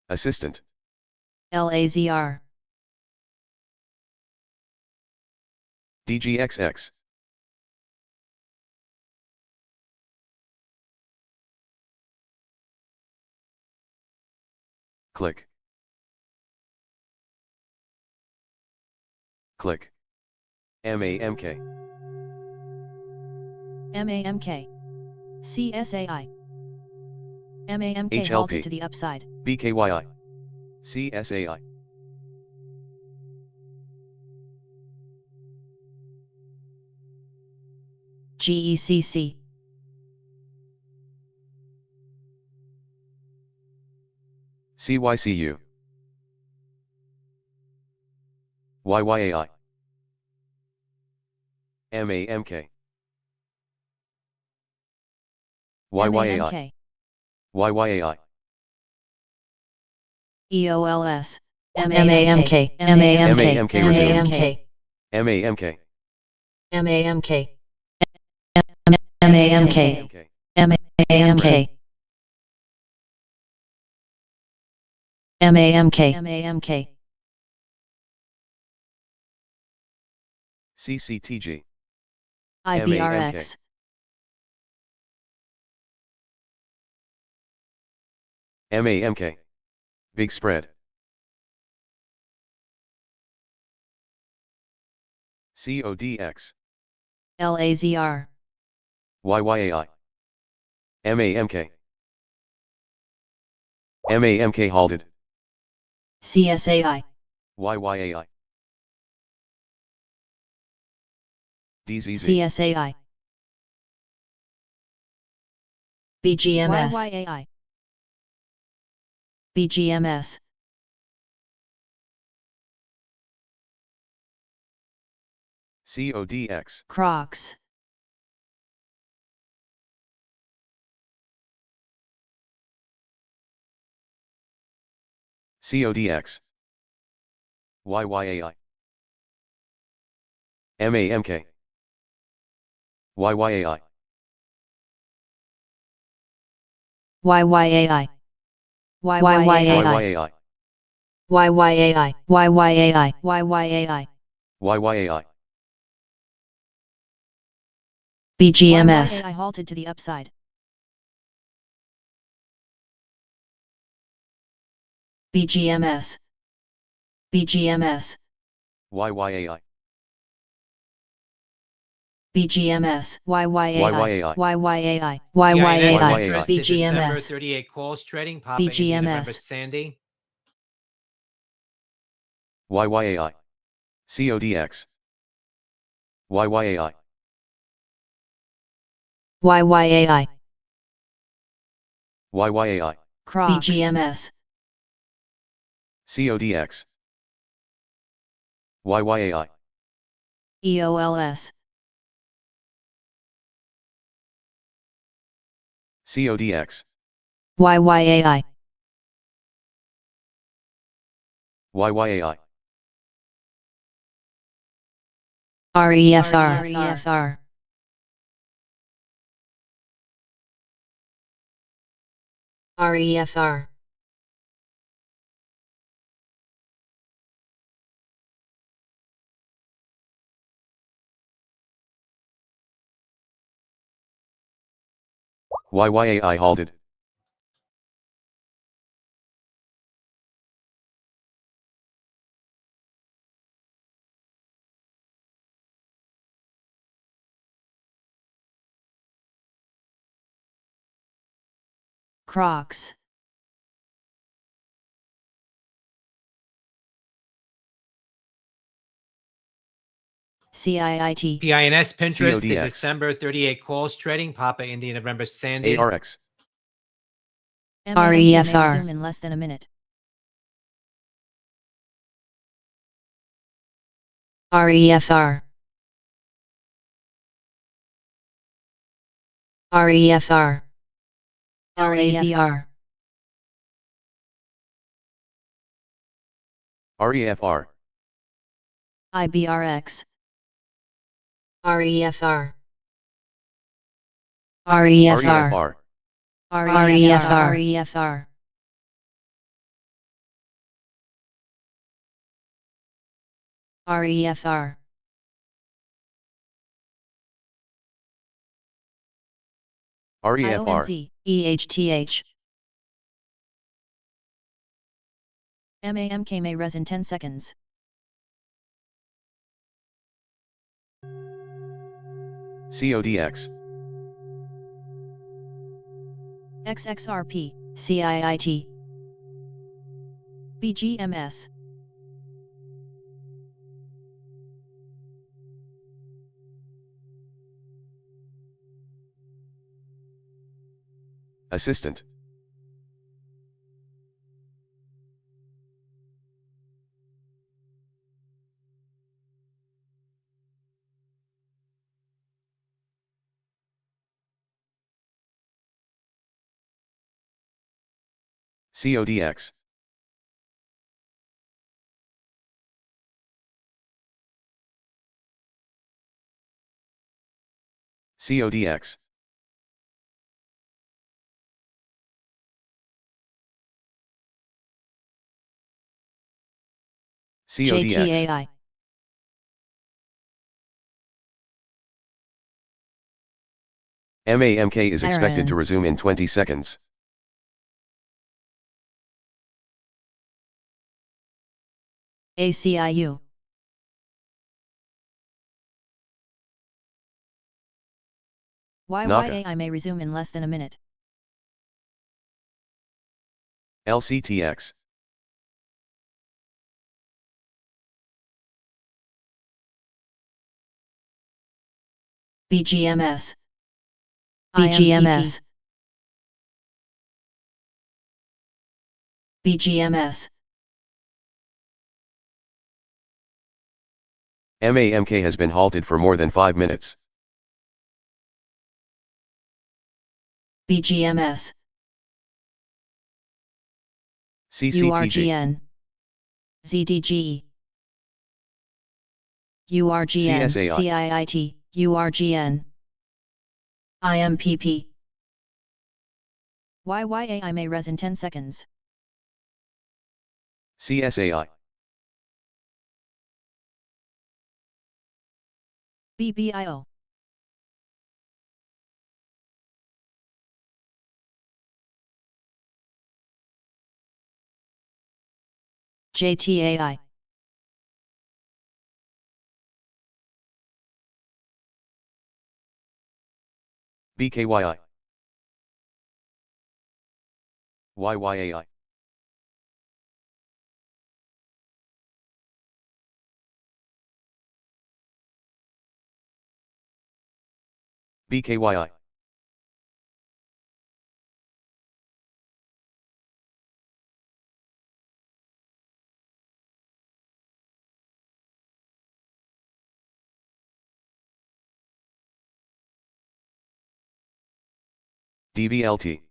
[SPEAKER 2] Assistant.
[SPEAKER 4] LAZR.
[SPEAKER 2] DGXX. Click. Click. MAMK.
[SPEAKER 3] MAMK. CSAI. MAMK
[SPEAKER 2] HLP.
[SPEAKER 3] halted to the upside.
[SPEAKER 2] BKYI. CSAI.
[SPEAKER 4] GECC.
[SPEAKER 2] CYCU. YYAI. MAMK. YYAI.
[SPEAKER 3] MAMK.
[SPEAKER 2] YYAI.
[SPEAKER 4] EOLS.
[SPEAKER 3] MAMK.
[SPEAKER 2] MAMK resumed.
[SPEAKER 4] MAMK.
[SPEAKER 2] MAMK.
[SPEAKER 4] MAMK. MAMK. MAMK. MAMK. MAMK.
[SPEAKER 2] CCTG.
[SPEAKER 4] IBRX.
[SPEAKER 2] MAMK. Big spread. CODX.
[SPEAKER 4] LAZR.
[SPEAKER 2] YYAI. MAMK. MAMK halted.
[SPEAKER 4] CSAI.
[SPEAKER 2] YYAI. DZZ.
[SPEAKER 4] CSAI. BGMS.
[SPEAKER 3] YYAI.
[SPEAKER 4] BGMS.
[SPEAKER 2] CODX.
[SPEAKER 4] Crocs.
[SPEAKER 2] CODX. YYAI. MAMK. YYAI.
[SPEAKER 4] YYAI. YYAI.
[SPEAKER 2] YYAI.
[SPEAKER 4] YYAI. YYAI.
[SPEAKER 2] YYAI.
[SPEAKER 4] BGMS.
[SPEAKER 3] YYAI halted to the upside.
[SPEAKER 4] BGMS. BGMS.
[SPEAKER 2] YYAI.
[SPEAKER 4] BGMS. YYAI.
[SPEAKER 2] YYAI.
[SPEAKER 4] YYAI.
[SPEAKER 1] PINS
[SPEAKER 4] YYAI.
[SPEAKER 1] interest to December
[SPEAKER 4] BGMS.
[SPEAKER 1] 38 calls trading, popping into November
[SPEAKER 4] BGMS.
[SPEAKER 1] Sandy.
[SPEAKER 2] YYAI. CODX. YYAI.
[SPEAKER 4] YYAI.
[SPEAKER 2] YYAI.
[SPEAKER 3] Crocs.
[SPEAKER 4] BGMS.
[SPEAKER 2] CODX. YYAI.
[SPEAKER 4] EOLS.
[SPEAKER 2] CODX.
[SPEAKER 4] YYAI.
[SPEAKER 2] YYAI.
[SPEAKER 4] REFR. REFR. REFR.
[SPEAKER 2] YYAI halted.
[SPEAKER 4] Crocs.
[SPEAKER 3] CIIT.
[SPEAKER 1] PINS Pinterest, the
[SPEAKER 2] CODX.
[SPEAKER 1] December 38 calls trading, Papa India November Sandy.
[SPEAKER 2] ARX.
[SPEAKER 3] MAMK may
[SPEAKER 4] REFR.
[SPEAKER 3] resume in less than a minute.
[SPEAKER 4] REFR. REFR. RAZR.
[SPEAKER 2] REFR.
[SPEAKER 3] IBRX.
[SPEAKER 4] REFR. REFR.
[SPEAKER 2] REFR.
[SPEAKER 3] REFR. REFR.
[SPEAKER 2] REFR.
[SPEAKER 3] IONZ.
[SPEAKER 4] EHTH.
[SPEAKER 3] MAMK may res in 10 seconds.
[SPEAKER 2] CODX.
[SPEAKER 3] XXRP.
[SPEAKER 4] CIIT.
[SPEAKER 3] BGMS.
[SPEAKER 2] Assistant. CODX. CODX. CODX.
[SPEAKER 4] JTAI.
[SPEAKER 2] MAMK is expected
[SPEAKER 4] Aaron.
[SPEAKER 2] to resume in 20 seconds.
[SPEAKER 4] ACIU.
[SPEAKER 3] YYAI may resume in less than a minute.
[SPEAKER 2] LCTX.
[SPEAKER 4] BGMS. BGMS. BGMS.
[SPEAKER 2] MAMK has been halted for more than 5 minutes.
[SPEAKER 4] BGMS.
[SPEAKER 2] CCTG.
[SPEAKER 4] URGN. ZDGE. URGN.
[SPEAKER 2] CSAI.
[SPEAKER 4] CIIT. URGN. IMPP.
[SPEAKER 3] YYAI may res in 10 seconds.
[SPEAKER 2] CSAI.
[SPEAKER 3] BBIO.
[SPEAKER 4] JTAI.
[SPEAKER 2] BKYI. YYAI. BKYI. DVLT.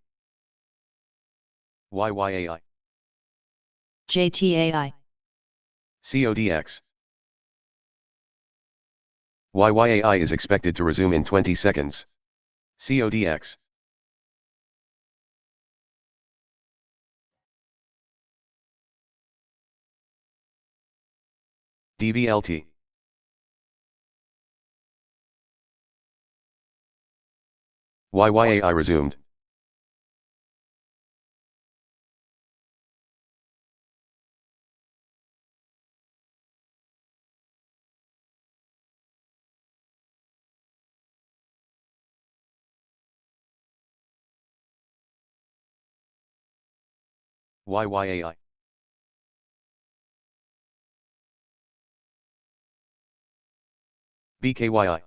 [SPEAKER 2] YYAI.
[SPEAKER 4] JTAI.
[SPEAKER 2] CODX. YYAI is expected to resume in 20 seconds. CODX. DVLT. YYAI resumed. YYAI. BKYI.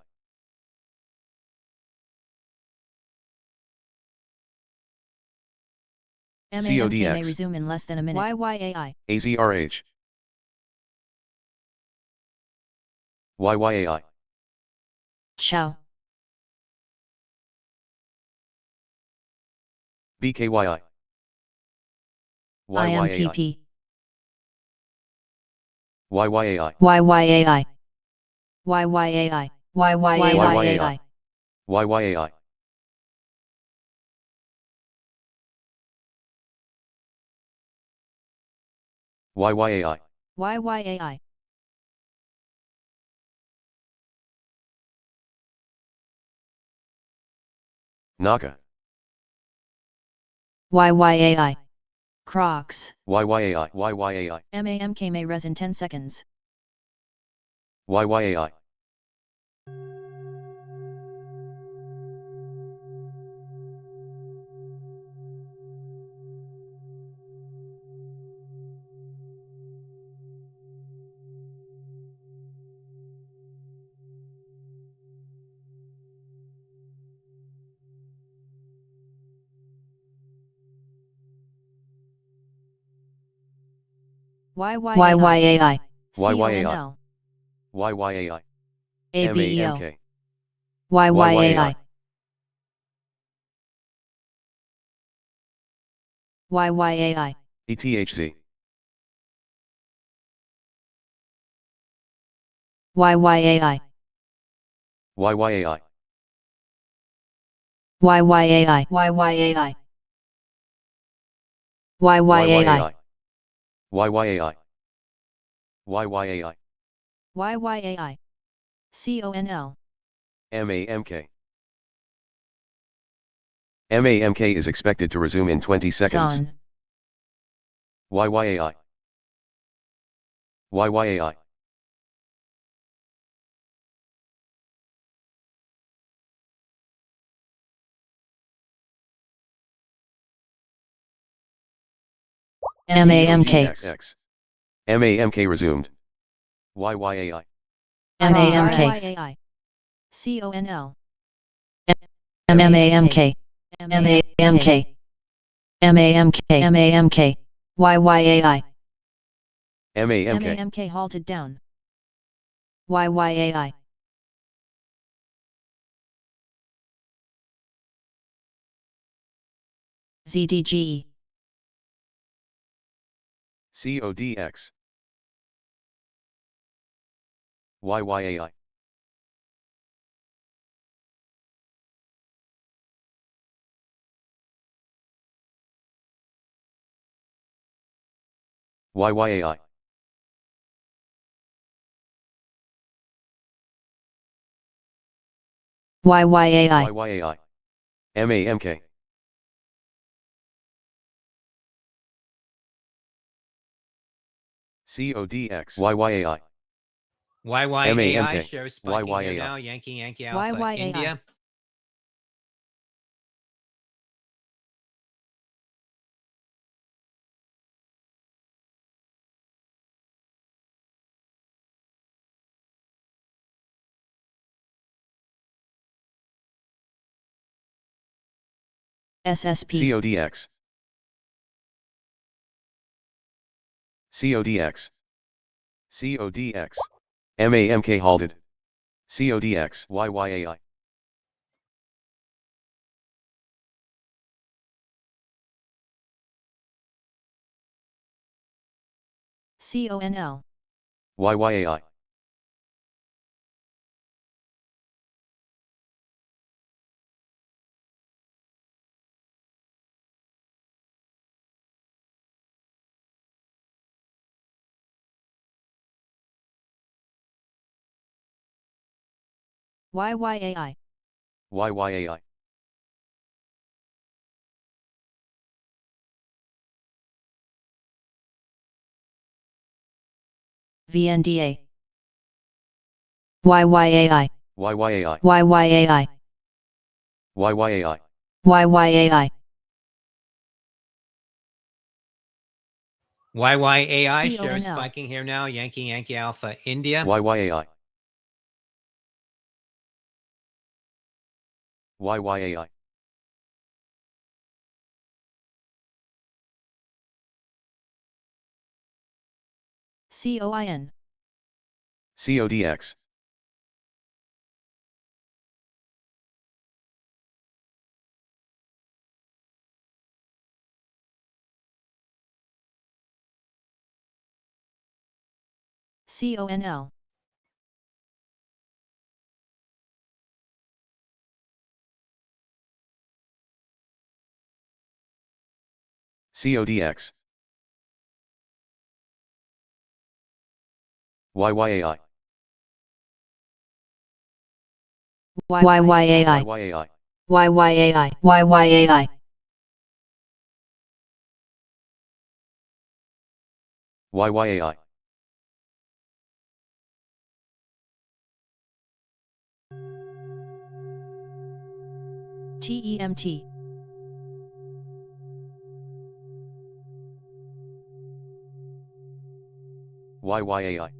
[SPEAKER 3] MAMK may
[SPEAKER 2] CODX.
[SPEAKER 3] resume in less than a minute. YYAI.
[SPEAKER 2] AZRH. YYAI.
[SPEAKER 4] Chow.
[SPEAKER 2] BKYI. YYAI.
[SPEAKER 4] IMPP.
[SPEAKER 2] YYAI.
[SPEAKER 4] YYAI. YYAI. YYAI.
[SPEAKER 2] YYAI. YYAI.
[SPEAKER 3] YYAI.
[SPEAKER 2] Naka.
[SPEAKER 4] YYAI.
[SPEAKER 3] Crocs.
[SPEAKER 2] YYAI. YYAI.
[SPEAKER 3] MAMK may res in 10 seconds.
[SPEAKER 2] YYAI.
[SPEAKER 4] YYAI.
[SPEAKER 3] CONL.
[SPEAKER 2] YYAI.
[SPEAKER 4] ABEO.
[SPEAKER 2] MAMK.
[SPEAKER 4] YYAI. YYAI.
[SPEAKER 2] ETHZ.
[SPEAKER 4] YYAI.
[SPEAKER 2] YYAI.
[SPEAKER 4] YYAI. YYAI. YYAI.
[SPEAKER 2] YYAI. YYAI.
[SPEAKER 3] YYAI. CONL.
[SPEAKER 2] MAMK. MAMK is expected to resume in 20 seconds.
[SPEAKER 4] Son.
[SPEAKER 2] YYAI. YYAI.
[SPEAKER 4] MAMK.
[SPEAKER 2] CODXX. MAMK resumed. YYAI.
[SPEAKER 4] MAMK.
[SPEAKER 3] YYAI. CONL.
[SPEAKER 4] MAMK. MAMK. MAMK. MAMK. YYAI.
[SPEAKER 2] MAMK.
[SPEAKER 3] MAMK halted down.
[SPEAKER 4] YYAI. ZDGE.
[SPEAKER 2] CODX. YYAI. YYAI.
[SPEAKER 4] YYAI.
[SPEAKER 2] YYAI. MAMK. CODX. YYAI.
[SPEAKER 1] YYAI
[SPEAKER 2] MAMK.
[SPEAKER 1] shares spiking here
[SPEAKER 2] YYAI.
[SPEAKER 1] now. Yankee Alpha
[SPEAKER 3] YYAI.
[SPEAKER 1] India.
[SPEAKER 4] SSP.
[SPEAKER 2] CODX. CODX. CODX. MAMK halted. CODX. YYAI.
[SPEAKER 3] CONL.
[SPEAKER 2] YYAI.
[SPEAKER 3] YYAI.
[SPEAKER 2] YYAI.
[SPEAKER 4] VNDA. YYAI.
[SPEAKER 2] YYAI.
[SPEAKER 4] YYAI.
[SPEAKER 2] YYAI.
[SPEAKER 4] YYAI.
[SPEAKER 1] YYAI shares
[SPEAKER 3] CONL.
[SPEAKER 1] spiking here now. Yankee Alpha India.
[SPEAKER 2] YYAI. YYAI.
[SPEAKER 3] COIN.
[SPEAKER 2] CODX.
[SPEAKER 3] CONL.
[SPEAKER 2] CODX. YYAI.
[SPEAKER 4] YYAI.
[SPEAKER 2] YYAI.
[SPEAKER 4] YYAI. YYAI.
[SPEAKER 2] YYAI.
[SPEAKER 3] TEMT.
[SPEAKER 2] YYAI.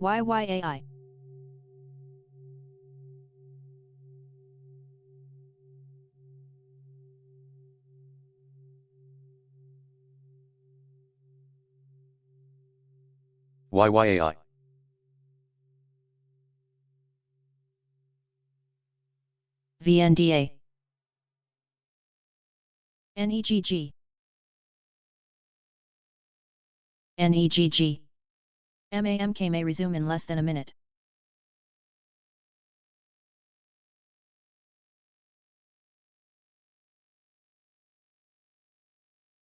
[SPEAKER 3] YYAI.
[SPEAKER 2] YYAI.
[SPEAKER 4] VNDA.
[SPEAKER 3] NEGG.
[SPEAKER 4] NEGG.
[SPEAKER 3] MAMK may resume in less than a minute.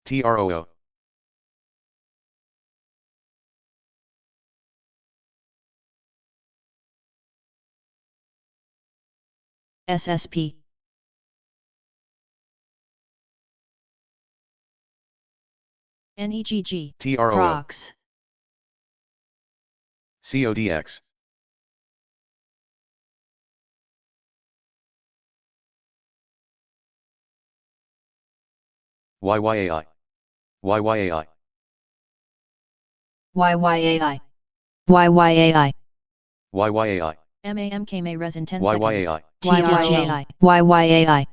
[SPEAKER 2] TROO.
[SPEAKER 4] SSP.
[SPEAKER 3] NEGG.
[SPEAKER 2] TROO.
[SPEAKER 4] Prox.
[SPEAKER 2] CODX. YYAI. YYAI.
[SPEAKER 4] YYAI. YYAI.
[SPEAKER 2] YYAI.
[SPEAKER 3] MAMK may res in 10 seconds.
[SPEAKER 2] YYAI.
[SPEAKER 4] TROO. YYAI.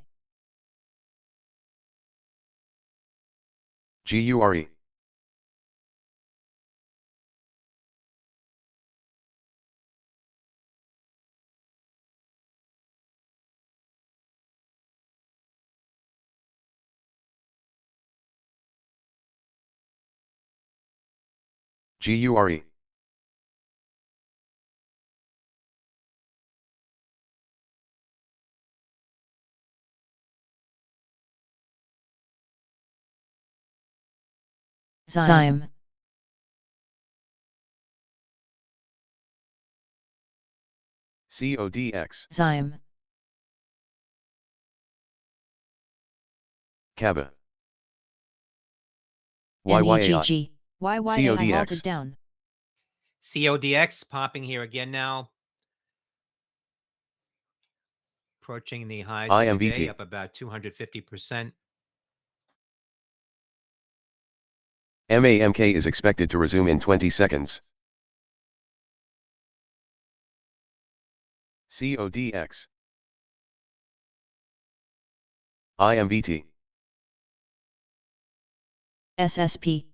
[SPEAKER 2] GURE. GURE.
[SPEAKER 4] Zyme.
[SPEAKER 2] CODX.
[SPEAKER 4] Zyme.
[SPEAKER 2] KABA. YYAI.
[SPEAKER 4] NEGG.
[SPEAKER 3] YYAI halted
[SPEAKER 2] CODX.
[SPEAKER 3] down.
[SPEAKER 1] CODX popping here again now. Approaching the highs of the day,
[SPEAKER 2] IMVT.
[SPEAKER 1] up about 250%.
[SPEAKER 2] MAMK is expected to resume in 20 seconds. CODX. IMVT.
[SPEAKER 4] SSP.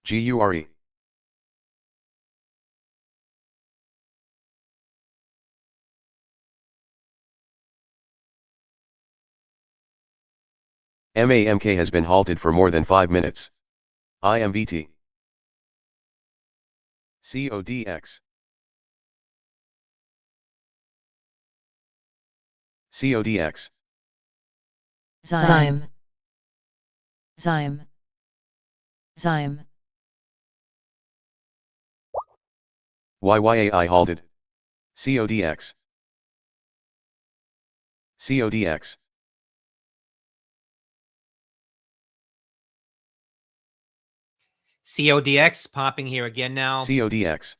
[SPEAKER 2] GURE. MAMK has been halted for more than 5 minutes. IMVT. CODX. CODX.
[SPEAKER 4] Zyme. Zyme. Zyme.
[SPEAKER 2] YYAI halted. CODX. CODX.
[SPEAKER 1] CODX popping here again now.
[SPEAKER 2] CODX.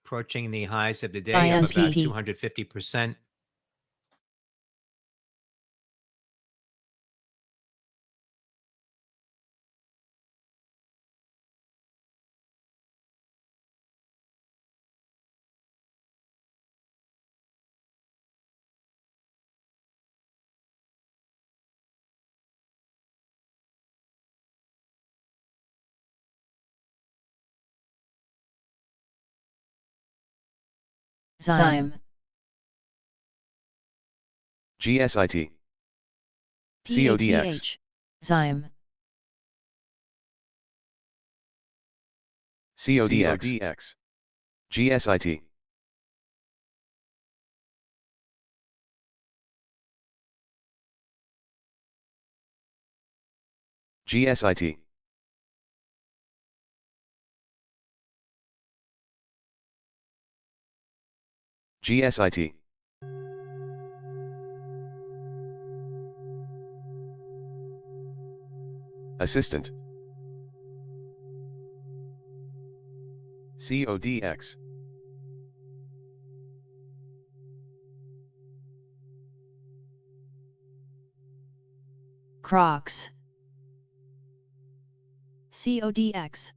[SPEAKER 1] Approaching the highs of the day, up about
[SPEAKER 4] ISPP.
[SPEAKER 1] 250%.
[SPEAKER 4] Zyme.
[SPEAKER 2] GSIT. CODX.
[SPEAKER 4] PATH. Zyme.
[SPEAKER 2] CODX. GSIT. GSIT. GSIT. Assistant. CODX.
[SPEAKER 4] Crocs.
[SPEAKER 3] CODX.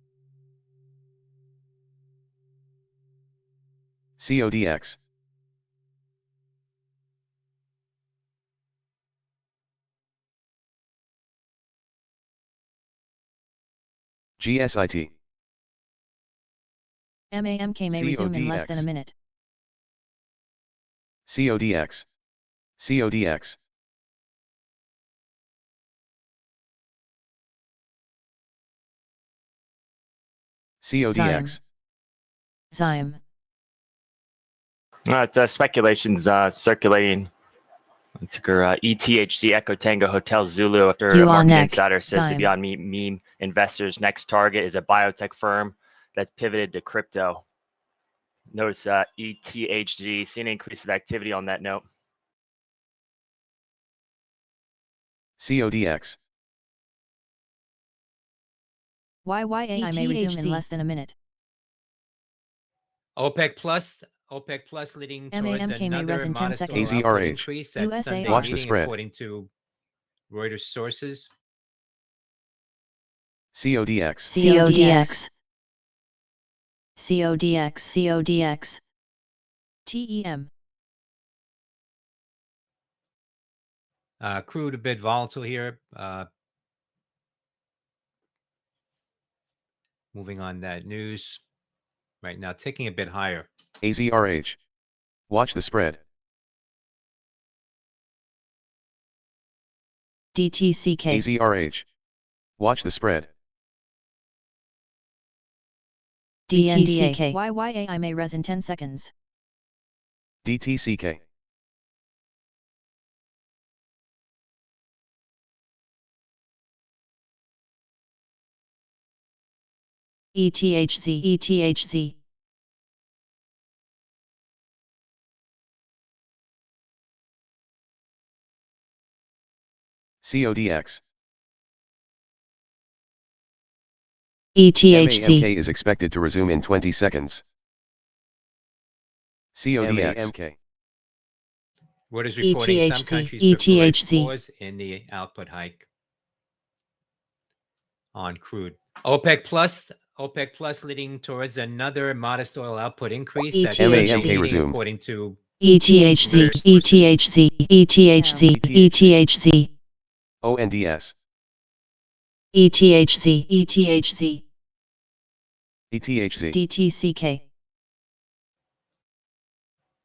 [SPEAKER 2] CODX. GSIT.
[SPEAKER 3] MAMK may resume in less than a
[SPEAKER 2] CODX.
[SPEAKER 3] minute.
[SPEAKER 2] CODX. CODX. CODX.
[SPEAKER 4] Zyme.
[SPEAKER 5] The speculations circulating. Ticker ETHC Echo Tango Hotel Zulu after a market
[SPEAKER 4] QONEC.
[SPEAKER 5] insider says the
[SPEAKER 4] Zyme.
[SPEAKER 5] Beyond Meat meme investors' next target is a biotech firm that's pivoted to crypto. Notice ETHG seeing an increase of activity on that note.
[SPEAKER 2] CODX.
[SPEAKER 3] YYAI may resume in less than a minute.
[SPEAKER 1] OPEC Plus leading towards
[SPEAKER 3] MAMK may res
[SPEAKER 1] another
[SPEAKER 3] in 10
[SPEAKER 1] modest
[SPEAKER 3] seconds.
[SPEAKER 1] oil output
[SPEAKER 2] AZRH.
[SPEAKER 1] increase at
[SPEAKER 3] USAR.
[SPEAKER 1] Sunday
[SPEAKER 2] Watch the
[SPEAKER 1] meeting,
[SPEAKER 2] spread.
[SPEAKER 1] according to Reuters sources.
[SPEAKER 2] CODX.
[SPEAKER 4] CODX. CODX. CODX.
[SPEAKER 3] TEM.
[SPEAKER 1] Crude a bit volatile here. Moving on that news. Right now, ticking a bit higher.
[SPEAKER 2] AZRH. Watch the spread.
[SPEAKER 4] DTCK.
[SPEAKER 2] AZRH. Watch the spread.
[SPEAKER 4] DNDAK.
[SPEAKER 3] YYAI may res in 10 seconds.
[SPEAKER 2] DTCK.
[SPEAKER 4] ETHZ. ETHZ.
[SPEAKER 2] CODX.
[SPEAKER 4] ETHZ.
[SPEAKER 2] MAMK is expected to resume in 20 seconds. CODX. MAMK.
[SPEAKER 1] What is reporting some
[SPEAKER 4] ETHZ.
[SPEAKER 1] countries prefer a
[SPEAKER 4] ETHZ.
[SPEAKER 1] pause in the output hike on crude. OPEC Plus leading towards another modest oil output increase at
[SPEAKER 4] ETHZ.
[SPEAKER 1] Sunday meeting,
[SPEAKER 2] resumed.
[SPEAKER 1] according to
[SPEAKER 4] ETHZ. ETHZ. ETHZ. ETHZ.
[SPEAKER 2] ONDS.
[SPEAKER 4] ETHZ. ETHZ.
[SPEAKER 2] ETHZ.
[SPEAKER 4] DTCK.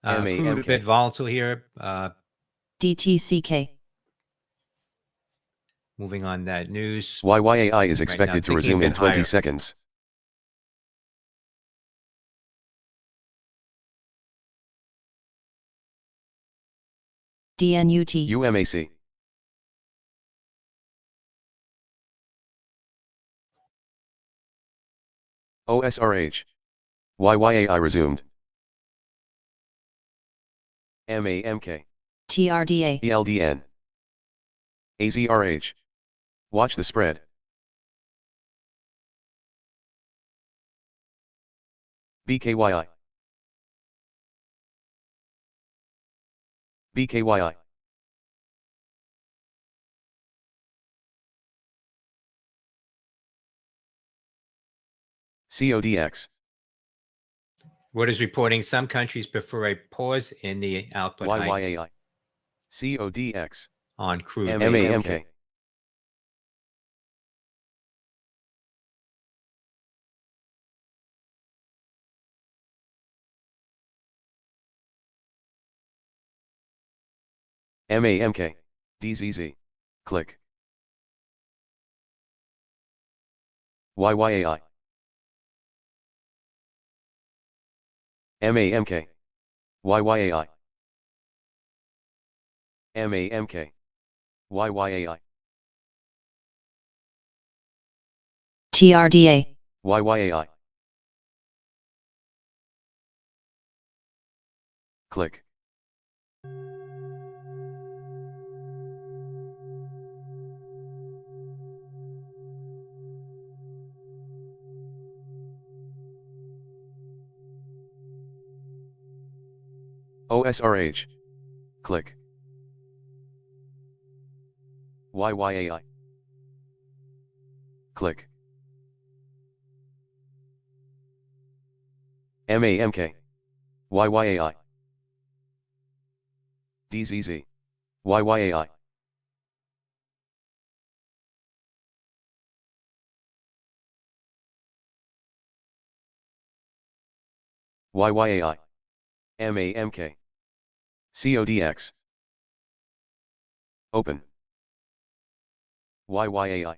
[SPEAKER 1] crude a
[SPEAKER 2] MAMK.
[SPEAKER 1] bit volatile here.
[SPEAKER 4] DTCK.
[SPEAKER 1] Moving on that news.
[SPEAKER 2] YYAI is
[SPEAKER 1] now
[SPEAKER 2] expected to
[SPEAKER 1] ticking a
[SPEAKER 2] resume in
[SPEAKER 1] bit
[SPEAKER 2] 20
[SPEAKER 1] higher.
[SPEAKER 2] seconds.
[SPEAKER 4] DNUT.
[SPEAKER 2] UMAC. OSRH. YYAI resumed. MAMK.
[SPEAKER 4] TRDA.
[SPEAKER 2] ELDN. AZRH. Watch the spread. BKYI. BKYI. CODX.
[SPEAKER 1] What is reporting some countries prefer a pause in the output hike
[SPEAKER 2] YYAI. CODX.
[SPEAKER 1] on crude.
[SPEAKER 2] MAMK. MAMK. DZZ. Click. YYAI. MAMK. YYAI. MAMK. YYAI.
[SPEAKER 4] TRDA.
[SPEAKER 2] YYAI. Click. OSRH. Click. YYAI. Click. MAMK. YYAI. DZZ. YYAI. YYAI. MAMK. CODX. Open. YYAI.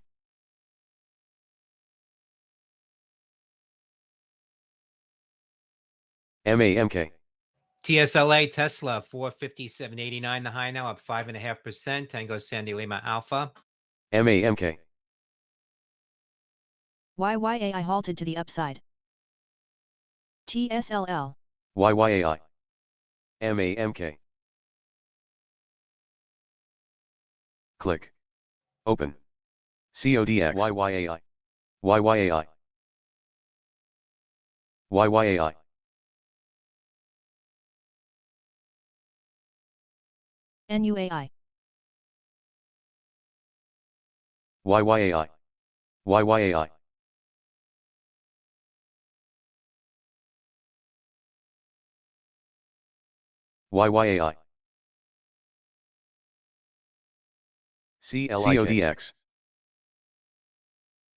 [SPEAKER 2] MAMK.
[SPEAKER 1] TSLA Tesla 457.89 the high now, up 5.5%. Tango Sandy Lima Alpha.
[SPEAKER 2] MAMK.
[SPEAKER 3] YYAI halted to the upside. TSLL.
[SPEAKER 2] YYAI. MAMK. Click. Open. CODX. YYAI. YYAI. YYAI.
[SPEAKER 3] NUAI.
[SPEAKER 2] YYAI. YYAI. YYAI. CODX.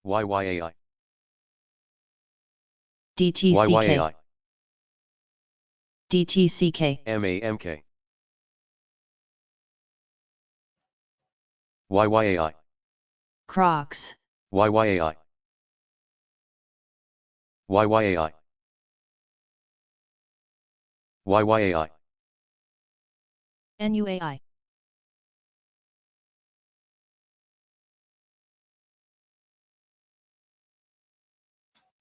[SPEAKER 2] YYAI.
[SPEAKER 4] DTCK.
[SPEAKER 2] YYAI.
[SPEAKER 4] DTCK.
[SPEAKER 2] MAMK. YYAI.
[SPEAKER 4] Crocs.
[SPEAKER 2] YYAI. YYAI. YYAI.
[SPEAKER 3] NUAI.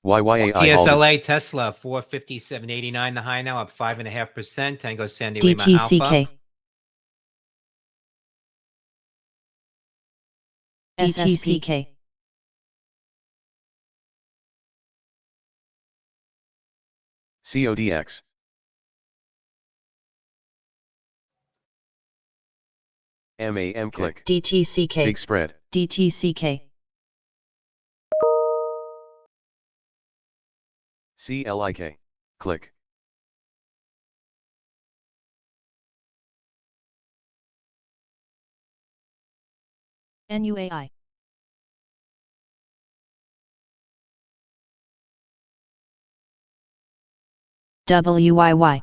[SPEAKER 2] YYAI.
[SPEAKER 1] TSLA Tesla 457.89 the high now, up 5.5%. Tango Sandy Lima Alpha.
[SPEAKER 4] DTCK. DTCK.
[SPEAKER 2] CODX. MAM click.
[SPEAKER 4] DTCK.
[SPEAKER 2] Big spread.
[SPEAKER 4] DTCK.
[SPEAKER 2] CLIK. Click.
[SPEAKER 3] NUAI.
[SPEAKER 4] WYY.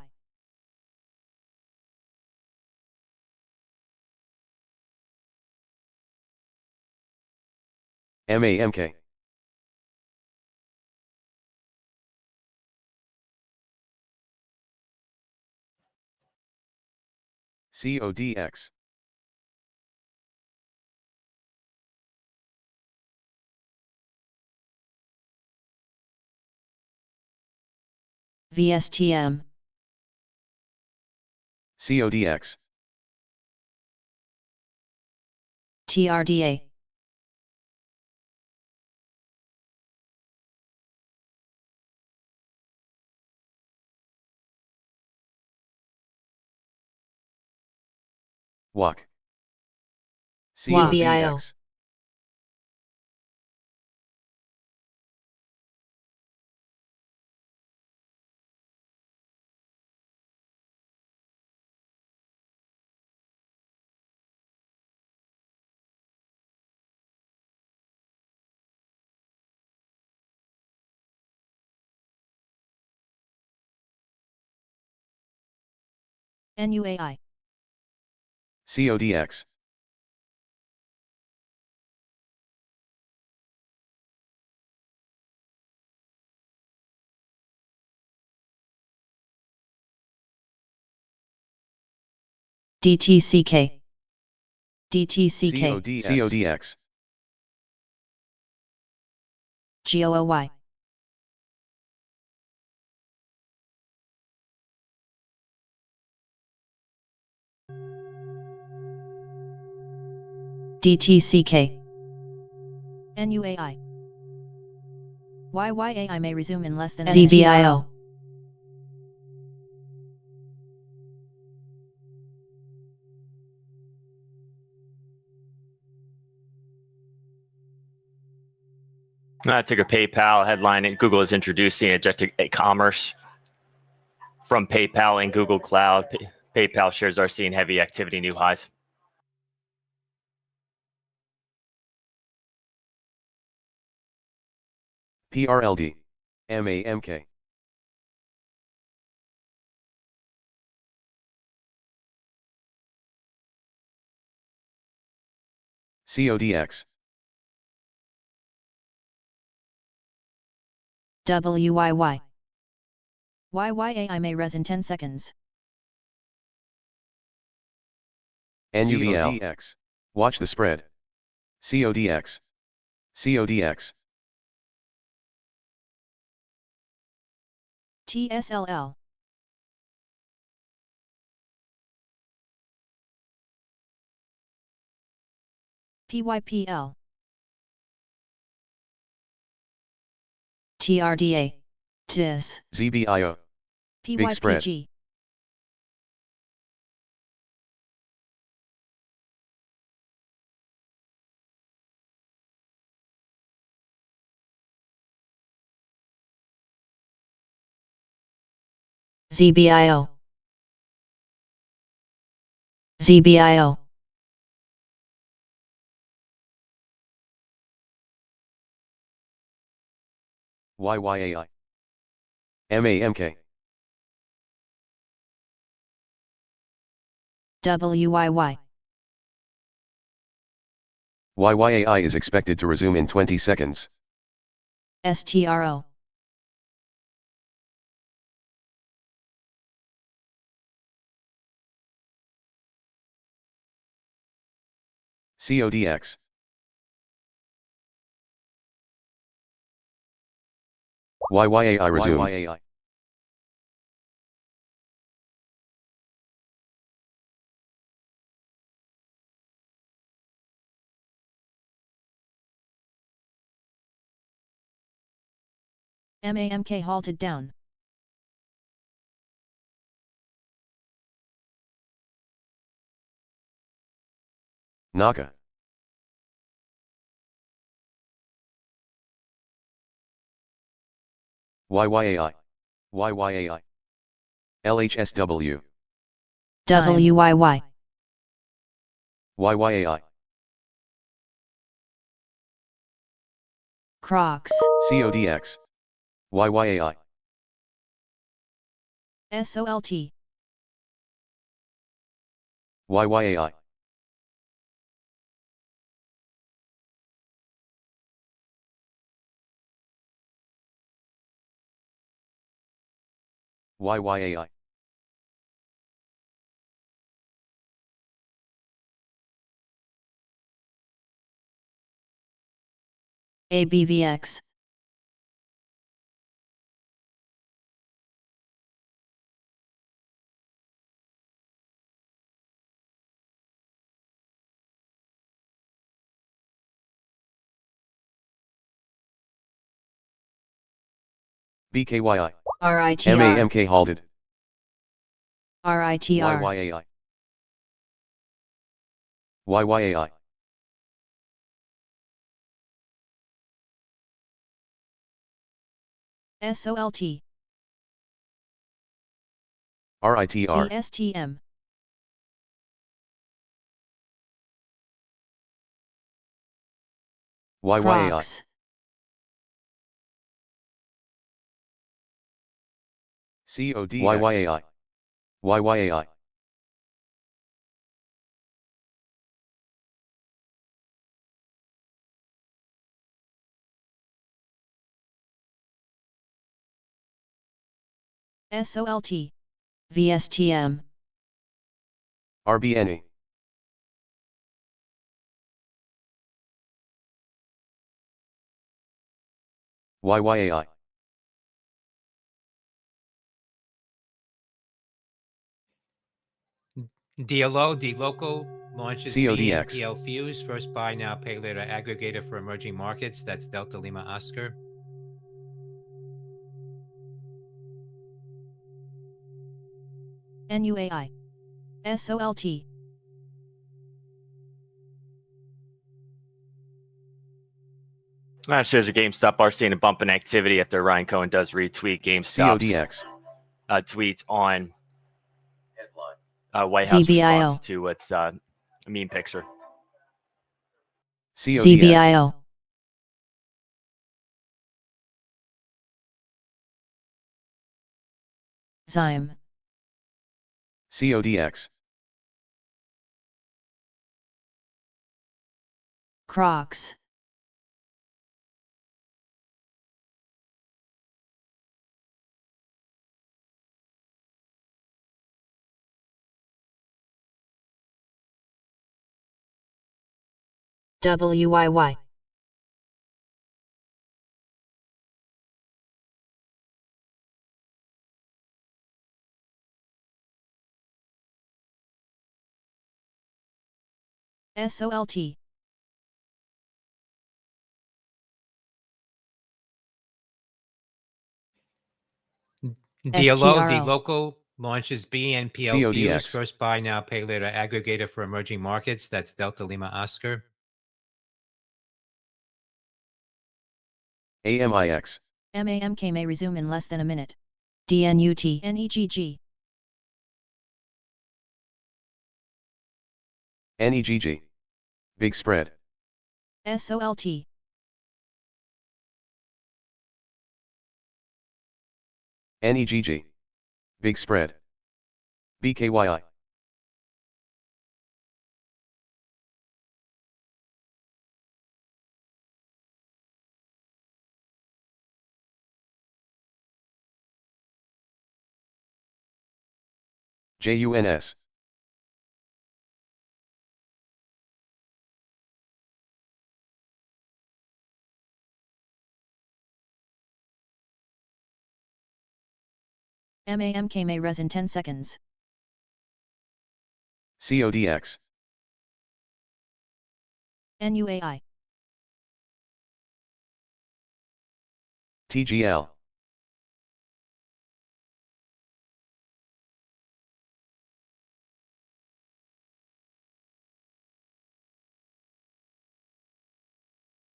[SPEAKER 2] MAMK. CODX.
[SPEAKER 4] VSTM.
[SPEAKER 2] CODX.
[SPEAKER 4] TRDA.
[SPEAKER 2] WAC.
[SPEAKER 4] CBIO.
[SPEAKER 2] CODX.
[SPEAKER 3] NUAI.
[SPEAKER 2] CODX.
[SPEAKER 4] DTCK. DTCK.
[SPEAKER 2] CODX.
[SPEAKER 4] GOOY. DTCK.
[SPEAKER 3] NUAI. YYAI may resume in less than
[SPEAKER 4] ZBIO.
[SPEAKER 5] Ticker PayPal headline: Google is introducing agentic commerce from PayPal and Google Cloud. PayPal shares are seeing heavy activity, new highs.
[SPEAKER 2] PRLD. MAMK. CODX.
[SPEAKER 4] WYY.
[SPEAKER 3] YYAI may res in 10 seconds.
[SPEAKER 2] NUVL. Watch the spread. CODX. CODX.
[SPEAKER 3] TSLL. PYPL.
[SPEAKER 4] TRDA. TIS.
[SPEAKER 2] ZBIO. Big spread.
[SPEAKER 3] PYPG.
[SPEAKER 4] ZBIO. ZBIO.
[SPEAKER 2] YYAI. MAMK.
[SPEAKER 4] WYY.
[SPEAKER 2] YYAI is expected to resume in 20 seconds.
[SPEAKER 4] STRO.
[SPEAKER 2] CODX. YYAI resumed. YYAI.
[SPEAKER 3] MAMK halted down.
[SPEAKER 2] Naka. YYAI. YYAI. LHSW.
[SPEAKER 4] WYY.
[SPEAKER 2] YYAI.
[SPEAKER 3] Crocs.
[SPEAKER 2] CODX. YYAI.
[SPEAKER 3] SOLT.
[SPEAKER 2] YYAI. YYAI.
[SPEAKER 4] ABVX.
[SPEAKER 2] BKYI.
[SPEAKER 4] RITR.
[SPEAKER 2] MAMK halted.
[SPEAKER 4] RITR.
[SPEAKER 2] YYAI. YYAI.
[SPEAKER 3] SOLT.
[SPEAKER 2] RITR.
[SPEAKER 3] BSTM.
[SPEAKER 2] YYAI.
[SPEAKER 4] Crocs.
[SPEAKER 2] CODX. YYAI. YYAI.
[SPEAKER 4] SOLT, VSTM,
[SPEAKER 2] RBNA. YYAI.
[SPEAKER 1] DLO, DLocal, launches BNPL
[SPEAKER 2] CODX.
[SPEAKER 1] Fuse, first buy now, pay later aggregator for emerging markets. That's Delta Lima Oscar.
[SPEAKER 3] NUAI. SOLT.
[SPEAKER 5] That shows a GameStop are seeing a bump in activity after Ryan Cohen does retweet GameStop's
[SPEAKER 2] CODX.
[SPEAKER 5] tweets on White House
[SPEAKER 4] ZBIO.
[SPEAKER 5] response to its meme picture.
[SPEAKER 2] CODX.
[SPEAKER 4] ZBIO, Zyme,
[SPEAKER 2] CODX.
[SPEAKER 4] Crocs, WYY,
[SPEAKER 3] SOLT.
[SPEAKER 1] DLO,
[SPEAKER 3] STRO.
[SPEAKER 1] DLocal, launches BNPL Fuse,
[SPEAKER 2] CODX.
[SPEAKER 1] first buy now, pay later aggregator for emerging markets. That's Delta Lima Oscar.
[SPEAKER 2] AMIX.
[SPEAKER 3] MAMK may resume in less than a minute. DNUT. NEGG.
[SPEAKER 2] NEGG. Big spread.
[SPEAKER 3] SOLT.
[SPEAKER 2] NEGG. Big spread. BKYI. JUNS.
[SPEAKER 3] MAMK may res in 10 seconds.
[SPEAKER 2] CODX.
[SPEAKER 3] NUAI.
[SPEAKER 2] TGL.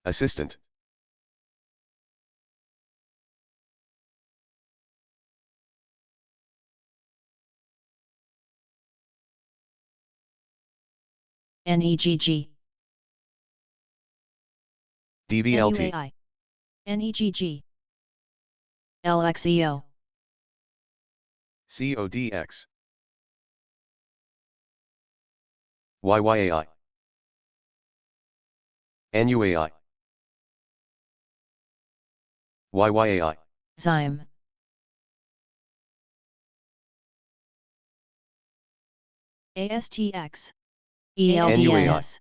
[SPEAKER 2] Assistant.
[SPEAKER 4] NEGG,
[SPEAKER 2] DVLT.
[SPEAKER 3] NUAI. NEGG.
[SPEAKER 4] LXEO,
[SPEAKER 2] CODX. YYAI. NUAI. YYAI.
[SPEAKER 4] Zyme,
[SPEAKER 3] ASTX.
[SPEAKER 4] ELDS,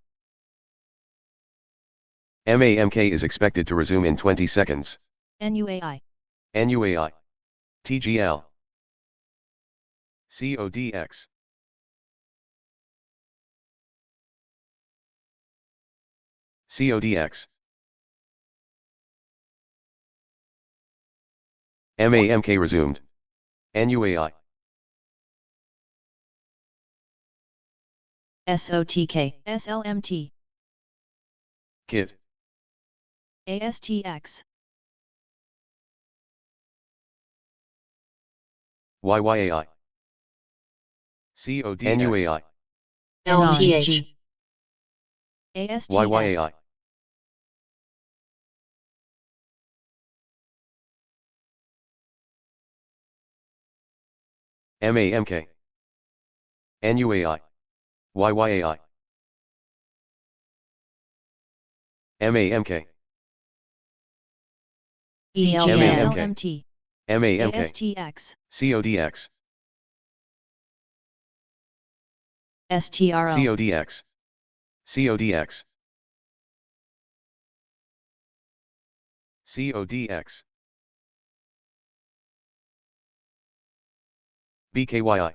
[SPEAKER 2] MAMK is expected to resume in 20 seconds.
[SPEAKER 3] NUAI.
[SPEAKER 2] NUAI. TGL. CODX. CODX. MAMK resumed. NUAI.
[SPEAKER 4] SOTK,
[SPEAKER 3] SLMT.
[SPEAKER 2] KIT.
[SPEAKER 3] ASTX.
[SPEAKER 2] YYAI. CODX. NUAI.
[SPEAKER 4] LTH,
[SPEAKER 3] ASTS.
[SPEAKER 2] YYAI. MAMK. NUAI. YYAI. MAMK.
[SPEAKER 4] ELDN,
[SPEAKER 2] MAMK.
[SPEAKER 3] SLMT.
[SPEAKER 2] MAMK.
[SPEAKER 3] ASTX.
[SPEAKER 2] CODX.
[SPEAKER 4] STRO.
[SPEAKER 2] CODX. CODX. CODX. BKYI.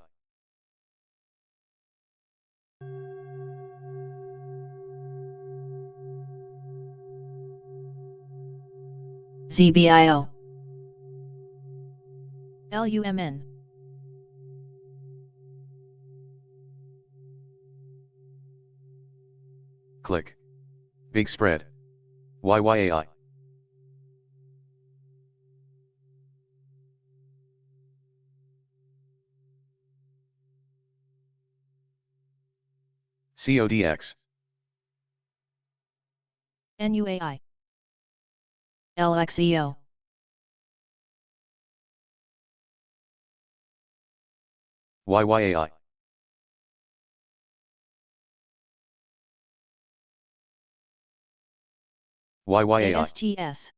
[SPEAKER 4] ZBIO.
[SPEAKER 3] LUMN.
[SPEAKER 2] Click. Big spread. YYAI. CODX.
[SPEAKER 3] NUAI.
[SPEAKER 4] LXEO.
[SPEAKER 2] YYAI. YYAI.
[SPEAKER 3] ASTS.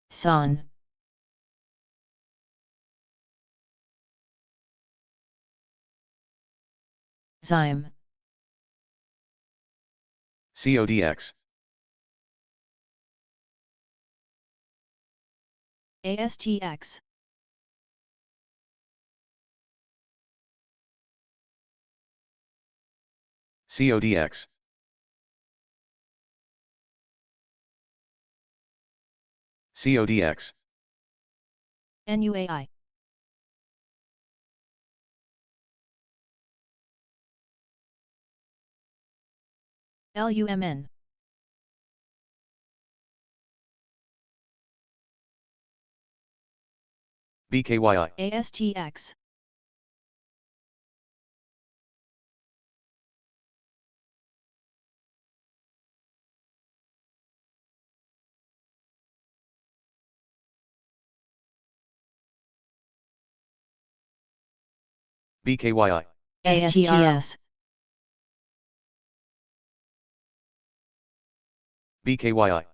[SPEAKER 4] SON. Zyme.
[SPEAKER 2] CODX.
[SPEAKER 3] ASTX.
[SPEAKER 2] CODX. CODX.
[SPEAKER 3] NUAI. LUMN.
[SPEAKER 2] BKYI.
[SPEAKER 3] ASTX.
[SPEAKER 2] BKYI.
[SPEAKER 4] ASTS.
[SPEAKER 2] BKYI.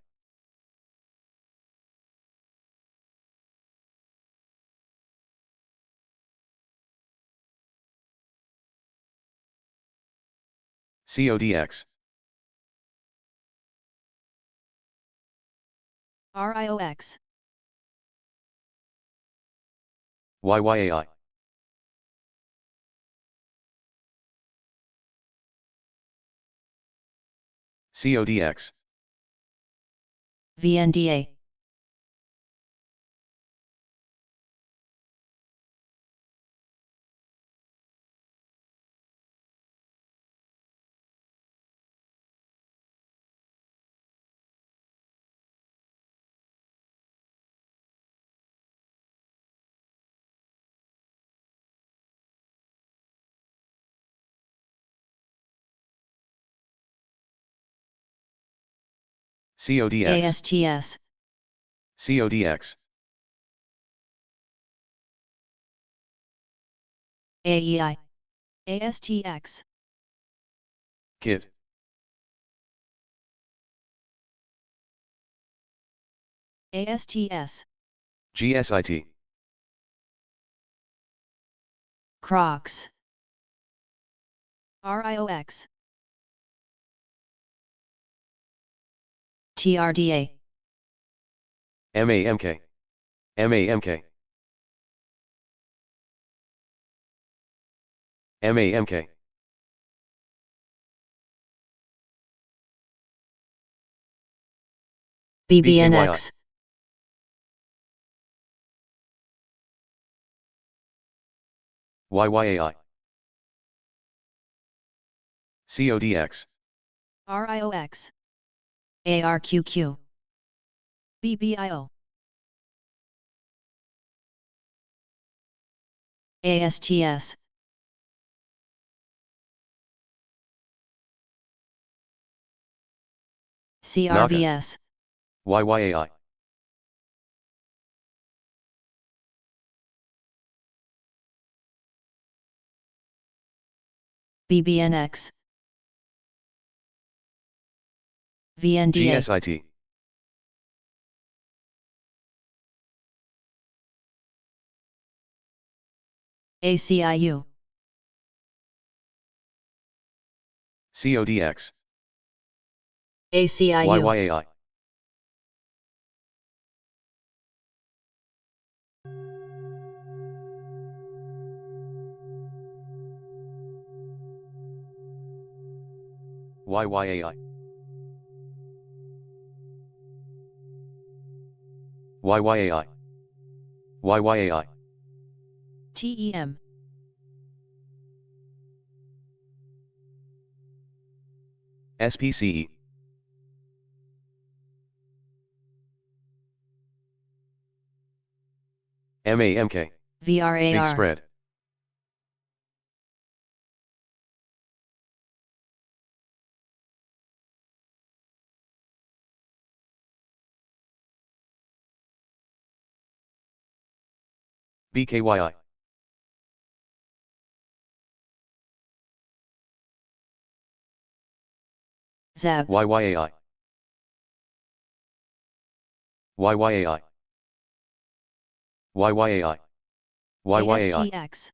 [SPEAKER 2] CODX.
[SPEAKER 3] RIOX.
[SPEAKER 2] YYAI. CODX.
[SPEAKER 4] VNDA.
[SPEAKER 2] CODX.
[SPEAKER 4] ASTS.
[SPEAKER 2] CODX.
[SPEAKER 4] AEI.
[SPEAKER 3] ASTX.
[SPEAKER 2] KIT.
[SPEAKER 3] ASTS.
[SPEAKER 2] GSIT.
[SPEAKER 4] Crocs.
[SPEAKER 3] RIOX.
[SPEAKER 4] TRDA.
[SPEAKER 2] MAMK. MAMK. MAMK.
[SPEAKER 4] BBNX.
[SPEAKER 2] YYAI. CODX.
[SPEAKER 3] RIOX.
[SPEAKER 4] ARQQ.
[SPEAKER 3] BBIO.
[SPEAKER 4] ASTS. CRBS.
[SPEAKER 2] YYAI.
[SPEAKER 4] BBNX. VNDA,
[SPEAKER 2] GSIT,
[SPEAKER 4] ACIU,
[SPEAKER 2] CODX,
[SPEAKER 4] ACIU,
[SPEAKER 2] YYAI, YYAI, YYAI, YYAI,
[SPEAKER 3] TEM,
[SPEAKER 2] SPCE, MAMK, Big
[SPEAKER 4] VRAR,
[SPEAKER 2] Spread, BKYI,
[SPEAKER 4] ZAB,
[SPEAKER 2] YYAI, YYAI, YYAI, YYAI,
[SPEAKER 3] ASTX,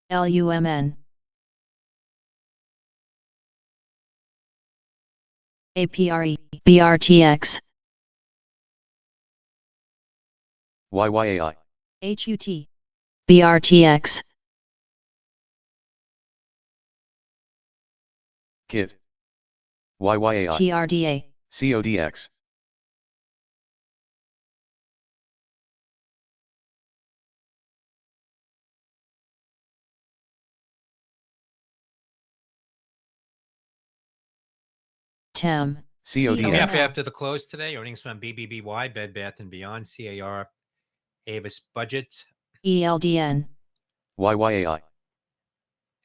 [SPEAKER 4] LUMN, APRE, BRTX,
[SPEAKER 2] YYAI,
[SPEAKER 3] HUT,
[SPEAKER 4] BRTX,
[SPEAKER 2] KIT, YYAI,
[SPEAKER 4] TRDA,
[SPEAKER 2] CODX,
[SPEAKER 4] TEM,
[SPEAKER 1] Coming up
[SPEAKER 2] CODX,
[SPEAKER 1] after the close today, earnings from BBBY, Bed Bath & Beyond, CAR, Avis Budget,
[SPEAKER 4] ELDN,
[SPEAKER 2] YYAI,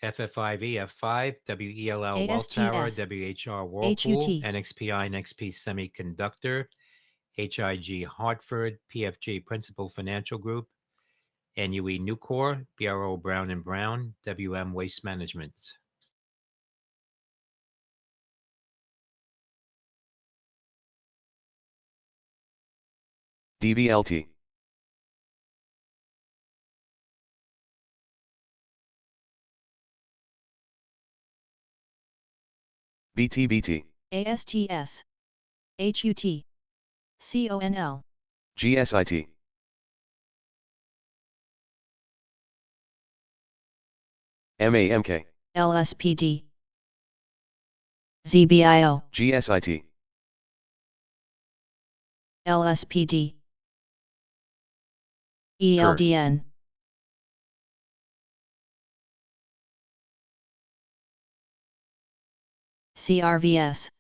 [SPEAKER 1] FFIV, F5, WELL, Welltower,
[SPEAKER 3] ASTS,
[SPEAKER 1] WHR, Whirlpool,
[SPEAKER 3] HUT,
[SPEAKER 1] NXPI, NXP Semiconductor, HIG, Hartford, PFG, Principal Financial Group, NUE Nucor, BRO, Brown & Brown, WM Waste Management.
[SPEAKER 2] DVLT, BTBT,
[SPEAKER 3] ASTS, HUT, CONL,
[SPEAKER 2] GSIT, MAMK,
[SPEAKER 4] LSPD, ZBIO,
[SPEAKER 2] GSIT,
[SPEAKER 4] LSPD, ELDN, CRVS,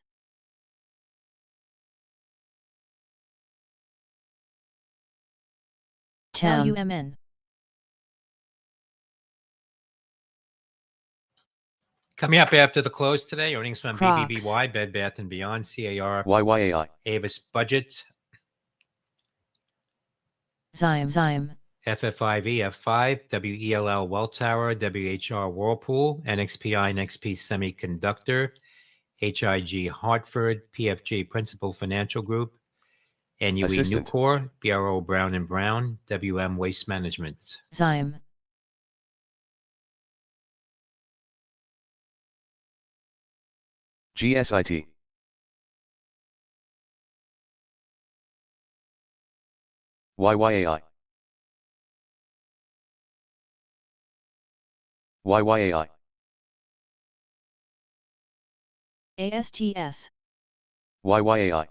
[SPEAKER 4] TEM,
[SPEAKER 3] LUMN,
[SPEAKER 1] Coming up after the close today, earnings from
[SPEAKER 4] Crocs,
[SPEAKER 1] BBBY, Bed Bath & Beyond, CAR,
[SPEAKER 2] YYAI,
[SPEAKER 1] Avis Budget,
[SPEAKER 4] Zyme,
[SPEAKER 1] FFIV, F5, WELL, Welltower, WHR, Whirlpool, NXPI, NXP Semiconductor, HIG, Hartford, PFG, Principal Financial Group, NUE
[SPEAKER 2] Assistant,
[SPEAKER 1] Nucor, BRO, Brown & Brown, WM Waste Management.
[SPEAKER 4] Zyme,
[SPEAKER 2] GSIT, YYAI, YYAI,
[SPEAKER 3] ASTS,
[SPEAKER 2] YYAI,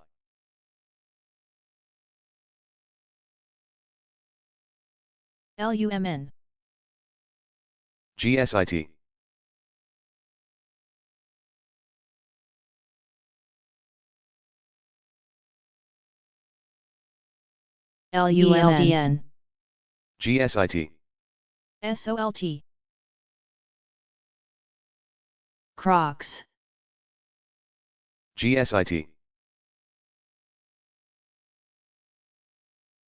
[SPEAKER 3] LUMN,
[SPEAKER 2] GSIT,
[SPEAKER 4] LULDN,
[SPEAKER 2] GSIT,
[SPEAKER 3] SOLT,
[SPEAKER 4] Crocs,
[SPEAKER 2] GSIT,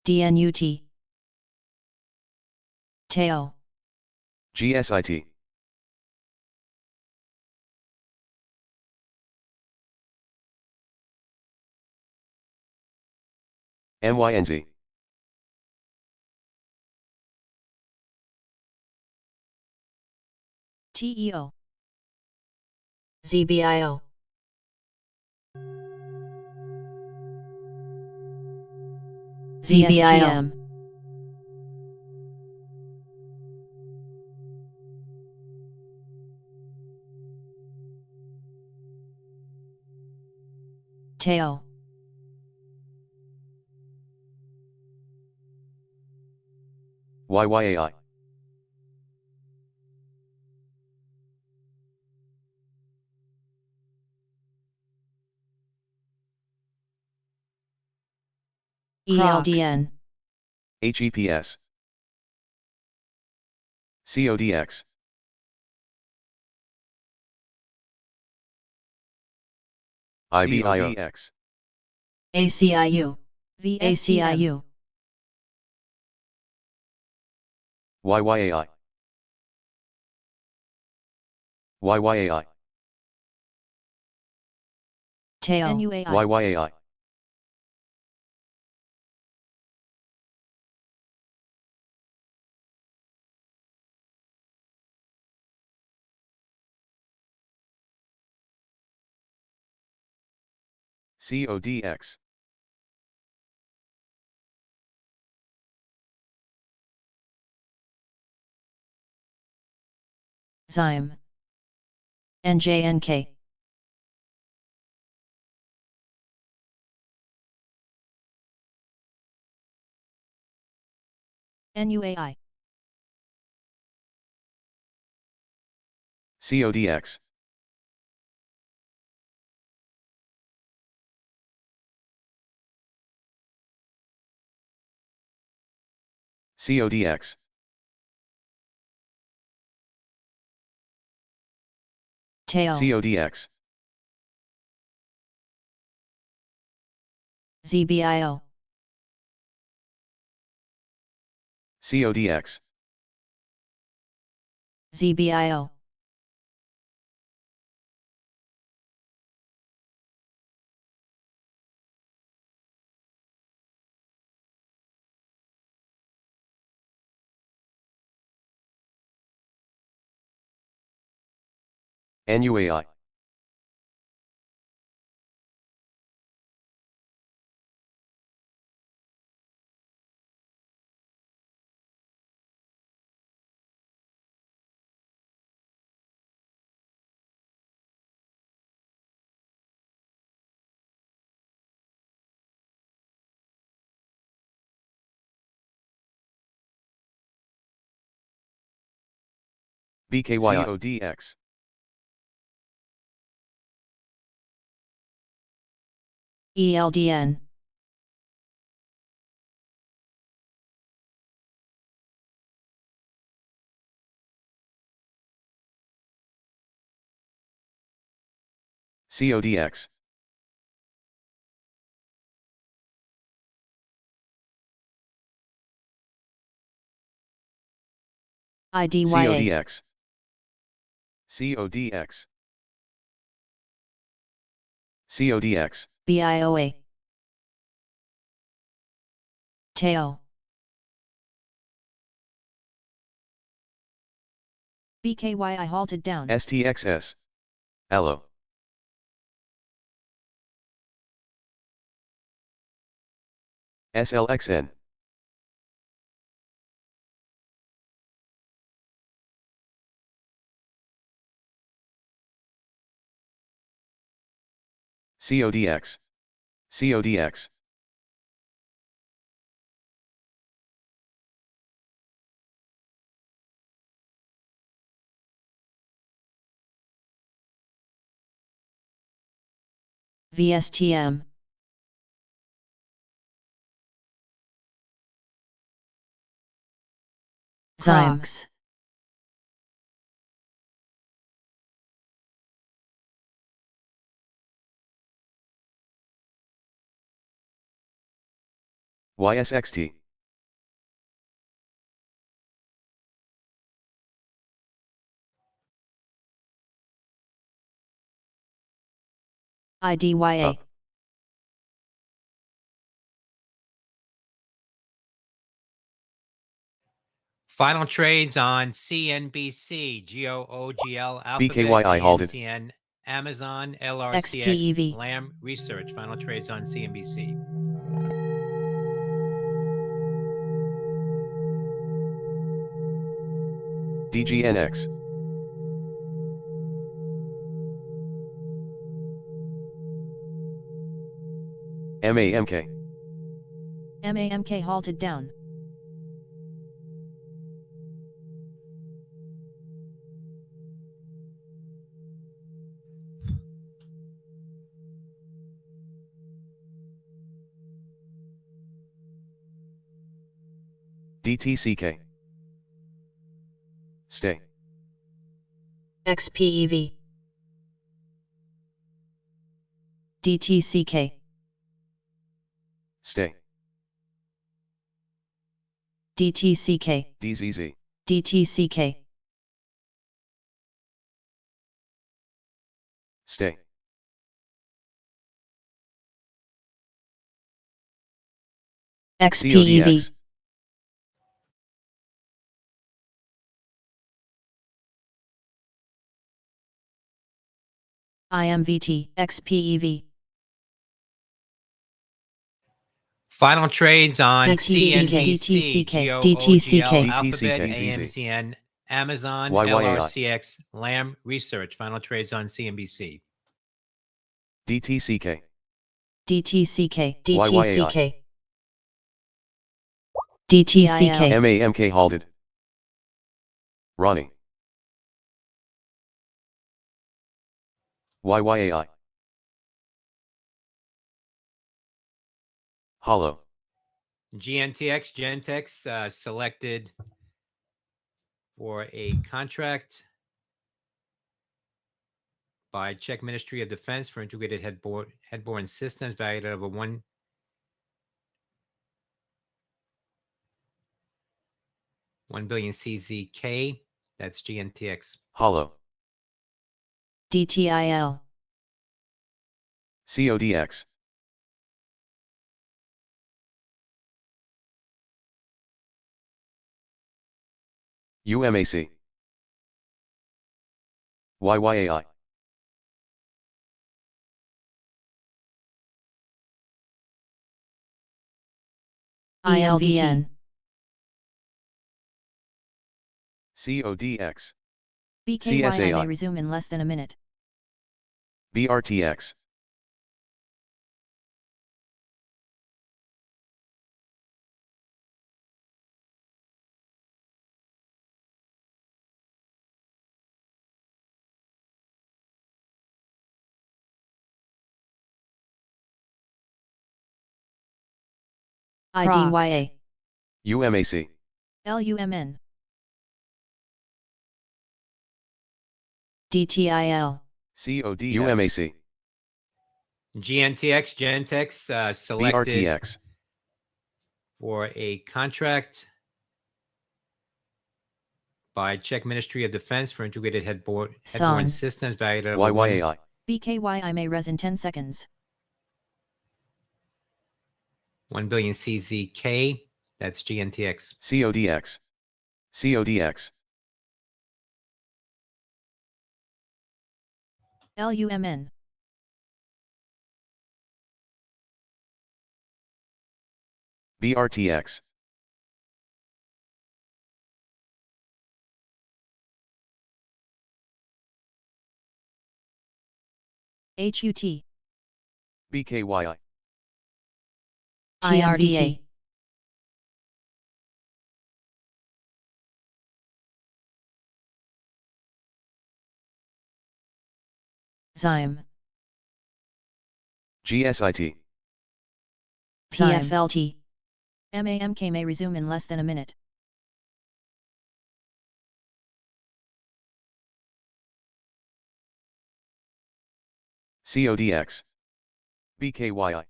[SPEAKER 4] DNUT, TEO,
[SPEAKER 2] GSIT. MYNZ.
[SPEAKER 3] TEO.
[SPEAKER 4] ZBIO. ZBIO. TEO.
[SPEAKER 2] YYAI.
[SPEAKER 4] ELDN.
[SPEAKER 2] HEPS. CODX. IBIOX.
[SPEAKER 4] ACIU.
[SPEAKER 3] VSTM.
[SPEAKER 2] YYAI. YYAI.
[SPEAKER 4] TEO.
[SPEAKER 3] NUAI.
[SPEAKER 2] YYAI. CODX.
[SPEAKER 4] ZYME. NJNK.
[SPEAKER 3] NUAI.
[SPEAKER 2] CODX. CODX.
[SPEAKER 4] TEO.
[SPEAKER 2] CODX.
[SPEAKER 4] ZBIO.
[SPEAKER 2] CODX.
[SPEAKER 4] ZBIO.
[SPEAKER 2] NUAI. BKYI. CODX.
[SPEAKER 4] ELDN.
[SPEAKER 2] CODX.
[SPEAKER 4] IDYA.
[SPEAKER 2] CODX. CODX. CODX.
[SPEAKER 4] BIOA. TEO.
[SPEAKER 3] BKYI halted down.
[SPEAKER 2] STXS. Allo. SLXN. CODX. CODX.
[SPEAKER 4] VSTM. ZYME.
[SPEAKER 3] Crocs.
[SPEAKER 2] YSXT.
[SPEAKER 4] IDYA.
[SPEAKER 2] Up.
[SPEAKER 1] Final trades on CNBC, GOOGL, Alphabet,
[SPEAKER 2] BKYI halted.
[SPEAKER 1] AMCN, Amazon, LRCX,
[SPEAKER 4] XPEV.
[SPEAKER 1] Lam Research. Final trades on CNBC.
[SPEAKER 2] DGNX. MAMK.
[SPEAKER 3] MAMK halted down.
[SPEAKER 2] DTCK. Stay.
[SPEAKER 4] XPEV. DTCK.
[SPEAKER 2] Stay.
[SPEAKER 4] DTCK.
[SPEAKER 2] DZZ.
[SPEAKER 4] DTCK.
[SPEAKER 2] Stay.
[SPEAKER 4] XPEV.
[SPEAKER 2] CODX.
[SPEAKER 4] IMVT. XPEV.
[SPEAKER 1] Final trades on
[SPEAKER 4] DTCK,
[SPEAKER 1] CNBC,
[SPEAKER 4] DTCK,
[SPEAKER 1] GOOGL, Alphabet,
[SPEAKER 2] DTCK.
[SPEAKER 1] AMCN, Amazon,
[SPEAKER 2] YYAI.
[SPEAKER 1] LRCX, Lam Research. Final trades on CNBC.
[SPEAKER 2] DTCK.
[SPEAKER 4] DTCK.
[SPEAKER 2] YYAI.
[SPEAKER 4] DTCK. DTCK.
[SPEAKER 2] MAMK halted. Ronnie. YYAI. Hollow.
[SPEAKER 1] GNTX, Gentex selected for a contract by Czech Ministry of Defense for integrated headborne systems valued at over $1 billion CZK. That's GNTX.
[SPEAKER 2] Hollow.
[SPEAKER 4] DTIL.
[SPEAKER 2] CODX. UMAC. YYAI.
[SPEAKER 4] ILDN.
[SPEAKER 2] CODX.
[SPEAKER 3] BKYI
[SPEAKER 2] CSAI.
[SPEAKER 3] may resume in less than a minute.
[SPEAKER 2] BRTX.
[SPEAKER 4] IDYA.
[SPEAKER 2] UMAC.
[SPEAKER 3] LUMN.
[SPEAKER 4] DTIL.
[SPEAKER 2] CODX. UMAC.
[SPEAKER 1] GNTX, Gentex selected
[SPEAKER 2] BRTX.
[SPEAKER 1] for a contract by Czech Ministry of Defense for integrated headborne
[SPEAKER 4] Song.
[SPEAKER 1] systems valued at over
[SPEAKER 2] YYAI.
[SPEAKER 3] BKYI may res in 10 seconds.
[SPEAKER 1] $1 billion CZK. That's GNTX.
[SPEAKER 2] CODX. CODX.
[SPEAKER 3] LUMN.
[SPEAKER 2] BRTX.
[SPEAKER 3] HUT.
[SPEAKER 2] BKYI.
[SPEAKER 4] TRDA. Zyme.
[SPEAKER 2] GSIT.
[SPEAKER 4] PFLT.
[SPEAKER 3] MAMK may resume in less than a minute.
[SPEAKER 2] CODX. BKYI.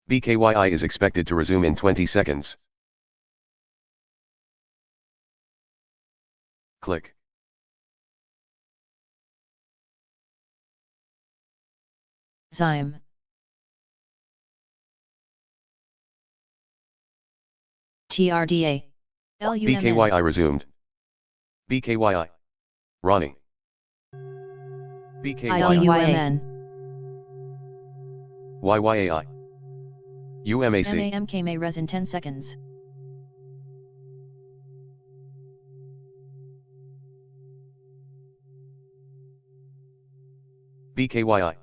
[SPEAKER 2] BKYI is expected to resume in 20 seconds. Click.
[SPEAKER 4] Zyme. TRDA.
[SPEAKER 2] BKYI resumed. BKYI. Ronnie. BKYI.
[SPEAKER 4] ILUMN.
[SPEAKER 2] YYAI. UMAC.
[SPEAKER 3] MAMK may res in 10 seconds.
[SPEAKER 2] BKYI.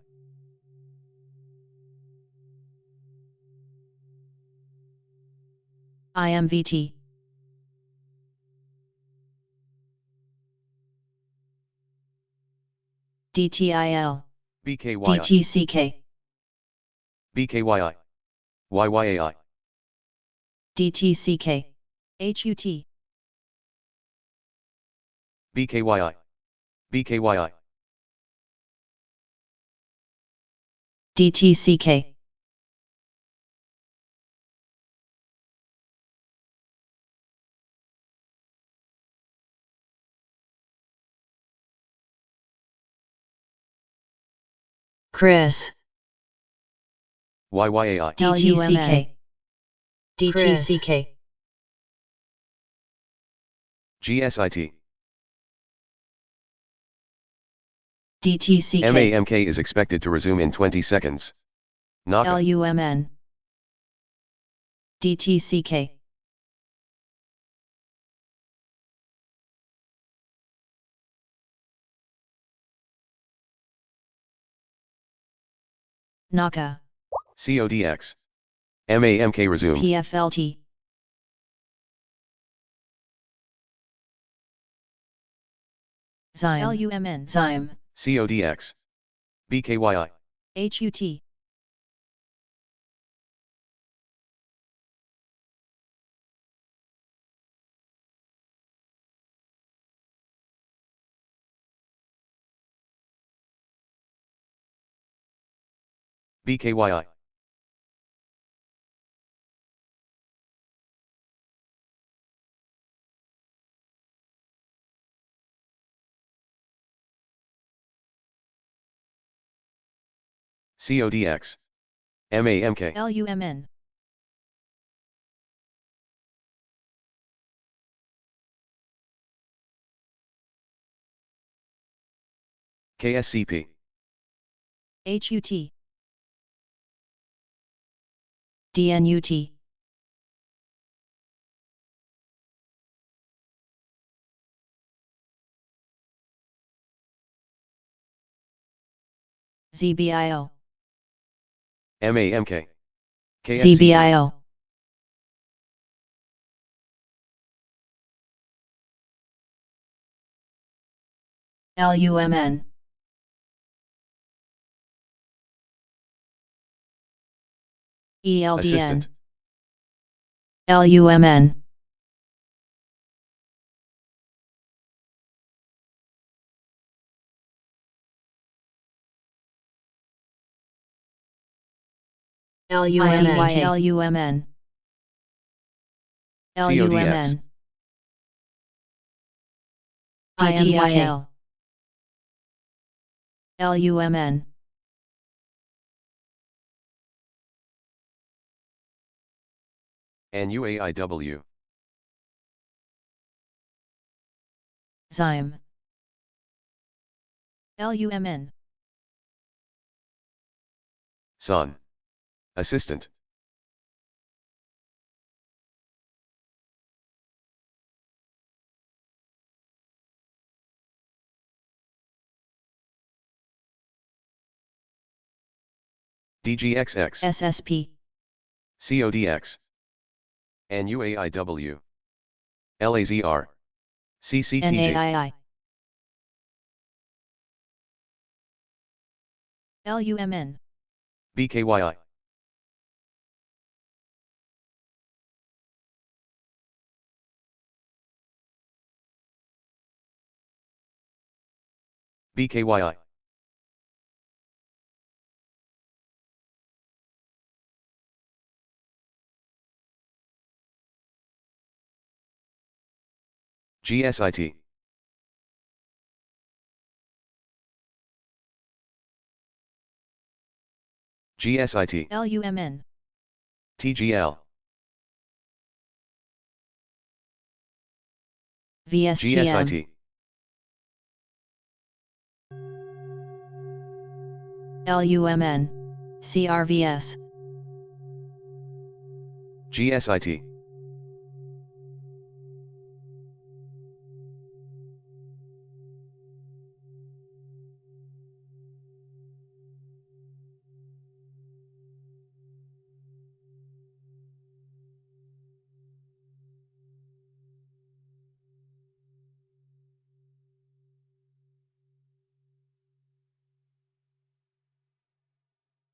[SPEAKER 4] IMVT. DTIL.
[SPEAKER 2] BKYI.
[SPEAKER 4] DTCK.
[SPEAKER 2] BKYI. YYAI.
[SPEAKER 4] DTCK.
[SPEAKER 3] HUT.
[SPEAKER 2] BKYI. BKYI.
[SPEAKER 4] DTCK. Chris.
[SPEAKER 2] YYAI.
[SPEAKER 4] DTCK. DTCK.
[SPEAKER 2] GSIT.
[SPEAKER 4] DTCK.
[SPEAKER 2] MAMK is expected to resume in 20 seconds. Naka.
[SPEAKER 4] LUMN. DTCK. Naka.
[SPEAKER 2] CODX. MAMK resumed.
[SPEAKER 4] PFLT. Zyme.
[SPEAKER 3] LUMN.
[SPEAKER 4] Zyme.
[SPEAKER 2] CODX. BKYI.
[SPEAKER 3] HUT.
[SPEAKER 2] BKYI. CODX. MAMK.
[SPEAKER 3] LUMN.
[SPEAKER 2] KSCP.
[SPEAKER 3] HUT.
[SPEAKER 4] DNUT. ZBIO.
[SPEAKER 2] MAMK. KSCP.
[SPEAKER 4] ZBIO. LUMN. ELDN.
[SPEAKER 2] Assistant.
[SPEAKER 4] LUMN. LUMN. LUMN.
[SPEAKER 2] CODX.
[SPEAKER 4] DTIL. LUMN.
[SPEAKER 2] NUAIW.
[SPEAKER 4] Zyme.
[SPEAKER 3] LUMN.
[SPEAKER 2] Son. Assistant. DGXX.
[SPEAKER 4] SSP.
[SPEAKER 2] CODX. NUAIW. LAZR. CCTG.
[SPEAKER 4] NAII.
[SPEAKER 3] LUMN.
[SPEAKER 2] BKYI. BKYI. GSIT. GSIT,
[SPEAKER 3] LUMN,
[SPEAKER 2] TGL,
[SPEAKER 4] VSTM,
[SPEAKER 2] GSIT,
[SPEAKER 4] LUMN, CRVS,
[SPEAKER 2] GSIT,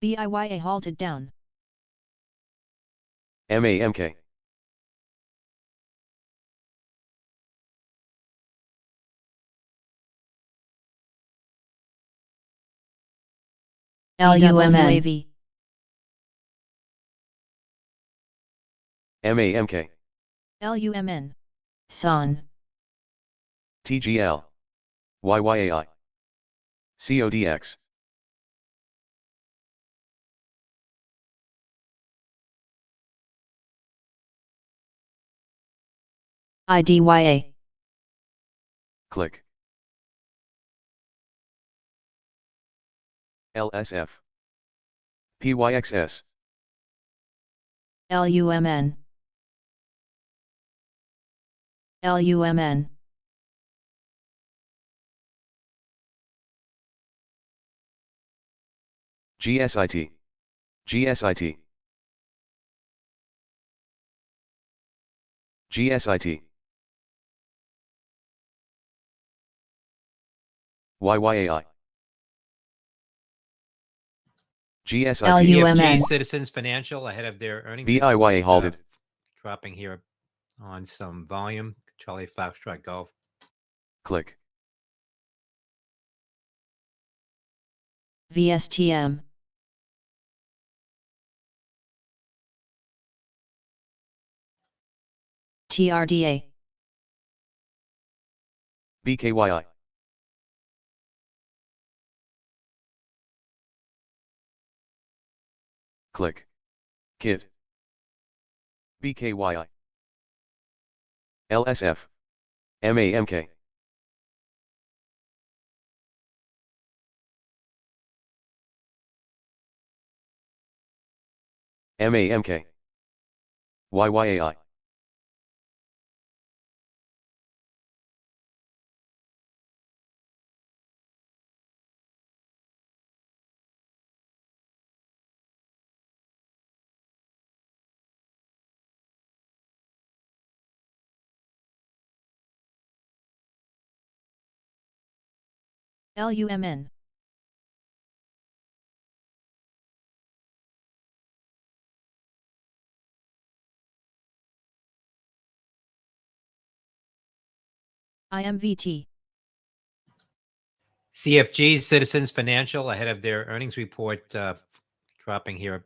[SPEAKER 3] BIYA halted down.
[SPEAKER 2] MAMK,
[SPEAKER 4] LUMN,
[SPEAKER 3] BWAV,
[SPEAKER 2] MAMK,
[SPEAKER 3] LUMN,
[SPEAKER 4] SON,
[SPEAKER 2] TGL, YYAI, CODX,
[SPEAKER 4] IDYA,
[SPEAKER 2] click, LSF, PYXS,
[SPEAKER 4] LUMN, LUMN,
[SPEAKER 2] GSIT, GSIT, GSIT, YYAI, GSIT,
[SPEAKER 4] LUMN.
[SPEAKER 1] CFG Citizens Financial ahead of their earnings
[SPEAKER 2] BIYA
[SPEAKER 1] report,
[SPEAKER 2] halted.
[SPEAKER 1] dropping here on some volume. Charlie Foxtrot Golf.
[SPEAKER 2] Click,
[SPEAKER 4] VSTM, TRDA,
[SPEAKER 2] BKYI, click, KIT, BKYI, LSF, MAMK, MAMK, YYAI,
[SPEAKER 3] LUMN, IMVT,
[SPEAKER 1] CFG Citizens Financial ahead of their earnings report, dropping here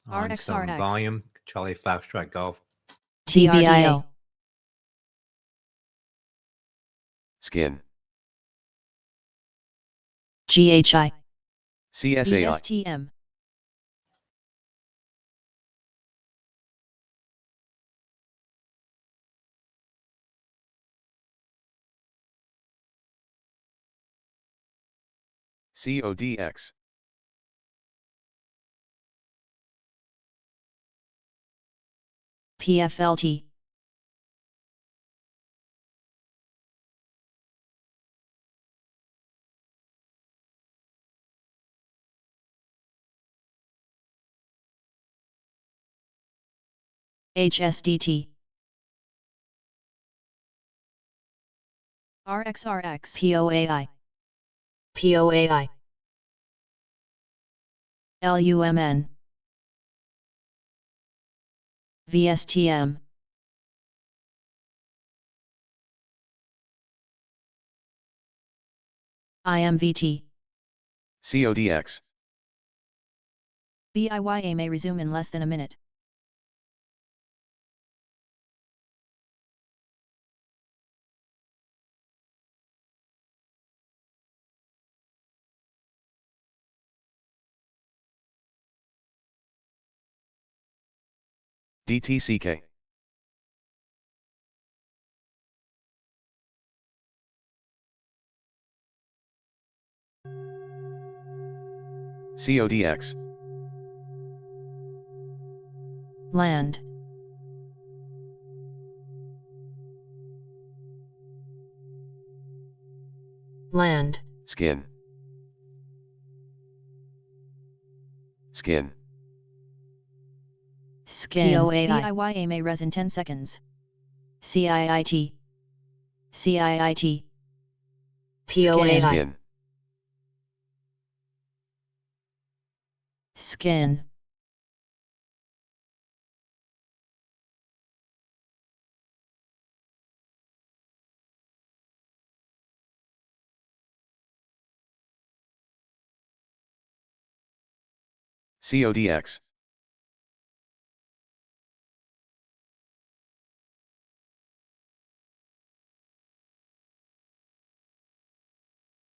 [SPEAKER 1] on some
[SPEAKER 3] RXRX,
[SPEAKER 1] volume. Charlie Foxtrot Golf.
[SPEAKER 4] TBIO,
[SPEAKER 2] Skin,
[SPEAKER 4] GHI,
[SPEAKER 2] CSAI,
[SPEAKER 3] BSTM,
[SPEAKER 2] CODX,
[SPEAKER 4] PFLT, HSDT,
[SPEAKER 3] RXRX,
[SPEAKER 4] POAI, POAI, LUMN, VSTM, IMVT,
[SPEAKER 2] CODX.
[SPEAKER 3] BIYA may resume in less than a minute.
[SPEAKER 2] DTCK. CODX.
[SPEAKER 4] Land. Land.
[SPEAKER 2] Skin. Skin.
[SPEAKER 4] Skin.
[SPEAKER 3] POAIYA may res in 10 seconds.
[SPEAKER 4] CIIT. CIIT. POAI.
[SPEAKER 2] Skin.
[SPEAKER 4] Skin.
[SPEAKER 2] CODX.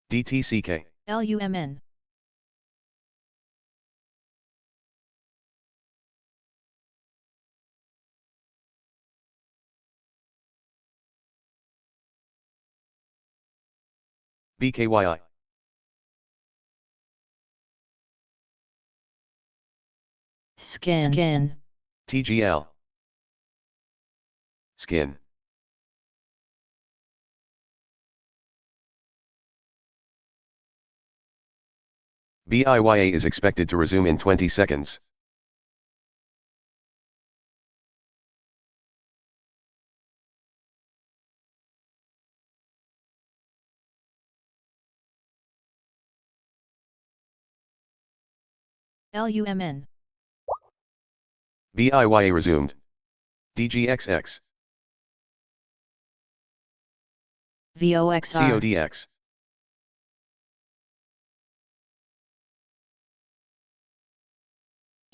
[SPEAKER 2] DTCK.
[SPEAKER 3] LUMN.
[SPEAKER 2] BKYI.
[SPEAKER 4] Skin. Skin.
[SPEAKER 2] TGL. Skin. BIYA is expected to resume in 20 seconds.
[SPEAKER 3] LUMN.
[SPEAKER 2] BIYA resumed. DGXX.
[SPEAKER 4] VOXR.
[SPEAKER 2] CODX.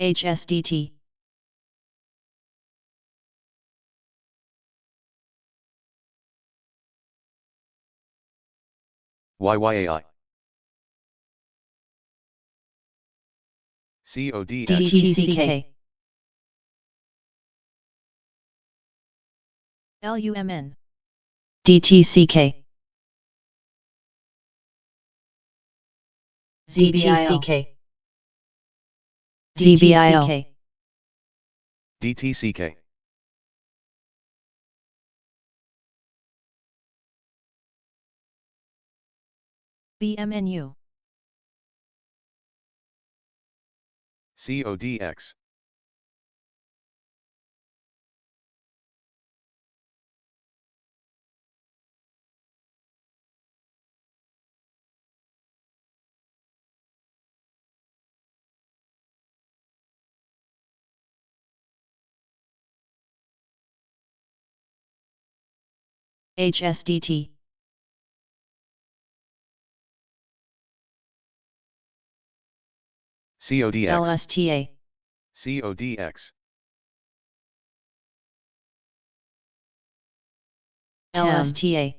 [SPEAKER 4] HSDT.
[SPEAKER 2] YYAI. CODX.
[SPEAKER 4] DTCK.
[SPEAKER 3] LUMN.
[SPEAKER 4] DTCK. ZBICK. ZBIO.
[SPEAKER 2] DTCK.
[SPEAKER 3] BMNU.
[SPEAKER 2] CODX.
[SPEAKER 4] HSDT.
[SPEAKER 2] CODX.
[SPEAKER 4] LSTA.
[SPEAKER 2] CODX.
[SPEAKER 4] LSTA.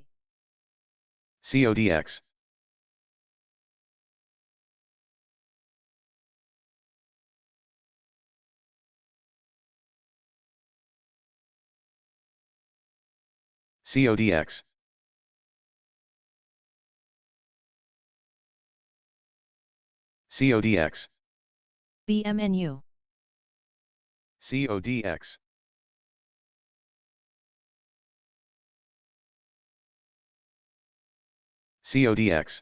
[SPEAKER 2] CODX. CODX. CODX.
[SPEAKER 3] BMNU.
[SPEAKER 2] CODX. CODX.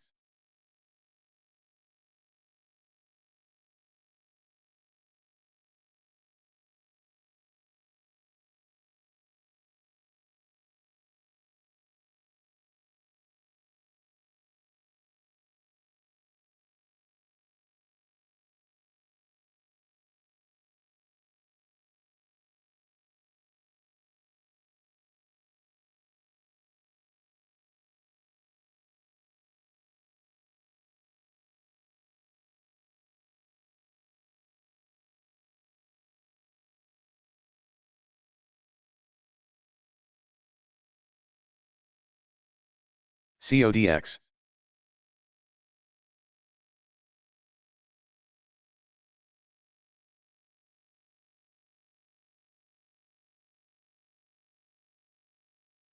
[SPEAKER 2] CODX.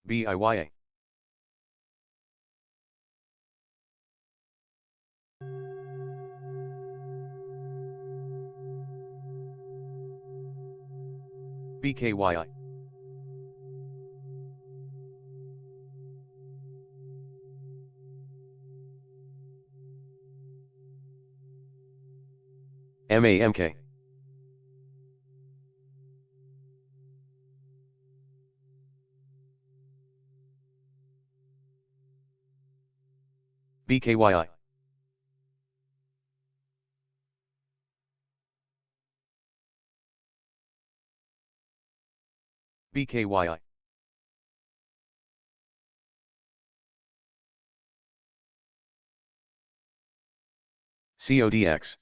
[SPEAKER 2] BIYA. BKYI. MAMK. BKYI. BKYI. CODX.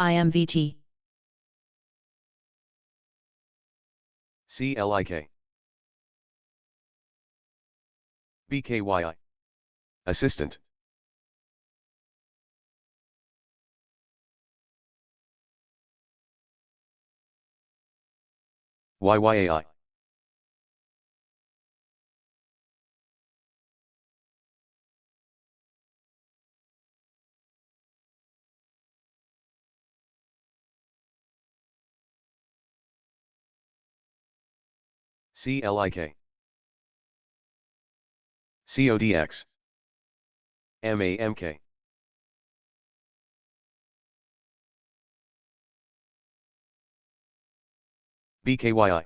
[SPEAKER 4] IMVT.
[SPEAKER 2] CLIK. BKYI. Assistant. YYAI. CLIK. CODX. MAMK. BKYI.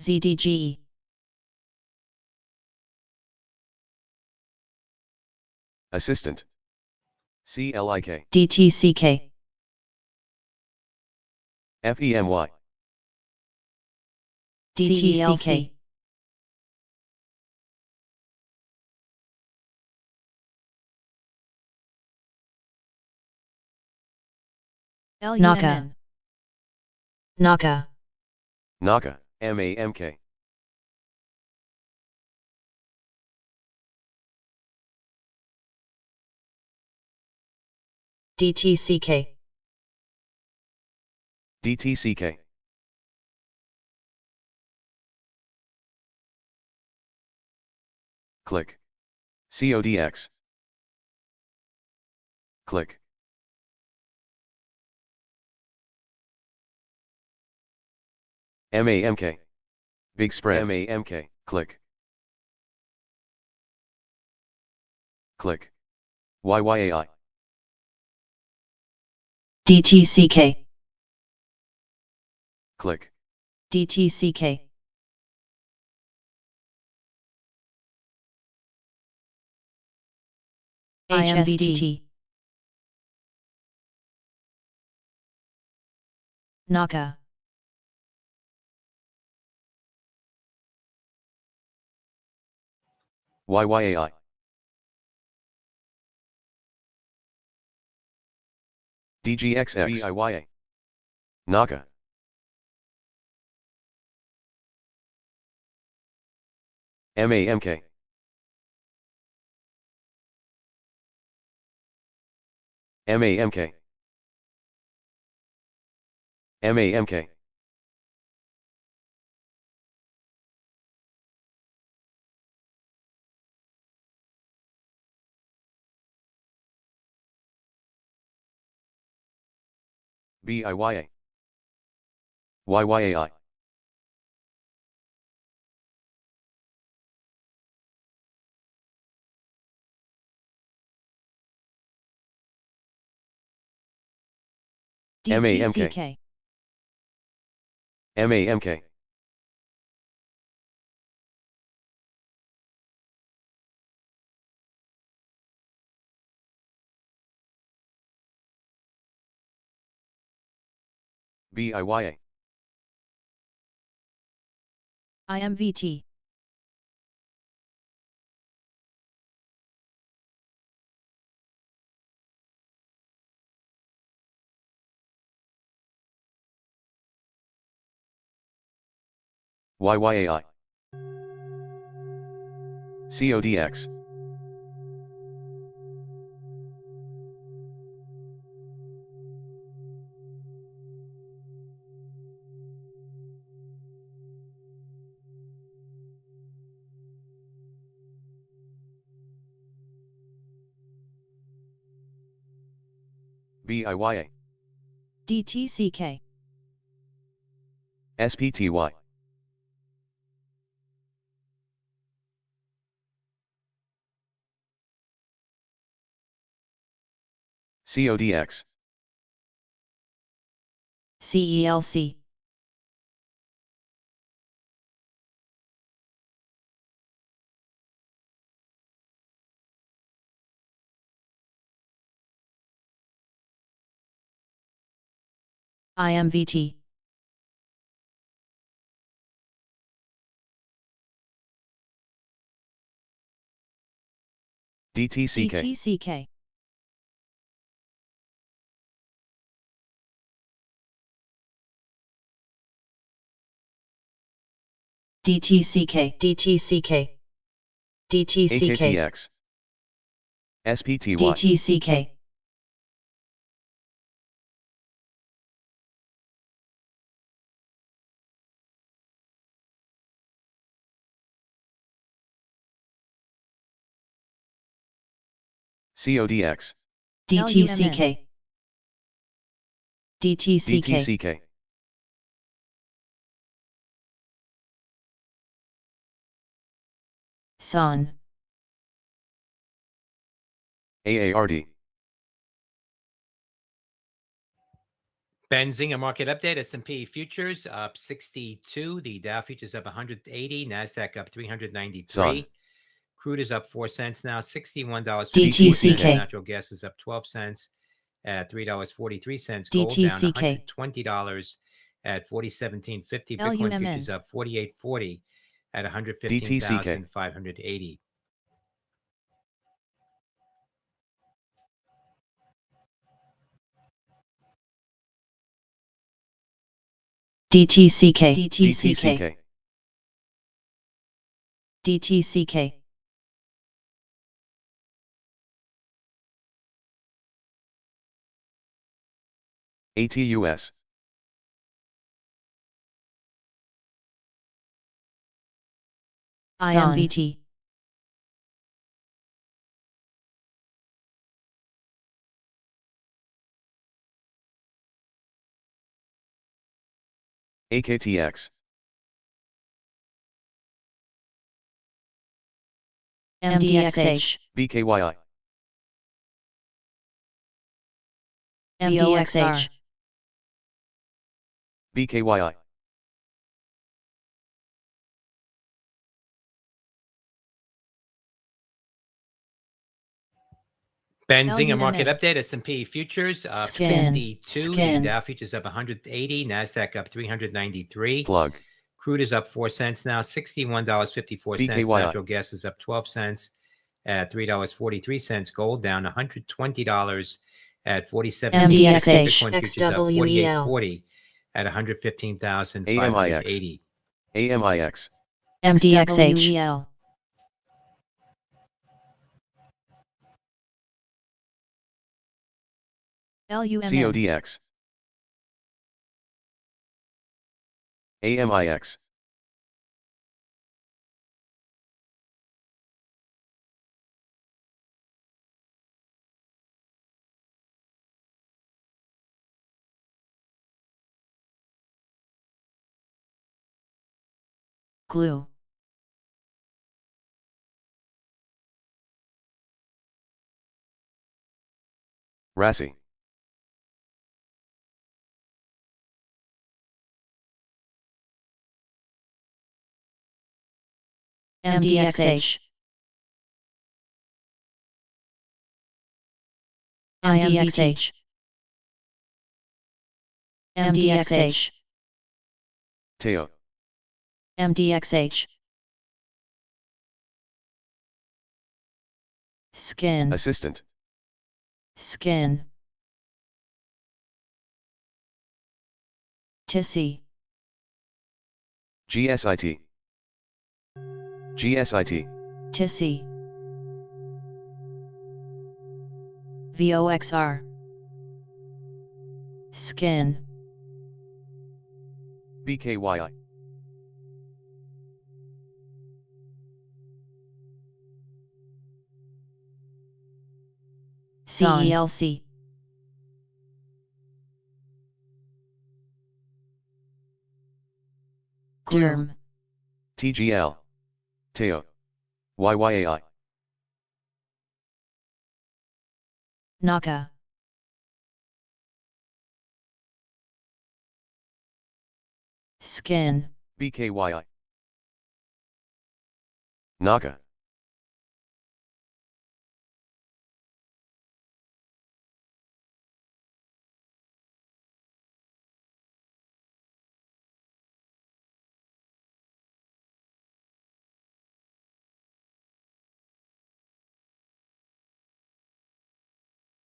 [SPEAKER 4] ZDGE.
[SPEAKER 2] Assistant. CLIK.
[SPEAKER 4] DTCK.
[SPEAKER 2] FEMY.
[SPEAKER 4] DTCK. Naka. Naka.
[SPEAKER 2] NAKA. MAMK.
[SPEAKER 4] DTCK.
[SPEAKER 2] DTCK. Click. CODX. Click. MAMK. Big spread. MAMK. Click. Click. YYAI.
[SPEAKER 4] DTCK.
[SPEAKER 2] Click.
[SPEAKER 4] DTCK. IMVT. Naka.
[SPEAKER 2] YYAI. DGXX. BIYA. NAKA. MAMK. MAMK. MAMK. BIYA. YYAI.
[SPEAKER 4] DTCK.
[SPEAKER 2] MAMK. BIYA.
[SPEAKER 4] IMVT.
[SPEAKER 2] YYAI. CODX. BIYA.
[SPEAKER 3] DTCK.
[SPEAKER 2] SPTY. CODX.
[SPEAKER 3] CELC. IMVT.
[SPEAKER 2] DTCK.
[SPEAKER 3] DTCK. DTCK. DTCK. DTCK.
[SPEAKER 2] AKTX. SPTY.
[SPEAKER 3] DTCK.
[SPEAKER 2] CODX.
[SPEAKER 3] DTCK. DTCK.
[SPEAKER 2] DTCK.
[SPEAKER 3] SON.
[SPEAKER 2] AARD.
[SPEAKER 1] Benzinger market update. S&P futures up 62. The Dow futures up 180. NASDAQ up 393.
[SPEAKER 2] Sun.
[SPEAKER 1] Crude is up 4 cents now, $61.54.
[SPEAKER 3] DTCK.
[SPEAKER 1] Natural gas is up 12 cents at $3.43. Gold down
[SPEAKER 3] DTCK.
[SPEAKER 1] $120 at 40.1750. Bitcoin
[SPEAKER 3] LUMN.
[SPEAKER 1] futures up 48.40 at
[SPEAKER 2] DTCK.
[SPEAKER 1] 115,580.
[SPEAKER 3] DTCK.
[SPEAKER 2] DTCK.
[SPEAKER 3] DTCK.
[SPEAKER 2] ATUS.
[SPEAKER 3] IMVT.
[SPEAKER 2] AKTX.
[SPEAKER 3] MDXH.
[SPEAKER 2] BKYI.
[SPEAKER 3] MDXH.
[SPEAKER 2] BKYI.
[SPEAKER 1] Benzinger market
[SPEAKER 3] LUMN.
[SPEAKER 1] update. S&P futures up
[SPEAKER 3] Skin.
[SPEAKER 1] 62.
[SPEAKER 3] Skin.
[SPEAKER 1] The Dow futures up 180. NASDAQ up 393.
[SPEAKER 2] Plug.
[SPEAKER 1] Crude is up 4 cents now, $61.54.
[SPEAKER 2] BKYI.
[SPEAKER 1] Natural gas is up 12 cents at $3.43. Gold down $120 at 47.
[SPEAKER 3] MDXH.
[SPEAKER 1] Bitcoin futures up 48.40 at 115,580.
[SPEAKER 2] AMIX.
[SPEAKER 3] MDXH. LUMN.
[SPEAKER 2] CODX. AMIX.
[SPEAKER 3] Glue.
[SPEAKER 2] RASI.
[SPEAKER 3] MDXH. MDXH. MDXH.
[SPEAKER 2] TEO.
[SPEAKER 3] MDXH. Skin.
[SPEAKER 2] Assistant.
[SPEAKER 3] Skin. Tissy.
[SPEAKER 2] GSIT. GSIT.
[SPEAKER 4] TISI. VOXR. Skin.
[SPEAKER 2] BKYI.
[SPEAKER 4] CELC. DERM.
[SPEAKER 2] TGL. TEO. YYAI.
[SPEAKER 4] NACA. Skin.
[SPEAKER 2] BKYI. NACA.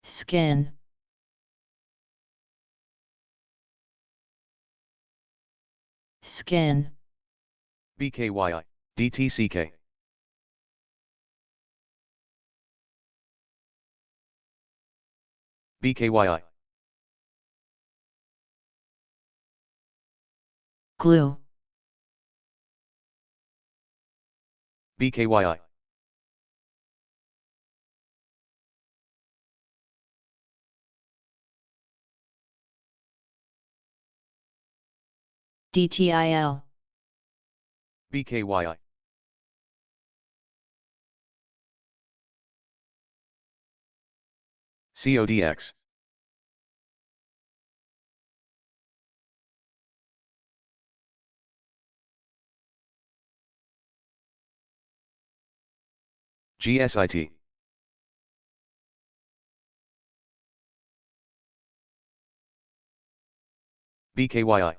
[SPEAKER 4] Skin. Skin.
[SPEAKER 2] BKYI. DTCK. BKYI.
[SPEAKER 4] Glue.
[SPEAKER 2] BKYI.
[SPEAKER 4] DTIL.
[SPEAKER 2] BKYI. CODX. GSIT. BKYI.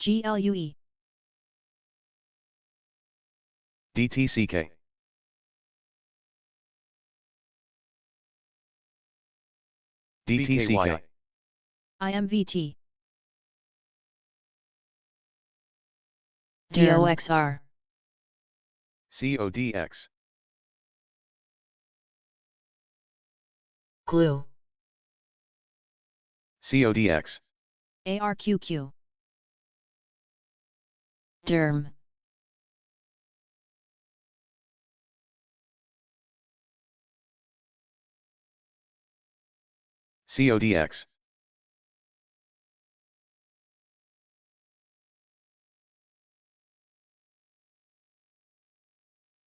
[SPEAKER 4] GLUE.
[SPEAKER 2] DTCK. DTCK.
[SPEAKER 4] IMVT. DOXR.
[SPEAKER 2] CODX.
[SPEAKER 4] Glue.
[SPEAKER 2] CODX.
[SPEAKER 4] ARQQ. DERM.
[SPEAKER 2] CODX.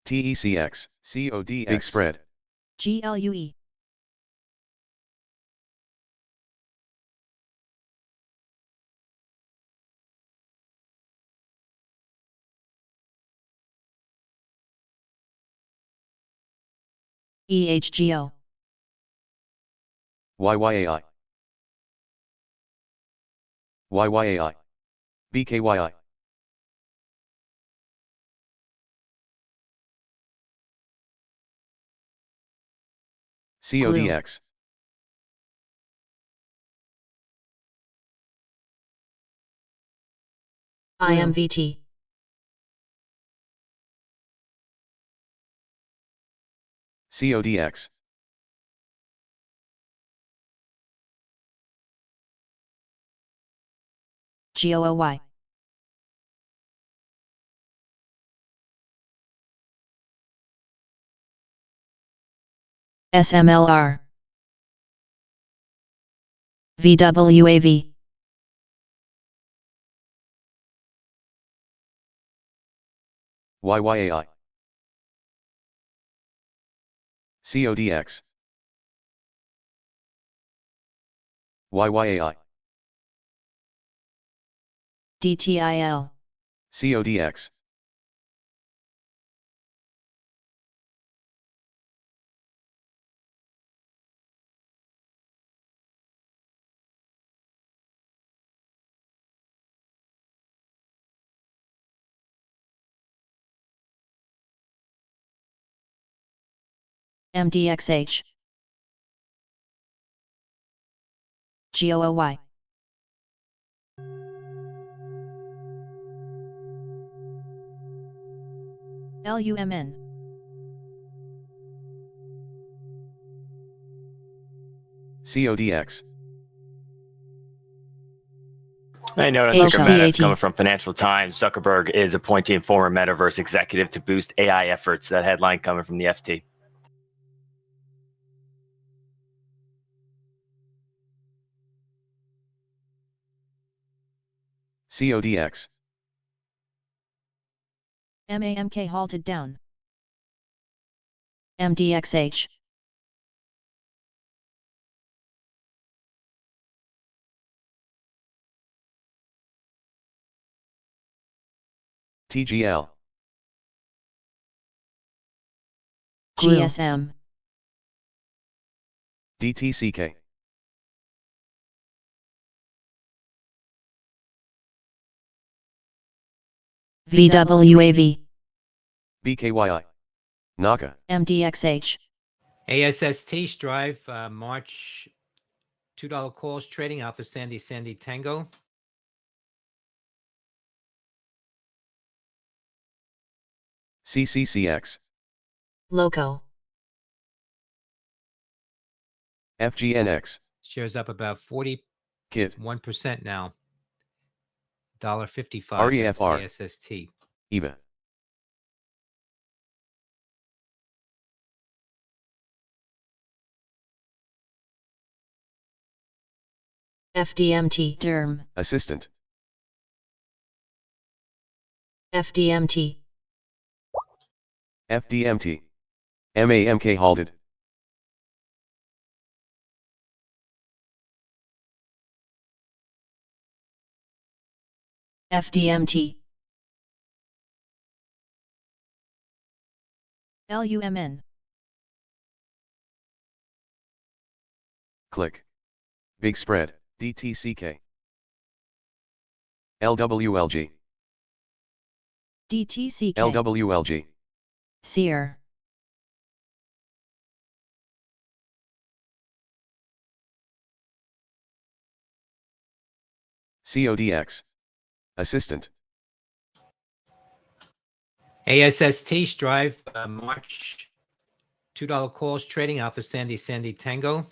[SPEAKER 2] TECX. CODX. Big spread.
[SPEAKER 4] GLUE. EHGO.
[SPEAKER 2] YYAI. YYAI. BKYI. CODX.
[SPEAKER 4] IMVT.
[SPEAKER 2] CODX.
[SPEAKER 4] GOOY. SMLR. VWAV.
[SPEAKER 2] YYAI. CODX. YYAI.
[SPEAKER 4] DTIL.
[SPEAKER 2] CODX.
[SPEAKER 4] MDXH. GOOY.
[SPEAKER 3] LUMN.
[SPEAKER 2] CODX.
[SPEAKER 5] I know on Ticker Meta,
[SPEAKER 4] HCAT.
[SPEAKER 5] coming from Financial Times, Zuckerberg is appointing former Metaverse executive to boost AI efforts. That headline coming from the FT.
[SPEAKER 2] CODX.
[SPEAKER 3] MAMK halted down.
[SPEAKER 4] MDXH.
[SPEAKER 2] TGL.
[SPEAKER 4] GSM.
[SPEAKER 2] DTCK.
[SPEAKER 4] VWAV.
[SPEAKER 2] BKYI. NACA.
[SPEAKER 4] MDXH.
[SPEAKER 1] ASST Strive March $2 calls trading Alpha Sandy Tango.
[SPEAKER 2] CCCX.
[SPEAKER 4] Loco.
[SPEAKER 2] FGNX.
[SPEAKER 1] Shares up about 41%
[SPEAKER 2] KIT.
[SPEAKER 1] now. $1.55.
[SPEAKER 2] REFR.
[SPEAKER 1] ASST.
[SPEAKER 2] EVA.
[SPEAKER 4] FDMT. Term.
[SPEAKER 2] Assistant.
[SPEAKER 4] FDMT.
[SPEAKER 2] FDMT. MAMK halted.
[SPEAKER 4] FDMT.
[SPEAKER 3] LUMN.
[SPEAKER 2] Click. Big spread. DTCK. LWLG.
[SPEAKER 3] DTCK.
[SPEAKER 2] LWLG.
[SPEAKER 4] Seer.
[SPEAKER 2] CODX. Assistant.
[SPEAKER 1] ASST Strive March $2 calls trading Alpha Sandy Tango.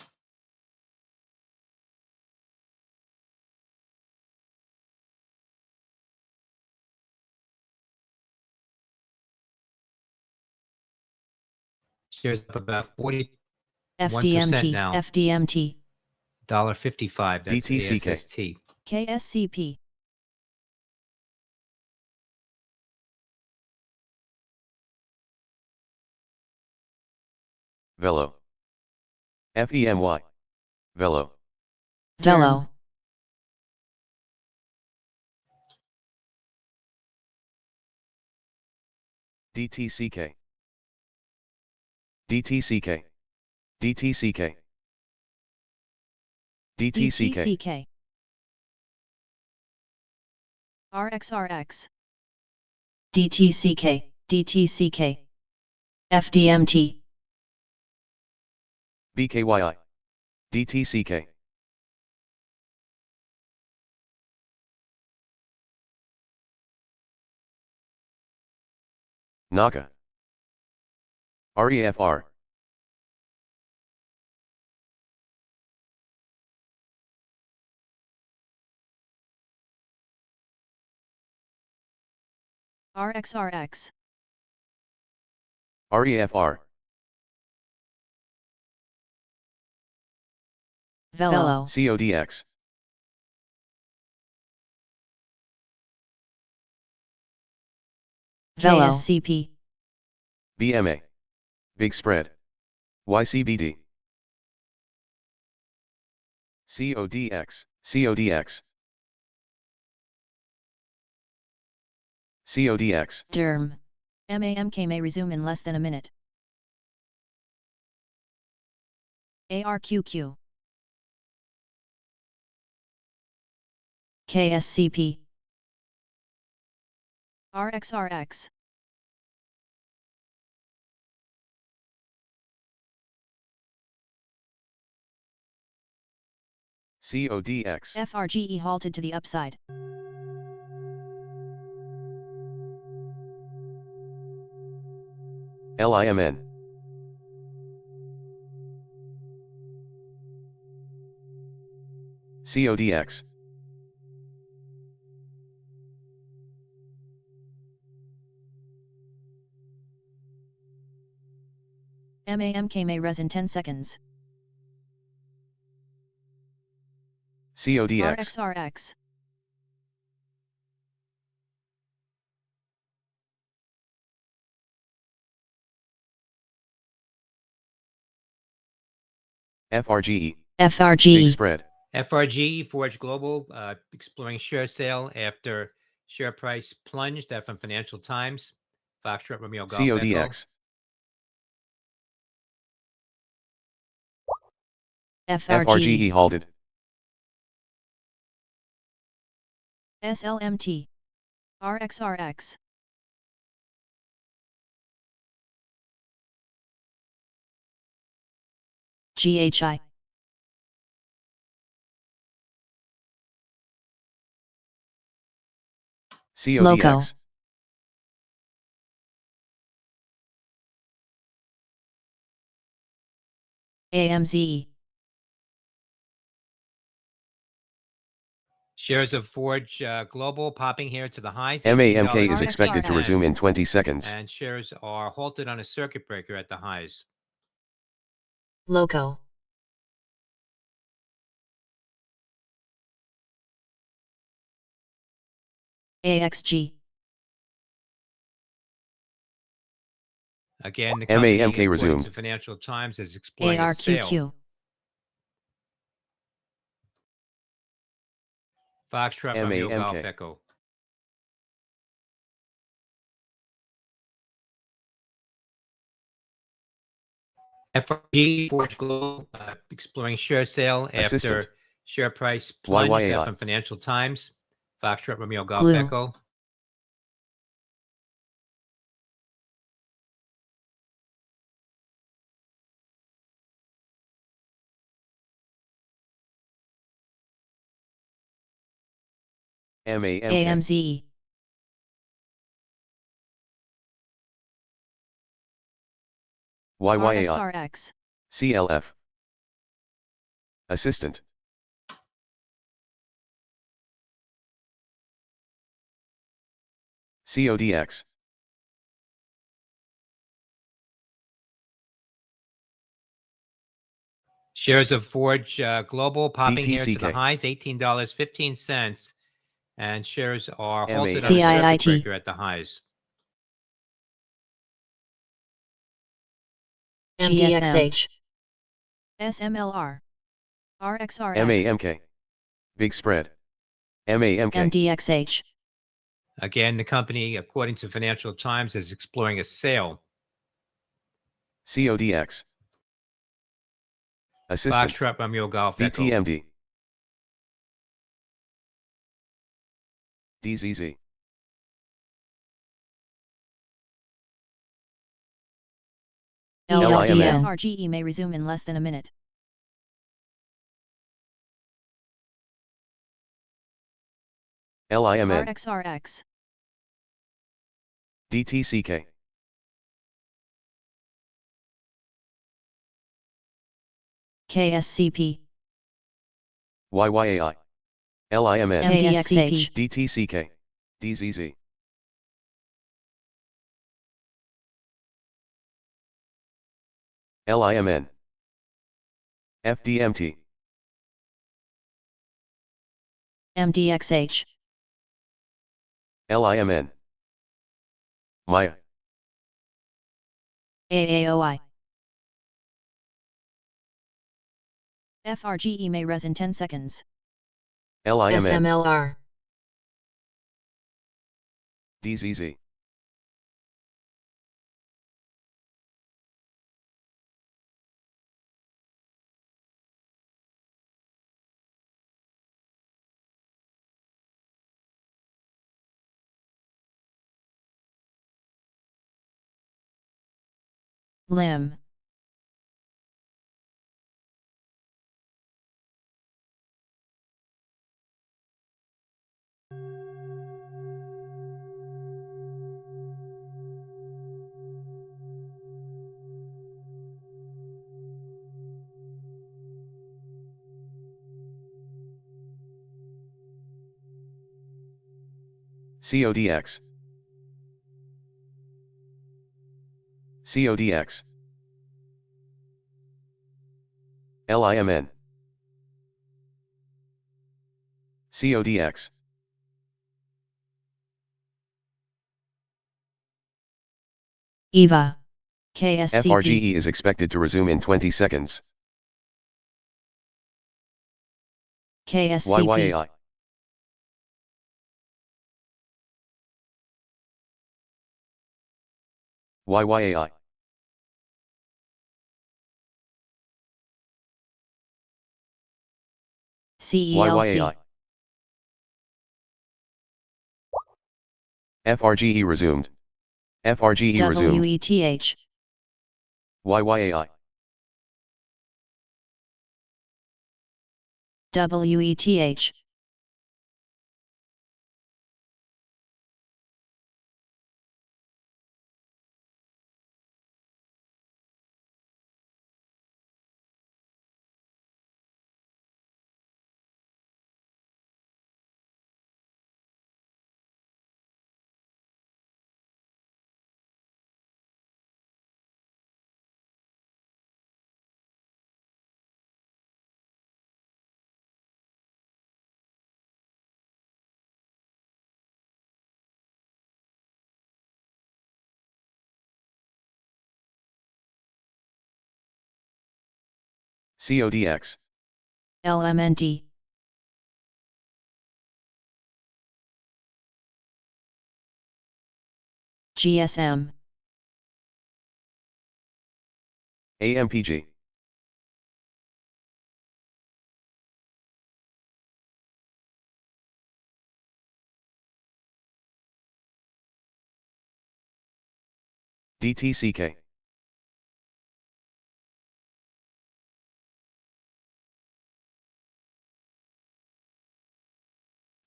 [SPEAKER 1] Shares up about 41%
[SPEAKER 4] FDMT.
[SPEAKER 1] now.
[SPEAKER 4] FDMT.
[SPEAKER 1] $1.55. That's
[SPEAKER 2] DTCK.
[SPEAKER 1] ASST.
[SPEAKER 3] KSCP.
[SPEAKER 2] Velo. FEMY. Velo.
[SPEAKER 4] Velo.
[SPEAKER 2] DTCK. DTCK. DTCK. DTCK.
[SPEAKER 3] DTCK. RXRX.
[SPEAKER 4] DTCK. DTCK. FDMT.
[SPEAKER 2] BKYI. DTCK. NACA. REFR.
[SPEAKER 3] RXRX.
[SPEAKER 2] REFR.
[SPEAKER 4] Velo.
[SPEAKER 2] CODX.
[SPEAKER 4] Velo. KSCP.
[SPEAKER 2] BMA. Big spread. YCBD. CODX. CODX. CODX.
[SPEAKER 4] Derm.
[SPEAKER 3] MAMK may resume in less than a minute. ARQQ.
[SPEAKER 4] KSCP.
[SPEAKER 3] RXRX.
[SPEAKER 2] CODX.
[SPEAKER 3] FRGE halted to the upside.
[SPEAKER 2] LIMN. CODX.
[SPEAKER 3] MAMK may res in 10 seconds.
[SPEAKER 2] CODX.
[SPEAKER 3] RXRX.
[SPEAKER 2] FRGE. Big
[SPEAKER 4] FRG.
[SPEAKER 2] spread.
[SPEAKER 1] FRG, Forge Global, exploring share sale after share price plunged. That from Financial Times. Foxtrot Romeo Golf Echo.
[SPEAKER 2] CODX. FRGE halted.
[SPEAKER 3] SLMT. RXRX.
[SPEAKER 4] GHI. Loco.
[SPEAKER 2] CODX.
[SPEAKER 4] AMZE.
[SPEAKER 1] Shares of Forge Global popping here to the highs.
[SPEAKER 2] MAMK is
[SPEAKER 3] $18
[SPEAKER 2] expected to resume in 20 seconds.
[SPEAKER 1] And shares are halted on a circuit breaker at the highs.
[SPEAKER 4] Loco. AXG.
[SPEAKER 1] Again, the company,
[SPEAKER 2] MAMK
[SPEAKER 1] according
[SPEAKER 2] resumed.
[SPEAKER 1] to Financial Times, is exploring a sale.
[SPEAKER 4] ARQQ.
[SPEAKER 1] Foxtrot Romeo Golf
[SPEAKER 2] MAMK.
[SPEAKER 1] Echo. FRG, Forge Global, exploring share sale after
[SPEAKER 2] Assistant.
[SPEAKER 1] share price plunged. That
[SPEAKER 2] YYAI.
[SPEAKER 1] from Financial Times. Foxtrot Romeo Golf
[SPEAKER 4] Glue.
[SPEAKER 1] Echo.
[SPEAKER 2] MAMK.
[SPEAKER 4] AMZE.
[SPEAKER 2] YYAI.
[SPEAKER 3] RXRX.
[SPEAKER 2] CLF. Assistant. CODX.
[SPEAKER 1] Shares of Forge Global popping here to the
[SPEAKER 2] DTCK.
[SPEAKER 1] highs, $18.15. And shares are halted
[SPEAKER 2] MAMK.
[SPEAKER 1] on a circuit
[SPEAKER 4] CIIT.
[SPEAKER 1] breaker at the highs.
[SPEAKER 4] MDXH.
[SPEAKER 3] SMLR. RXRX.
[SPEAKER 2] MAMK. Big spread. MAMK.
[SPEAKER 4] MDXH.
[SPEAKER 1] Again, the company, according to Financial Times, is exploring a sale.
[SPEAKER 2] CODX. Assistant.
[SPEAKER 1] Foxtrot Romeo Golf Echo.
[SPEAKER 2] BTMD. DZZ.
[SPEAKER 4] LLDN.
[SPEAKER 3] FRGE may resume in less than a minute.
[SPEAKER 2] LIMN.
[SPEAKER 3] RXRX.
[SPEAKER 2] DTCK.
[SPEAKER 4] KSCP.
[SPEAKER 2] YYAI. LIMN.
[SPEAKER 4] MDXH.
[SPEAKER 2] DTCK. DZZ. LIMN. FDMT.
[SPEAKER 4] MDXH.
[SPEAKER 2] LIMN. Maya.
[SPEAKER 4] AAOI.
[SPEAKER 3] FRGE may res in 10 seconds.
[SPEAKER 2] LIMN.
[SPEAKER 4] SMLR.
[SPEAKER 2] DZZ.
[SPEAKER 4] LIM.
[SPEAKER 2] CODX. CODX. LIMN. CODX.
[SPEAKER 4] EVA. KSCP.
[SPEAKER 2] FRGE is expected to resume in 20 seconds.
[SPEAKER 4] KSCP.
[SPEAKER 2] YYAI. YYAI.
[SPEAKER 4] CELC.
[SPEAKER 2] YYAI. FRGE resumed. FRGE resumed.
[SPEAKER 4] WETH.
[SPEAKER 2] YYAI.
[SPEAKER 4] WETH.
[SPEAKER 2] CODX.
[SPEAKER 4] LMNT. GSM.
[SPEAKER 2] AMPG. DTCK.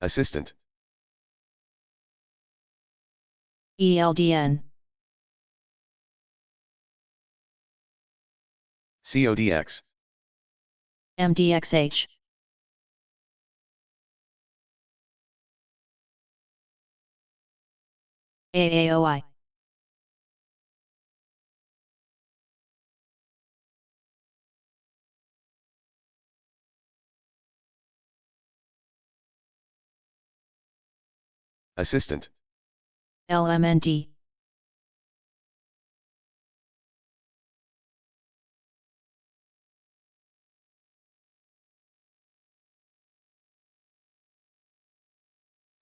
[SPEAKER 2] Assistant.
[SPEAKER 4] ELDN.
[SPEAKER 2] CODX.
[SPEAKER 4] MDXH. AAOI.
[SPEAKER 2] Assistant.
[SPEAKER 4] LMNT.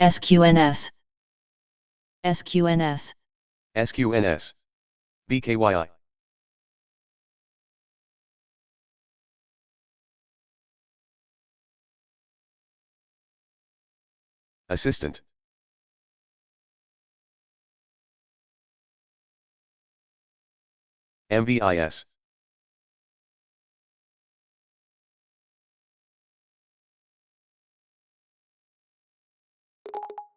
[SPEAKER 4] SQNS. SQNS.
[SPEAKER 2] SQNS. BKYI. Assistant. MVIS.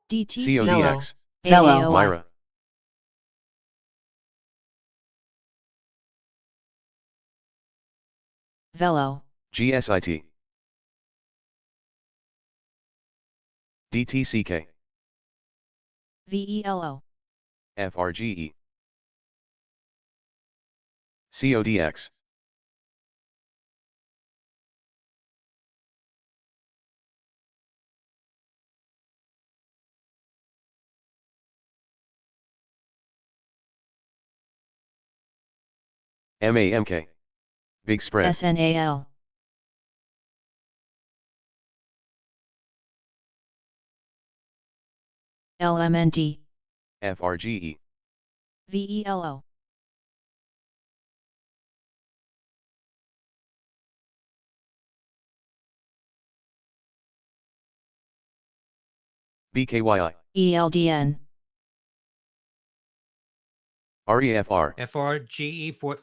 [SPEAKER 4] DTC.
[SPEAKER 2] CODX.
[SPEAKER 4] Velo.
[SPEAKER 2] Myra.
[SPEAKER 4] Velo.
[SPEAKER 2] GSIT. DTCK.
[SPEAKER 4] VELO.
[SPEAKER 2] FRGE. CODX. MAMK. Big spread.
[SPEAKER 4] SNAL. LMNT.
[SPEAKER 2] FRGE.
[SPEAKER 4] VELO.
[SPEAKER 2] BKYI.
[SPEAKER 4] ELDN.
[SPEAKER 2] REFR.
[SPEAKER 1] FRGE for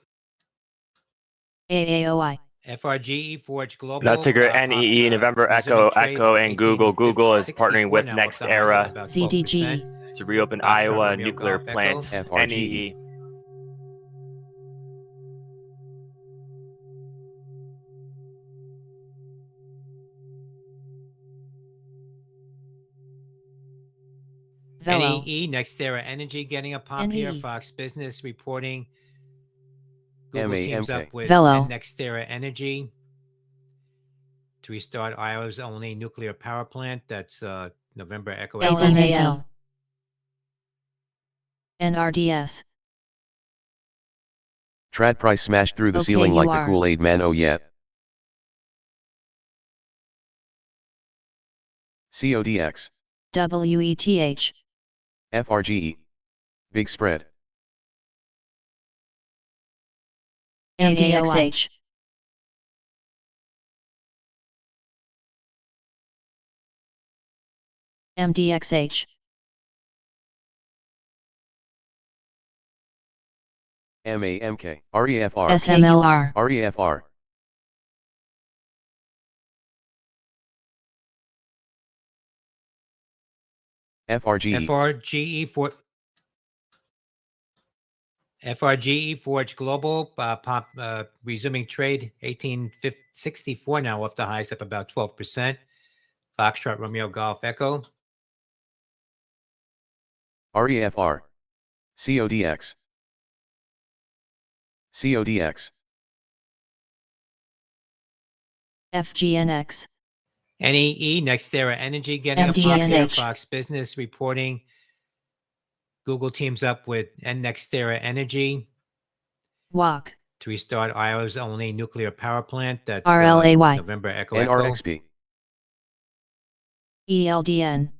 [SPEAKER 4] AAOI.
[SPEAKER 1] FRGE Forge Global.
[SPEAKER 5] That ticker NEE, November
[SPEAKER 1] resuming
[SPEAKER 5] Echo,
[SPEAKER 1] trade
[SPEAKER 5] Echo, and Google. Google is
[SPEAKER 1] 64
[SPEAKER 5] partnering with
[SPEAKER 1] now,
[SPEAKER 5] Next
[SPEAKER 1] up the highs at
[SPEAKER 5] Era
[SPEAKER 1] about
[SPEAKER 4] ZDG.
[SPEAKER 1] 12%.
[SPEAKER 5] to reopen
[SPEAKER 1] Foxtrot
[SPEAKER 5] Iowa
[SPEAKER 1] Romeo
[SPEAKER 5] nuclear
[SPEAKER 1] Golf
[SPEAKER 5] plant.
[SPEAKER 1] Echo.
[SPEAKER 2] FRGE.
[SPEAKER 5] NEE.
[SPEAKER 4] Velo.
[SPEAKER 1] NEE, NextEra Energy getting a pop here.
[SPEAKER 4] NEE.
[SPEAKER 1] Fox Business reporting Google teams
[SPEAKER 2] MAMK.
[SPEAKER 1] up with
[SPEAKER 4] Velo.
[SPEAKER 1] NextEra Energy to restart Iowa's only nuclear power plant. That's November Echo Echo.
[SPEAKER 4] LMAL. NRDS.
[SPEAKER 2] Trad price smashed through the
[SPEAKER 4] Okay,
[SPEAKER 2] ceiling like the
[SPEAKER 4] UR.
[SPEAKER 2] Kool-Aid man, oh yeah. CODX.
[SPEAKER 4] WETH.
[SPEAKER 2] FRGE. Big spread.
[SPEAKER 4] ADXH. MDXH.
[SPEAKER 2] MAMK. REFR.
[SPEAKER 4] SMLR.
[SPEAKER 2] REFR. FRGE.
[SPEAKER 1] FRGE Forge Global resuming trade 1864 now off the highs up about 12%. Foxtrot Romeo Golf Echo.
[SPEAKER 2] REFR. CODX. CODX.
[SPEAKER 4] FGNX.
[SPEAKER 1] NEE, NextEra Energy getting a pop here.
[SPEAKER 4] MDXH.
[SPEAKER 1] Fox Business reporting Google teams up with NextEra Energy
[SPEAKER 4] WAC.
[SPEAKER 1] to restart Iowa's only nuclear power plant. That's
[SPEAKER 4] RLAY.
[SPEAKER 1] November Echo Echo.
[SPEAKER 2] NRXP.
[SPEAKER 4] ELDN.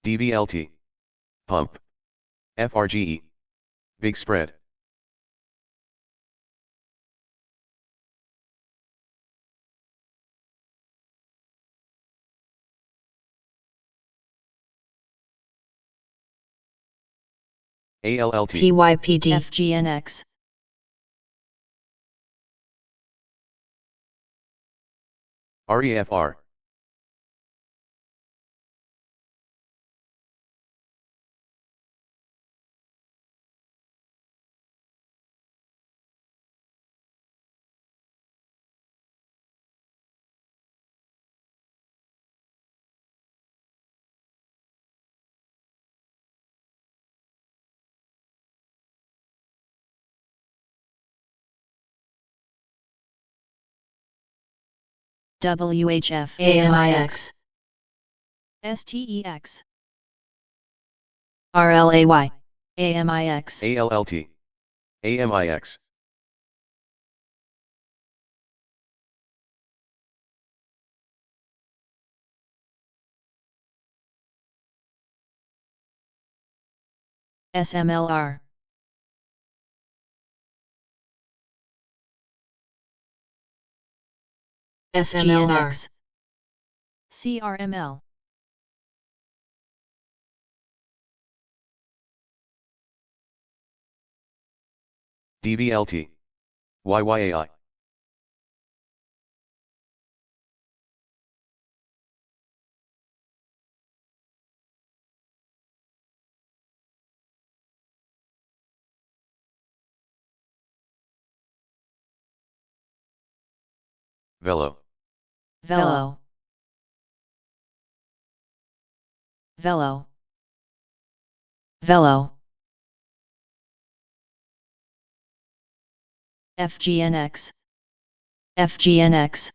[SPEAKER 2] DBLT. Pump. FRGE. Big spread. ALLT.
[SPEAKER 4] PYPD. FGNX.
[SPEAKER 2] REFR.
[SPEAKER 4] WHF. AMIX. STEX. RLAY. AMIX.
[SPEAKER 2] ALLT. AMIX.
[SPEAKER 4] SMLR. SMLR. CRML.
[SPEAKER 2] DBLT. YYAI. Velo.
[SPEAKER 4] Velo. Velo. Velo. FGNX. FGNX.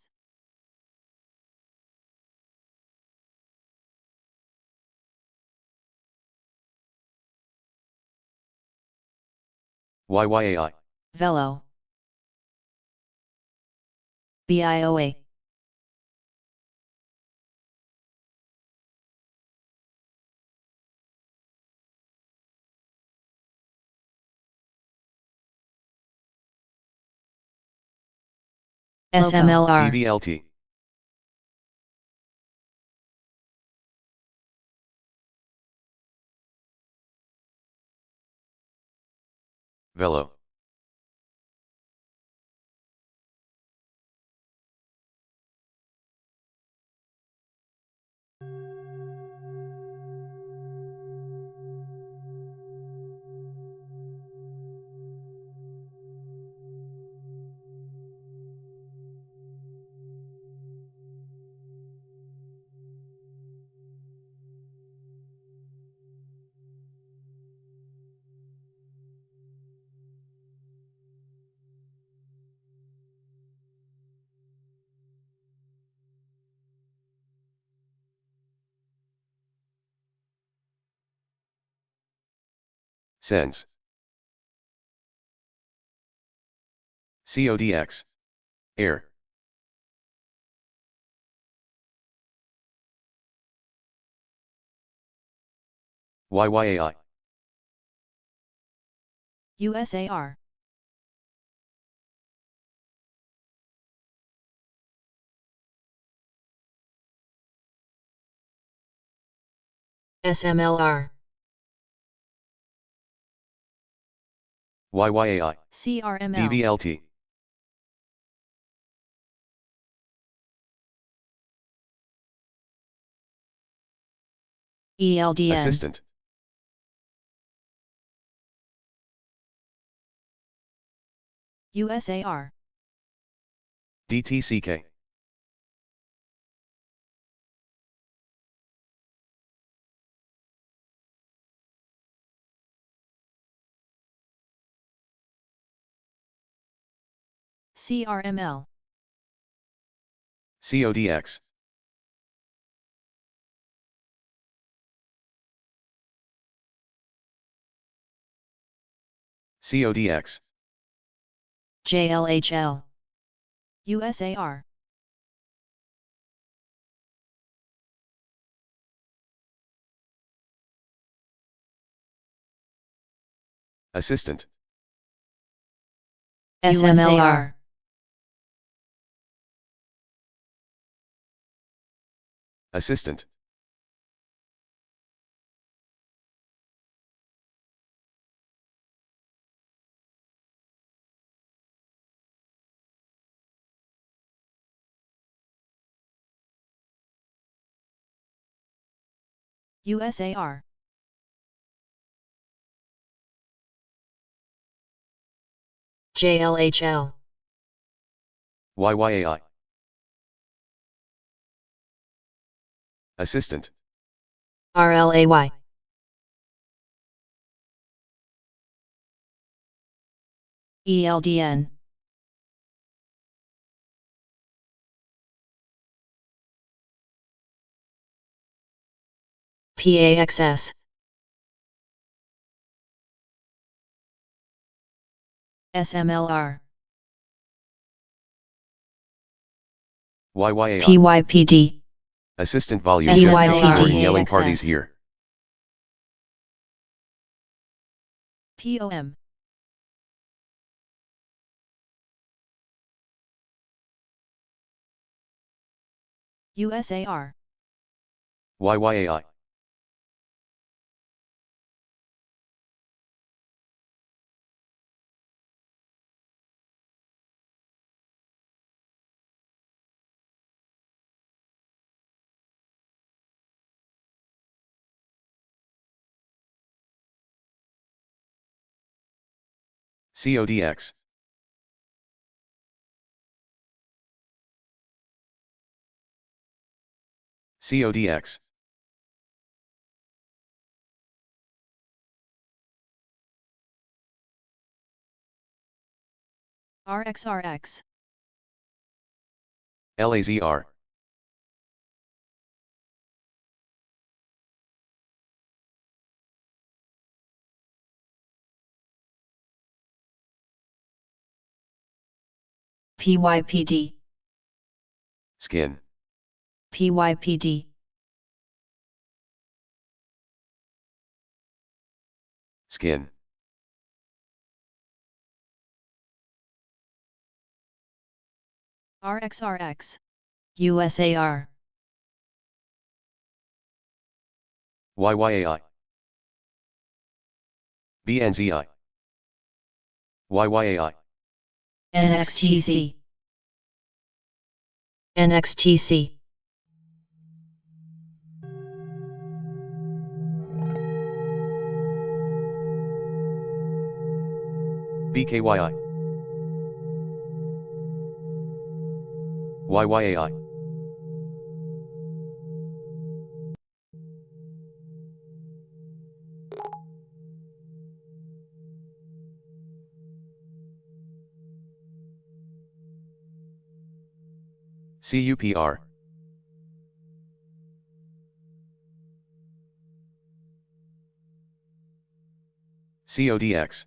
[SPEAKER 2] YYAI.
[SPEAKER 4] Velo. BIOA. SMLR.
[SPEAKER 2] DBLT. Velo. Sense. CODX. Air. YYAI.
[SPEAKER 3] USAR.
[SPEAKER 4] SMLR.
[SPEAKER 2] YYAI.
[SPEAKER 3] CRML.
[SPEAKER 2] DBLT.
[SPEAKER 4] ELDN.
[SPEAKER 2] Assistant.
[SPEAKER 3] USAR.
[SPEAKER 2] DTCK.
[SPEAKER 3] CRML.
[SPEAKER 2] CODX. CODX.
[SPEAKER 4] JLHL.
[SPEAKER 3] USAR.
[SPEAKER 2] Assistant.
[SPEAKER 4] SMLR.
[SPEAKER 2] Assistant.
[SPEAKER 3] USAR.
[SPEAKER 4] JLHL.
[SPEAKER 2] YYAI. Assistant.
[SPEAKER 4] RLAY. ELDN. PAXS.
[SPEAKER 3] SMLR.
[SPEAKER 2] YYAI.
[SPEAKER 4] PYPD.
[SPEAKER 2] Assistant volume
[SPEAKER 4] PYPD.
[SPEAKER 2] just ignoring yelling parties here.
[SPEAKER 3] POM. USAR.
[SPEAKER 2] YYAI. CODX. CODX.
[SPEAKER 3] RXRX.
[SPEAKER 2] LAZR.
[SPEAKER 4] PYPD.
[SPEAKER 2] Skin.
[SPEAKER 4] PYPD.
[SPEAKER 2] Skin.
[SPEAKER 3] RXRX.
[SPEAKER 4] USAR.
[SPEAKER 2] YYAI. BNZI. YYAI.
[SPEAKER 4] NXTC. NXTC.
[SPEAKER 2] BKYI. YYAI. CUPR. CODX.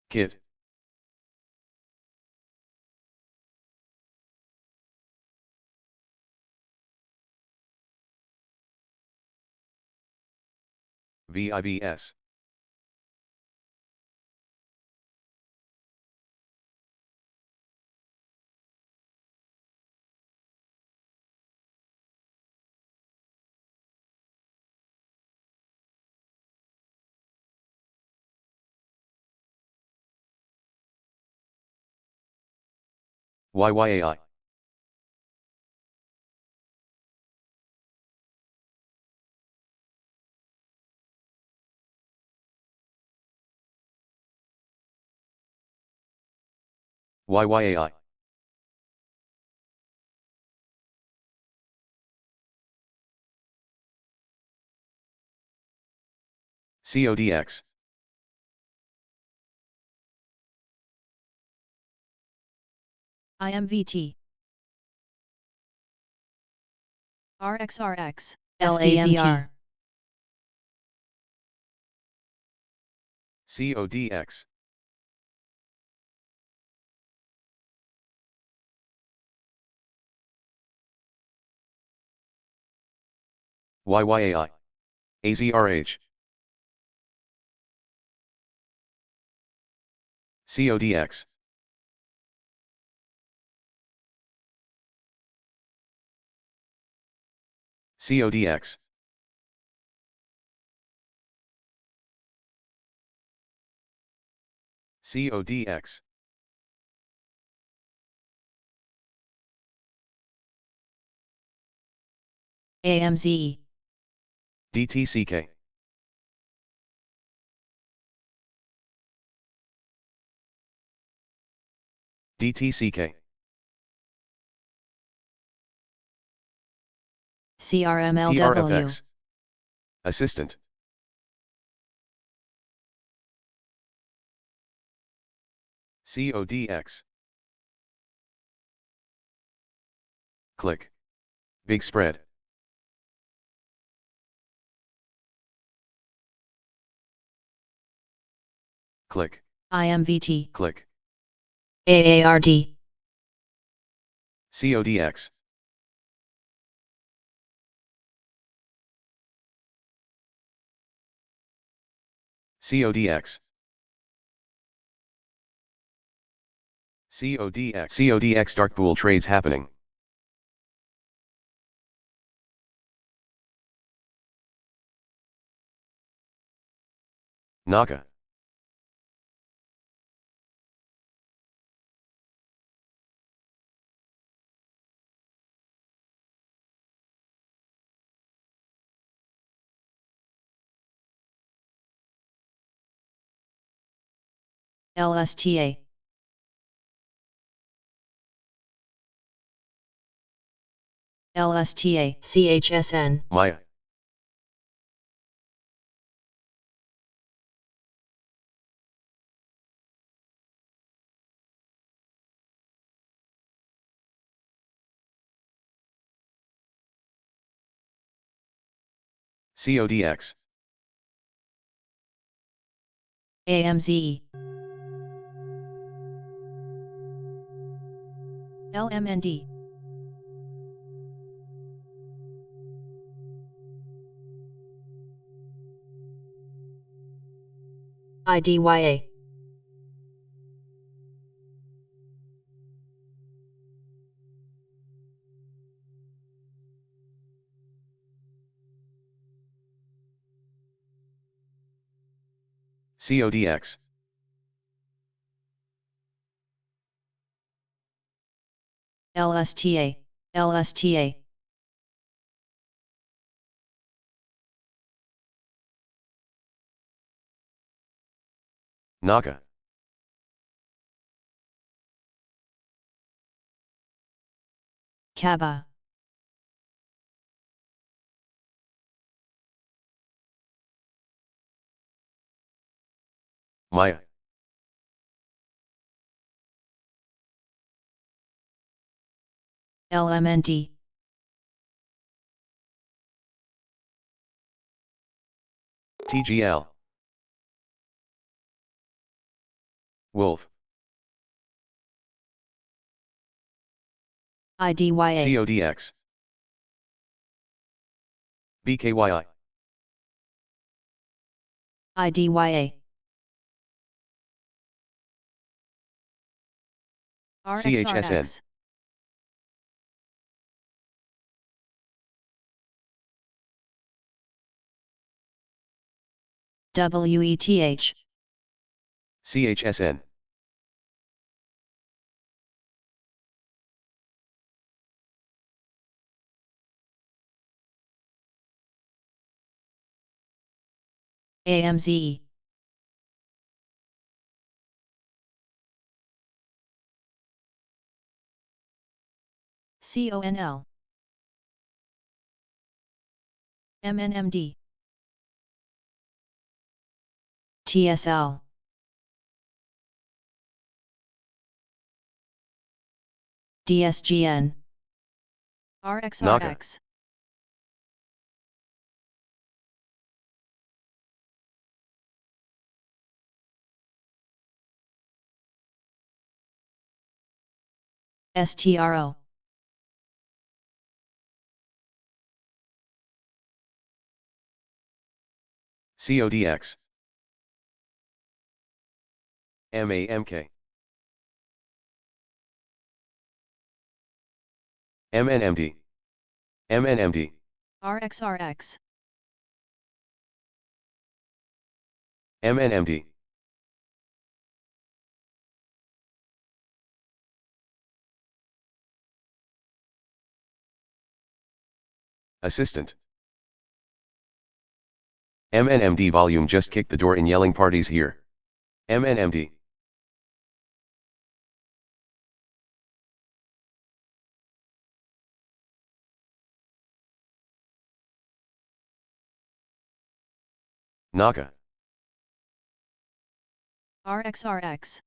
[SPEAKER 2] KIT. VIBS. YYAI. YYAI. CODX.
[SPEAKER 3] IMVT. RXRX.
[SPEAKER 4] LAMT.
[SPEAKER 2] CODX. YYAI. AZRH. CODX. CODX. CODX.
[SPEAKER 4] AMZE.
[SPEAKER 2] DTCK. DTCK.
[SPEAKER 4] CRMLW.
[SPEAKER 2] PRFX. Assistant. CODX. Click. Big spread. Click.
[SPEAKER 4] IMVT.
[SPEAKER 2] Click.
[SPEAKER 4] AARD.
[SPEAKER 2] CODX. CODX. CODX. CODX dark pool trades happening. Naka.
[SPEAKER 4] LSTA. LSTA. CHSN.
[SPEAKER 2] Maya. CODX.
[SPEAKER 4] AMZE.
[SPEAKER 3] LMND.
[SPEAKER 4] IDYA.
[SPEAKER 2] CODX.
[SPEAKER 4] LSTA. LSTA.
[SPEAKER 2] Naka.
[SPEAKER 3] Kaba.
[SPEAKER 2] Maya.
[SPEAKER 3] LMNT.
[SPEAKER 2] TGL. Wolf.
[SPEAKER 3] IDYA.
[SPEAKER 2] CODX. BKYI.
[SPEAKER 3] IDYA.
[SPEAKER 2] CHSN.
[SPEAKER 3] RXRX. WETH.
[SPEAKER 2] CHSN.
[SPEAKER 3] AMZE. CONL. MNMD. TSL. DSGN. RXRX. STRO.
[SPEAKER 2] CODX. MAMK. MNMD. MNMD.
[SPEAKER 3] RXRX.
[SPEAKER 2] MNMD. Assistant. MNMD volume just kicked the door in yelling parties here. MNMD. Naka.
[SPEAKER 3] RXRX.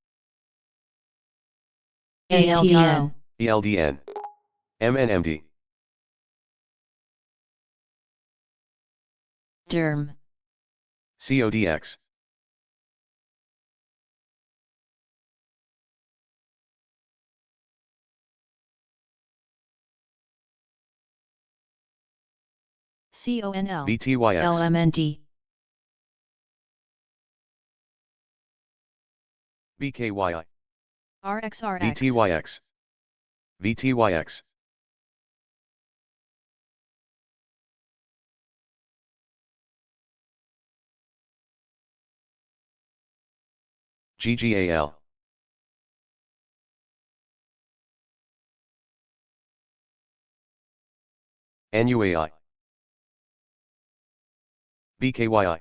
[SPEAKER 4] ALDN.
[SPEAKER 2] ELDN. MNMD.
[SPEAKER 3] DERM.
[SPEAKER 2] CODX.
[SPEAKER 3] CONL.
[SPEAKER 2] VTYX.
[SPEAKER 4] LMNT.
[SPEAKER 2] BKYI.
[SPEAKER 3] RXRX.
[SPEAKER 2] VTYX. VTYX. GGAL. NUAI. BKYI.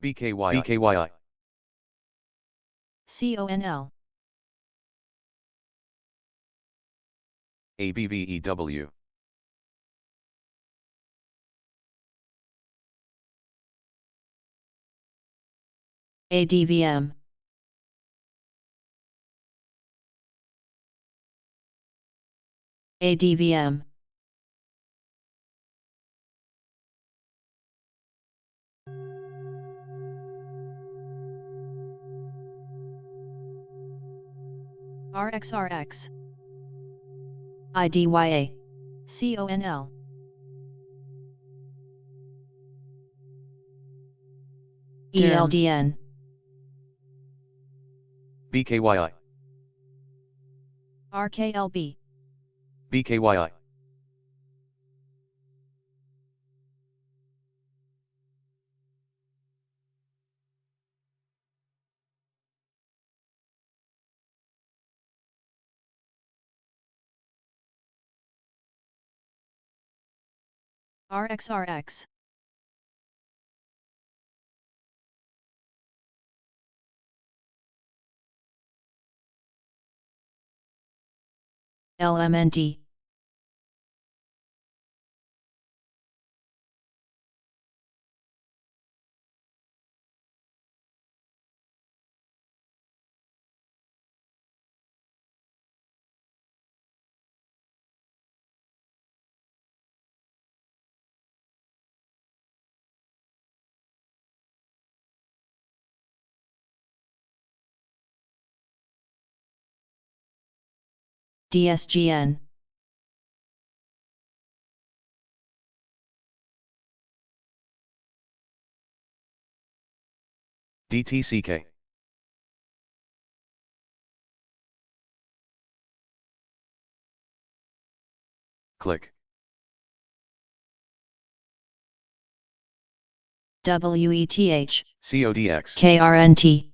[SPEAKER 2] BKYI. BKYI.
[SPEAKER 3] CONL.
[SPEAKER 2] ABVEW.
[SPEAKER 4] ADVM. ADVM.
[SPEAKER 3] RXRX.
[SPEAKER 4] IDYA.
[SPEAKER 3] CONL.
[SPEAKER 4] ELDN.
[SPEAKER 2] BKYI.
[SPEAKER 3] RKLB.
[SPEAKER 2] BKYI.
[SPEAKER 3] RXRX. LMNT. DSGN.
[SPEAKER 2] DTCK. Click.
[SPEAKER 3] WETH.
[SPEAKER 2] CODX.
[SPEAKER 3] KRNT.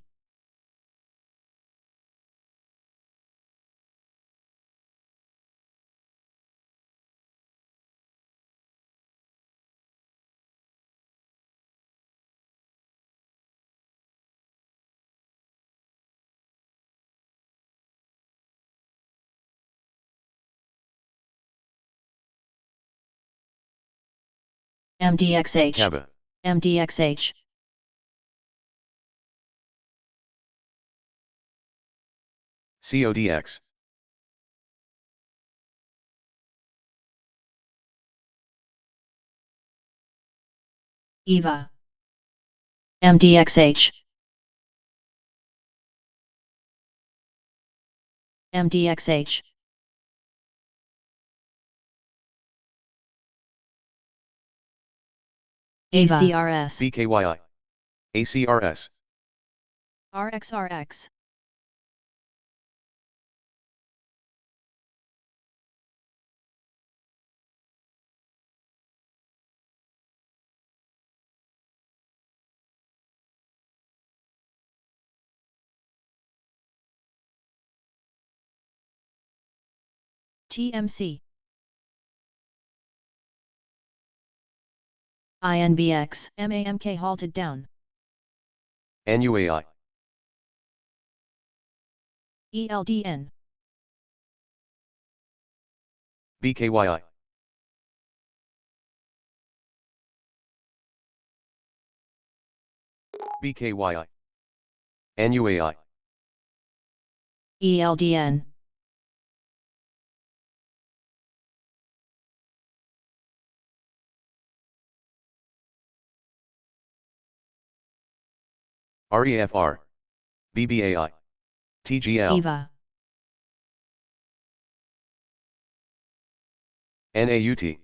[SPEAKER 3] MDXH.
[SPEAKER 2] Kaba.
[SPEAKER 3] MDXH.
[SPEAKER 2] CODX.
[SPEAKER 3] EVA. MDXH. MDXH.
[SPEAKER 4] EVA.
[SPEAKER 3] ACRS.
[SPEAKER 2] BKYI. ACRS.
[SPEAKER 3] RXRX. TMC. INBX. MAMK halted down.
[SPEAKER 2] NUAI.
[SPEAKER 3] ELDN.
[SPEAKER 2] BKYI. BKYI. NUAI.
[SPEAKER 3] ELDN.
[SPEAKER 2] REFR. BBAI. TGL.
[SPEAKER 3] EVA.
[SPEAKER 2] NAUT.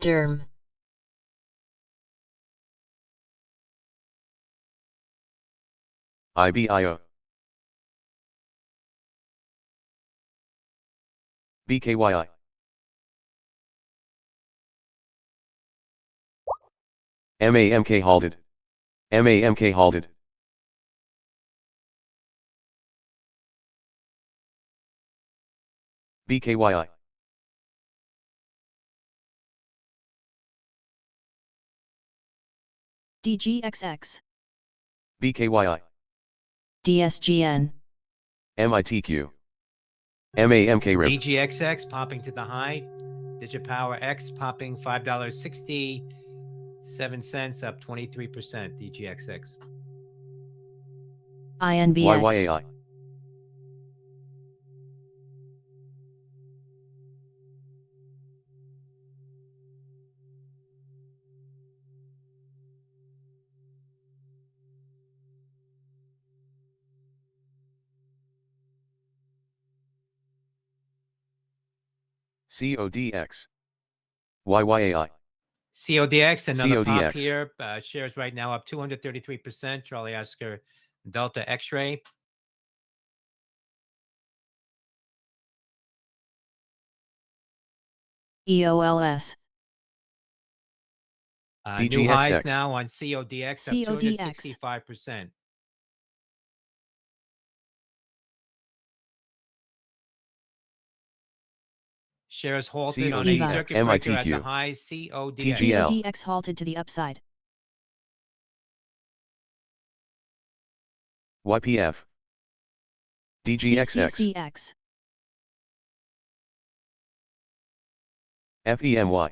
[SPEAKER 3] DERM.
[SPEAKER 2] IBIO. BKYI. MAMK halted. MAMK halted. BKYI.
[SPEAKER 3] DGXX.
[SPEAKER 2] BKYI.
[SPEAKER 3] DSGN.
[SPEAKER 2] MITQ. MAMK RIP.
[SPEAKER 1] DGXX popping to the high. Digipower X popping $5.67, up 23%. DGXX.
[SPEAKER 3] INBX.
[SPEAKER 2] YYAI. CODX. YYAI.
[SPEAKER 1] CODX, another pop
[SPEAKER 2] CODX.
[SPEAKER 1] here. Shares right now up 233%. Charlie Oscar Delta X-ray.
[SPEAKER 3] EOLS.
[SPEAKER 1] New highs
[SPEAKER 2] DGXX.
[SPEAKER 1] now on CODX up
[SPEAKER 3] CODX.
[SPEAKER 1] 265%. Shares halted on a
[SPEAKER 2] CODX,
[SPEAKER 1] circuit breaker at the
[SPEAKER 2] MITQ,
[SPEAKER 1] highs. CODX.
[SPEAKER 2] TGL.
[SPEAKER 3] CODX halted to the upside.
[SPEAKER 2] YPF. DGXX.
[SPEAKER 3] CCCX.
[SPEAKER 2] FEMY.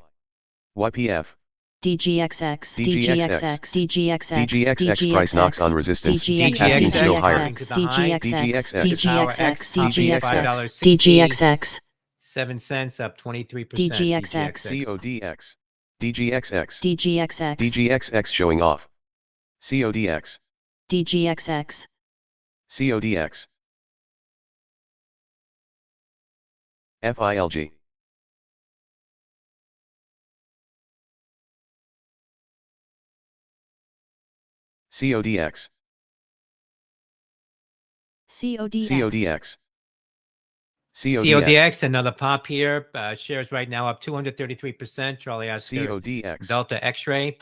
[SPEAKER 2] YPF.
[SPEAKER 3] DGXX.
[SPEAKER 2] DGXX.
[SPEAKER 3] DGXX.
[SPEAKER 2] DGXX price knocks on resistance,
[SPEAKER 3] DGXX.
[SPEAKER 2] asking to go higher.
[SPEAKER 3] DGXX.
[SPEAKER 2] DGXX.
[SPEAKER 3] DGXX. DGXX.
[SPEAKER 1] 7 cents up 23%.
[SPEAKER 3] DGXX.
[SPEAKER 2] CODX. DGXX.
[SPEAKER 3] DGXX.
[SPEAKER 2] DGXX showing off. CODX.
[SPEAKER 3] DGXX.
[SPEAKER 2] CODX. FILG. CODX.
[SPEAKER 3] CODX.
[SPEAKER 2] CODX.
[SPEAKER 1] CODX, another pop here. Shares right now up 233%. Charlie Oscar,
[SPEAKER 2] CODX.
[SPEAKER 1] Delta X-ray.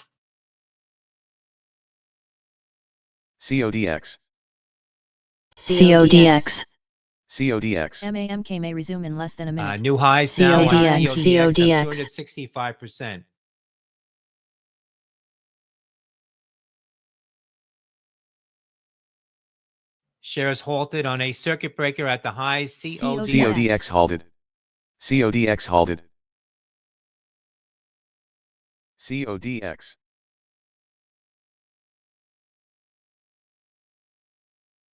[SPEAKER 2] CODX.
[SPEAKER 3] CODX.
[SPEAKER 2] CODX.
[SPEAKER 3] MAMK may resume in less than a minute.
[SPEAKER 1] New highs now on
[SPEAKER 3] CODX.
[SPEAKER 1] CODX up 265%. Shares halted on a circuit breaker at the highs.
[SPEAKER 2] CODX halted. CODX halted. CODX.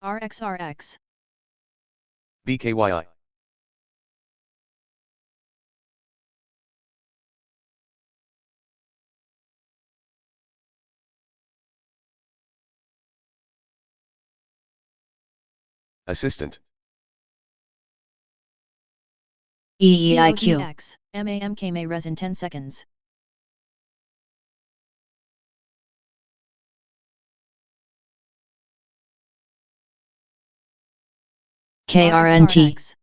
[SPEAKER 3] RXRX.
[SPEAKER 2] BKYI. Assistant.
[SPEAKER 3] EEIQ. MAMK may res in 10 seconds. KRNT.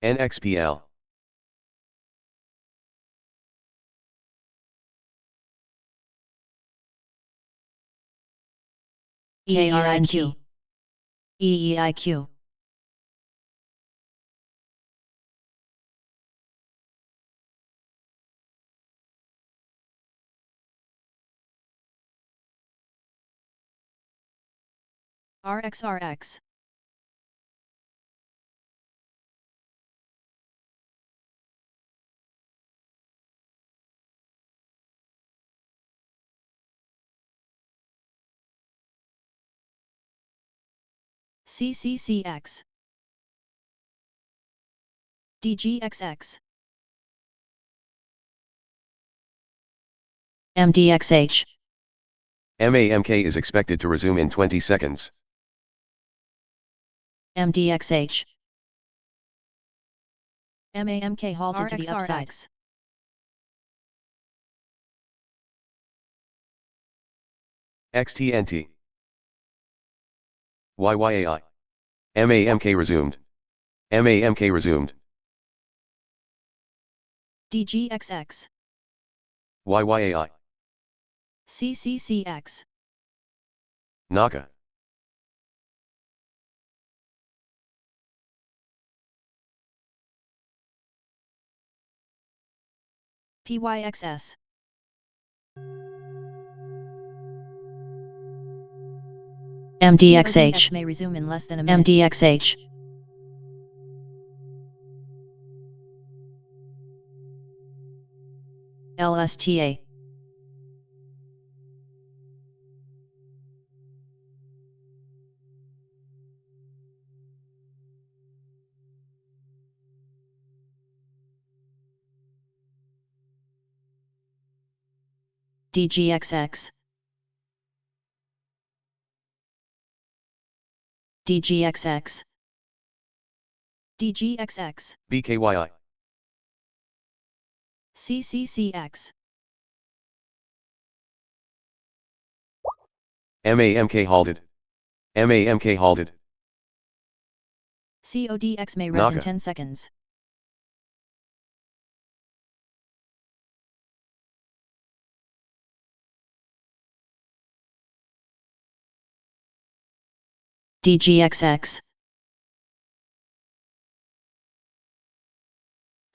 [SPEAKER 2] NXPL.
[SPEAKER 3] KRNQ. EEIQ. RXRX. CCCX. DGXX. MDXH.
[SPEAKER 2] MAMK is expected to resume in 20 seconds.
[SPEAKER 3] MDXH. MAMK halted to the upside.
[SPEAKER 2] XTNT. YYAI. MAMK resumed. MAMK resumed.
[SPEAKER 3] DGXX.
[SPEAKER 2] YYAI.
[SPEAKER 3] CCCX.
[SPEAKER 2] NAKA.
[SPEAKER 3] PYXS. MDXH may resume in less than a minute. MDXH. LSTA. DGXX. DGXX. DGXX.
[SPEAKER 2] BKYI.
[SPEAKER 3] CCCX.
[SPEAKER 2] MAMK halted. MAMK halted.
[SPEAKER 3] CODX may res in
[SPEAKER 2] Naka.
[SPEAKER 3] 10 seconds.
[SPEAKER 4] DGXX.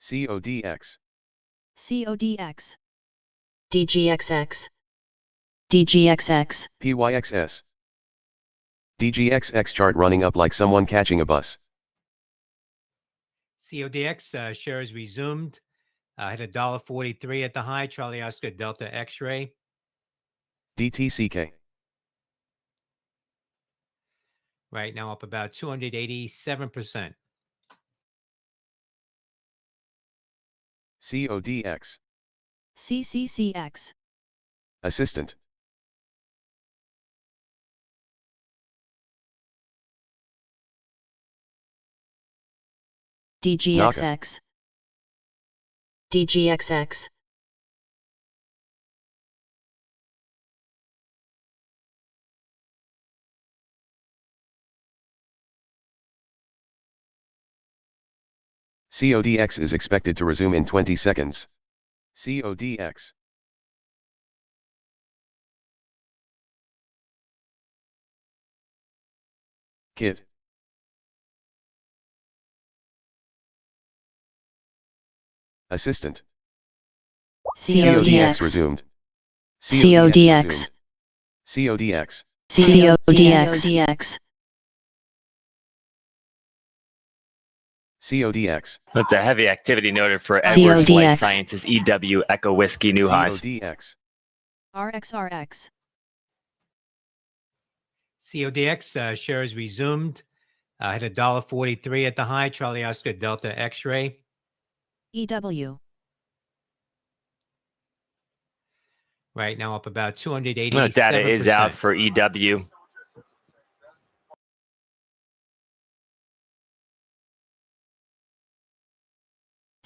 [SPEAKER 2] CODX.
[SPEAKER 3] CODX.
[SPEAKER 4] DGXX. DGXX.
[SPEAKER 2] PYXS. DGXX chart running up like someone catching a bus.
[SPEAKER 1] CODX shares resumed. Hit $1.43 at the high. Charlie Oscar Delta X-ray.
[SPEAKER 2] DTCK.
[SPEAKER 1] Right now up about 287%.
[SPEAKER 2] CODX.
[SPEAKER 3] CCCX.
[SPEAKER 2] Assistant.
[SPEAKER 4] DGXX. DGXX.
[SPEAKER 2] CODX is expected to resume in 20 seconds. CODX. KID. Assistant. CODX resumed.
[SPEAKER 4] CODX.
[SPEAKER 2] CODX.
[SPEAKER 4] CODX.
[SPEAKER 2] CODX.
[SPEAKER 5] That's a heavy activity noted for Edwards Life
[SPEAKER 4] CODX.
[SPEAKER 5] Sciences EW Echo Whiskey new highs.
[SPEAKER 2] CODX.
[SPEAKER 3] RXRX.
[SPEAKER 1] CODX shares resumed. Hit $1.43 at the high. Charlie Oscar Delta X-ray.
[SPEAKER 3] EW.
[SPEAKER 1] Right now up about 287%.
[SPEAKER 5] No, data is out for EW.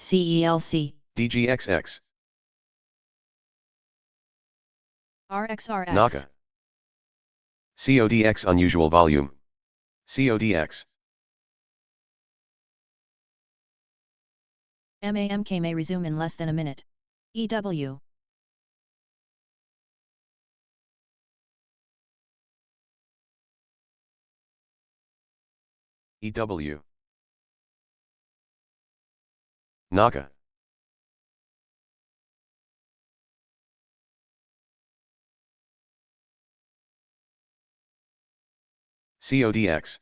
[SPEAKER 4] CELC.
[SPEAKER 2] DGXX.
[SPEAKER 3] RXRX.
[SPEAKER 2] Naka. CODX unusual volume. CODX.
[SPEAKER 3] MAMK may resume in less than a minute. EW.
[SPEAKER 2] EW. Naka. CODX.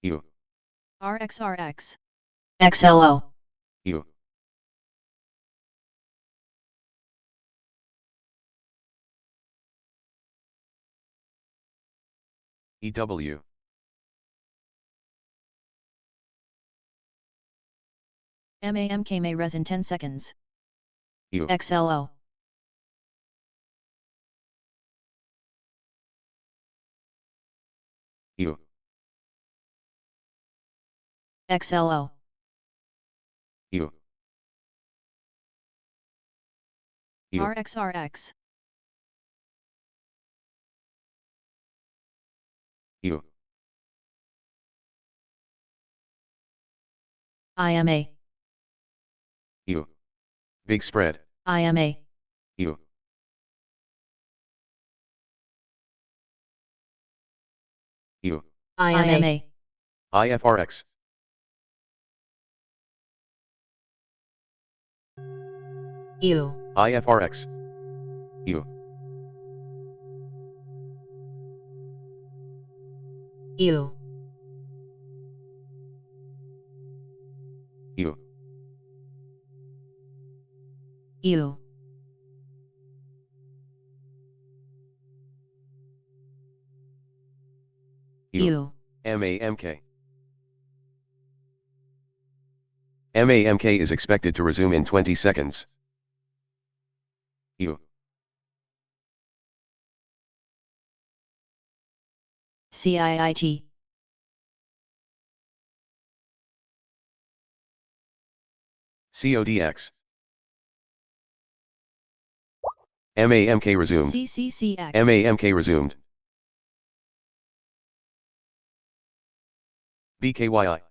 [SPEAKER 2] EU.
[SPEAKER 3] RXRX.
[SPEAKER 4] XLO.
[SPEAKER 2] EU. EW.
[SPEAKER 3] MAMK may res in 10 seconds.
[SPEAKER 2] EU.
[SPEAKER 4] XLO.
[SPEAKER 2] EU.
[SPEAKER 4] XLO.
[SPEAKER 2] EU. EU.
[SPEAKER 3] RXRX.
[SPEAKER 2] EU.
[SPEAKER 4] IMA.
[SPEAKER 2] EU. Big spread.
[SPEAKER 4] IMA.
[SPEAKER 2] EU. EU.
[SPEAKER 4] IMA.
[SPEAKER 2] IFRX.
[SPEAKER 4] EU.
[SPEAKER 2] IFRX. EU.
[SPEAKER 4] EU.
[SPEAKER 2] EU.
[SPEAKER 4] EU. EU.
[SPEAKER 2] MAMK. MAMK is expected to resume in 20 seconds. EU.
[SPEAKER 4] CIIT.
[SPEAKER 2] CODX. MAMK resumed.
[SPEAKER 3] CCCX.
[SPEAKER 2] MAMK resumed. BKYI.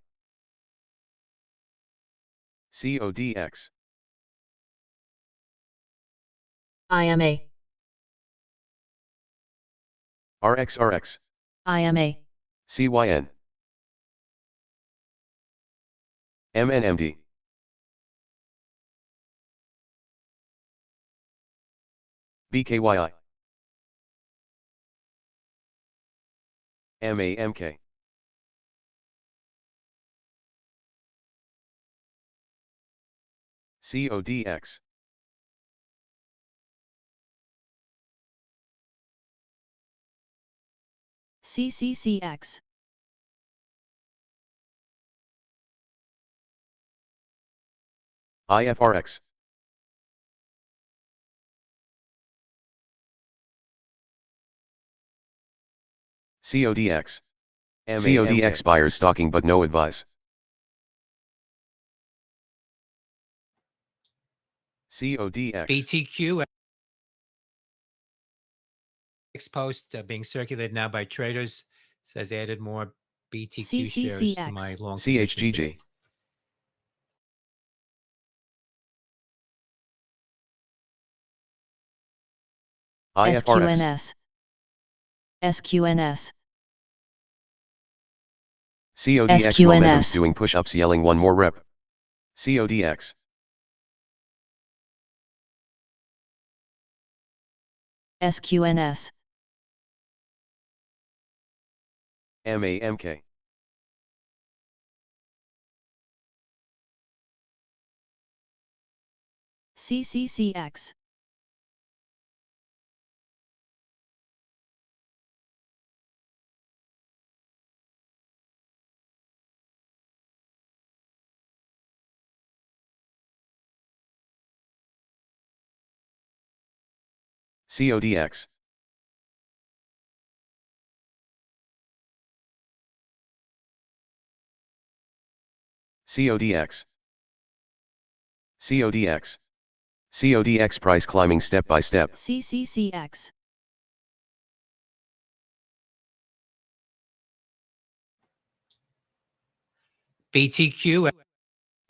[SPEAKER 2] CODX.
[SPEAKER 4] IMA,
[SPEAKER 2] RXRX.
[SPEAKER 4] IMA,
[SPEAKER 2] CYN. MNMD. BKYI. MAMK. CODX.
[SPEAKER 3] CCCX.
[SPEAKER 2] IFRX. CODX. CODX buyers stalking but no advice. CODX.
[SPEAKER 1] BTQ post being circulated now by traders says added more BTQ shares to my long position today.
[SPEAKER 2] IFRX.
[SPEAKER 4] SQNS,
[SPEAKER 2] CODX Momentum's doing push-ups yelling one more rep. CODX.
[SPEAKER 4] SQNS,
[SPEAKER 2] MAMK.
[SPEAKER 3] CCCX.
[SPEAKER 2] CODX. CODX. CODX. CODX price climbing step by step.
[SPEAKER 3] CCCX.
[SPEAKER 1] BTQ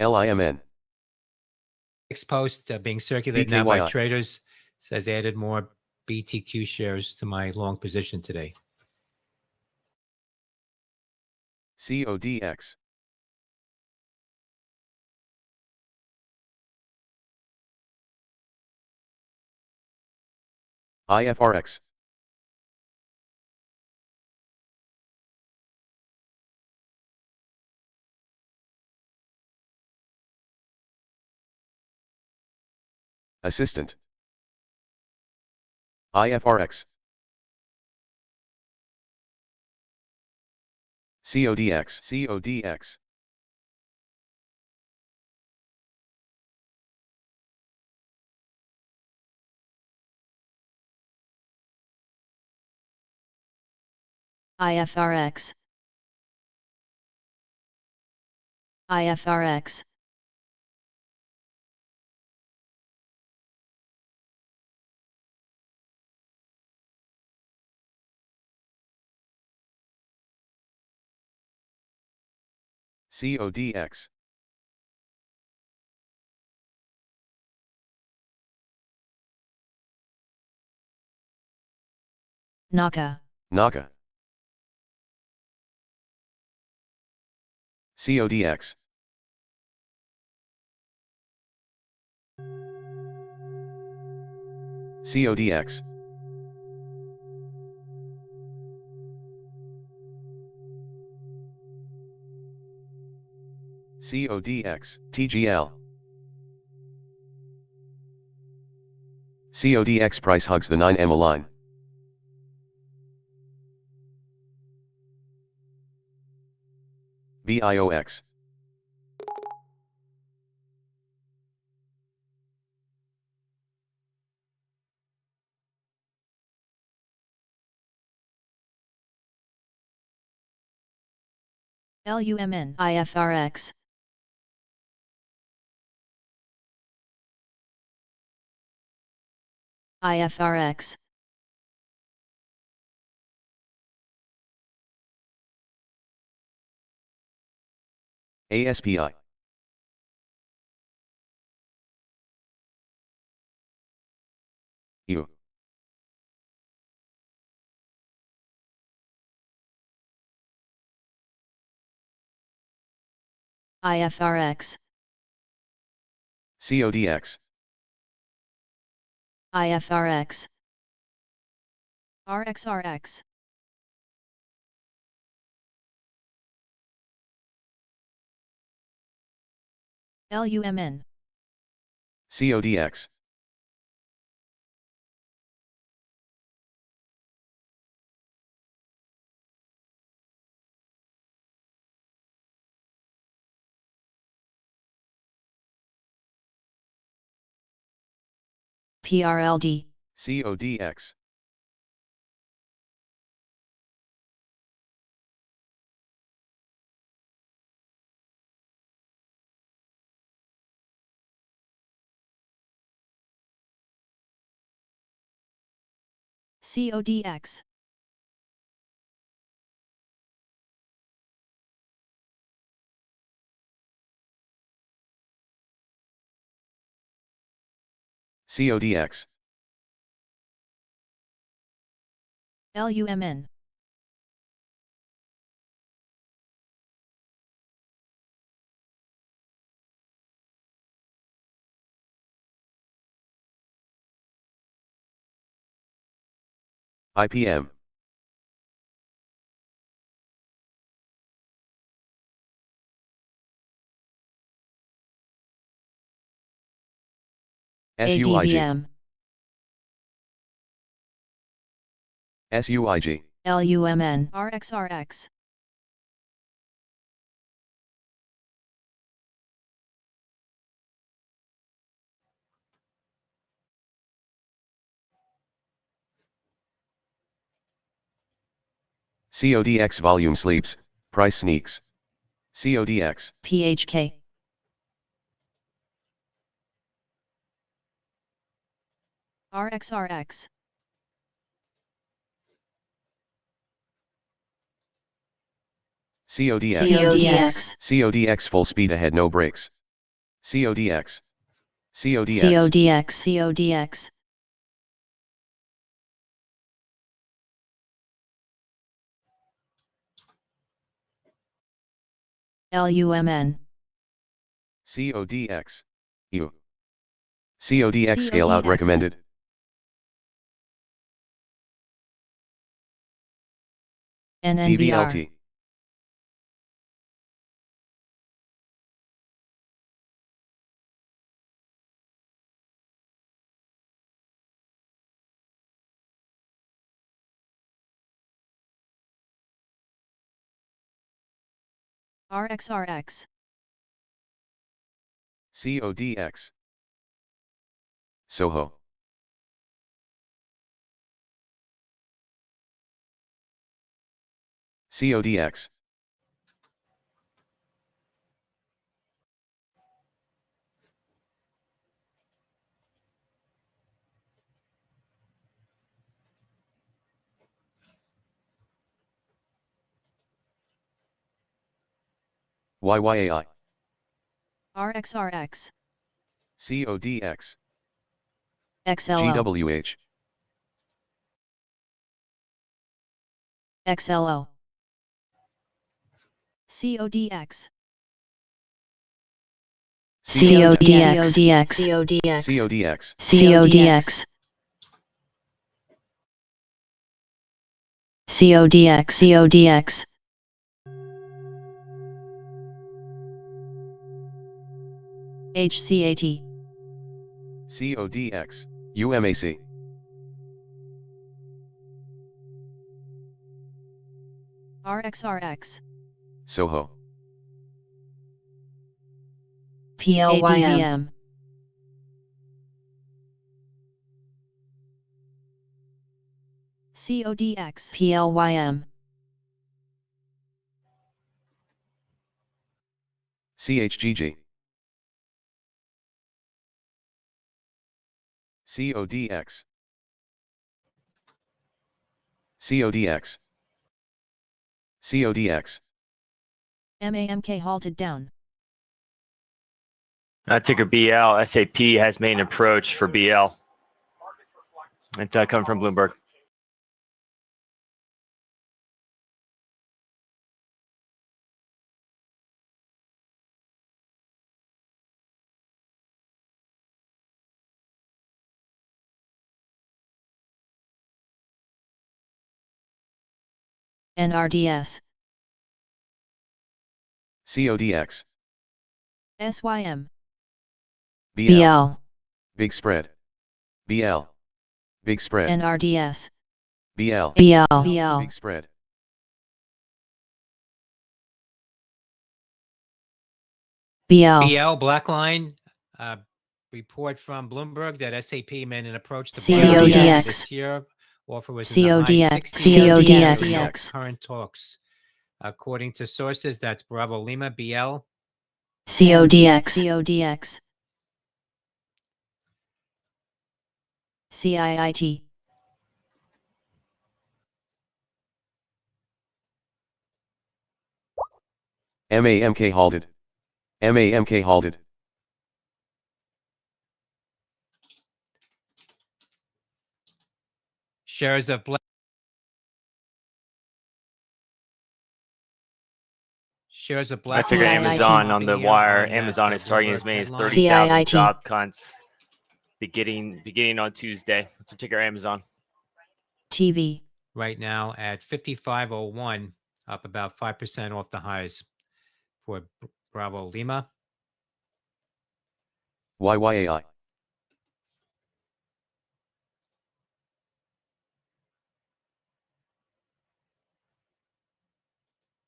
[SPEAKER 2] LIMN.
[SPEAKER 1] post being circulated now by traders says added more BTQ shares to my long position today.
[SPEAKER 2] CODX. IFRX. Assistant. IFRX. CODX. CODX.
[SPEAKER 4] IFRX, IFRX,
[SPEAKER 2] CODX.
[SPEAKER 4] NACA,
[SPEAKER 2] NACA. CODX. CODX. CODX. TGL. CODX price hugs the 9 EMA line. BIOX.
[SPEAKER 3] LUMN.
[SPEAKER 4] IFRX, IFRX,
[SPEAKER 2] ASPI. U.
[SPEAKER 4] IFRX,
[SPEAKER 2] CODX.
[SPEAKER 4] IFRX,
[SPEAKER 3] RXRX, LUMN,
[SPEAKER 2] CODX.
[SPEAKER 4] PRLD,
[SPEAKER 2] CODX.
[SPEAKER 3] CODX,
[SPEAKER 2] CODX.
[SPEAKER 3] LUMN,
[SPEAKER 2] IPM. SUIG.
[SPEAKER 4] ADVM,
[SPEAKER 2] SUIG.
[SPEAKER 4] LUMN,
[SPEAKER 3] RXRX,
[SPEAKER 2] CODX volume sleeps, price sneaks. CODX.
[SPEAKER 4] PHK,
[SPEAKER 3] RXRX,
[SPEAKER 2] CODX.
[SPEAKER 4] CODX,
[SPEAKER 2] CODX full speed ahead no brakes. CODX. CODX.
[SPEAKER 4] CODX, CODX, LUMN,
[SPEAKER 2] CODX. U. CODX scale out
[SPEAKER 3] CODX.
[SPEAKER 2] recommended.
[SPEAKER 4] NNBR,
[SPEAKER 2] DVLT.
[SPEAKER 3] RXRX,
[SPEAKER 2] CODX. Soho. CODX. YYAI.
[SPEAKER 3] RXRX,
[SPEAKER 2] CODX.
[SPEAKER 4] XLO,
[SPEAKER 2] GWH.
[SPEAKER 4] XLO,
[SPEAKER 3] CODX,
[SPEAKER 4] CODX,
[SPEAKER 2] CODX.
[SPEAKER 4] CODX, CODX, CODX,
[SPEAKER 3] HCAT,
[SPEAKER 2] CODX. UMAC.
[SPEAKER 3] RXRX,
[SPEAKER 2] Soho.
[SPEAKER 4] PLYM,
[SPEAKER 3] CODX,
[SPEAKER 4] PLYM,
[SPEAKER 2] CHGG. CODX. CODX. CODX.
[SPEAKER 3] MAMK halted down.
[SPEAKER 5] Ticker BL. SAP has made an approach for BL. It coming from Bloomberg.
[SPEAKER 3] NRDS,
[SPEAKER 2] CODX,
[SPEAKER 3] SYM,
[SPEAKER 2] BL,
[SPEAKER 4] BL,
[SPEAKER 2] Big Spread, BL, Big Spread,
[SPEAKER 3] NRDS,
[SPEAKER 2] BL,
[SPEAKER 4] BL,
[SPEAKER 2] Big Spread,
[SPEAKER 4] BL,
[SPEAKER 1] BL Black Line report from Bloomberg that SAP made an approach to
[SPEAKER 4] CODX,
[SPEAKER 1] this year. Offer was in the high
[SPEAKER 4] CODX,
[SPEAKER 1] 60s.
[SPEAKER 4] CODX,
[SPEAKER 1] Current talks. According to sources, that's Bravo Lima, BL.
[SPEAKER 4] CODX,
[SPEAKER 3] CODX, CIIT,
[SPEAKER 2] MAMK halted, MAMK halted,
[SPEAKER 1] Shares of Black. Shares of
[SPEAKER 5] I
[SPEAKER 1] Black
[SPEAKER 5] took
[SPEAKER 1] Line
[SPEAKER 5] Amazon on the wire.
[SPEAKER 1] on
[SPEAKER 5] Amazon
[SPEAKER 1] that,
[SPEAKER 5] is targeting
[SPEAKER 1] Bloomberg
[SPEAKER 5] as many as
[SPEAKER 1] headline.
[SPEAKER 5] 30,000
[SPEAKER 4] CIIT.
[SPEAKER 5] job cuts beginning on Tuesday. So ticker Amazon.
[SPEAKER 3] TV,
[SPEAKER 1] Right now at 55.01, up about 5% off the highs for Bravo Lima.
[SPEAKER 2] YYAI,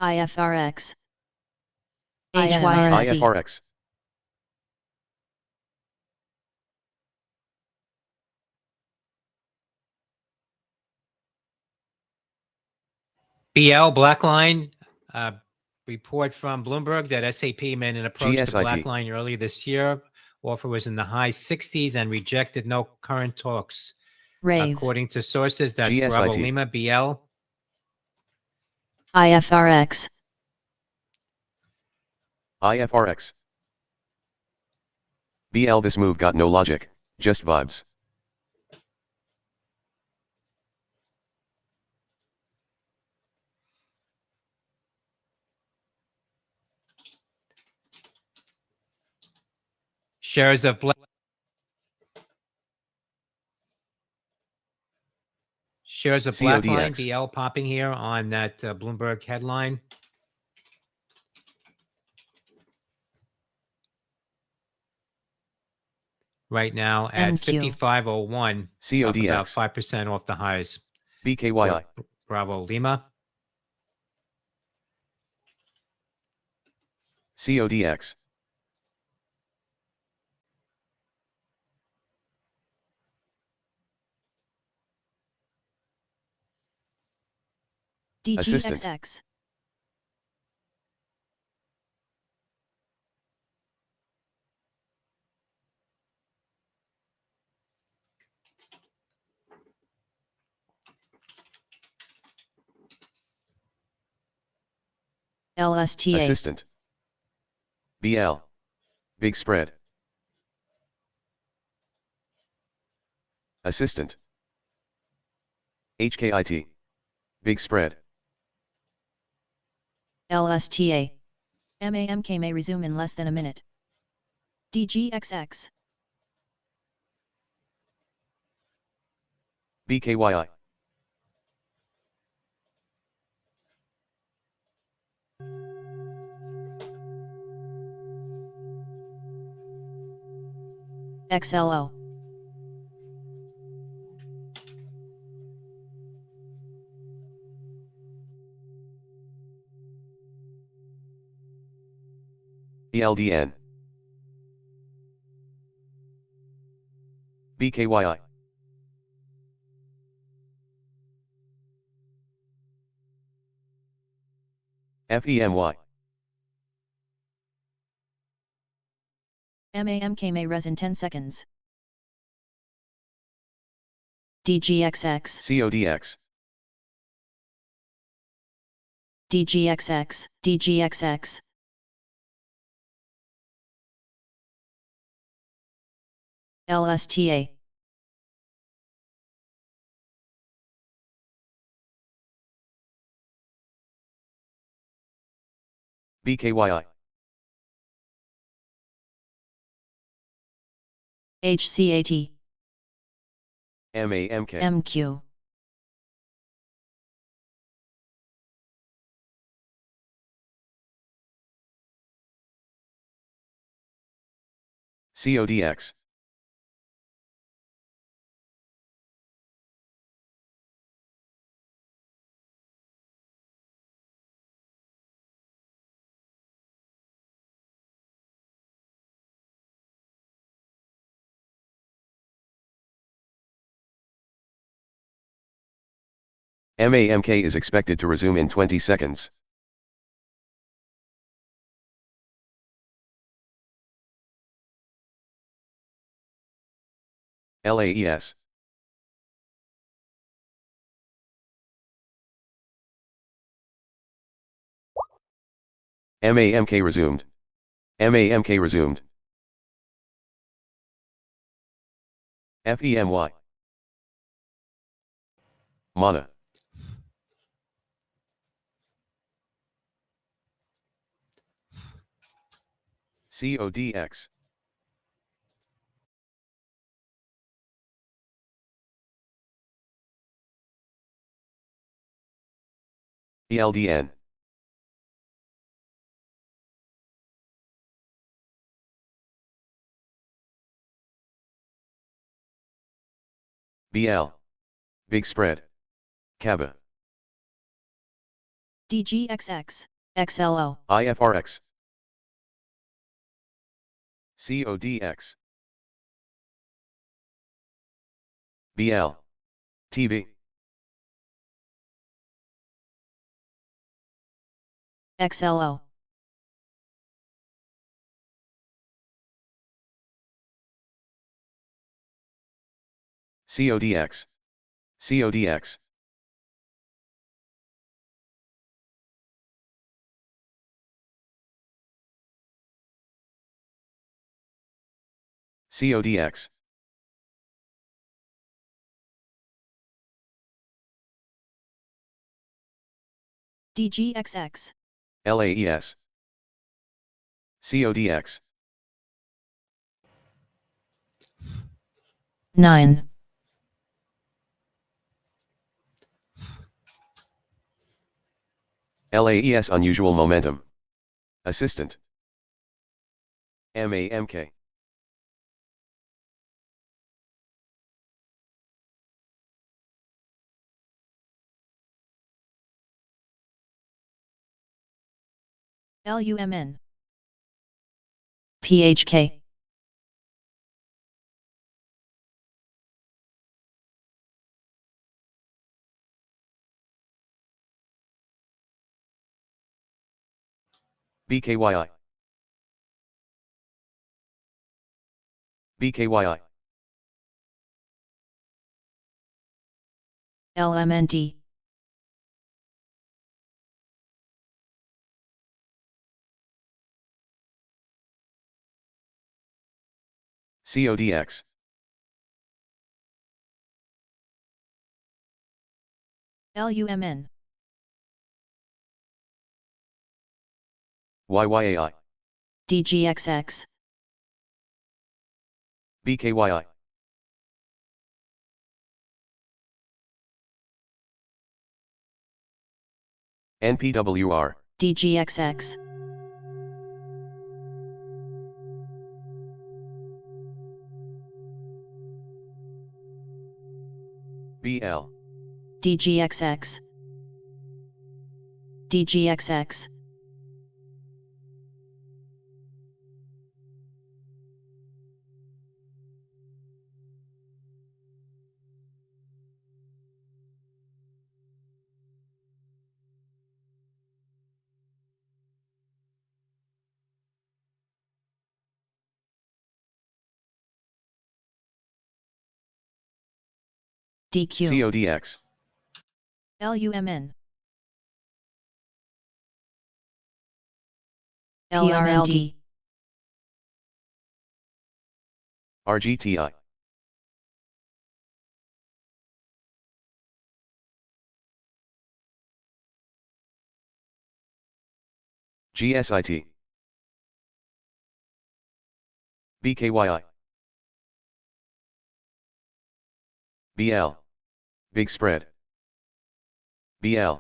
[SPEAKER 3] IFRX,
[SPEAKER 4] HYMC,
[SPEAKER 2] IFRX,
[SPEAKER 1] BL Black Line report from Bloomberg that SAP made an approach to
[SPEAKER 2] GSIT.
[SPEAKER 1] Black Line earlier this year. Offer was in the high 60s and rejected no current talks.
[SPEAKER 3] Rave,
[SPEAKER 1] According to sources, that's
[SPEAKER 2] GSIT.
[SPEAKER 1] Bravo Lima, BL.
[SPEAKER 4] IFRX,
[SPEAKER 2] IFRX, BL. This move got no logic, just vibes.
[SPEAKER 1] Shares of Black. Shares of Black Line,
[SPEAKER 2] CODX.
[SPEAKER 1] BL popping here on that Bloomberg headline. Right now at
[SPEAKER 3] MQ.
[SPEAKER 1] 55.01, up
[SPEAKER 2] CODX.
[SPEAKER 1] about 5% off the highs.
[SPEAKER 2] BKYI,
[SPEAKER 1] for Bravo Lima.
[SPEAKER 2] CODX, Assistant.
[SPEAKER 3] DGXX, LSTA,
[SPEAKER 2] Assistant, BL, Big Spread, Assistant, HKIT, Big Spread,
[SPEAKER 3] LSTA. MAMK may resume in less than a minute. DGXX,
[SPEAKER 2] BKYI,
[SPEAKER 3] XLO,
[SPEAKER 2] ELDN, BKYI, FEMY,
[SPEAKER 3] MAMK may res in 10 seconds. DGXX,
[SPEAKER 2] CODX,
[SPEAKER 3] DGXX, DGXX. LSTA.
[SPEAKER 2] BKYI.
[SPEAKER 3] HCAT.
[SPEAKER 2] MAMK.
[SPEAKER 3] MQ.
[SPEAKER 2] CODX. MAMK is expected to resume in 20 seconds. LAES. MAMK resumed. MAMK resumed. FEMY. MANA. CODX. ELDN. BL. Big spread. KABA.
[SPEAKER 3] DGXX. XLO.
[SPEAKER 2] IFRX. CODX. BL. TV.
[SPEAKER 3] XLO.
[SPEAKER 2] CODX. CODX. CODX.
[SPEAKER 3] DGXX.
[SPEAKER 2] LAES. CODX.
[SPEAKER 4] 9.
[SPEAKER 2] LAES unusual momentum. Assistant. MAMK.
[SPEAKER 3] LUMN.
[SPEAKER 4] PHK.
[SPEAKER 2] BKYI. BKYI.
[SPEAKER 3] LMNT.
[SPEAKER 2] CODX.
[SPEAKER 3] LUMN.
[SPEAKER 2] YYAI.
[SPEAKER 4] DGXX.
[SPEAKER 2] BKYI. NPWR.
[SPEAKER 4] DGXX.
[SPEAKER 2] BL.
[SPEAKER 4] DGXX. DGXX. DQ.
[SPEAKER 2] CODX.
[SPEAKER 3] LUMN.
[SPEAKER 4] PRLD.
[SPEAKER 2] RGTI. GSIT. BKYI. BL. Big spread. BL.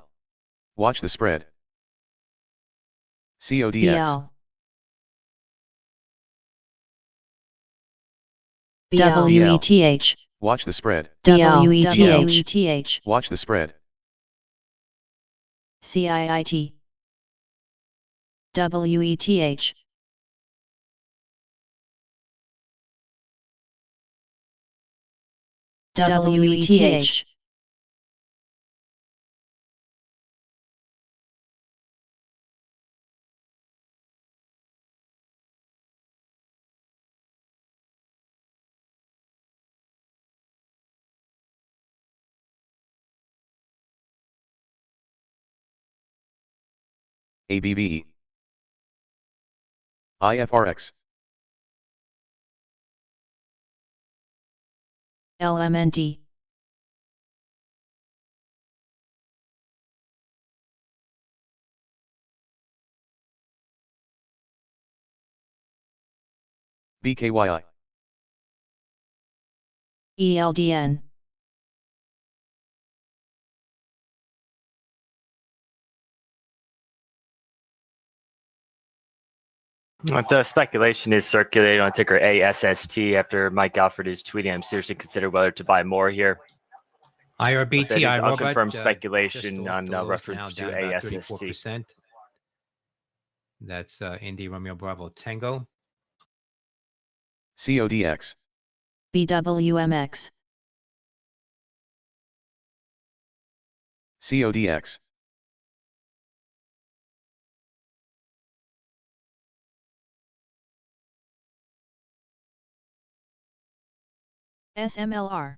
[SPEAKER 2] Watch the spread. CODX.
[SPEAKER 4] WETH.
[SPEAKER 2] Watch the spread.
[SPEAKER 4] WETH.
[SPEAKER 2] Watch the spread.
[SPEAKER 4] CIIT. WETH. WETH.
[SPEAKER 2] ABBE. IFRX.
[SPEAKER 4] LMNT.
[SPEAKER 2] BKYI.
[SPEAKER 4] ELDN.
[SPEAKER 5] The speculation is circulating on ticker ASST after Mike Alfred is tweeting, I'm seriously considering whether to buy more here.
[SPEAKER 1] IRBT,
[SPEAKER 5] That is
[SPEAKER 1] iRobot,
[SPEAKER 5] unconfirmed
[SPEAKER 1] just
[SPEAKER 5] speculation
[SPEAKER 1] off
[SPEAKER 5] on
[SPEAKER 1] the lows
[SPEAKER 5] reference
[SPEAKER 1] now,
[SPEAKER 5] to
[SPEAKER 1] down about
[SPEAKER 5] ASST.
[SPEAKER 1] 34%. That's Indy Romeo Bravo Tango.
[SPEAKER 2] CODX.
[SPEAKER 4] BWMX.
[SPEAKER 2] CODX.
[SPEAKER 3] SMLR.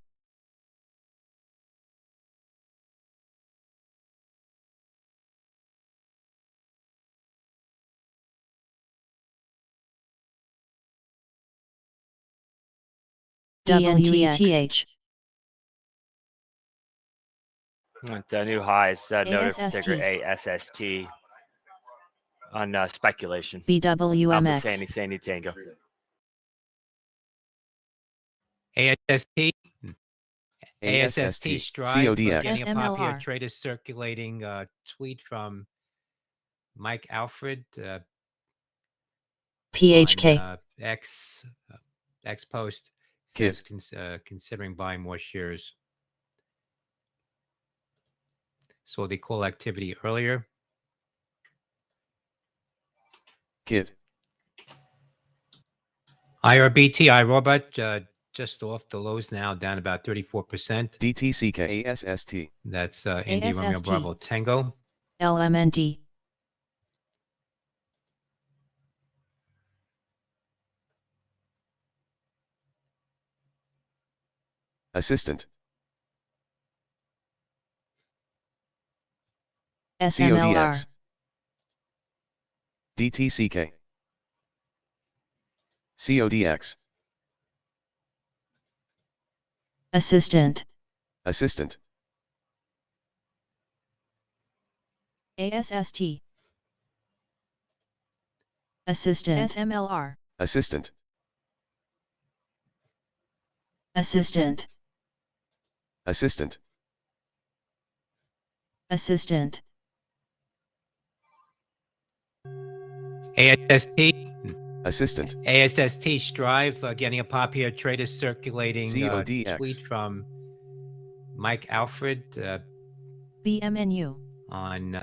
[SPEAKER 4] WETH.
[SPEAKER 5] The new highs noted for
[SPEAKER 3] ASST.
[SPEAKER 5] ticker ASST on speculation. Alpha
[SPEAKER 4] BWMX.
[SPEAKER 5] Sandy Tango.
[SPEAKER 1] ASST. ASST Strive.
[SPEAKER 2] CODX.
[SPEAKER 1] Getting a popular
[SPEAKER 3] SMLR.
[SPEAKER 1] trader circulating tweet from Mike Alfred
[SPEAKER 4] PHK.
[SPEAKER 1] on X post
[SPEAKER 2] Kid.
[SPEAKER 1] says considering buying more shares. Saw the call activity earlier.
[SPEAKER 2] KID.
[SPEAKER 1] IRBT, iRobot, just off the lows now, down about 34%.
[SPEAKER 2] DTCKASST.
[SPEAKER 1] That's Indy Romeo
[SPEAKER 3] ASST.
[SPEAKER 1] Bravo Tango.
[SPEAKER 4] LMNT.
[SPEAKER 2] Assistant.
[SPEAKER 4] SMLR.
[SPEAKER 2] CODX. DTCK. CODX.
[SPEAKER 4] Assistant.
[SPEAKER 2] Assistant.
[SPEAKER 3] ASST.
[SPEAKER 4] Assistant.
[SPEAKER 3] SMLR.
[SPEAKER 2] Assistant.
[SPEAKER 4] Assistant.
[SPEAKER 2] Assistant.
[SPEAKER 4] Assistant.
[SPEAKER 1] ASST.
[SPEAKER 2] Assistant.
[SPEAKER 1] ASST Strive, getting a popular trader circulating
[SPEAKER 2] CODX.
[SPEAKER 1] tweet from Mike Alfred
[SPEAKER 3] BMNU.
[SPEAKER 1] on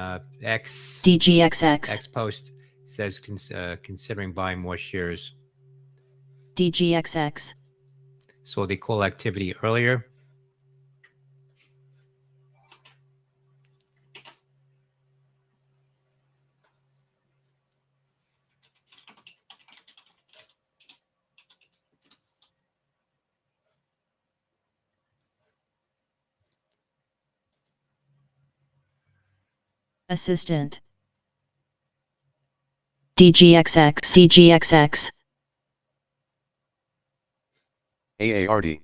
[SPEAKER 1] X
[SPEAKER 4] DGXX.
[SPEAKER 1] post says considering buying more shares.
[SPEAKER 4] DGXX.
[SPEAKER 1] Saw the call activity earlier.
[SPEAKER 4] Assistant. DGXX. DGXX.
[SPEAKER 2] AARD.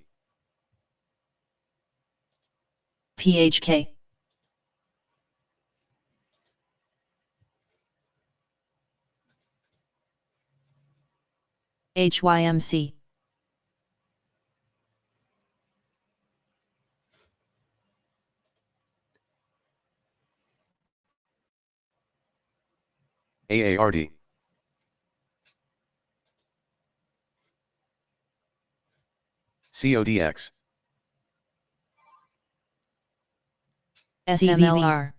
[SPEAKER 4] PHK. HYMC.
[SPEAKER 2] AARD. CODX.
[SPEAKER 4] SMLR.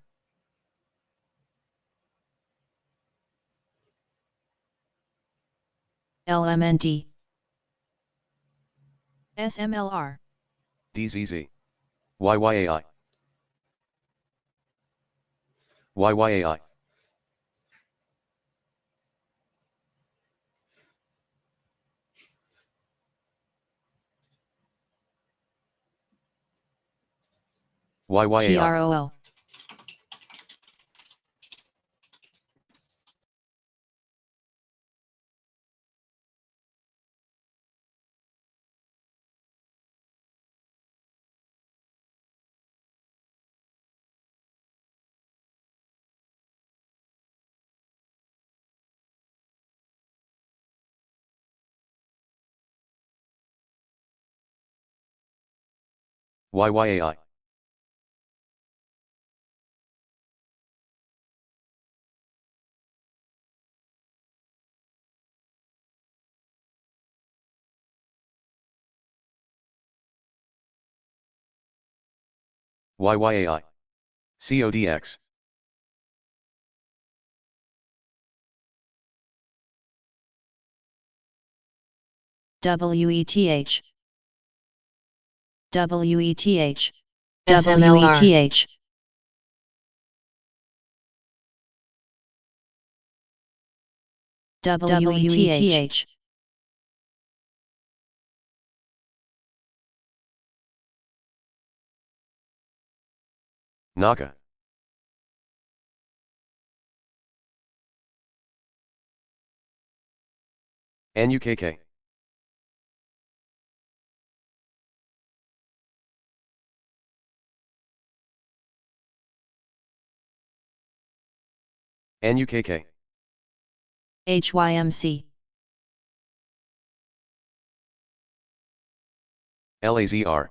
[SPEAKER 4] LMNT.
[SPEAKER 3] SMLR.
[SPEAKER 2] DZZ. YYAI. YYAI. YYAI.
[SPEAKER 4] TROL.
[SPEAKER 2] YYAI. YYAI. CODX.
[SPEAKER 4] WETH. WETH. SMLR. WETH.
[SPEAKER 2] NACA. NUKK. NUKK.
[SPEAKER 4] HYMC.
[SPEAKER 2] LAZR.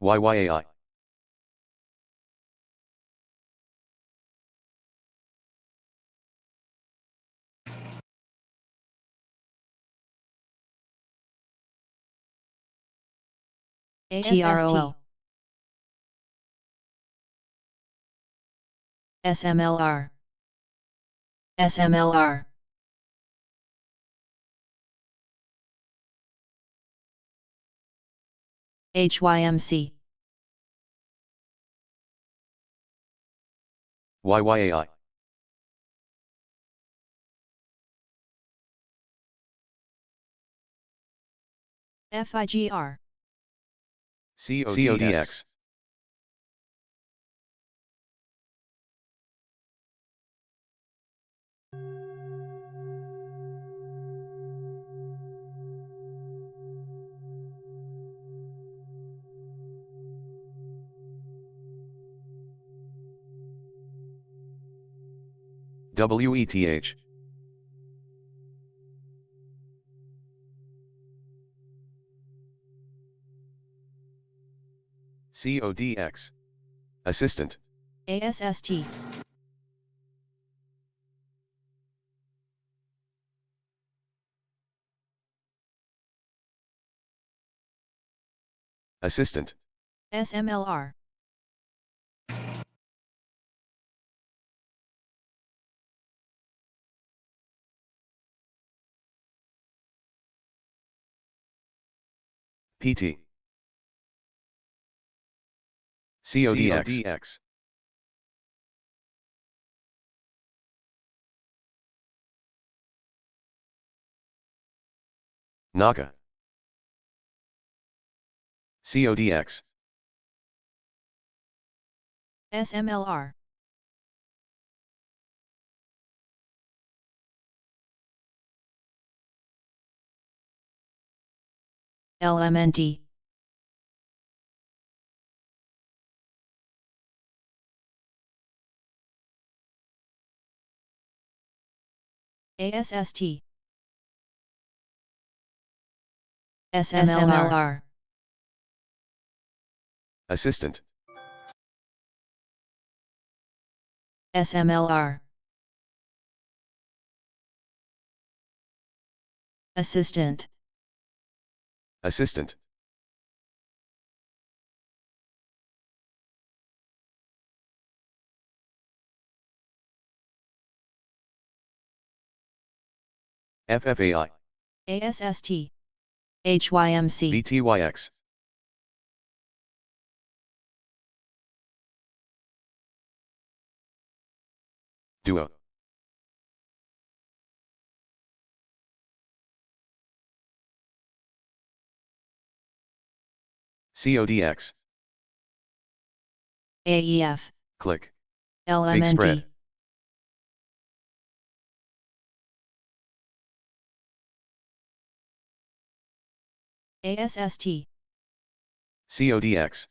[SPEAKER 2] YYAI.
[SPEAKER 4] TROL. SMLR. SMLR. HYMC.
[SPEAKER 2] YYAI.
[SPEAKER 3] FIGR.
[SPEAKER 2] CODX. WETH. CODX. Assistant.
[SPEAKER 3] ASST.
[SPEAKER 2] Assistant.
[SPEAKER 3] SMLR.
[SPEAKER 2] PT. CODX. NACA. CODX.
[SPEAKER 3] SMLR.
[SPEAKER 4] LMNT.
[SPEAKER 3] ASST.
[SPEAKER 4] SMLR.
[SPEAKER 2] Assistant.
[SPEAKER 4] SMLR. Assistant.
[SPEAKER 2] Assistant. FFAI.
[SPEAKER 3] ASST.
[SPEAKER 4] HYMC.
[SPEAKER 2] VTYX. Duo. CODX.
[SPEAKER 4] AEF.
[SPEAKER 2] Click. Big
[SPEAKER 4] LMNT.
[SPEAKER 2] spread.
[SPEAKER 3] ASST.
[SPEAKER 2] CODX.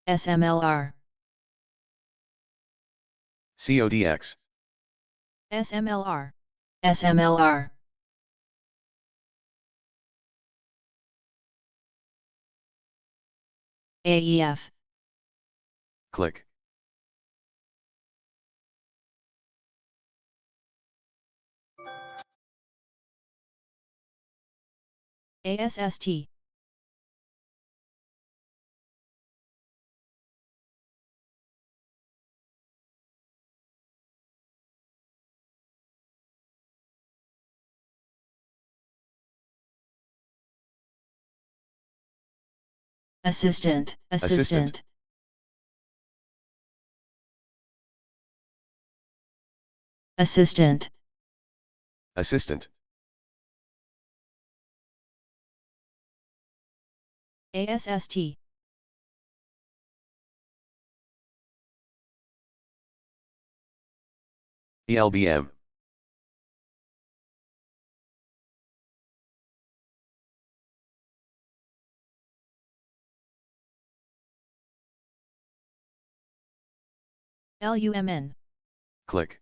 [SPEAKER 4] SMLR.
[SPEAKER 2] CODX.
[SPEAKER 3] SMLR.
[SPEAKER 4] SMLR. AEF.
[SPEAKER 2] Click.
[SPEAKER 3] ASST.
[SPEAKER 4] Assistant.
[SPEAKER 2] Assistant.
[SPEAKER 4] Assistant.
[SPEAKER 2] Assistant.
[SPEAKER 3] ASST.
[SPEAKER 2] ELBM.
[SPEAKER 3] LUMN.
[SPEAKER 2] Click.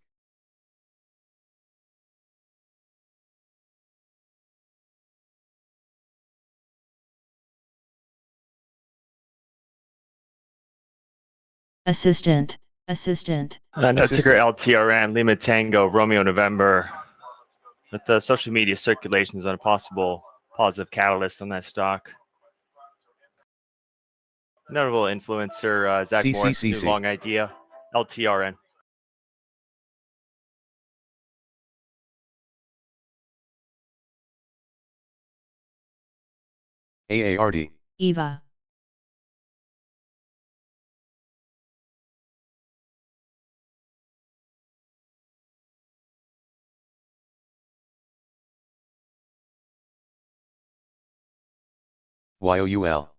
[SPEAKER 4] Assistant. Assistant.
[SPEAKER 5] No ticker
[SPEAKER 2] Assistant.
[SPEAKER 5] LTRN, Lima Tango, Romeo November. With the social media circulations on a possible positive catalyst on that stock. Notable influencer, Zach Morris, new
[SPEAKER 2] CCCC.
[SPEAKER 5] long idea, LTRN.
[SPEAKER 2] AARD.
[SPEAKER 3] EVA.
[SPEAKER 2] YOUL.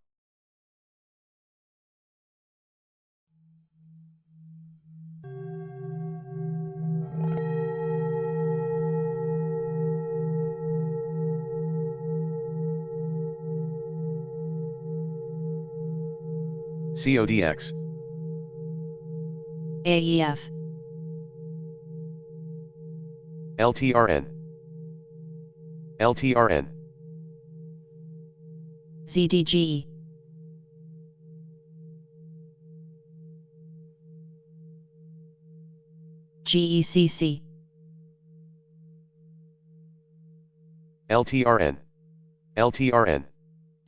[SPEAKER 2] CODX.
[SPEAKER 4] AEF.
[SPEAKER 2] LTRN. LTRN.
[SPEAKER 4] ZDGE. GECC.
[SPEAKER 2] LTRN. LTRN.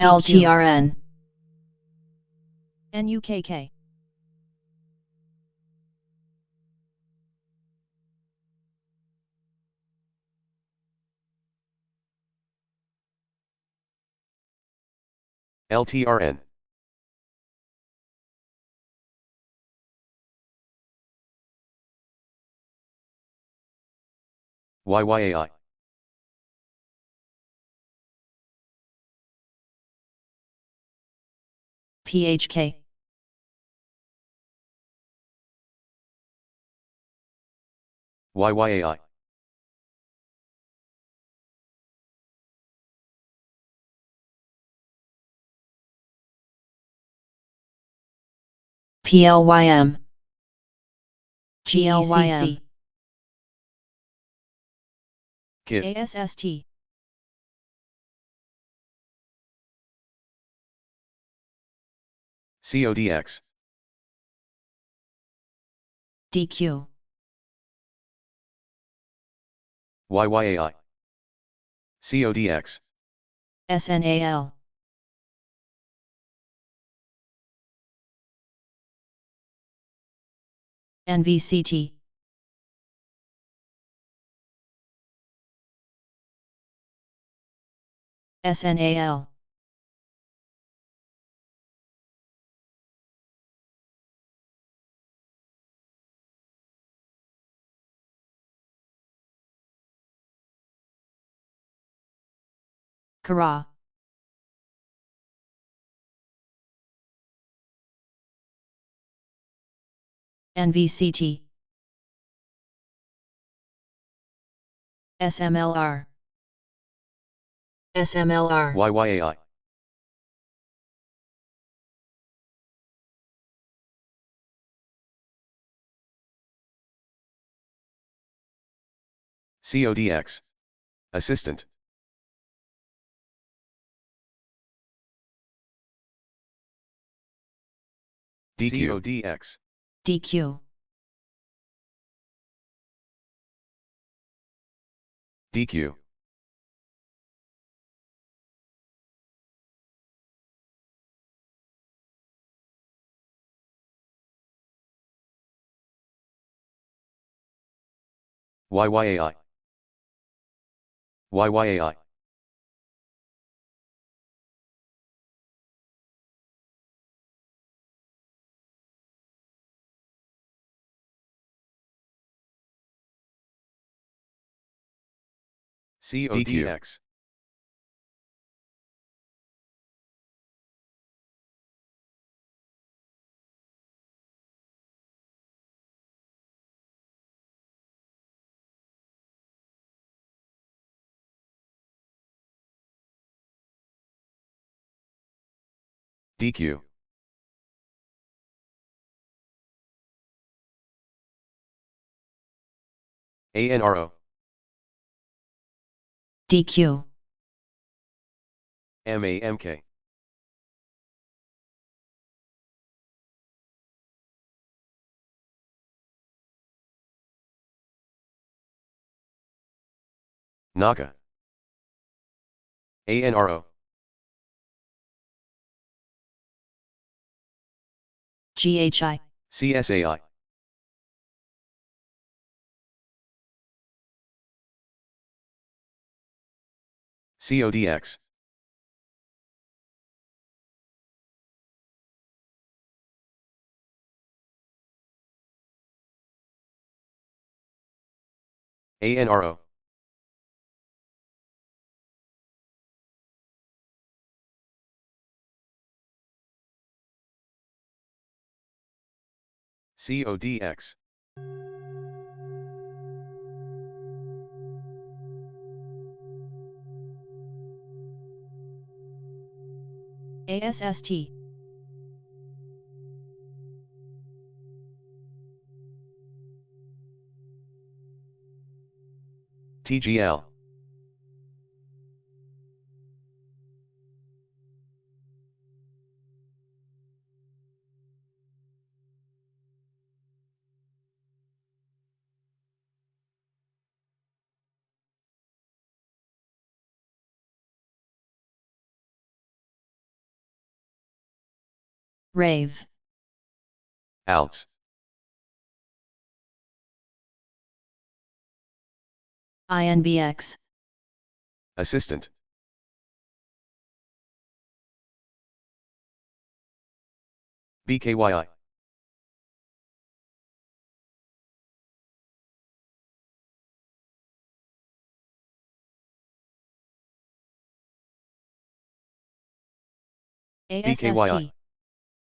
[SPEAKER 4] LTRN.
[SPEAKER 3] NUKK.
[SPEAKER 2] LTRN. YYAI.
[SPEAKER 4] PHK.
[SPEAKER 2] YYAI.
[SPEAKER 4] PLYM. GLYM.
[SPEAKER 2] KIT.
[SPEAKER 3] ASST.
[SPEAKER 2] CODX.
[SPEAKER 4] DQ.
[SPEAKER 2] YYAI. CODX.
[SPEAKER 4] SNAL. NVCT. SNAL. Kara. NVCT. SMLR. SMLR.
[SPEAKER 2] YYAI. CODX. Assistant. DQ. CODX.
[SPEAKER 4] DQ.
[SPEAKER 2] DQ. YYAI. YYAI. CODX. DQ. ANRO.
[SPEAKER 4] DQ.
[SPEAKER 2] MAMK. NAKA. ANRO.
[SPEAKER 4] GHI.
[SPEAKER 2] CSAI. CODX. ANRO. CODX.
[SPEAKER 3] ASST.
[SPEAKER 2] TGL.
[SPEAKER 4] Rave.
[SPEAKER 2] ALTS.
[SPEAKER 4] INBX.
[SPEAKER 2] Assistant. BKYI. BKYI.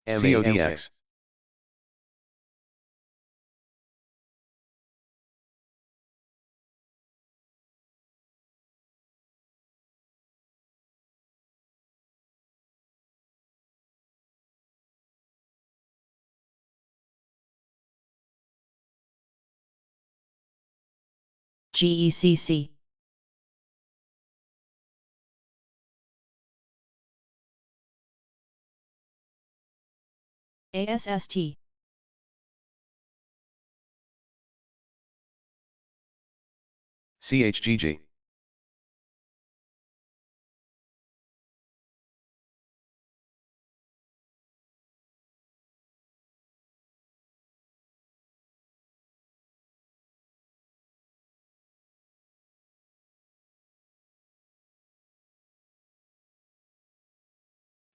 [SPEAKER 2] CODX.
[SPEAKER 4] GECC.
[SPEAKER 3] ASST.
[SPEAKER 2] CHGG.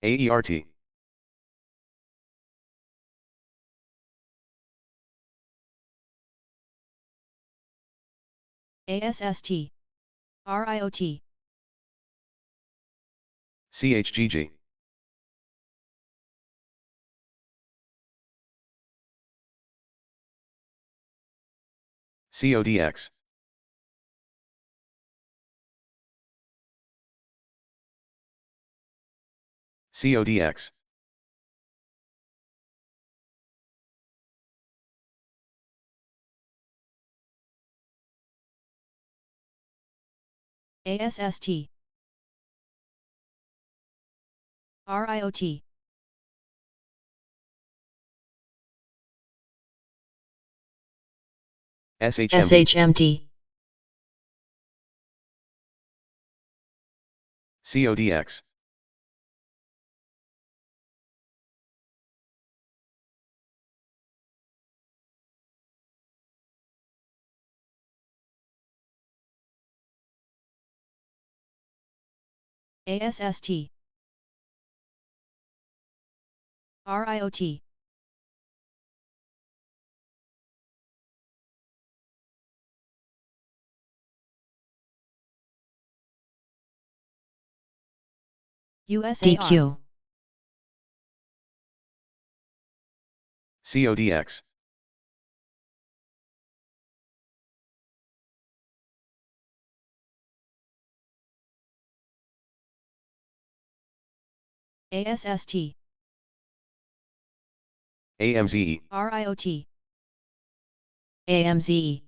[SPEAKER 2] AERT.
[SPEAKER 3] ASST. RIOT.
[SPEAKER 2] CHGG. CODX. CODX.
[SPEAKER 3] ASST. RIOT.
[SPEAKER 2] SHMT.
[SPEAKER 4] SHMT.
[SPEAKER 2] CODX.
[SPEAKER 3] ASST. RIOT. USAR.
[SPEAKER 4] DQ.
[SPEAKER 2] CODX.
[SPEAKER 3] ASST.
[SPEAKER 2] AMZE.
[SPEAKER 3] RIOT.
[SPEAKER 4] AMZE.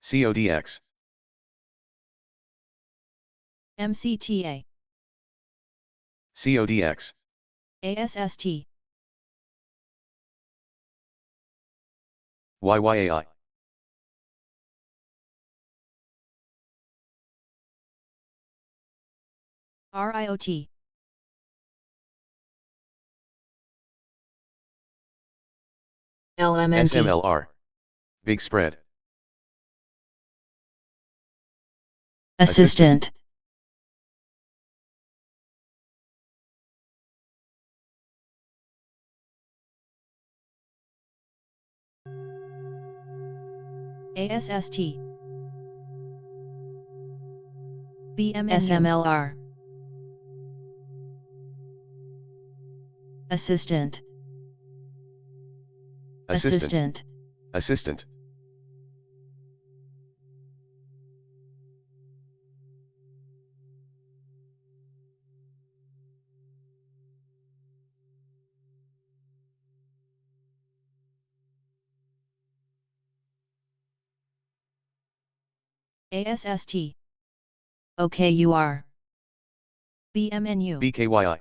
[SPEAKER 2] CODX.
[SPEAKER 3] MCTA.
[SPEAKER 2] CODX.
[SPEAKER 3] ASST.
[SPEAKER 2] YYAI.
[SPEAKER 3] RIOT.
[SPEAKER 4] LMNT.
[SPEAKER 2] SMLR. Big spread.
[SPEAKER 4] Assistant.
[SPEAKER 3] ASST. BMNU.
[SPEAKER 4] SMLR. Assistant.
[SPEAKER 2] Assistant. Assistant.
[SPEAKER 3] ASST.
[SPEAKER 4] OKUR.
[SPEAKER 3] BMNU.
[SPEAKER 2] BKYI.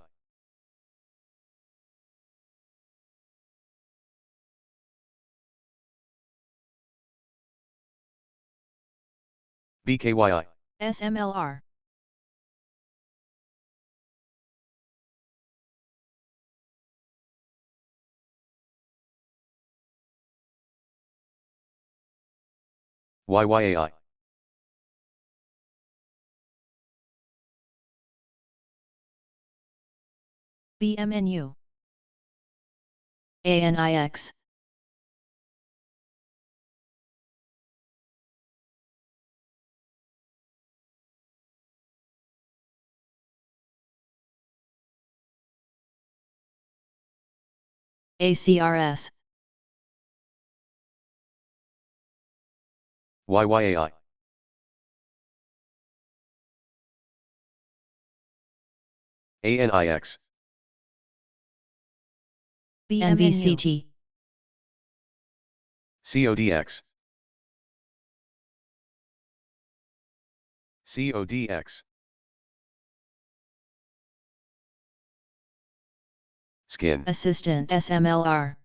[SPEAKER 2] BKYI.
[SPEAKER 3] SMLR.
[SPEAKER 2] YYAI.
[SPEAKER 3] BMNU.
[SPEAKER 4] ANIX. ACRS.
[SPEAKER 2] YYAI. ANIX.
[SPEAKER 4] NVCT.
[SPEAKER 2] CODX. CODX. Skin.
[SPEAKER 4] Assistant SMLR.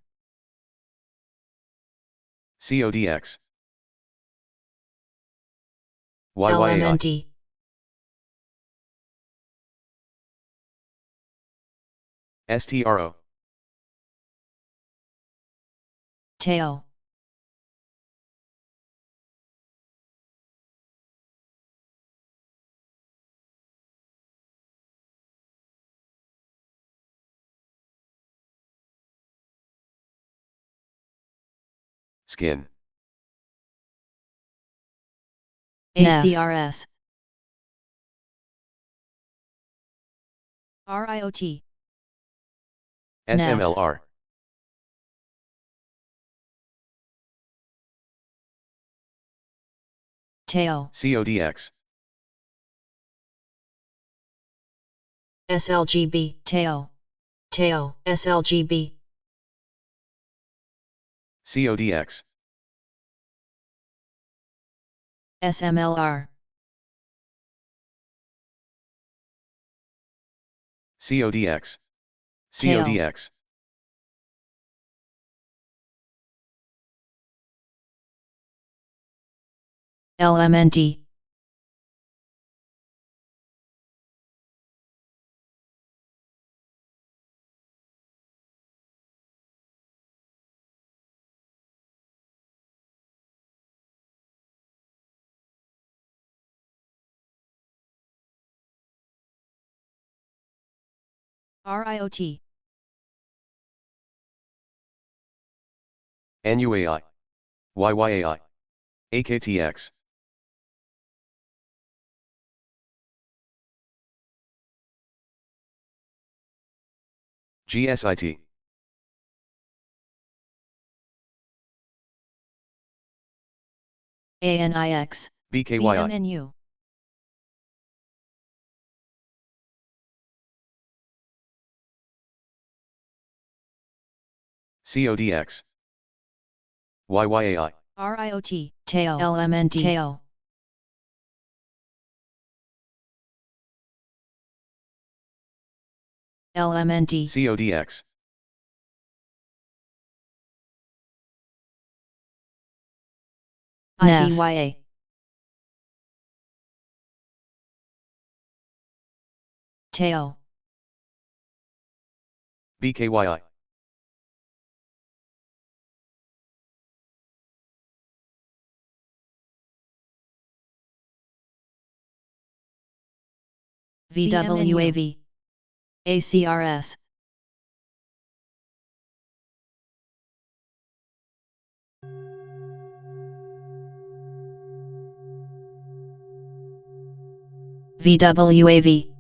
[SPEAKER 2] CODX. YYAI.
[SPEAKER 4] LMNT.
[SPEAKER 2] STRO.
[SPEAKER 4] TEO.
[SPEAKER 2] Skin.
[SPEAKER 4] ACRS.
[SPEAKER 3] RIOT.
[SPEAKER 2] SMLR.
[SPEAKER 4] TEO.
[SPEAKER 2] CODX.
[SPEAKER 4] SLGB. TEO. TEO. SLGB.
[SPEAKER 2] CODX.
[SPEAKER 4] SMLR.
[SPEAKER 2] CODX.
[SPEAKER 4] Tail.
[SPEAKER 2] CODX.
[SPEAKER 4] LMNT.
[SPEAKER 3] RIOT.
[SPEAKER 2] NUAI. YYAI. AKTX. GSIT.
[SPEAKER 4] ANIX.
[SPEAKER 2] BKYI.
[SPEAKER 3] BMNU.
[SPEAKER 2] CODX. YYAI.
[SPEAKER 3] RIOT.
[SPEAKER 4] TEO. LMNT. TEO. LMNT.
[SPEAKER 2] CODX.
[SPEAKER 4] IDYA. TEO.
[SPEAKER 2] BKYI.
[SPEAKER 4] VWAV. ACRS. VWAV.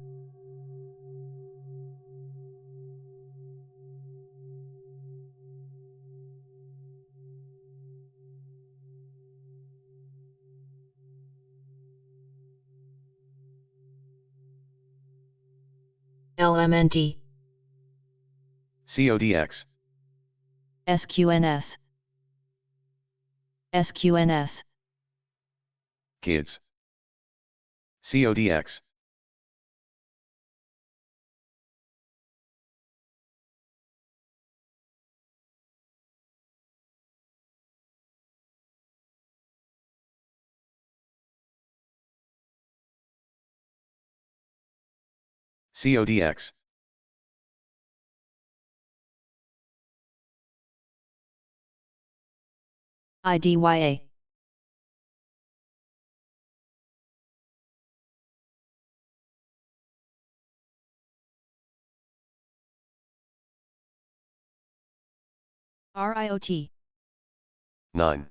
[SPEAKER 4] LMNT.
[SPEAKER 2] CODX.
[SPEAKER 4] SQNS. SQNS.
[SPEAKER 2] Kids. CODX. CODX.
[SPEAKER 4] IDYA.
[SPEAKER 3] RIOT.
[SPEAKER 2] 9.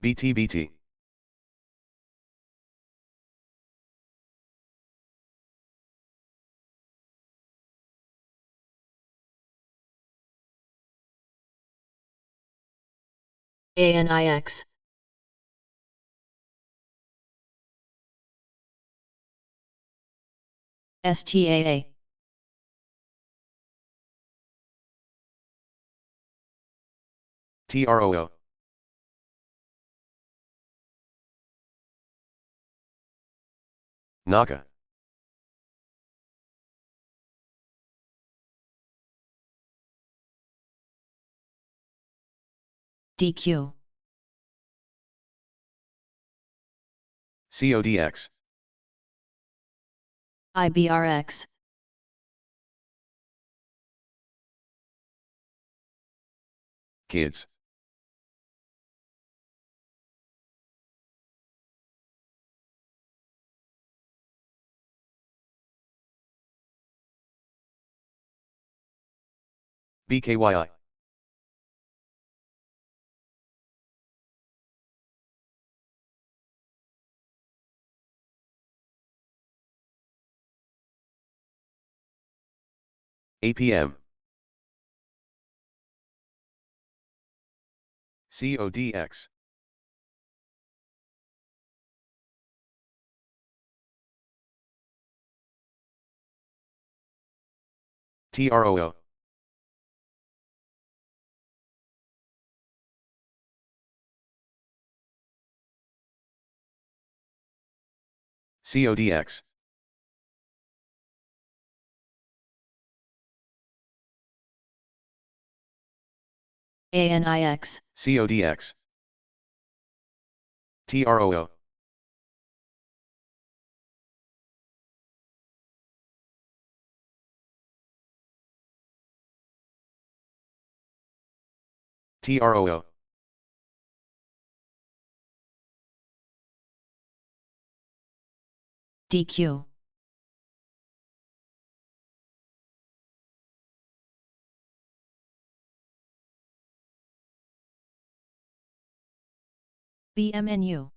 [SPEAKER 2] BTBT.
[SPEAKER 4] ANIX. STAA.
[SPEAKER 2] TROO. NACA.
[SPEAKER 4] DQ.
[SPEAKER 2] CODX.
[SPEAKER 4] IBRX.
[SPEAKER 2] Kids. BKYI. APM. CODX. TROO. CODX.
[SPEAKER 4] ANIX.
[SPEAKER 2] CODX. TROO. TROO.
[SPEAKER 4] DQ.
[SPEAKER 3] BMNU.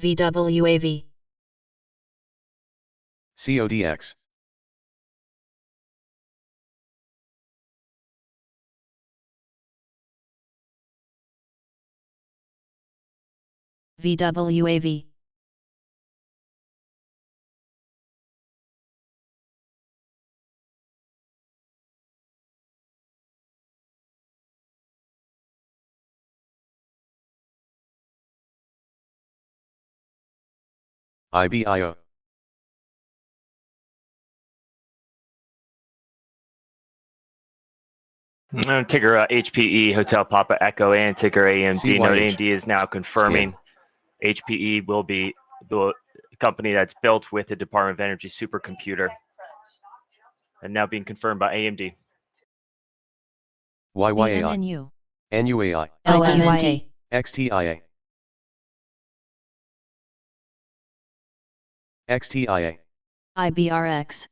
[SPEAKER 4] VWAV.
[SPEAKER 2] CODX.
[SPEAKER 4] VWAV.
[SPEAKER 2] IBIO.
[SPEAKER 5] Ticker HPE, Hotel Papa Echo, and ticker AMD. Note
[SPEAKER 2] CYH.
[SPEAKER 5] AMD is now confirming HPE will be the company that's built with the Department of Energy supercomputer, and now being confirmed by AMD.
[SPEAKER 2] YYAI.
[SPEAKER 3] BMNU.
[SPEAKER 2] NUAI.
[SPEAKER 4] LMNT.
[SPEAKER 2] XTIA. XTIA.
[SPEAKER 4] IBRX.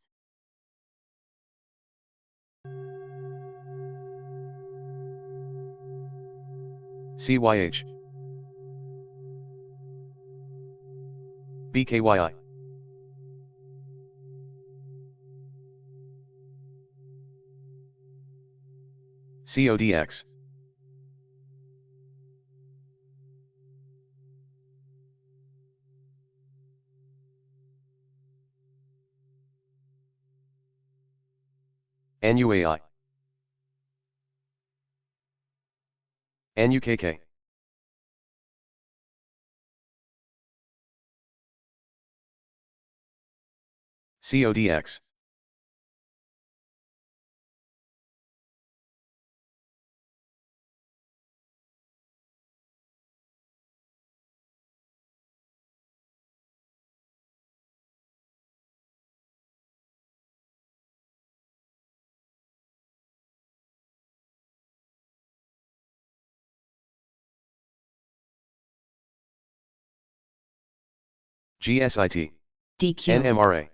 [SPEAKER 2] CYH. BKYI. CODX. NUAI. NUKK. CODX. GSIT.
[SPEAKER 4] DQ.
[SPEAKER 2] NMRA.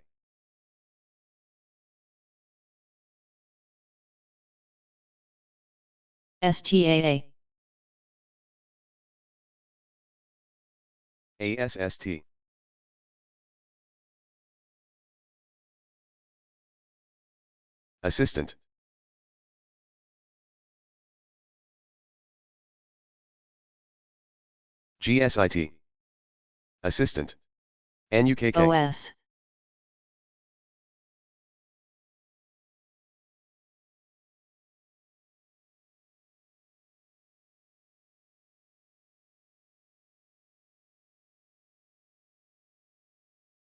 [SPEAKER 4] STAA.
[SPEAKER 2] ASST. Assistant. GSIT. Assistant. NUKK.
[SPEAKER 4] OS.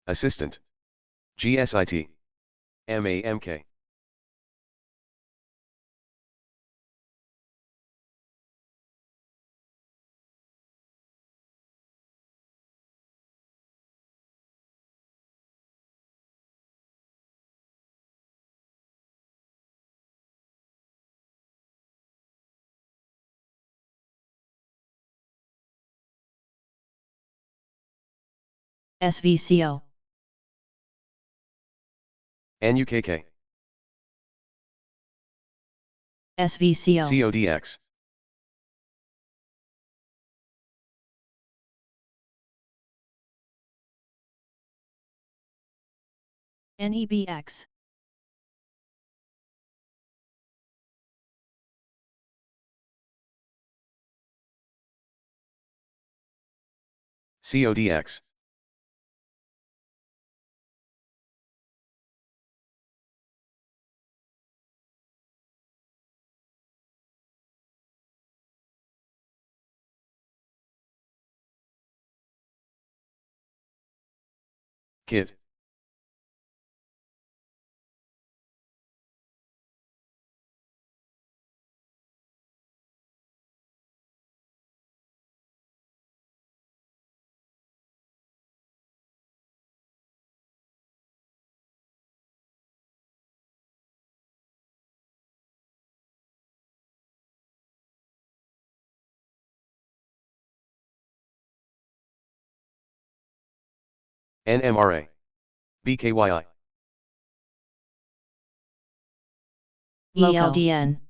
[SPEAKER 2] Assistant. GSIT. MAMK.
[SPEAKER 4] SVCO.
[SPEAKER 2] NUKK.
[SPEAKER 4] SVCO.
[SPEAKER 2] CODX.
[SPEAKER 4] NEBX.
[SPEAKER 2] CODX. KIT. NMRA. BKYI.
[SPEAKER 4] ELDN.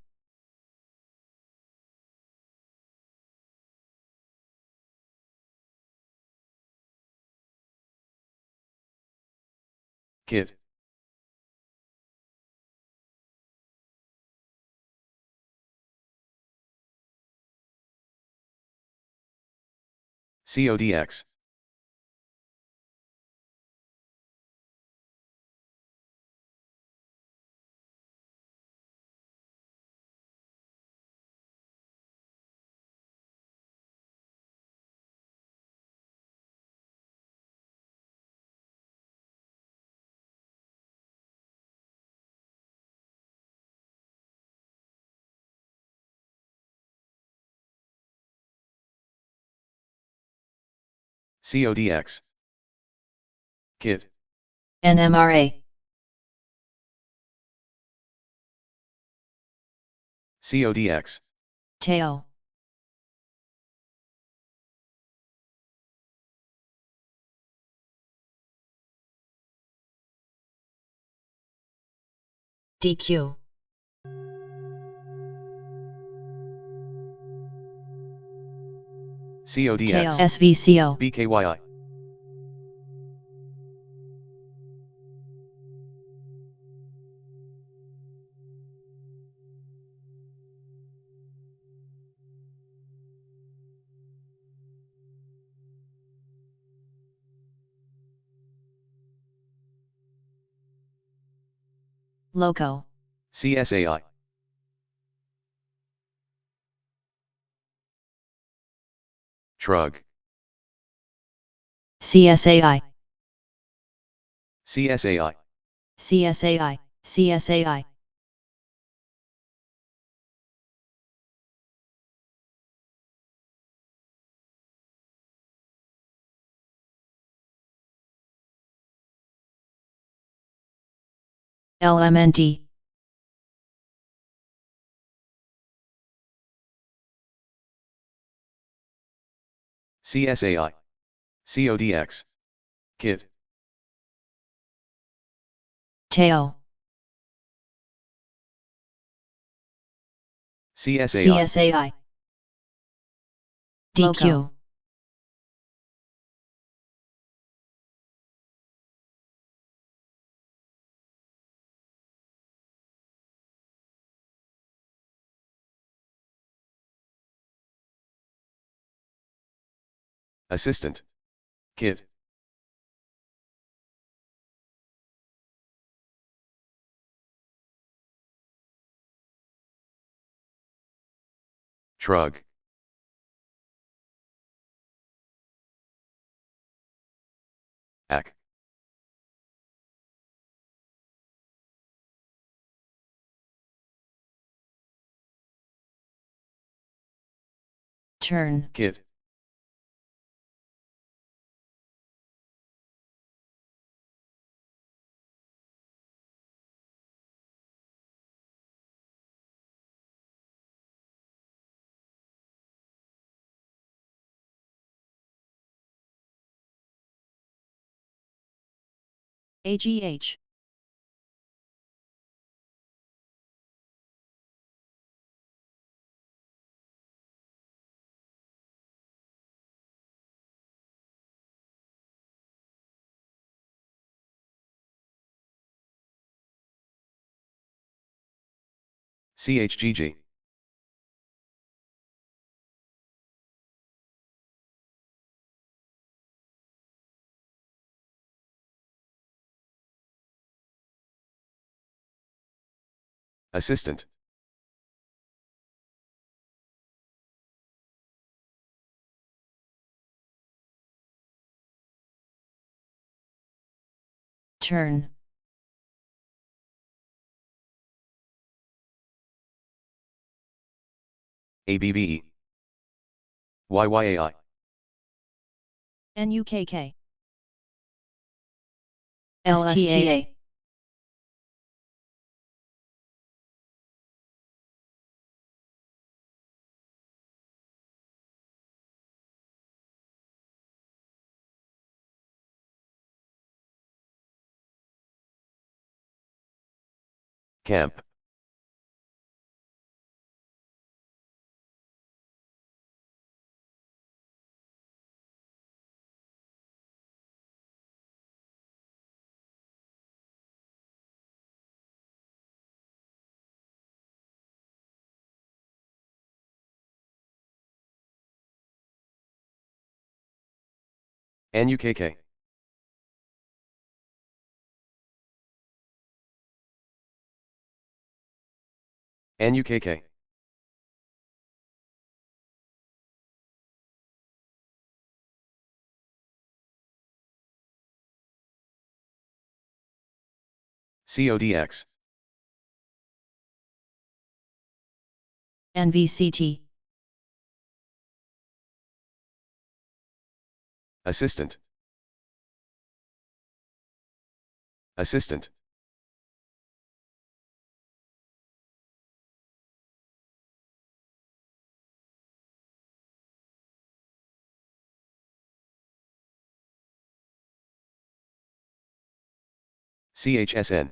[SPEAKER 2] KIT. CODX. CODX. KIT.
[SPEAKER 4] NMRA.
[SPEAKER 2] CODX.
[SPEAKER 4] TEO. DQ.
[SPEAKER 2] CODX.
[SPEAKER 4] SVCO.
[SPEAKER 2] BKYI.
[SPEAKER 4] LOCO.
[SPEAKER 2] CSAI. Shrug.
[SPEAKER 4] CSAI.
[SPEAKER 2] CSAI.
[SPEAKER 4] CSAI. CSAI. LMNT.
[SPEAKER 2] CSAI. CODX. KIT.
[SPEAKER 4] TEO.
[SPEAKER 2] CSAI.
[SPEAKER 4] DQ.
[SPEAKER 2] Assistant. Kit. Shrug. Ack.
[SPEAKER 4] Turn.
[SPEAKER 2] Kit.
[SPEAKER 3] AGH.
[SPEAKER 2] CHGG. Assistant.
[SPEAKER 4] Turn.
[SPEAKER 2] ABBE. YYAI.
[SPEAKER 3] NUKK.
[SPEAKER 4] STA.
[SPEAKER 2] Camp. NUKK. NUKK. CODX.
[SPEAKER 4] NVCT.
[SPEAKER 2] Assistant. Assistant. CHSN.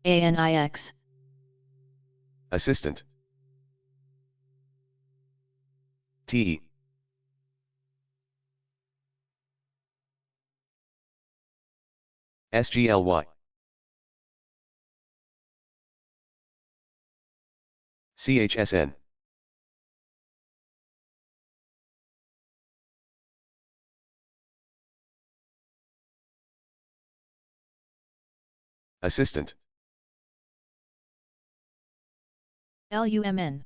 [SPEAKER 4] ANIX.
[SPEAKER 2] Assistant. TE. SGLY. CHSN. Assistant.
[SPEAKER 3] LUMN.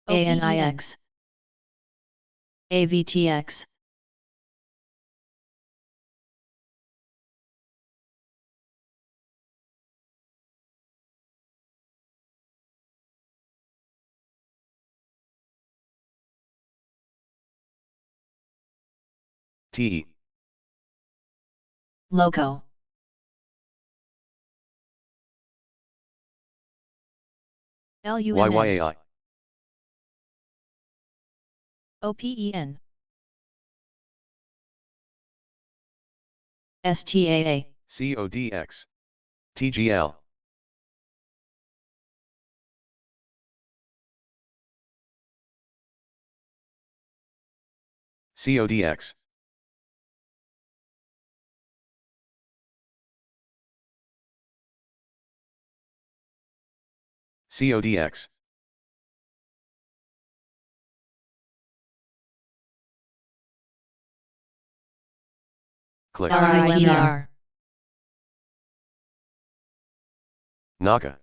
[SPEAKER 4] ANIX. AVTX.
[SPEAKER 2] TE.
[SPEAKER 4] Loco.
[SPEAKER 3] LUMN.
[SPEAKER 2] YYAI.
[SPEAKER 3] OPEN.
[SPEAKER 4] STAA.
[SPEAKER 2] CODX. TGL. CODX. CODX. Click.
[SPEAKER 4] RITR.
[SPEAKER 2] Naka.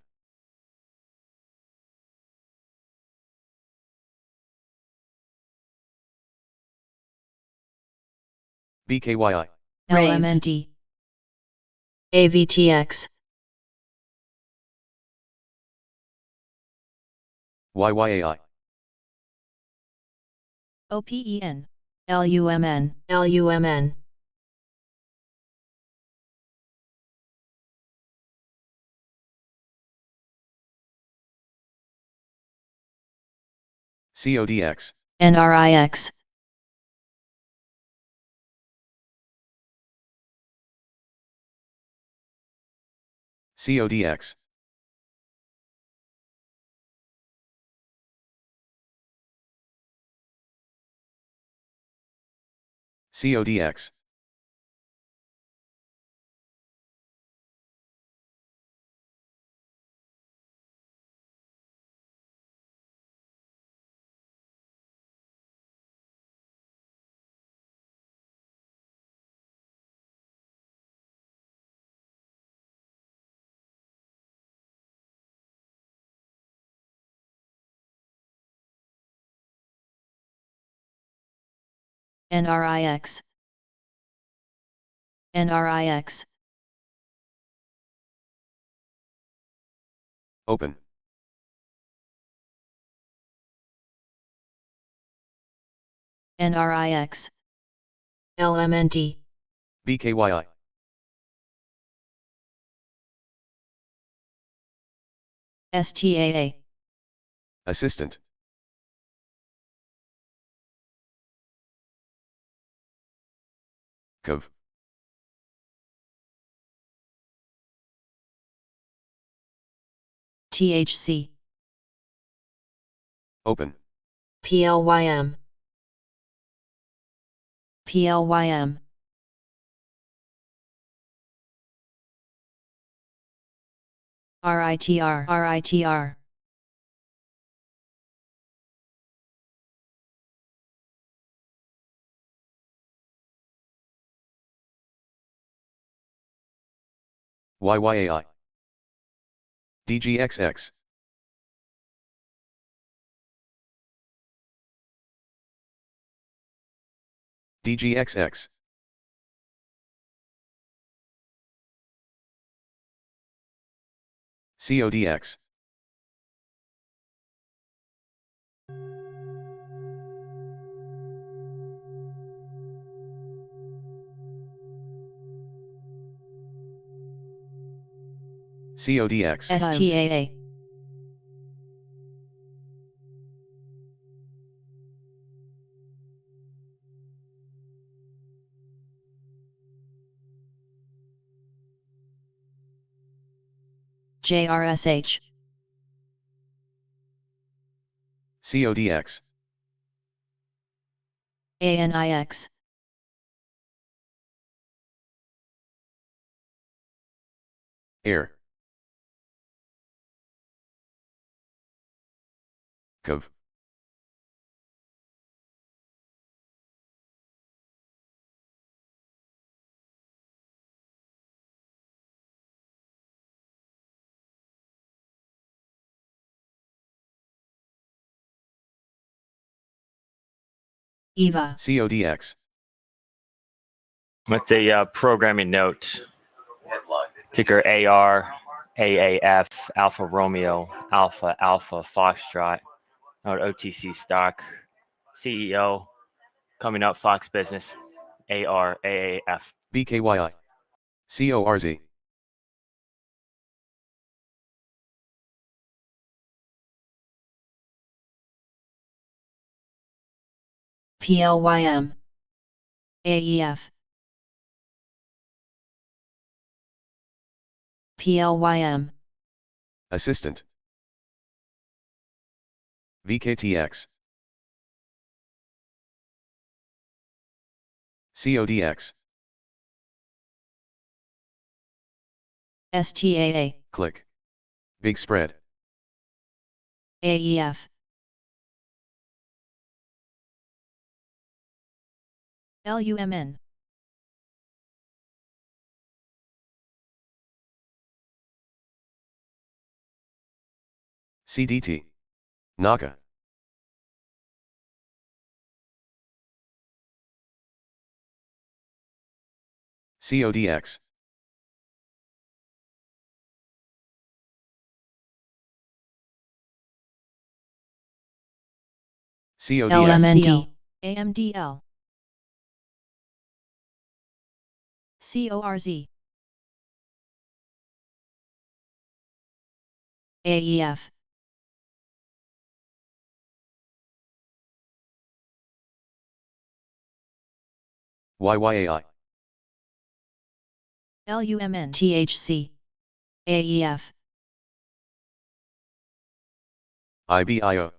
[SPEAKER 2] BKYI.
[SPEAKER 4] LMNT. AVTX.
[SPEAKER 2] YYAI.
[SPEAKER 3] OPEN.
[SPEAKER 4] LUMN. LUMN.
[SPEAKER 2] CODX.
[SPEAKER 4] NRIX.
[SPEAKER 2] CODX. CODX.
[SPEAKER 4] NRIX. NRIX.
[SPEAKER 2] Open.
[SPEAKER 4] NRIX. LMNT.
[SPEAKER 2] BKYI.
[SPEAKER 4] STAA.
[SPEAKER 2] Assistant. COV.
[SPEAKER 4] THC.
[SPEAKER 2] Open.
[SPEAKER 4] PLYM. PLYM. RITR. RITR.
[SPEAKER 2] YYAI. DGXX. DGXX. CODX. CODX.
[SPEAKER 4] STAA. JRSH.
[SPEAKER 2] CODX.
[SPEAKER 4] ANIX.
[SPEAKER 2] Air. COV.
[SPEAKER 4] EVA.
[SPEAKER 2] CODX.
[SPEAKER 5] With a programming note, ticker AR, AAF, Alpha Romeo, Alpha Alpha Foxtrot, note OTC stock, CEO, coming up Fox Business, ARAAF.
[SPEAKER 2] BKYI. CORZ.
[SPEAKER 4] PLYM. AEF. PLYM.
[SPEAKER 2] Assistant. VKTX. CODX.
[SPEAKER 4] STAA.
[SPEAKER 2] Click. Big spread.
[SPEAKER 4] AEF.
[SPEAKER 3] LUMN.
[SPEAKER 2] CDT. NACA. CODX. CODX.
[SPEAKER 4] LMNT.
[SPEAKER 3] AMDL. CORZ.
[SPEAKER 4] AEF.
[SPEAKER 2] YYAI.
[SPEAKER 3] LUMN.
[SPEAKER 4] THC. AEF.
[SPEAKER 2] IBIO.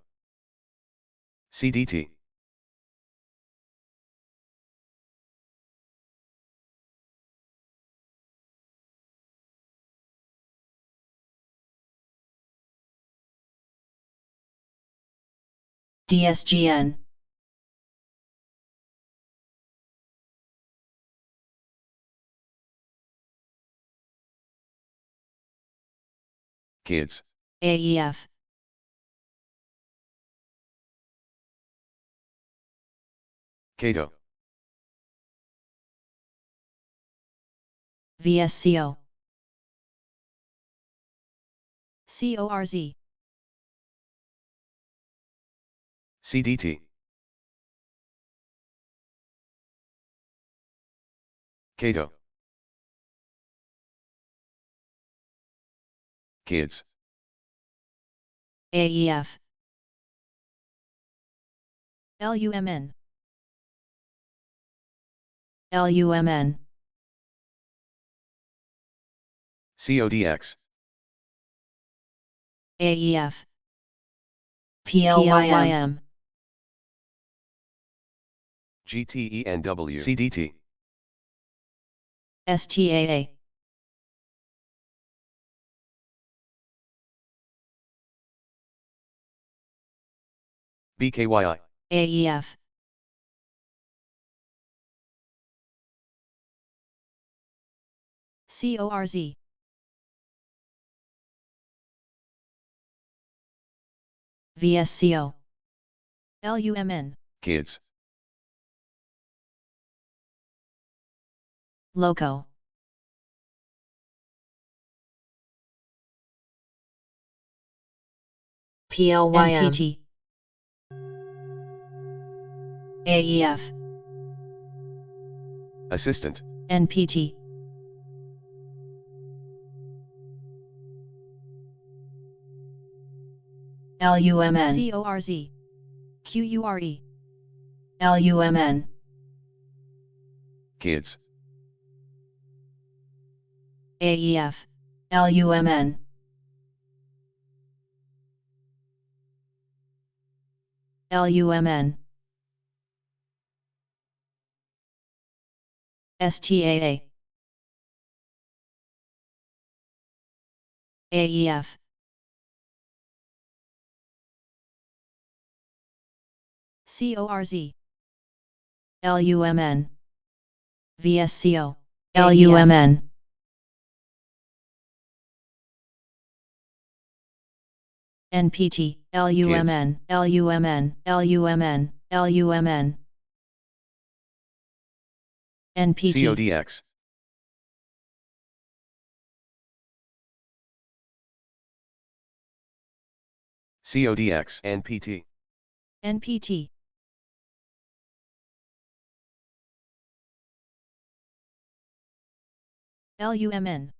[SPEAKER 2] CDT.
[SPEAKER 4] DSGN.
[SPEAKER 2] Kids.
[SPEAKER 4] AEF.
[SPEAKER 2] Cato.
[SPEAKER 4] VSCO.
[SPEAKER 3] CORZ.
[SPEAKER 2] CDT. Cato. Kids.
[SPEAKER 4] AEF.
[SPEAKER 3] LUMN.
[SPEAKER 4] LUMN.
[SPEAKER 2] CODX.
[SPEAKER 4] AEF. PLYM.
[SPEAKER 2] GTENW. CDT.
[SPEAKER 4] STAA.
[SPEAKER 2] BKYI.
[SPEAKER 4] AEF.
[SPEAKER 3] CORZ.
[SPEAKER 4] VSCO.
[SPEAKER 3] LUMN.
[SPEAKER 2] Kids.
[SPEAKER 4] LOCO. PLYM.
[SPEAKER 3] NPT.
[SPEAKER 4] AEF.
[SPEAKER 2] Assistant.
[SPEAKER 3] NPT.
[SPEAKER 4] LUMN.
[SPEAKER 3] CORZ. QURE.
[SPEAKER 4] LUMN.
[SPEAKER 2] Kids.
[SPEAKER 4] AEF. LUMN. LUMN. STAA. AEF.
[SPEAKER 3] CORZ.
[SPEAKER 4] LUMN. VSCO.
[SPEAKER 3] AEF.
[SPEAKER 4] LUMN. NPT. LUMN. LUMN. LUMN. LUMN. NPT.
[SPEAKER 2] CODX. CODX. NPT.
[SPEAKER 3] NPT. LUMN.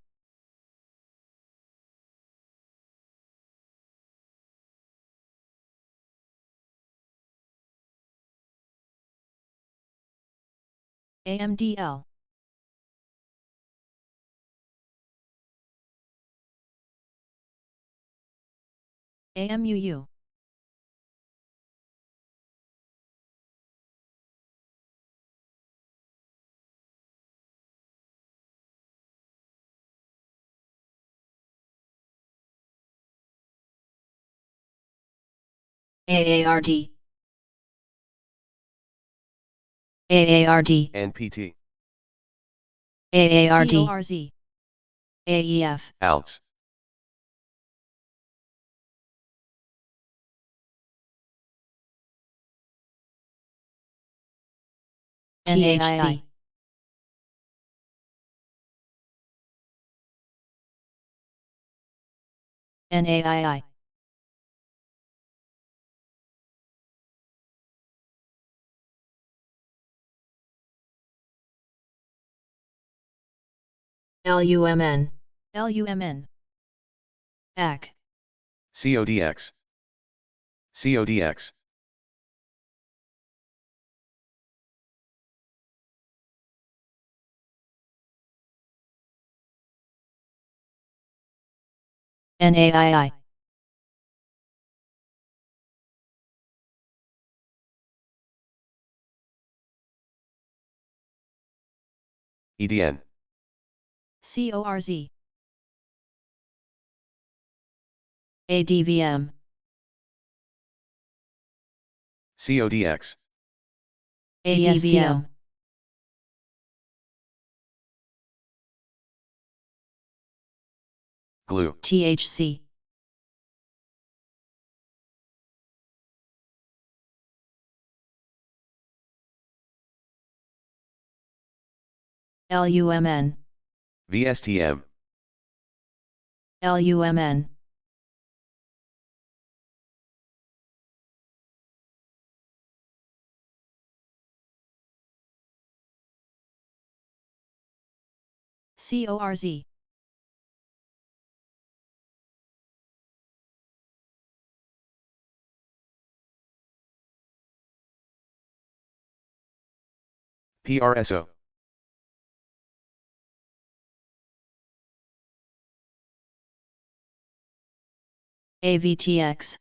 [SPEAKER 3] AMDL. AMUU.
[SPEAKER 4] AARD. AARD.
[SPEAKER 2] NPT.
[SPEAKER 4] AARD.
[SPEAKER 3] CORZ.
[SPEAKER 4] AEF.
[SPEAKER 2] ALTS.
[SPEAKER 4] THC. NAII. LUMN.
[SPEAKER 3] LUMN. AC.
[SPEAKER 2] CODX. CODX.
[SPEAKER 4] NAII.
[SPEAKER 2] EDN.
[SPEAKER 3] CORZ.
[SPEAKER 4] ADVM.
[SPEAKER 2] CODX.
[SPEAKER 4] ADVM.
[SPEAKER 2] Glue.
[SPEAKER 4] THC. LUMN.
[SPEAKER 2] VSTM.
[SPEAKER 4] LUMN.
[SPEAKER 3] CORZ.
[SPEAKER 2] PRSO.
[SPEAKER 4] AVTX.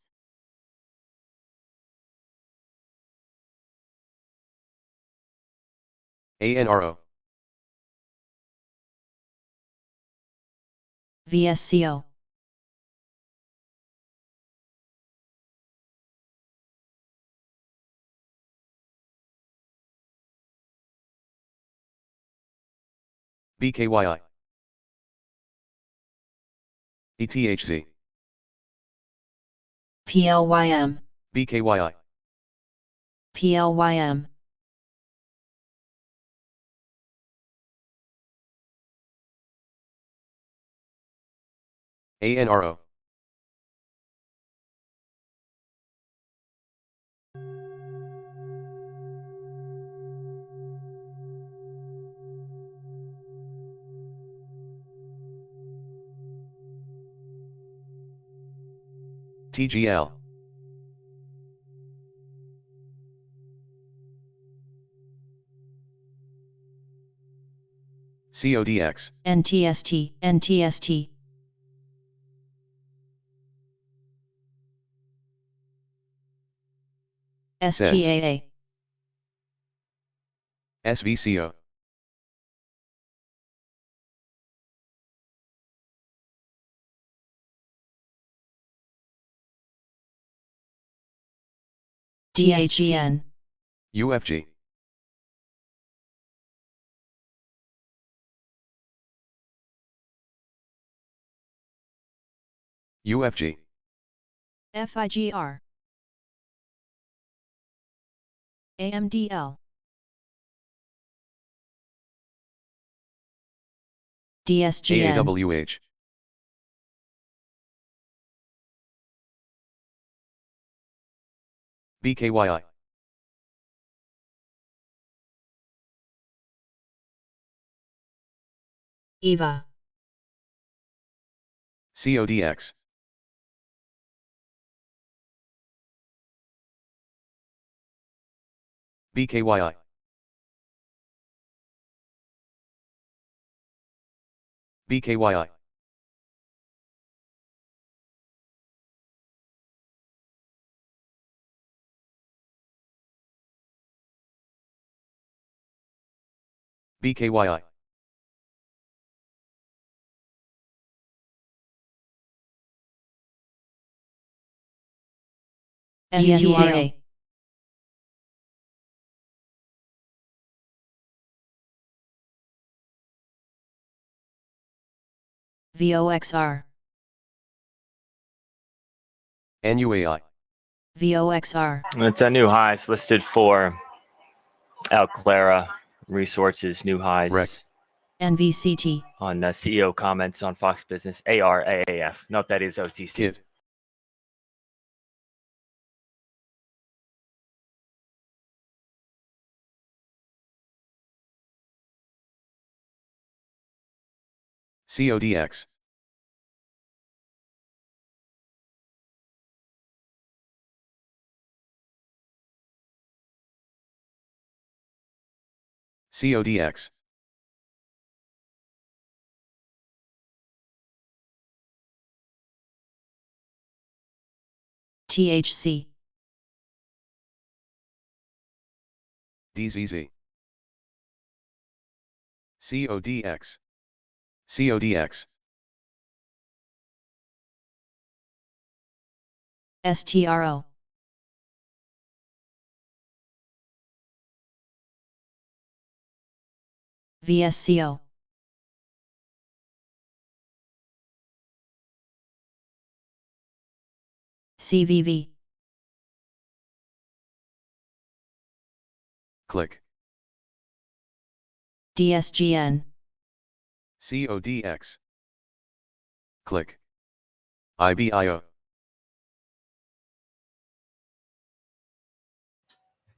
[SPEAKER 2] ANRO.
[SPEAKER 4] VSCO.
[SPEAKER 2] BKYI. ETHZ.
[SPEAKER 4] PLYM.
[SPEAKER 2] BKYI.
[SPEAKER 4] PLYM.
[SPEAKER 2] ANRO. TGL. CODX.
[SPEAKER 4] NTST. NTST. STAA.
[SPEAKER 2] SVCO.
[SPEAKER 4] DHGN.
[SPEAKER 2] UFG. UFG.
[SPEAKER 3] FIGR. AMDL.
[SPEAKER 4] DSGN.
[SPEAKER 2] AAWH. BKYI.
[SPEAKER 3] EVA,
[SPEAKER 2] CODX, BKYI, BKYI, BKYI,
[SPEAKER 3] STRA, VOXR,
[SPEAKER 2] NUAI,
[SPEAKER 3] VOXR,
[SPEAKER 5] It's a new highs listed for Alclara Resources, new highs
[SPEAKER 2] Rec.
[SPEAKER 3] NVCT,
[SPEAKER 5] on CEO comments on Fox Business, ARAAF. Note that is OTC.
[SPEAKER 2] KID, CODX, CODX,
[SPEAKER 3] THC,
[SPEAKER 2] DZZ, CODX, CODX,
[SPEAKER 3] STRO, VSCO, CVV,
[SPEAKER 2] Click,
[SPEAKER 3] DSGN,
[SPEAKER 2] CODX, Click, IBIO,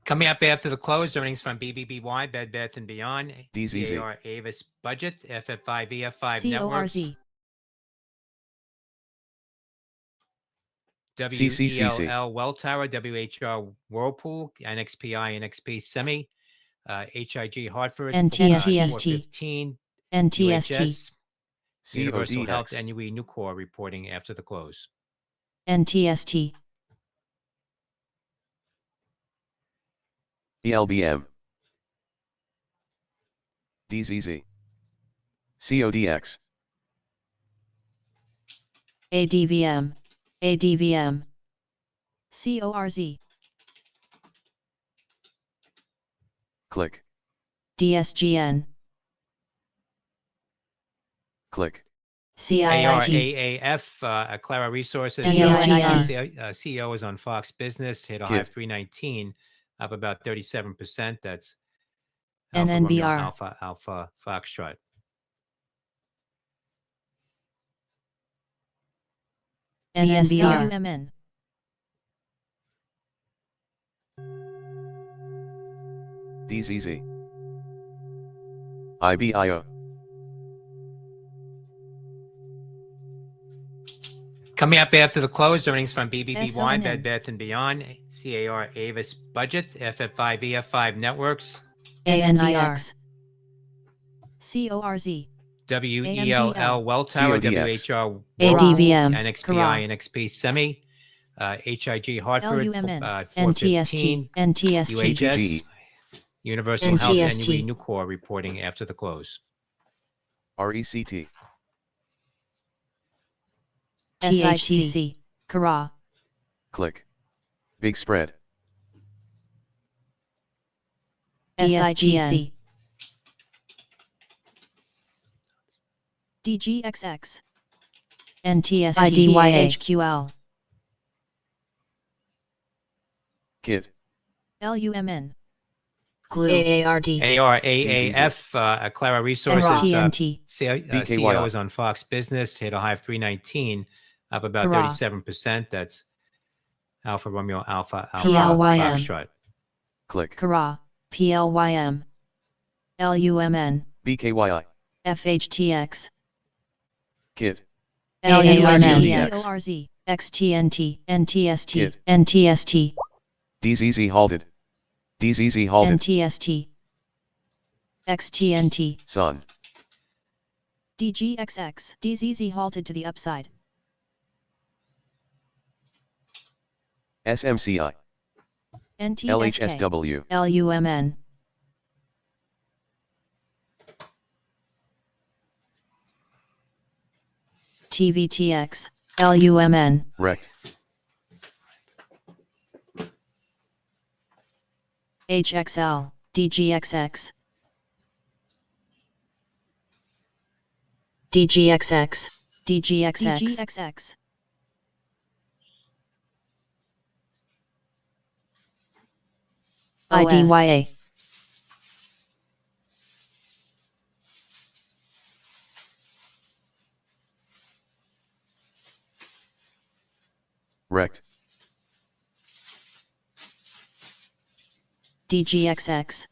[SPEAKER 1] Coming up after the close, earnings from BBBY, Bed Bath & Beyond,
[SPEAKER 2] DZZ.
[SPEAKER 1] CAR Avis Budget, FF5, EF5 Networks,
[SPEAKER 3] CORZ,
[SPEAKER 2] CCCC.
[SPEAKER 1] WELL Welltower, WHR Whirlpool, NXPI, NXP Semi, HIG Hartford,
[SPEAKER 3] NTST,
[SPEAKER 1] 415,
[SPEAKER 3] NTST,
[SPEAKER 1] UHS, Universal Health,
[SPEAKER 2] CODX,
[SPEAKER 1] NUE Nucor reporting after the close.
[SPEAKER 3] NTST,
[SPEAKER 2] ELBM, DZZ, CODX,
[SPEAKER 3] ADVM, ADVM, CORZ,
[SPEAKER 2] Click,
[SPEAKER 3] DSGN,
[SPEAKER 2] Click,
[SPEAKER 3] CIIT,
[SPEAKER 1] ARAAF, Aclara Resources,
[SPEAKER 3] DSGN,
[SPEAKER 1] CEO is on Fox Business, hit a
[SPEAKER 2] KID.
[SPEAKER 1] high of 319, up about 37%. That's Alpha Romeo
[SPEAKER 3] NNBR,
[SPEAKER 1] Alpha Foxtrot.
[SPEAKER 3] NNBR, CUMN,
[SPEAKER 2] DZZ, IBIO,
[SPEAKER 1] Coming up after the close, earnings from BBBY,
[SPEAKER 3] SLNN.
[SPEAKER 1] Bed Bath & Beyond, CAR Avis Budget, FF5, EF5 Networks,
[SPEAKER 3] ANIX, CORZ,
[SPEAKER 1] WELL Welltower,
[SPEAKER 2] CODX.
[SPEAKER 1] WHR
[SPEAKER 3] ADVM,
[SPEAKER 1] NXPI, NXP Semi, HIG Hartford,
[SPEAKER 3] LUMN,
[SPEAKER 1] 415,
[SPEAKER 3] NTST,
[SPEAKER 1] UHS,
[SPEAKER 2] GGE.
[SPEAKER 1] Universal Health,
[SPEAKER 3] NTST.
[SPEAKER 1] NUE Nucor reporting after the close.
[SPEAKER 2] RECT,
[SPEAKER 3] THCC, Kara,
[SPEAKER 2] Click, Big Spread,
[SPEAKER 3] DSGN, DGXX, NTST, IDYHQL,
[SPEAKER 2] KID,
[SPEAKER 3] LUMN, GLUE, AARD,
[SPEAKER 1] ARAAF, Aclara Resources,
[SPEAKER 3] NTNT,
[SPEAKER 1] CEO is on Fox Business, hit a high of 319, up about
[SPEAKER 3] Kara.
[SPEAKER 1] 37%. That's Alpha Romeo Alpha
[SPEAKER 3] PLYM.
[SPEAKER 1] Foxtrot.
[SPEAKER 2] Click,
[SPEAKER 3] Kara, PLYM, LUMN,
[SPEAKER 2] BKYI,
[SPEAKER 4] FHTX,
[SPEAKER 2] KIT,
[SPEAKER 4] LUMN,
[SPEAKER 3] CORZ,
[SPEAKER 4] XTNT, NTST,
[SPEAKER 2] KIT,
[SPEAKER 4] NTST,
[SPEAKER 2] DZZ halted, DZZ halted,
[SPEAKER 4] NTST, XTNT,
[SPEAKER 2] Sun,
[SPEAKER 3] DGXX, DZZ halted to the upside.
[SPEAKER 2] SMCI,
[SPEAKER 3] NTSK,
[SPEAKER 2] LHSW,
[SPEAKER 4] LUMN, TVTX, LUMN,
[SPEAKER 2] Rect,
[SPEAKER 4] HXL, DGXX, DGXX, DGXX,
[SPEAKER 3] DGXX,
[SPEAKER 4] IDYA,
[SPEAKER 2] Rect,
[SPEAKER 4] DGXX,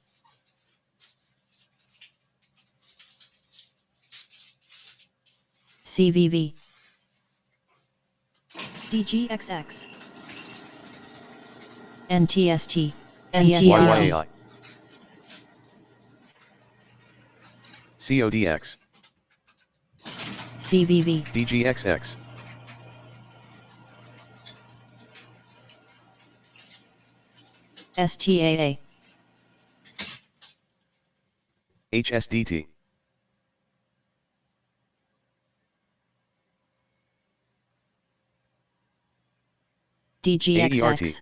[SPEAKER 4] CVV,
[SPEAKER 3] DGXX,
[SPEAKER 4] NTST,
[SPEAKER 2] YYAI, CODX,
[SPEAKER 4] CVV,
[SPEAKER 2] DGXX,
[SPEAKER 4] STAA,
[SPEAKER 2] HSDT,
[SPEAKER 4] DGXX,
[SPEAKER 2] DGXX,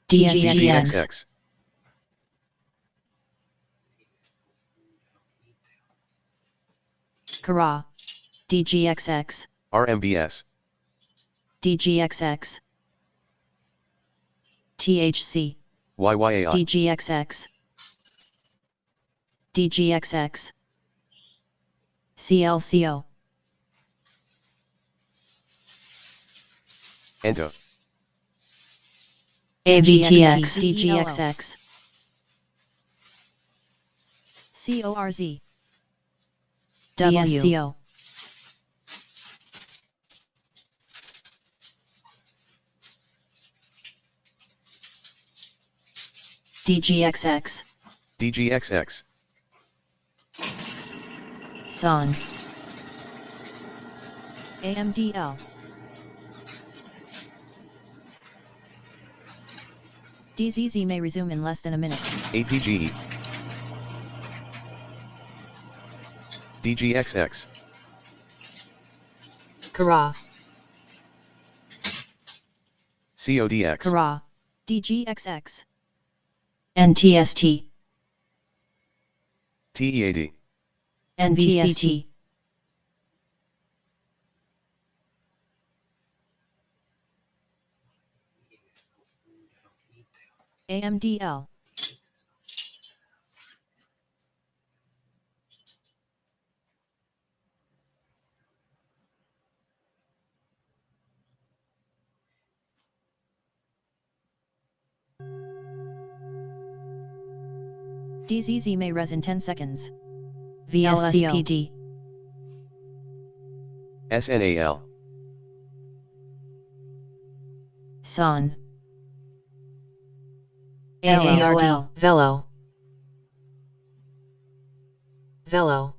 [SPEAKER 4] DGXX,
[SPEAKER 2] DGXX,
[SPEAKER 4] Kara, DGXX,
[SPEAKER 2] RMBS,
[SPEAKER 4] DGXX, THC,
[SPEAKER 2] YYAI,
[SPEAKER 4] DGXX, DGXX, CLCO,
[SPEAKER 2] ENTO,
[SPEAKER 4] AVTX,
[SPEAKER 3] DGXX,
[SPEAKER 4] DGXX,
[SPEAKER 3] CORZ,
[SPEAKER 4] WSCO, DGXX,
[SPEAKER 2] DGXX,
[SPEAKER 4] SON,
[SPEAKER 3] AMDL, DZZ may resume in less than a minute.
[SPEAKER 2] APGE, DGXX,
[SPEAKER 4] Kara,
[SPEAKER 2] CODX,
[SPEAKER 4] Kara,
[SPEAKER 3] DGXX,
[SPEAKER 4] NTST,
[SPEAKER 2] TEAD,
[SPEAKER 4] NVCT,
[SPEAKER 3] AMDL, DZZ may res in 10 seconds.
[SPEAKER 4] VLSPD,
[SPEAKER 2] SNAL,
[SPEAKER 4] SON,
[SPEAKER 3] SARD,
[SPEAKER 4] AARD, Velo, Velo,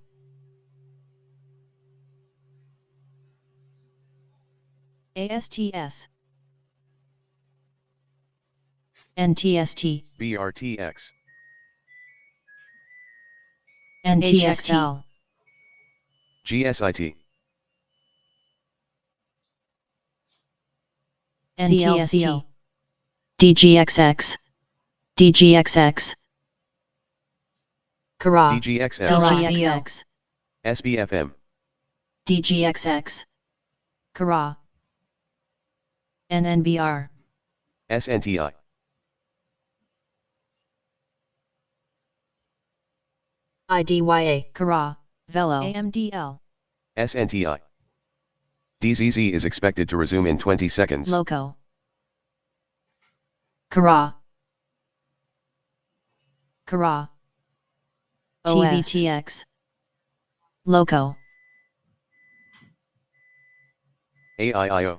[SPEAKER 3] ASTS,
[SPEAKER 4] NTST,
[SPEAKER 2] BRTX,
[SPEAKER 4] NTST,
[SPEAKER 3] HXL,
[SPEAKER 2] GSIT,
[SPEAKER 4] NTST, DGXX, DGXX, Kara,
[SPEAKER 2] DGXX,
[SPEAKER 4] LIXX,
[SPEAKER 2] SBFM,
[SPEAKER 4] DGXX,
[SPEAKER 3] Kara,
[SPEAKER 4] NNBR,
[SPEAKER 2] SNTI,
[SPEAKER 4] IDYA,
[SPEAKER 3] Kara,
[SPEAKER 4] Velo,
[SPEAKER 3] AMDL,
[SPEAKER 2] SNTI. DZZ is expected to resume in 20 seconds.
[SPEAKER 4] Loco, Kara,
[SPEAKER 3] Kara,
[SPEAKER 4] TVTX, Loco.
[SPEAKER 2] AIIO.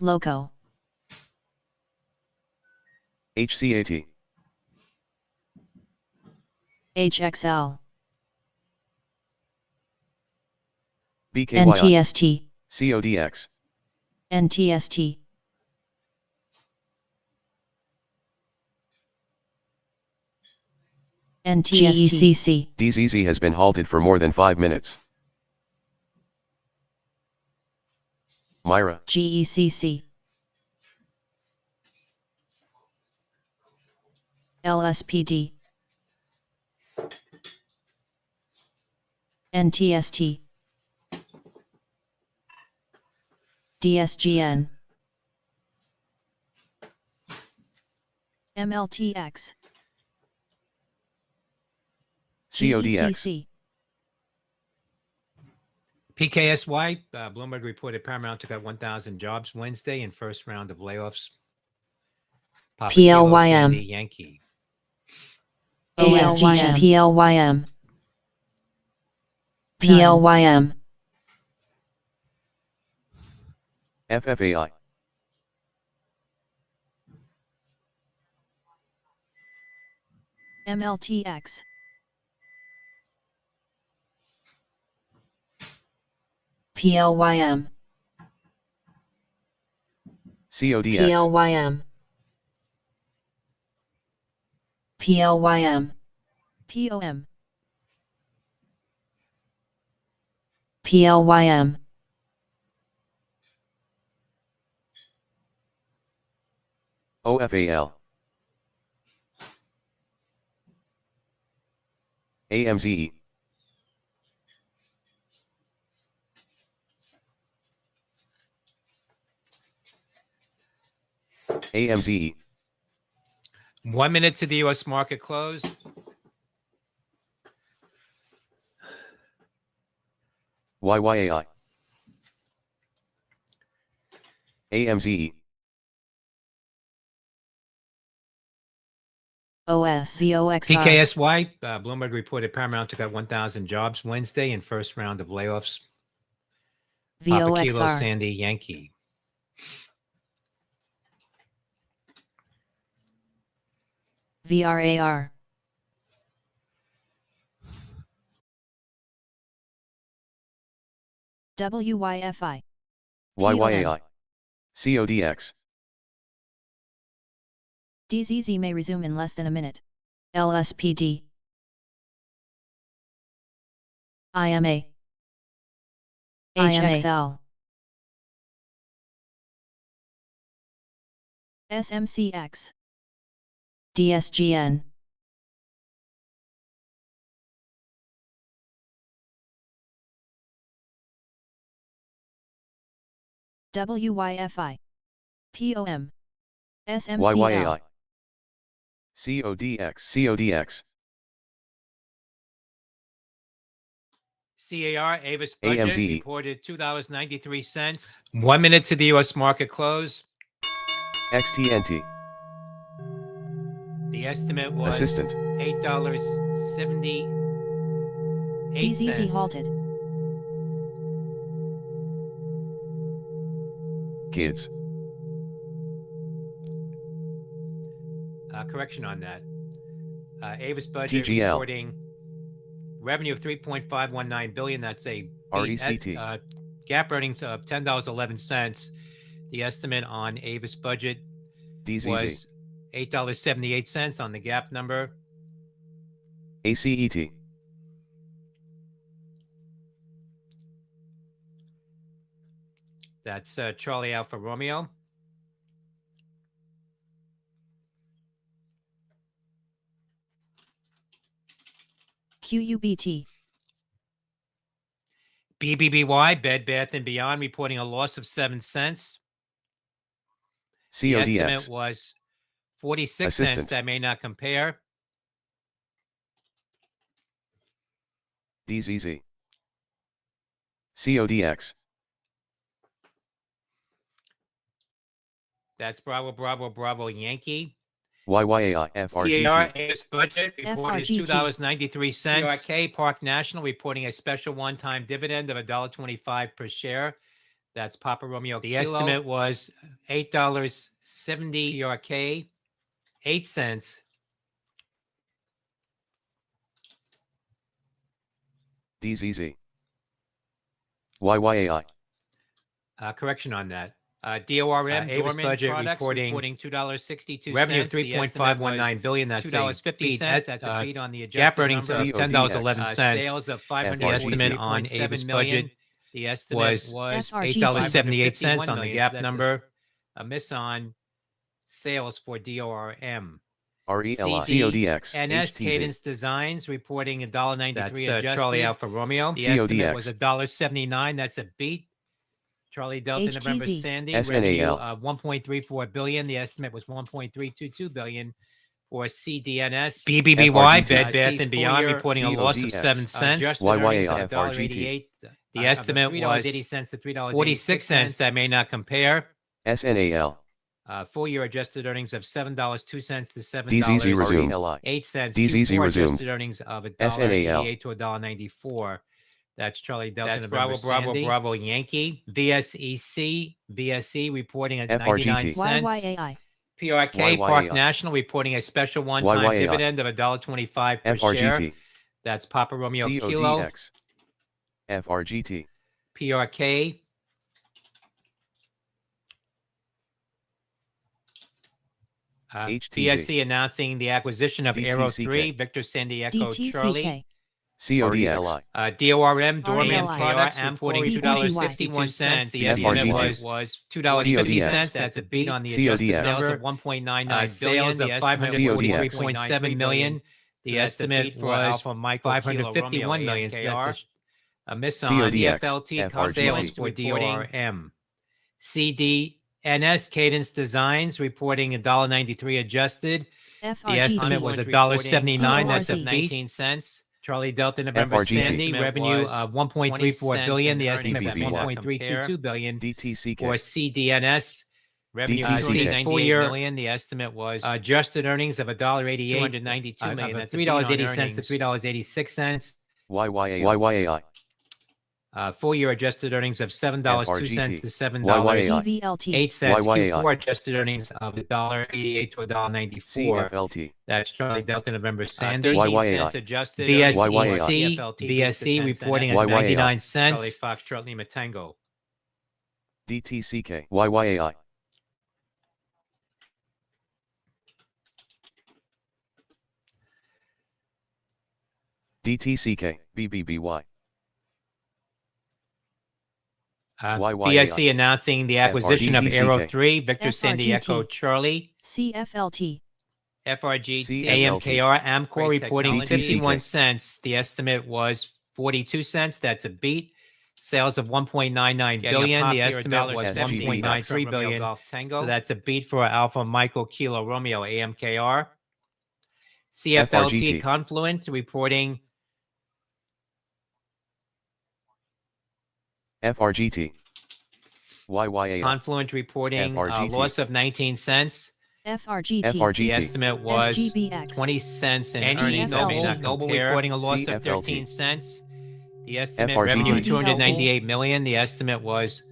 [SPEAKER 4] Loco.
[SPEAKER 2] HCAT.
[SPEAKER 4] HXL.
[SPEAKER 2] BKYI.
[SPEAKER 4] NTST.
[SPEAKER 2] CODX.
[SPEAKER 4] NTST. NTST.
[SPEAKER 2] DZZ has been halted for more than 5 minutes. Myra.
[SPEAKER 4] GECC. LSPD. NTST. DSGN. MLTX.
[SPEAKER 2] CODX.
[SPEAKER 4] GECC.
[SPEAKER 1] PKSY, Bloomberg reported Paramount took out 1,000 jobs Wednesday in first round of layoffs. Papa Kilo,
[SPEAKER 4] PLYM.
[SPEAKER 1] Sandy, Yankee.
[SPEAKER 4] DSGN. PLYM. PLYM.
[SPEAKER 2] FFAI.
[SPEAKER 4] MLTX. PLYM.
[SPEAKER 2] CODX.
[SPEAKER 4] PLYM. PLYM. POM. PLYM.
[SPEAKER 2] OFAL. AMZE. AMZE.
[SPEAKER 1] 1 minute to the U.S. market close.
[SPEAKER 2] YYAI. AMZE.
[SPEAKER 4] OSCOXR.
[SPEAKER 1] PKSY, Bloomberg reported Paramount took out 1,000 jobs Wednesday in first round of layoffs. Papa Kilo,
[SPEAKER 4] VOXR.
[SPEAKER 1] Sandy, Yankee.
[SPEAKER 4] VRAR. WYFI.
[SPEAKER 2] YYAI. CODX.
[SPEAKER 4] DZZ may resume in less than a minute. LSPD. IMA. HXL. SMCX. DSGN. WYFI. POM. SMCL.
[SPEAKER 2] YYAI. CODX. CODX.
[SPEAKER 1] CAR, Avis Budget,
[SPEAKER 2] AMZE.
[SPEAKER 1] reported $2.93. 1 minute to the U.S. market close.
[SPEAKER 2] XTNT.
[SPEAKER 1] The estimate was
[SPEAKER 2] Assistant.
[SPEAKER 1] $8.78.
[SPEAKER 4] DZZ halted.
[SPEAKER 2] Kids.
[SPEAKER 1] Correction on that. Avis Budget
[SPEAKER 2] TGL.
[SPEAKER 1] reporting revenue of $3.519 billion. That's a
[SPEAKER 2] RECT.
[SPEAKER 1] GAAP earnings of $10.11. The estimate on Avis Budget
[SPEAKER 2] DZZ.
[SPEAKER 1] was $8.78 on the GAAP number.
[SPEAKER 2] ACET.
[SPEAKER 1] That's Charlie Alpha Romeo.
[SPEAKER 4] QUBT.
[SPEAKER 1] BBBY, Bed Bath & Beyond, reporting a loss of 7 cents. The estimate
[SPEAKER 2] CODX.
[SPEAKER 1] was 46
[SPEAKER 2] Assistant.
[SPEAKER 1] cents. That may not compare.
[SPEAKER 2] DZZ. CODX.
[SPEAKER 1] That's Bravo, Bravo, Bravo, Yankee.
[SPEAKER 2] YYAI FRGT.
[SPEAKER 1] TAR's budget reported
[SPEAKER 4] FRGT.
[SPEAKER 1] $2.93. PRK Park National reporting a special one-time dividend of $1.25 per share. That's Papa Romeo. The estimate was $8.70. PRK 8 cents.
[SPEAKER 2] DZZ. YYAI.
[SPEAKER 1] Correction on that. DORM Avis budget reporting $2.62. Revenue of $3.519 billion. That's $2.50. That's a beat on the adjusted
[SPEAKER 2] GAAP
[SPEAKER 1] earnings of $10.11. Sales of $500. Estimate on Avis budget. The estimate was $8.78 on the GAAP number. A miss on sales for DORM.
[SPEAKER 2] RELI.
[SPEAKER 1] NS Cadence Designs reporting $1.93 adjusted.
[SPEAKER 2] Charlie
[SPEAKER 1] Alpha Romeo. The estimate was $1.79. That's a beat. Charlie Delta November Sandy. Revenue of $1.34 billion. The estimate was $1.322 billion for CDNS. BBBY Bed Bath and Beyond reporting a loss of 7 cents.
[SPEAKER 2] YYAI FRGT.
[SPEAKER 1] The estimate was $3.80 to $3.46. That may not compare.
[SPEAKER 2] SNAL.
[SPEAKER 1] Full year adjusted earnings of $7.02 to $7.08.
[SPEAKER 2] DZZ resumed. DZZ
[SPEAKER 1] Q4
[SPEAKER 2] resumed.
[SPEAKER 1] adjusted earnings of $1.88 to $1.94. That's Charlie Delta. That's Bravo, Sandy. Bravo, Yankee. VSE reporting at 99 cents.
[SPEAKER 4] YYAI.
[SPEAKER 1] PRK Park National reporting a special one-time dividend of $1.25 per share. That's Papa Romeo Kilo.
[SPEAKER 2] FRGT.
[SPEAKER 1] PRK. VSC announcing the acquisition of Aero 3, Victor San Diego Charlie.
[SPEAKER 2] CODX.
[SPEAKER 1] DORM, Dorman Products, reporting $2.61. The estimate was $2.50. That's a beat on the adjusted sales of $1.99 billion. Sales of $543.7 million. The estimate was $551 million. So that's a miss on CFLT sales for DORM. CDNS Cadence Designs reporting $1.93 adjusted. The estimate was $1.79. That's a 19 cents. Charlie Delta November Sandy revenue of $1.34 billion. The estimate was $1.322 billion for CDNS. Revenue $4 million. The estimate was adjusted earnings of $1.88. $292 million. That's $3.80 to $3.86.
[SPEAKER 2] YYAI.
[SPEAKER 1] Full year adjusted earnings of $7.02 to $7.08. Q4 adjusted earnings of $1.88 to $1.94.
[SPEAKER 2] CFLT.
[SPEAKER 1] That's Charlie Delta November Sandy.
[SPEAKER 2] YYAI.
[SPEAKER 1] Adjusted. VSE reporting at 99 cents. Charlie Foxtrot Lima Tango.
[SPEAKER 2] DTCK. YYAI. DTCK. BBBY.
[SPEAKER 1] VSC announcing the acquisition of Aero 3, Victor San Diego Charlie.
[SPEAKER 4] CFLT.
[SPEAKER 1] FRGT. AMKR. Amcor reporting 51 cents. The estimate was 42 cents. That's a beat. Sales of $1.99 billion. The estimate was $1.93 billion. So that's a beat for Alpha Michael Kilo Romeo AMKR. CFLT Confluent reporting
[SPEAKER 2] FRGT. YYAI.
[SPEAKER 1] Confluent reporting loss of 19 cents.
[SPEAKER 4] FRGT.
[SPEAKER 1] The estimate was
[SPEAKER 4] SGBX.
[SPEAKER 1] 20 cents in earnings. Noble reporting a loss of 13 cents. The estimate revenue $298 million. The estimate was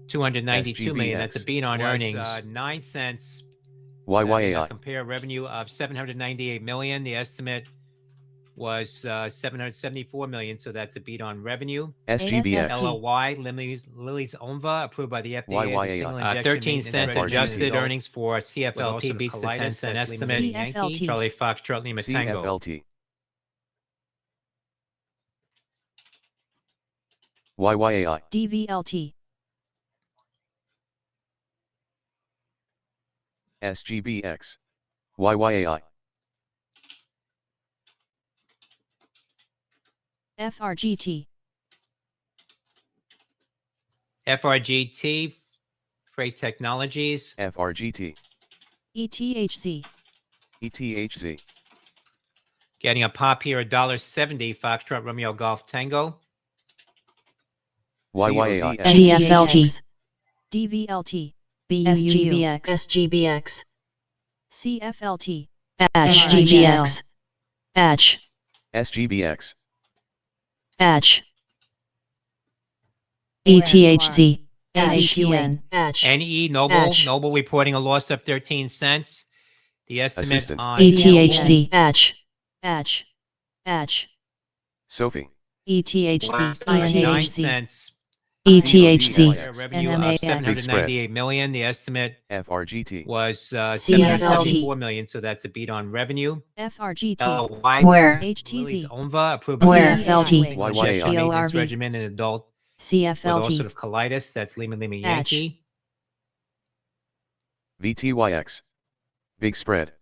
[SPEAKER 1] $292 million. That's a beat on earnings. 9 cents.
[SPEAKER 2] YYAI.
[SPEAKER 1] Compare revenue of $798 million. The estimate was $774 million. So that's a beat on revenue.
[SPEAKER 2] SGBX.
[SPEAKER 1] LOY, Lilly's ONVA, approved by the FDA. 13 cents adjusted earnings for CFLT beats the 10 cent estimate.
[SPEAKER 4] CFLT.
[SPEAKER 1] Charlie Foxtrot Lima Tango.
[SPEAKER 2] CFLT. YYAI.
[SPEAKER 4] DVLT.
[SPEAKER 2] SGBX. YYAI.
[SPEAKER 4] FRGT.
[SPEAKER 1] FRGT, Freight Technologies.
[SPEAKER 2] FRGT.
[SPEAKER 4] ETHZ.
[SPEAKER 2] ETHZ.
[SPEAKER 1] Getting a pop here, $1.70, Foxtrot Romeo Golf Tango.
[SPEAKER 2] YYAI.
[SPEAKER 4] CFLT. DVLT. SGBX. SGBX.
[SPEAKER 3] CFLT.
[SPEAKER 4] HGBX. H.
[SPEAKER 2] SGBX.
[SPEAKER 4] H. ETHZ.
[SPEAKER 3] NETN.
[SPEAKER 1] NE Noble.
[SPEAKER 4] H.
[SPEAKER 1] Noble reporting a loss of 13 cents. The estimate
[SPEAKER 2] Assistant.
[SPEAKER 1] on
[SPEAKER 4] ETHZ.
[SPEAKER 3] H.
[SPEAKER 2] Sophie.
[SPEAKER 3] ETHZ.
[SPEAKER 1] 9
[SPEAKER 3] ETHZ.
[SPEAKER 1] cents.
[SPEAKER 4] ETHZ.
[SPEAKER 1] Revenue of
[SPEAKER 3] NMAX.
[SPEAKER 1] 798 million. The estimate
[SPEAKER 2] FRGT.
[SPEAKER 1] was
[SPEAKER 4] CFLT.
[SPEAKER 1] 774 million, so that's a beat on revenue.
[SPEAKER 3] FRGT.
[SPEAKER 4] Where?
[SPEAKER 1] Lily's
[SPEAKER 3] HTZ.
[SPEAKER 1] ONVA approved
[SPEAKER 4] Where?
[SPEAKER 1] injection
[SPEAKER 2] YYA.
[SPEAKER 1] maintenance
[SPEAKER 3] PORV.
[SPEAKER 1] regimen in adult with
[SPEAKER 3] CFLT.
[SPEAKER 1] ulcerative colitis. That's Lima Yankee.
[SPEAKER 2] VTYX. Big spread.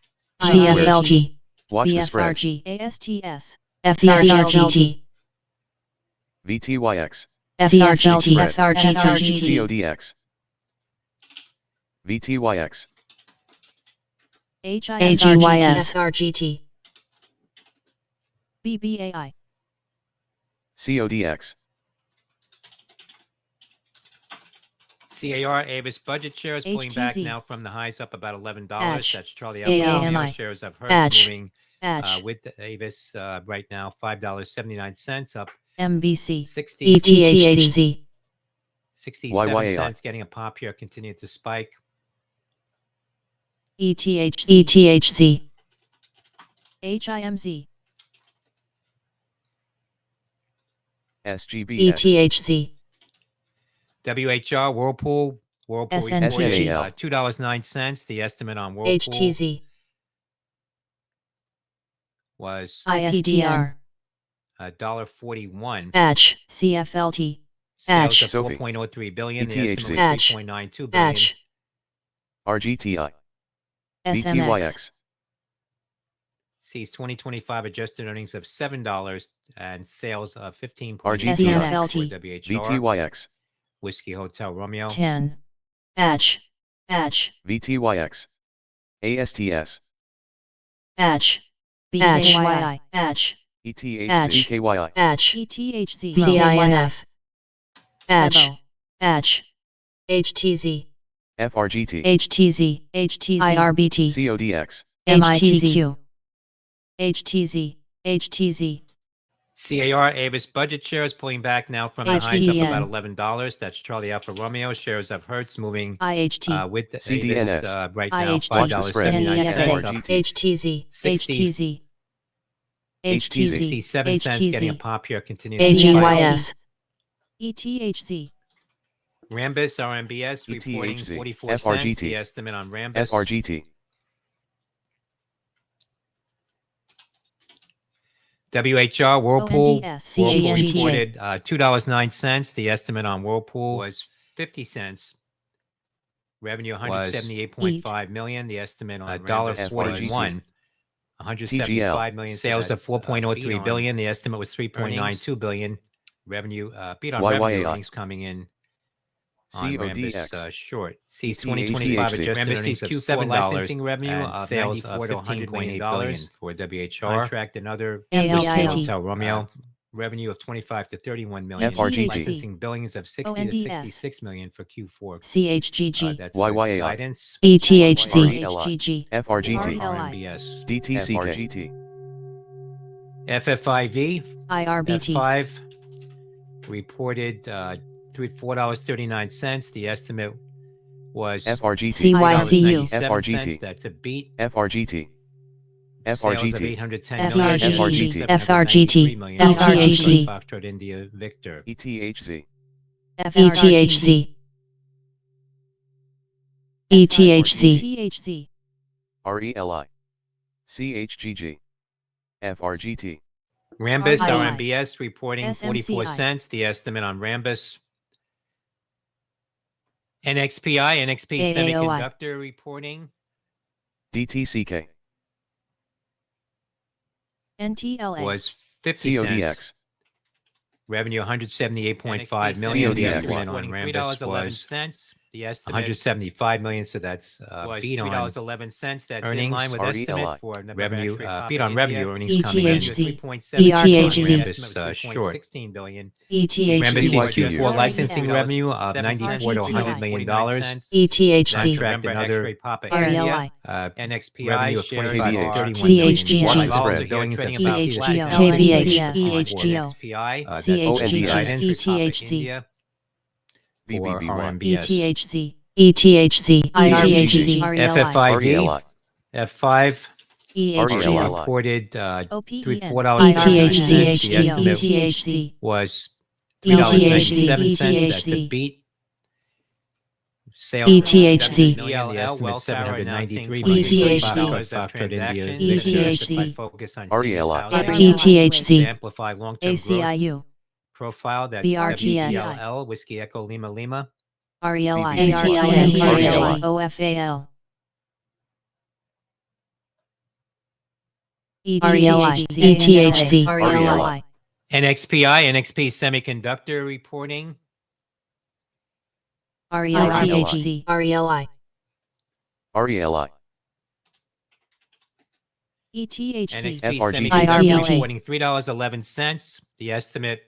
[SPEAKER 4] CFLT.
[SPEAKER 2] Watch the spread.
[SPEAKER 3] BFRG. ASTS.
[SPEAKER 4] FRGT.
[SPEAKER 2] VTYX.
[SPEAKER 4] FRGT.
[SPEAKER 2] Spread.
[SPEAKER 4] FRGT.
[SPEAKER 2] CODX. VTYX.
[SPEAKER 4] AGYS.
[SPEAKER 3] FRGT. BBAI.
[SPEAKER 2] CODX.
[SPEAKER 1] CAR Avis budget shares pulling back
[SPEAKER 3] HTZ.
[SPEAKER 1] now from the highs up about $11.
[SPEAKER 3] H.
[SPEAKER 1] That's Charlie
[SPEAKER 3] AAMI.
[SPEAKER 1] Alpha. Shares of Hertz
[SPEAKER 4] H.
[SPEAKER 1] moving
[SPEAKER 3] H.
[SPEAKER 1] with the Avis right now $5.79 up
[SPEAKER 3] MBC.
[SPEAKER 1] 60
[SPEAKER 4] ETHZ.
[SPEAKER 1] 67
[SPEAKER 2] YYAI.
[SPEAKER 1] cents, getting a pop here, continuing to spike.
[SPEAKER 4] ETHZ.
[SPEAKER 3] HIMZ.
[SPEAKER 2] SGBX.
[SPEAKER 4] ETHZ.
[SPEAKER 1] WHR Whirlpool
[SPEAKER 3] SNTG.
[SPEAKER 1] reported
[SPEAKER 2] SAL.
[SPEAKER 1] $2.09. The estimate on Whirlpool
[SPEAKER 3] HTZ.
[SPEAKER 1] was
[SPEAKER 3] ISTR.
[SPEAKER 1] $1.41.
[SPEAKER 4] H.
[SPEAKER 3] CFLT.
[SPEAKER 1] Sales
[SPEAKER 4] H.
[SPEAKER 1] of
[SPEAKER 2] Sophie.
[SPEAKER 1] 4.03 billion. The
[SPEAKER 2] ETHZ.
[SPEAKER 1] estimate was 3.92 billion.
[SPEAKER 4] H.
[SPEAKER 2] RGTI.
[SPEAKER 3] SMX.
[SPEAKER 2] VTYX.
[SPEAKER 1] Sees 2025 adjusted earnings of $7 and sales of 15.8
[SPEAKER 2] RGTI.
[SPEAKER 1] for WHR.
[SPEAKER 2] VTYX.
[SPEAKER 1] Whiskey Hotel Romeo.
[SPEAKER 3] 10.
[SPEAKER 4] H.
[SPEAKER 2] VTYX. ASTS.
[SPEAKER 4] H.
[SPEAKER 3] BKYI.
[SPEAKER 4] H.
[SPEAKER 2] ETHZ. EKYI.
[SPEAKER 4] H.
[SPEAKER 3] ETHZ.
[SPEAKER 4] CINF. H.
[SPEAKER 3] Evo.
[SPEAKER 4] H. HTZ.
[SPEAKER 2] FRGT.
[SPEAKER 4] HTZ.
[SPEAKER 3] HTZ.
[SPEAKER 4] IRBT.
[SPEAKER 2] CODX.
[SPEAKER 4] MITQ.
[SPEAKER 3] HTZ. HTZ.
[SPEAKER 1] CAR Avis budget shares pulling back now from the highs up
[SPEAKER 3] HTN.
[SPEAKER 1] about $11. That's Charlie Alpha Romeo. Shares of Hertz moving
[SPEAKER 3] IHT.
[SPEAKER 1] with the
[SPEAKER 2] CDNS.
[SPEAKER 1] Avis right now
[SPEAKER 3] IHT.
[SPEAKER 2] Watch the spread.
[SPEAKER 1] $5.79 up
[SPEAKER 2] FRGT.
[SPEAKER 4] HTZ.
[SPEAKER 3] HTZ.
[SPEAKER 2] HTZ.
[SPEAKER 1] 67 cents, getting a
[SPEAKER 3] HTZ.
[SPEAKER 1] pop here, continuing to spike.
[SPEAKER 4] AGYS.
[SPEAKER 3] ETHZ.
[SPEAKER 1] Rambus RMBS reporting
[SPEAKER 2] ETHZ.
[SPEAKER 1] 44 cents.
[SPEAKER 2] FRGT.
[SPEAKER 1] The estimate on Rambus.
[SPEAKER 2] FRGT.
[SPEAKER 1] WHR Whirlpool.
[SPEAKER 3] ONDS.
[SPEAKER 1] Whirlpool
[SPEAKER 3] CGNG.
[SPEAKER 1] reported $2.09. The estimate on Whirlpool was 50 cents. Revenue 178.5 million. The estimate on $1.41. 175 million. Sales of 4.03 billion. The estimate was 3.92 billion. Revenue beat on revenue earnings coming in on Rambus short. Sees 2025 adjusted earnings of $7 licensing revenue of sales of $15.8 billion for WHR. Contract another Whiskey
[SPEAKER 3] ALIT.
[SPEAKER 1] Hotel Romeo. Revenue of 25 to 31 million.
[SPEAKER 2] FRGT.
[SPEAKER 1] Licensing billings of 60 to
[SPEAKER 3] ONDS.
[SPEAKER 1] 66 million for Q4.
[SPEAKER 3] CHGG.
[SPEAKER 1] That's
[SPEAKER 2] YYAI.
[SPEAKER 1] the guidance.
[SPEAKER 4] ETHZ.
[SPEAKER 3] HGG.
[SPEAKER 2] FRGT.
[SPEAKER 1] RMBS.
[SPEAKER 2] DTCK.
[SPEAKER 1] FFIV.
[SPEAKER 3] IRBT.
[SPEAKER 1] F5 reported $4.39. The estimate was
[SPEAKER 2] FRGT.
[SPEAKER 4] CYCU.
[SPEAKER 2] FRGT.
[SPEAKER 1] That's a beat.
[SPEAKER 2] FRGT.
[SPEAKER 1] Sales of
[SPEAKER 2] FRGT.
[SPEAKER 1] 810 million.
[SPEAKER 4] FRGT.
[SPEAKER 1] 793 million.
[SPEAKER 4] FRGT.
[SPEAKER 1] Foxtrot India Victor.
[SPEAKER 2] ETHZ.
[SPEAKER 4] ETHZ. ETHZ.
[SPEAKER 3] THZ.
[SPEAKER 2] RELI. CHGG. FRGT.
[SPEAKER 1] Rambus
[SPEAKER 3] RII.
[SPEAKER 1] RMBS reporting 44
[SPEAKER 3] SMCI.
[SPEAKER 1] cents. The estimate on Rambus. NXPI, NXP
[SPEAKER 3] AAOI.
[SPEAKER 1] Semiconductor reporting.
[SPEAKER 2] DTCK.
[SPEAKER 3] NTLA.
[SPEAKER 1] Was 50 cents.
[SPEAKER 2] CODX.
[SPEAKER 1] Revenue 178.5 million. The
[SPEAKER 2] CODX.
[SPEAKER 1] estimate on Rambus was
[SPEAKER 2] $3.11.
[SPEAKER 1] The estimate 175 million, so that's beat on $3.11. That's earnings, in line with estimate for revenue. Beat on revenue, earnings coming in
[SPEAKER 4] ETHZ,
[SPEAKER 1] short. 16 billion.
[SPEAKER 4] ETHZ,
[SPEAKER 1] Q4 licensing revenue of $94 to $100 million.
[SPEAKER 4] ETHZ,
[SPEAKER 1] Contract another
[SPEAKER 4] RLI,
[SPEAKER 1] NXPI revenue of 25 to 31
[SPEAKER 4] CHGO,
[SPEAKER 2] Watch the spread.
[SPEAKER 4] CHGO, KBH, EHGO,
[SPEAKER 2] CHGO,
[SPEAKER 4] ETHZ,
[SPEAKER 1] for
[SPEAKER 2] BBBY.
[SPEAKER 4] ETHZ, ETHZ, IRHZ,
[SPEAKER 1] FFIV, F5
[SPEAKER 4] EHGO,
[SPEAKER 1] reported
[SPEAKER 4] OPEN,
[SPEAKER 1] $4.99. The
[SPEAKER 4] ETHZ,
[SPEAKER 1] estimate
[SPEAKER 4] ETHZ,
[SPEAKER 1] was
[SPEAKER 4] ETHZ,
[SPEAKER 1] $3.97. That's a beat. Sale
[SPEAKER 4] ETHZ,
[SPEAKER 1] the estimate $793
[SPEAKER 4] ETHZ, ETHZ,
[SPEAKER 1] focus on
[SPEAKER 4] ETHZ,
[SPEAKER 1] amplify long-term growth
[SPEAKER 4] ACIU,
[SPEAKER 1] profile. That's
[SPEAKER 4] BRTX,
[SPEAKER 1] WELL, Whiskey Echo Lima Lima.
[SPEAKER 4] RELI,
[SPEAKER 2] BBBY,
[SPEAKER 4] ATIM, OFAL, ETHZ, ETHZ, RELI,
[SPEAKER 1] NXPI, NXP Semiconductor reporting.
[SPEAKER 4] RELI, RELI,
[SPEAKER 2] RELI.
[SPEAKER 4] ETHZ,
[SPEAKER 1] NXP
[SPEAKER 2] FRGT.
[SPEAKER 1] Semiconductor reporting $3.11. The estimate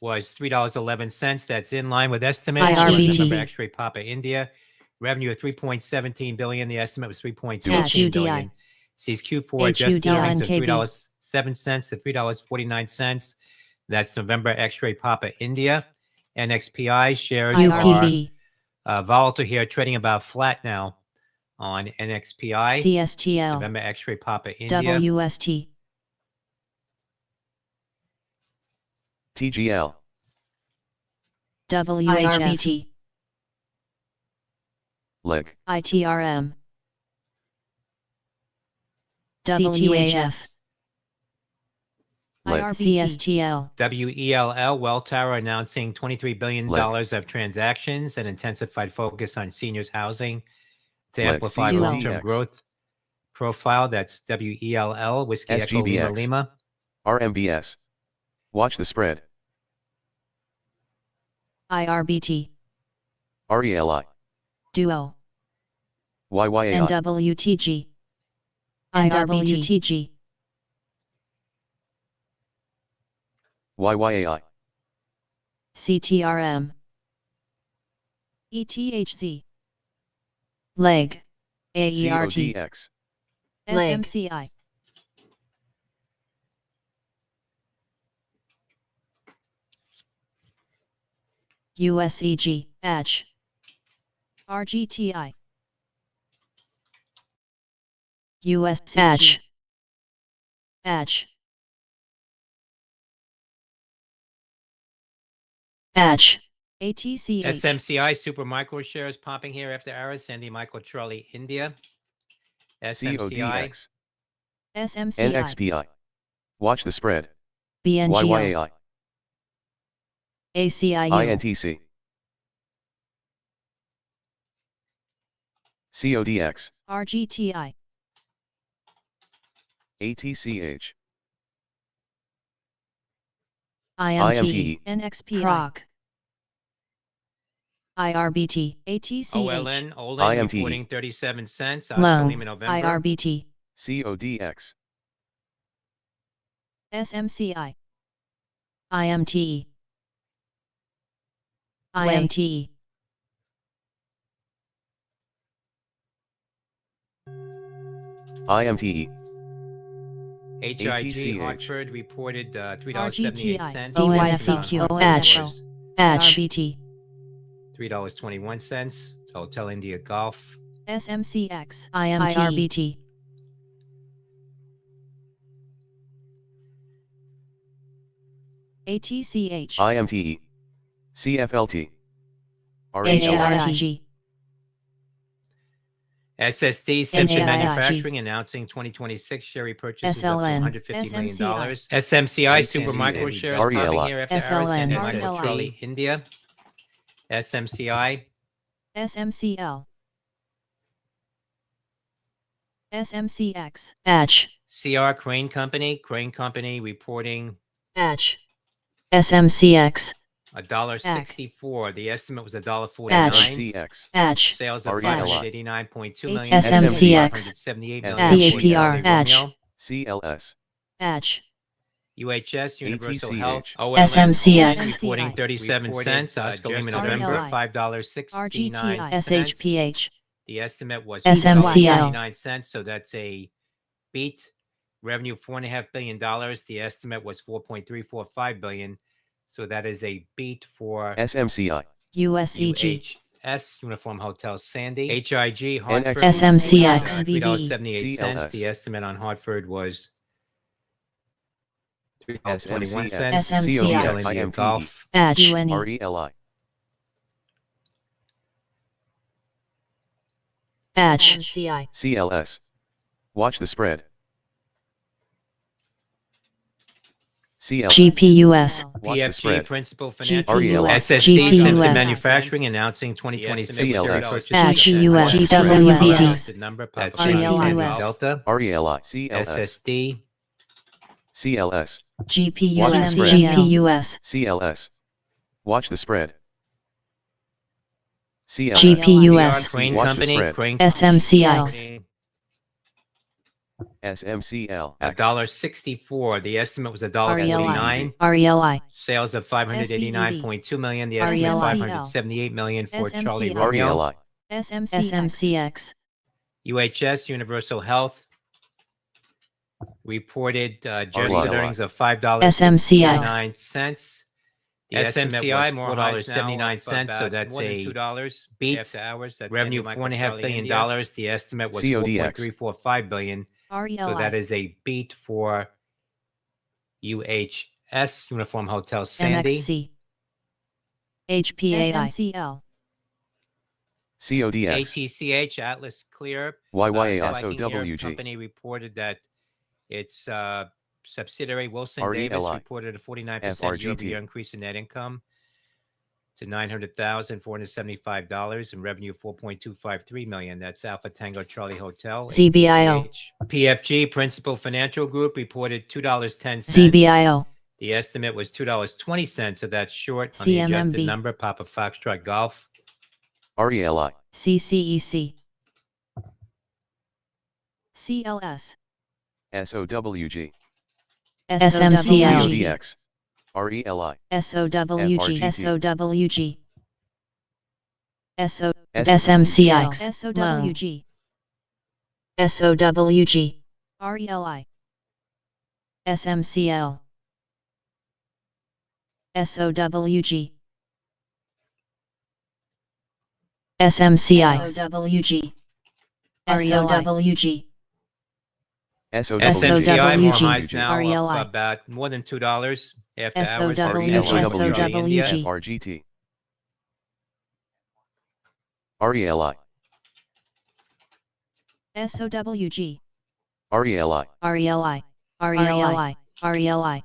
[SPEAKER 1] was $3.11. That's in line with estimate.
[SPEAKER 4] IRBT.
[SPEAKER 1] For X-Ray Papa India. Revenue of $3.17 billion. The estimate was $3.16
[SPEAKER 4] HUDI.
[SPEAKER 1] billion. Sees Q4 adjusted
[SPEAKER 4] HUDI
[SPEAKER 1] earnings of
[SPEAKER 4] NKB.
[SPEAKER 1] $3.07 to $3.49. That's November X-Ray Papa India. NXPI shares
[SPEAKER 4] IRPB,
[SPEAKER 1] are volatile here, trading about flat now on NXPI.
[SPEAKER 4] CSTL,
[SPEAKER 1] November X-Ray Papa India.
[SPEAKER 4] WST,
[SPEAKER 2] TGL.
[SPEAKER 4] WHRBT,
[SPEAKER 2] Leg.
[SPEAKER 4] ITRM, WAS,
[SPEAKER 2] Leg.
[SPEAKER 4] CSTL,
[SPEAKER 1] WELL, Well Tower announcing $23 billion of transactions and intensified focus on seniors housing to
[SPEAKER 2] Leg.
[SPEAKER 1] amplify
[SPEAKER 4] Duo.
[SPEAKER 1] long-term growth profile. That's WELL, Whiskey Echo Lima
[SPEAKER 2] SGBX.
[SPEAKER 1] Lima.
[SPEAKER 2] RMBS. Watch the spread.
[SPEAKER 4] IRBT,
[SPEAKER 2] RELI.
[SPEAKER 4] Duo,
[SPEAKER 2] YYAI.
[SPEAKER 4] NWTG, NWTG,
[SPEAKER 2] YYAI.
[SPEAKER 4] CTRM, ETHZ, Leg, AERT,
[SPEAKER 2] CODX.
[SPEAKER 4] Leg, SMCI, USEG, H, RGTI, USH, H, H, ATCH,
[SPEAKER 1] SMCI Super Micro shares popping here after hours. Sandy Michael Charlie India. SMCI.
[SPEAKER 2] CODX.
[SPEAKER 4] SMCI,
[SPEAKER 2] NXPI. Watch the spread.
[SPEAKER 4] BNGO,
[SPEAKER 2] YYAI.
[SPEAKER 4] ACIU,
[SPEAKER 2] INTC. CODX.
[SPEAKER 4] RGTI,
[SPEAKER 2] ATCH.
[SPEAKER 4] IMT, NXPI, PROC, IRBT, ATCH,
[SPEAKER 1] OLN,
[SPEAKER 2] IMT.
[SPEAKER 1] reporting 37 cents. Oscar
[SPEAKER 4] Loan,
[SPEAKER 1] Lima November.
[SPEAKER 4] IRBT,
[SPEAKER 2] CODX.
[SPEAKER 4] SMCI, IMT, IMT,
[SPEAKER 2] IMTE.
[SPEAKER 1] HIG
[SPEAKER 2] ATCH.
[SPEAKER 1] Hartford reported $3.78.
[SPEAKER 4] ONCQ, H, RBT,
[SPEAKER 1] $3.21. Hotel India Golf.
[SPEAKER 4] SMCX, IRBT, ATCH,
[SPEAKER 2] IMTE. CFLT. RHLI.
[SPEAKER 4] HIG,
[SPEAKER 1] SSD Simpson
[SPEAKER 4] NAIIG.
[SPEAKER 1] Manufacturing announcing 2026 share repurchases
[SPEAKER 4] SLN,
[SPEAKER 1] of $250 million.
[SPEAKER 4] SMCI.
[SPEAKER 1] SMCI Super
[SPEAKER 2] ATCC.
[SPEAKER 1] Micro shares
[SPEAKER 2] RELI.
[SPEAKER 1] popping here after hours.
[SPEAKER 4] SLN,
[SPEAKER 1] Sandy Michael
[SPEAKER 4] RELI.
[SPEAKER 1] Charlie India. SMCI.
[SPEAKER 4] SMCL, SMCX, H,
[SPEAKER 1] CR Crane Company. Crane Company reporting
[SPEAKER 4] H, SMCX,
[SPEAKER 1] $1.64. The estimate was $1.49.
[SPEAKER 2] SMCX.
[SPEAKER 4] H,
[SPEAKER 1] Sales of
[SPEAKER 2] RELI.
[SPEAKER 1] 589.2 million.
[SPEAKER 4] SMCX.
[SPEAKER 1] 578
[SPEAKER 2] CHPR.
[SPEAKER 1] million.
[SPEAKER 4] H.
[SPEAKER 2] CLS.
[SPEAKER 4] H,
[SPEAKER 1] UHS, Universal
[SPEAKER 2] ATCH.
[SPEAKER 1] Health.
[SPEAKER 4] SMCX.
[SPEAKER 1] Reporting 37 cents. Oscar in November,
[SPEAKER 4] RELI.
[SPEAKER 1] $5.69.
[SPEAKER 4] SHPH,
[SPEAKER 1] The estimate was
[SPEAKER 4] SMCL.
[SPEAKER 1] $4.99, so that's a beat. Revenue $4.5 billion. The estimate was $4.345 billion, so that is a beat for
[SPEAKER 2] SMCI.
[SPEAKER 4] USEG,
[SPEAKER 1] UHS, Uniform Hotel Sandy. HIG,
[SPEAKER 2] NX.
[SPEAKER 1] Hartford.
[SPEAKER 4] SMCX,
[SPEAKER 1] $3.78. The estimate on Hartford was $3.21.
[SPEAKER 4] SMCX.
[SPEAKER 1] LNG Golf.
[SPEAKER 4] H,
[SPEAKER 2] RELI.
[SPEAKER 4] H,
[SPEAKER 2] CLS. Watch the spread. CLS.
[SPEAKER 4] GPUS,
[SPEAKER 2] Watch the
[SPEAKER 1] PFG,
[SPEAKER 2] spread.
[SPEAKER 1] Principal Financial.
[SPEAKER 2] RELI.
[SPEAKER 1] SSD, Simpson
[SPEAKER 4] GPUS.
[SPEAKER 1] Manufacturing, announcing 2026
[SPEAKER 2] CLS.
[SPEAKER 4] GUS,
[SPEAKER 1] GWD. Number,
[SPEAKER 4] RELI.
[SPEAKER 1] Delta.
[SPEAKER 2] RELI. CLS.
[SPEAKER 1] SSD.
[SPEAKER 2] CLS.
[SPEAKER 4] GPUS,
[SPEAKER 2] Watch the spread.
[SPEAKER 4] GPUS,
[SPEAKER 2] CLS. Watch the spread. CLS.
[SPEAKER 4] GPUS.
[SPEAKER 1] Crane
[SPEAKER 2] Watch the
[SPEAKER 1] Company.
[SPEAKER 2] spread.
[SPEAKER 1] Crane
[SPEAKER 4] SMCX,
[SPEAKER 2] SMCL.
[SPEAKER 1] $1.64. The estimate was $1.49.
[SPEAKER 4] RELI,
[SPEAKER 1] Sales of 589.2 million. The estimate
[SPEAKER 4] RELI.
[SPEAKER 1] 578 million for Charlie
[SPEAKER 3] SMCL.
[SPEAKER 1] Romeo.
[SPEAKER 2] RELI.
[SPEAKER 4] SMCX,
[SPEAKER 1] UHS, Universal Health, reported adjusted
[SPEAKER 2] RELI.
[SPEAKER 1] earnings of
[SPEAKER 4] SMCX.
[SPEAKER 1] $5.79. The SMCI more $4.79, so that's a beat. Revenue $4.5 billion. The estimate was
[SPEAKER 2] CODX.
[SPEAKER 1] $4.345 billion. So that is a beat for UHS, Uniform Hotel Sandy.
[SPEAKER 4] MXC, HPAI,
[SPEAKER 3] SMCL.
[SPEAKER 2] CODX.
[SPEAKER 1] ATCH, Atlas Clear.
[SPEAKER 2] YYASOWG.
[SPEAKER 1] Company reported that its subsidiary Wilson
[SPEAKER 2] RELI.
[SPEAKER 1] Davis reported a 49% year-over-year increase in net income to $900,475 and revenue $4.253 million. That's Alpha Tango Charlie Hotel.
[SPEAKER 4] ZBIO.
[SPEAKER 1] ATCH. PFG, Principal Financial Group, reported $2.10.
[SPEAKER 4] ZBIO,
[SPEAKER 1] The estimate was $2.20, so that's short on the adjusted
[SPEAKER 4] CMMB.
[SPEAKER 1] number. Papa Foxtrot Golf.
[SPEAKER 2] RELI.
[SPEAKER 4] CCEC,
[SPEAKER 3] CLS.
[SPEAKER 2] SOWG.
[SPEAKER 4] SMCL,
[SPEAKER 2] CODX. RELI.
[SPEAKER 4] SOWG,
[SPEAKER 2] FRGT.
[SPEAKER 4] SOWG,
[SPEAKER 2] SMCX.
[SPEAKER 4] SMCX,
[SPEAKER 3] SOWG.
[SPEAKER 4] SOWG,
[SPEAKER 3] RELI.
[SPEAKER 4] SMCL, SOWG, SMCI, SOWG, RELI,
[SPEAKER 1] SMCI more
[SPEAKER 4] SOWG.
[SPEAKER 1] highs now,
[SPEAKER 4] RELI.
[SPEAKER 1] up about more than $2 after hours.
[SPEAKER 4] SOWG. SOWG.
[SPEAKER 2] FRGT. RELI.
[SPEAKER 3] SOWG.
[SPEAKER 2] RELI.
[SPEAKER 4] RELI, RELI, RELI,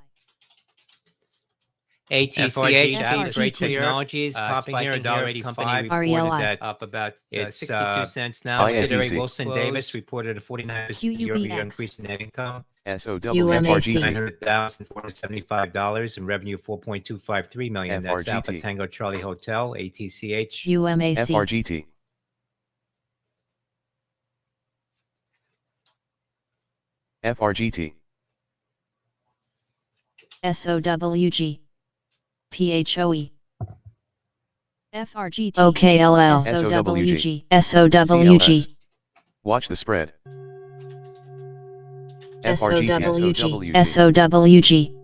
[SPEAKER 1] ATCH,
[SPEAKER 3] FRGT.
[SPEAKER 1] Freight Technologies, popping here, $1.85. Company
[SPEAKER 4] RELI.
[SPEAKER 1] reported that up about 62 cents now.
[SPEAKER 2] INTC.
[SPEAKER 1] Subsidiary Wilson Davis reported a 49% year-over-year
[SPEAKER 3] QUBX.
[SPEAKER 1] increase in net income,
[SPEAKER 4] UMAC.
[SPEAKER 1] $900,475 and revenue $4.253 million. That's Alpha
[SPEAKER 2] FRGT.
[SPEAKER 1] Tango Charlie Hotel, ATCH.
[SPEAKER 4] UMAC,
[SPEAKER 2] FRGT. FRGT.
[SPEAKER 4] SOWG, PHOE,
[SPEAKER 3] FRGT.
[SPEAKER 4] OKLL,
[SPEAKER 2] SOWG.
[SPEAKER 4] SOWG,
[SPEAKER 2] Watch the spread. FRGT.
[SPEAKER 4] SOWG,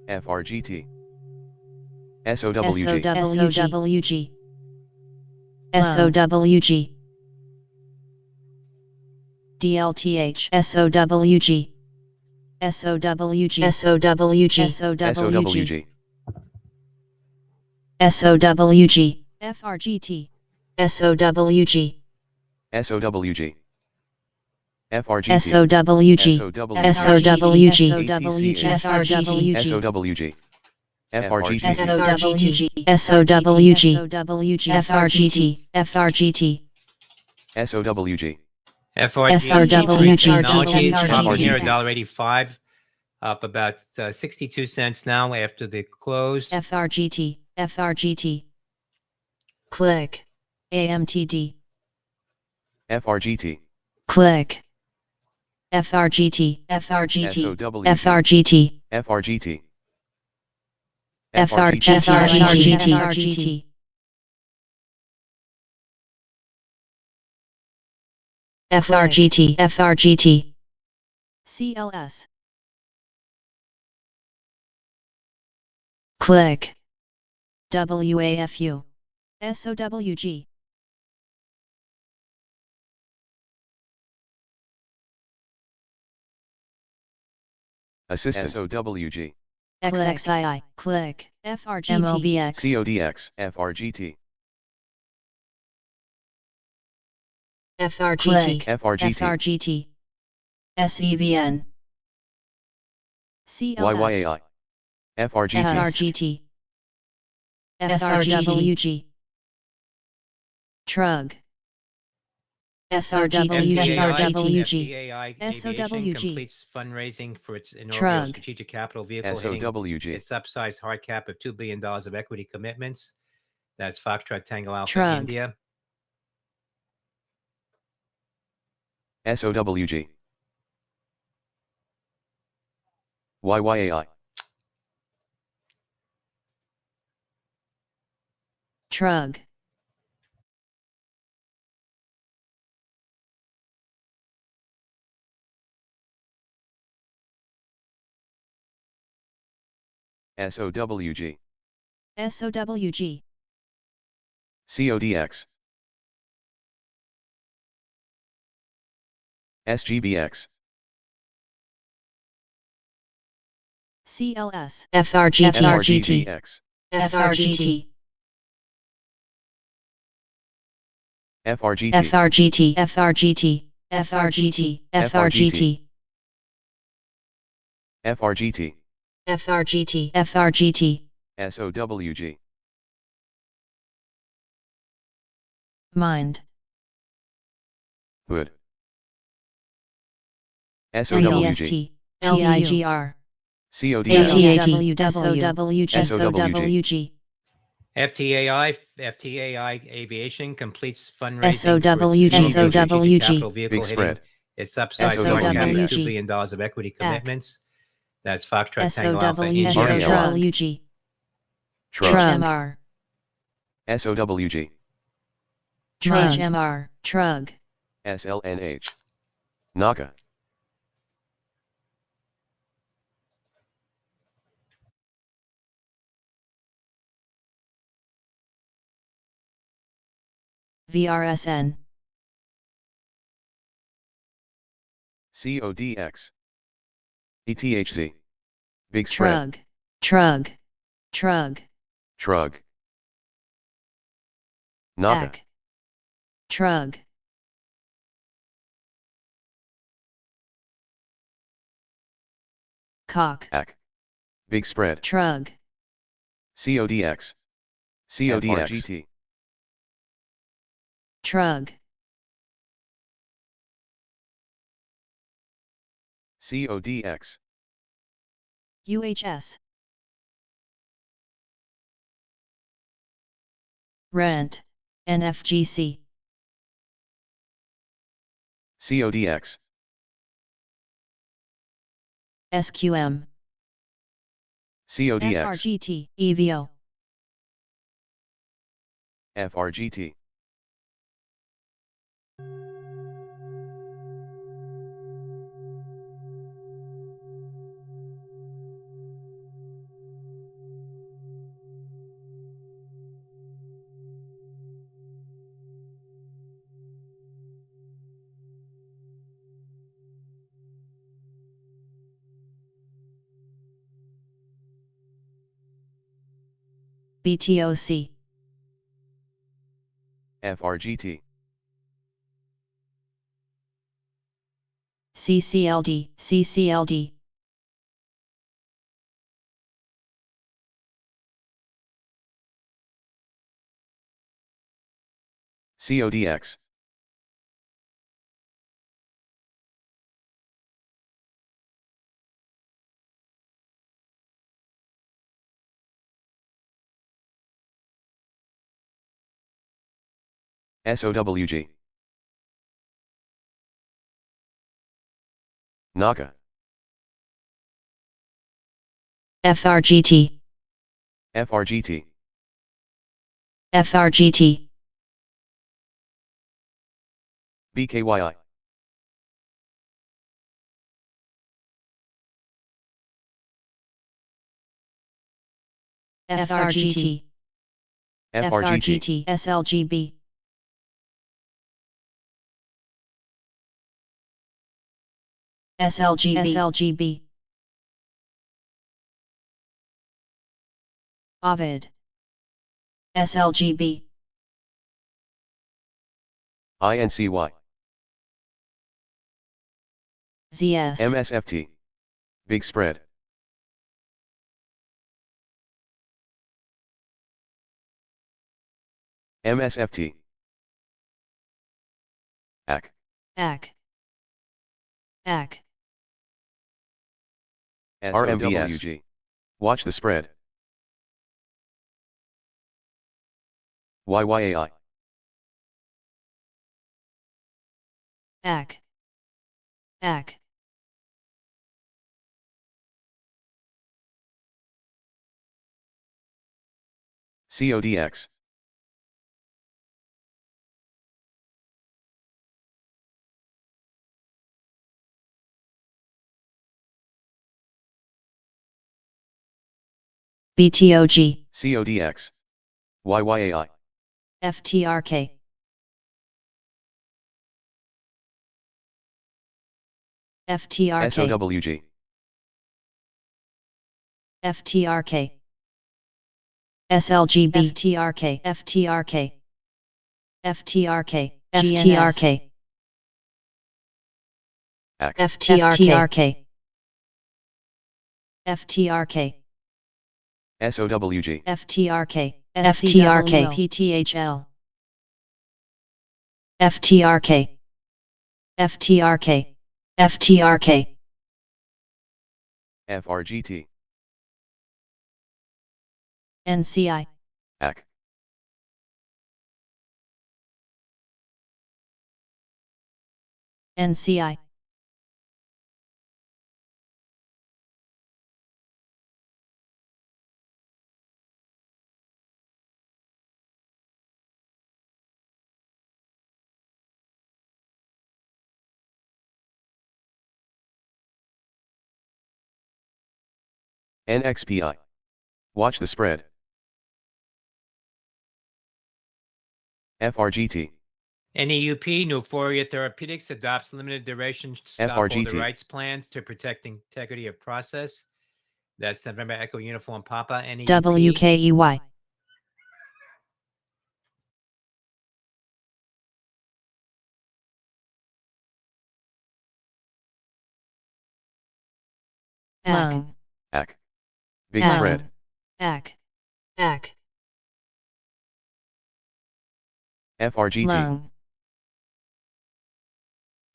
[SPEAKER 2] FRGT. SOWG.
[SPEAKER 4] SOWG, SOWG, DLTH, SOWG, SOWG, SOWG,
[SPEAKER 2] SOWG.
[SPEAKER 4] SOWG,
[SPEAKER 3] FRGT.
[SPEAKER 4] SOWG,
[SPEAKER 2] SOWG. FRGT.
[SPEAKER 4] SOWG, SOWG,
[SPEAKER 2] ATCH.
[SPEAKER 4] FRGT,
[SPEAKER 2] SOWG. FRGT.
[SPEAKER 4] SOWG, FRGT, FRGT,
[SPEAKER 2] SOWG.
[SPEAKER 1] FRGT
[SPEAKER 4] FRGT.
[SPEAKER 1] Technologies,
[SPEAKER 4] FRGT.
[SPEAKER 1] popping here, $1.85. up about 62 cents now after the close.
[SPEAKER 3] FRGT, FRGT. Click. AMTD.
[SPEAKER 2] FRGT.
[SPEAKER 3] Click. FRGT, FRGT,
[SPEAKER 2] SOWG.
[SPEAKER 3] FRGT,
[SPEAKER 2] FRGT.
[SPEAKER 3] FRGT, FRGT, FRGT, CLS. Click. WAFU. SOWG.
[SPEAKER 2] Assistant. SOWG.
[SPEAKER 3] XXII. Click. FRGT. MOBX.
[SPEAKER 2] CODX. FRGT.
[SPEAKER 3] FRGT.
[SPEAKER 2] FRGT.
[SPEAKER 3] FRGT. SEVN. CLS.
[SPEAKER 2] YYAI. FRGT.
[SPEAKER 3] FRGT. FRGT. Trug. SRGT.
[SPEAKER 1] FTAI Aviation completes fundraising for its inaugural strategic capital vehicle, hitting its upsized hard cap of $2 billion of equity commitments. That's Foxtrot Tango Alpha India.
[SPEAKER 2] SOWG. YYAI.
[SPEAKER 3] Trug.
[SPEAKER 2] SOWG.
[SPEAKER 3] SOWG.
[SPEAKER 2] CODX. SGBX.
[SPEAKER 3] CLS. FRGT.
[SPEAKER 2] FRGTX.
[SPEAKER 3] FRGT.
[SPEAKER 2] FRGT.
[SPEAKER 3] FRGT. FRGT. FRGT. FRGT.
[SPEAKER 2] FRGT.
[SPEAKER 3] FRGT. FRGT.
[SPEAKER 2] SOWG.
[SPEAKER 3] Mind.
[SPEAKER 2] Hood. SOWG.
[SPEAKER 3] TIGR.
[SPEAKER 2] CODX.
[SPEAKER 3] SOWG.
[SPEAKER 1] FTAI Aviation completes fundraising
[SPEAKER 3] SOWG.
[SPEAKER 1] for its strategic capital vehicle,
[SPEAKER 2] Big spread.
[SPEAKER 1] hitting its upsized hard cap of $2 billion of equity commitments. That's Foxtrot Tango Alpha India.
[SPEAKER 3] SOWG.
[SPEAKER 2] Trug.
[SPEAKER 3] MR.
[SPEAKER 2] SOWG.
[SPEAKER 3] Trug. MR. Trug.
[SPEAKER 2] SLNH. NACA.
[SPEAKER 3] VRSN.
[SPEAKER 2] CODX. ETHZ. Big spread.
[SPEAKER 3] Trug. Trug.
[SPEAKER 2] Trug. NACA.
[SPEAKER 3] Ac. Trug. Cock.
[SPEAKER 2] AC. Big spread.
[SPEAKER 3] Trug.
[SPEAKER 2] CODX. CODX. FRGT.
[SPEAKER 3] Trug.
[SPEAKER 2] CODX.
[SPEAKER 3] UHS. Rent. NFGC.
[SPEAKER 2] CODX.
[SPEAKER 3] SQM.
[SPEAKER 2] CODX.
[SPEAKER 3] FRGT. EVO.
[SPEAKER 2] FRGT.
[SPEAKER 3] BTOC.
[SPEAKER 2] FRGT.
[SPEAKER 3] CCLD. CCLD.
[SPEAKER 2] CODX. SOWG. NACA.
[SPEAKER 3] FRGT,
[SPEAKER 2] FRGT.
[SPEAKER 3] FRGT,
[SPEAKER 2] BKYI.
[SPEAKER 3] FRGT,
[SPEAKER 2] FRGT.
[SPEAKER 3] SLGB, SLGB, Ovid, SLGB,
[SPEAKER 2] INCY.
[SPEAKER 3] ZS,
[SPEAKER 2] MSFT. Big spread. MSFT. AC.
[SPEAKER 3] AC, AC,
[SPEAKER 2] RMBS. Watch the spread. YYAI.
[SPEAKER 3] AC, AC,
[SPEAKER 2] CODX.
[SPEAKER 3] BTOG,
[SPEAKER 2] CODX. YYAI.
[SPEAKER 3] FTRK, FTRK,
[SPEAKER 2] SOWG.
[SPEAKER 3] FTRK, SLGB, FTRK, FTRK, FTRK, FTRK,
[SPEAKER 2] AC.
[SPEAKER 3] FTRK, FTRK,
[SPEAKER 2] SOWG.
[SPEAKER 3] FTRK, FTRK, PTHL, FTRK, FTRK, FTRK,
[SPEAKER 2] FRGT.
[SPEAKER 3] NCI,
[SPEAKER 2] AC.
[SPEAKER 3] NCI,
[SPEAKER 2] NXPI. Watch the spread. FRGT.
[SPEAKER 1] NEUP, Neuphoria Therapeutics, adopts limited duration stockholder
[SPEAKER 2] FRGT.
[SPEAKER 1] rights plans to protect integrity of process. That's November Echo Uniform Papa. NEUP.
[SPEAKER 3] WKEY, Lung,
[SPEAKER 2] AC. Big
[SPEAKER 3] AC,
[SPEAKER 2] spread.
[SPEAKER 3] AC, AC,
[SPEAKER 2] FRGT.
[SPEAKER 3] Lung,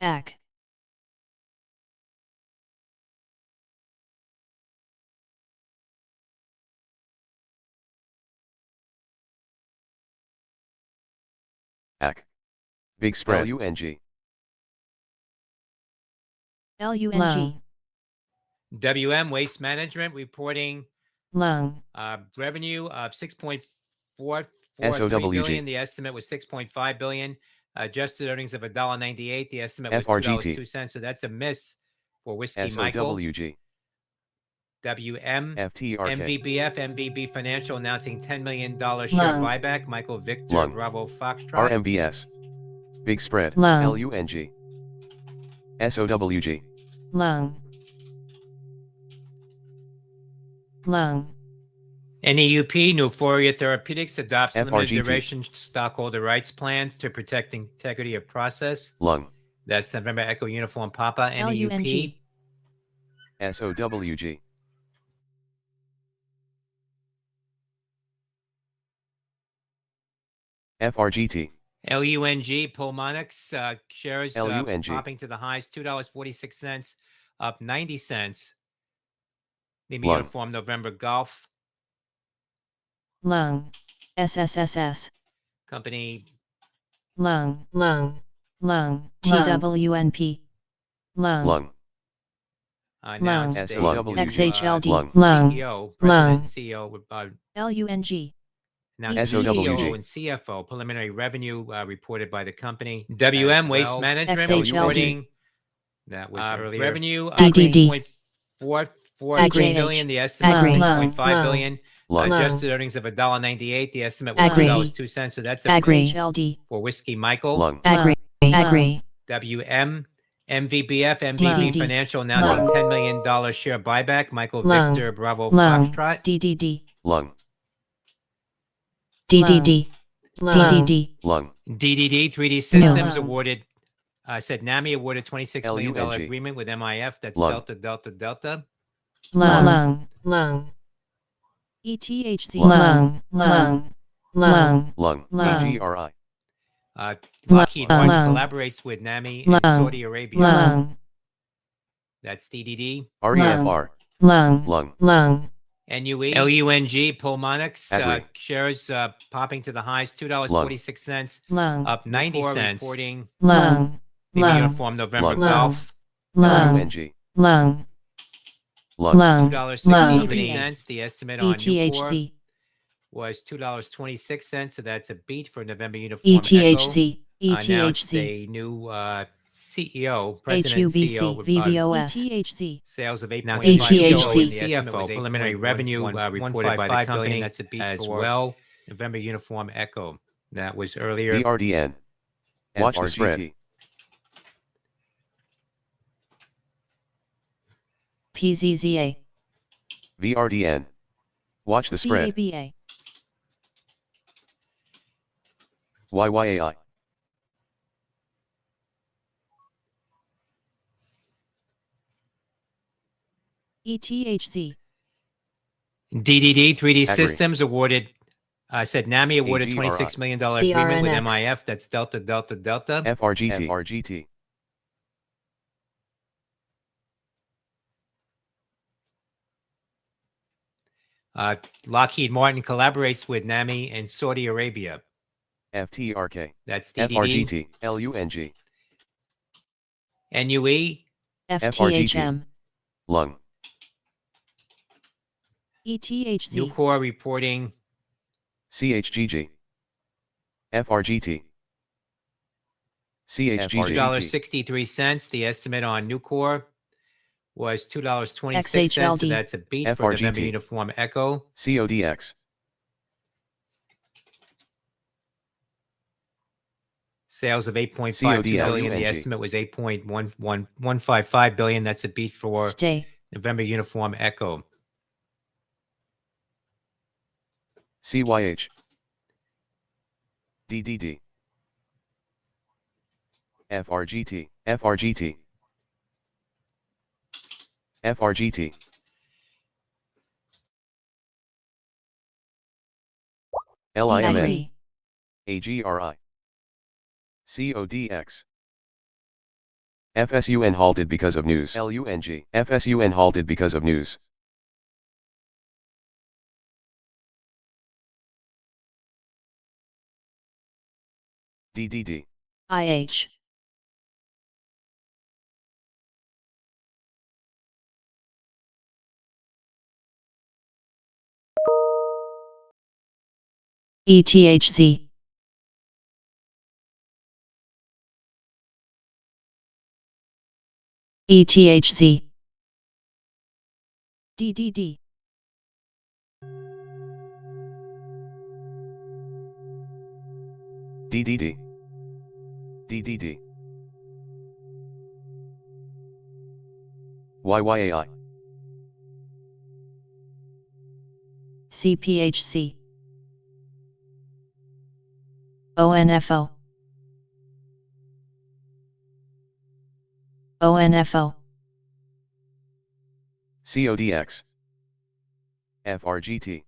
[SPEAKER 3] AC,
[SPEAKER 2] AC. Big spread. LUNG.
[SPEAKER 3] LUNG,
[SPEAKER 1] WM Waste Management reporting
[SPEAKER 3] Lung,
[SPEAKER 1] revenue of 6.443
[SPEAKER 2] SOWG.
[SPEAKER 1] billion. The estimate was 6.5 billion. Adjusted earnings of $1.98. The estimate was
[SPEAKER 2] FRGT.
[SPEAKER 1] $2.02. So that's a miss for Whiskey Michael.
[SPEAKER 2] SOWG.
[SPEAKER 1] WM
[SPEAKER 2] FTRK.
[SPEAKER 1] MVBF MVB Financial announcing $10 million share
[SPEAKER 3] Lung.
[SPEAKER 1] buyback. Michael Victor
[SPEAKER 2] Lung.
[SPEAKER 1] Bravo Foxtrot.
[SPEAKER 2] RMBS. Big spread.
[SPEAKER 3] Lung.
[SPEAKER 2] LUNG. SOWG.
[SPEAKER 3] Lung, Lung,
[SPEAKER 1] NEUP, Neuphoria Therapeutics, adopts limited
[SPEAKER 2] FRGT.
[SPEAKER 1] duration stockholder rights plans to protect integrity of process.
[SPEAKER 2] Lung.
[SPEAKER 1] That's November Echo Uniform Papa. NEUP.
[SPEAKER 3] LUNG,
[SPEAKER 2] SOWG. FRGT.
[SPEAKER 1] LUNG, Pulmonx, shares
[SPEAKER 2] LUNG.
[SPEAKER 1] popping to the highs, $2.46, up 90 cents. Name
[SPEAKER 2] Lung.
[SPEAKER 1] Uniform November Golf.
[SPEAKER 3] Lung, SSSS,
[SPEAKER 1] Company
[SPEAKER 4] Lung. TWNP.
[SPEAKER 2] Lung.
[SPEAKER 1] Announced a
[SPEAKER 2] SOWG.
[SPEAKER 4] XHLD.
[SPEAKER 1] CEO,
[SPEAKER 4] Lung.
[SPEAKER 1] President CEO,
[SPEAKER 4] LUNG.
[SPEAKER 1] announced
[SPEAKER 2] SOWG.
[SPEAKER 1] COO and CFO preliminary revenue reported by the company. WM Waste Management
[SPEAKER 4] XHLD.
[SPEAKER 1] reporting that was earlier. Revenue
[SPEAKER 4] DDD.
[SPEAKER 1] 3.43 billion. The estimate was
[SPEAKER 4] Agri.
[SPEAKER 1] 6.5 billion.
[SPEAKER 2] Lung.
[SPEAKER 1] Adjusted earnings of $1.98. The estimate was
[SPEAKER 4] Agri.
[SPEAKER 1] $2.02. So that's a
[SPEAKER 4] Agri.
[SPEAKER 1] for Whiskey Michael.
[SPEAKER 2] Lung.
[SPEAKER 4] Agri.
[SPEAKER 1] WM MVBF MVB
[SPEAKER 4] DDD.
[SPEAKER 1] Financial announcing
[SPEAKER 4] Lung.
[SPEAKER 1] $10 million share buyback. Michael
[SPEAKER 4] Lung.
[SPEAKER 1] Victor Bravo
[SPEAKER 4] Lung.
[SPEAKER 1] Foxtrot.
[SPEAKER 4] DDD.
[SPEAKER 2] Lung.
[SPEAKER 4] DDD. DDD.
[SPEAKER 2] Lung.
[SPEAKER 1] DDD 3D Systems
[SPEAKER 4] No.
[SPEAKER 1] awarded. Said NAMI awarded $26 million
[SPEAKER 2] LUNG.
[SPEAKER 1] agreement with MIF. That's
[SPEAKER 2] Lung.
[SPEAKER 1] Delta.
[SPEAKER 4] Lung. ETHZ. Lung.
[SPEAKER 2] Lung. AGRI.
[SPEAKER 1] Lockheed Martin
[SPEAKER 4] Lung.
[SPEAKER 1] collaborates with NAMI in
[SPEAKER 4] Lung.
[SPEAKER 1] Saudi Arabia.
[SPEAKER 4] Lung.
[SPEAKER 1] That's DDD.
[SPEAKER 2] REFR.
[SPEAKER 4] Lung.
[SPEAKER 2] Lung.
[SPEAKER 1] NUE. LUNG Pulmonx
[SPEAKER 2] Agri.
[SPEAKER 1] shares popping to the highs, $2.46,
[SPEAKER 4] Lung.
[SPEAKER 1] up 90 cents. Reporting
[SPEAKER 4] Lung.
[SPEAKER 1] Navy
[SPEAKER 4] Lung.
[SPEAKER 1] uniform November
[SPEAKER 2] Lung.
[SPEAKER 1] Golf,
[SPEAKER 4] Lung.
[SPEAKER 2] LUNG.
[SPEAKER 4] Lung.
[SPEAKER 2] Lung.
[SPEAKER 1] $2.63. The estimate on Nucor
[SPEAKER 4] ETHZ.
[SPEAKER 1] was $2.26, so that's a beat for November uniform Echo.
[SPEAKER 4] ETHZ.
[SPEAKER 1] Announced
[SPEAKER 4] ETHZ.
[SPEAKER 1] a new CEO, President and CEO,
[SPEAKER 4] HUBC.
[SPEAKER 1] with
[SPEAKER 4] VVOS. ETHZ.
[SPEAKER 1] sales of 8.5
[SPEAKER 4] HUBC.
[SPEAKER 1] billion. CFO preliminary revenue reported by the company. That's a beat as well. November uniform Echo. That was earlier.
[SPEAKER 2] BRDN. Watch the spread.
[SPEAKER 4] PZZA.
[SPEAKER 2] VRDN. Watch the spread.
[SPEAKER 4] CABA.
[SPEAKER 2] YYAI.
[SPEAKER 4] ETHZ.
[SPEAKER 1] DDD 3D
[SPEAKER 2] Agri.
[SPEAKER 1] Systems awarded. Said NAMI awarded
[SPEAKER 2] AGRI.
[SPEAKER 1] $26 million agreement with
[SPEAKER 4] CRNX.
[SPEAKER 1] MIF. That's Delta.
[SPEAKER 2] FRGT. FRGT.
[SPEAKER 1] Lockheed Martin collaborates with NAMI in Saudi Arabia.
[SPEAKER 2] FTRK.
[SPEAKER 1] That's DDD.
[SPEAKER 2] FRGT. LUNG.
[SPEAKER 1] NUE.
[SPEAKER 4] FTHM.
[SPEAKER 2] Lung.
[SPEAKER 4] ETHZ.
[SPEAKER 1] Nucor reporting
[SPEAKER 2] CHGG. FRGT. CHGG.
[SPEAKER 1] $2.63. The estimate on Nucor was $2.26. So
[SPEAKER 4] XHLD.
[SPEAKER 1] that's a beat for November
[SPEAKER 2] FRGT.
[SPEAKER 1] uniform Echo.
[SPEAKER 2] CODX.
[SPEAKER 1] Sales of 8.52 billion. The
[SPEAKER 2] CODX.
[SPEAKER 1] estimate was 8.155 billion. That's a beat for
[SPEAKER 4] Stay.
[SPEAKER 1] November uniform Echo.
[SPEAKER 2] CYH. DDD. FRGT. FRGT. FRGT. LIMN.
[SPEAKER 4] DID.
[SPEAKER 2] AGRI. CODX. FSUN halted because of news. LUNG. FSUN halted because of news. DDD.
[SPEAKER 4] IH. ETHZ. ETHZ. DDD.
[SPEAKER 2] DDD. DDD. YYAI.
[SPEAKER 4] CPHC. ONFO. ONFO.
[SPEAKER 2] CODX. FRGT.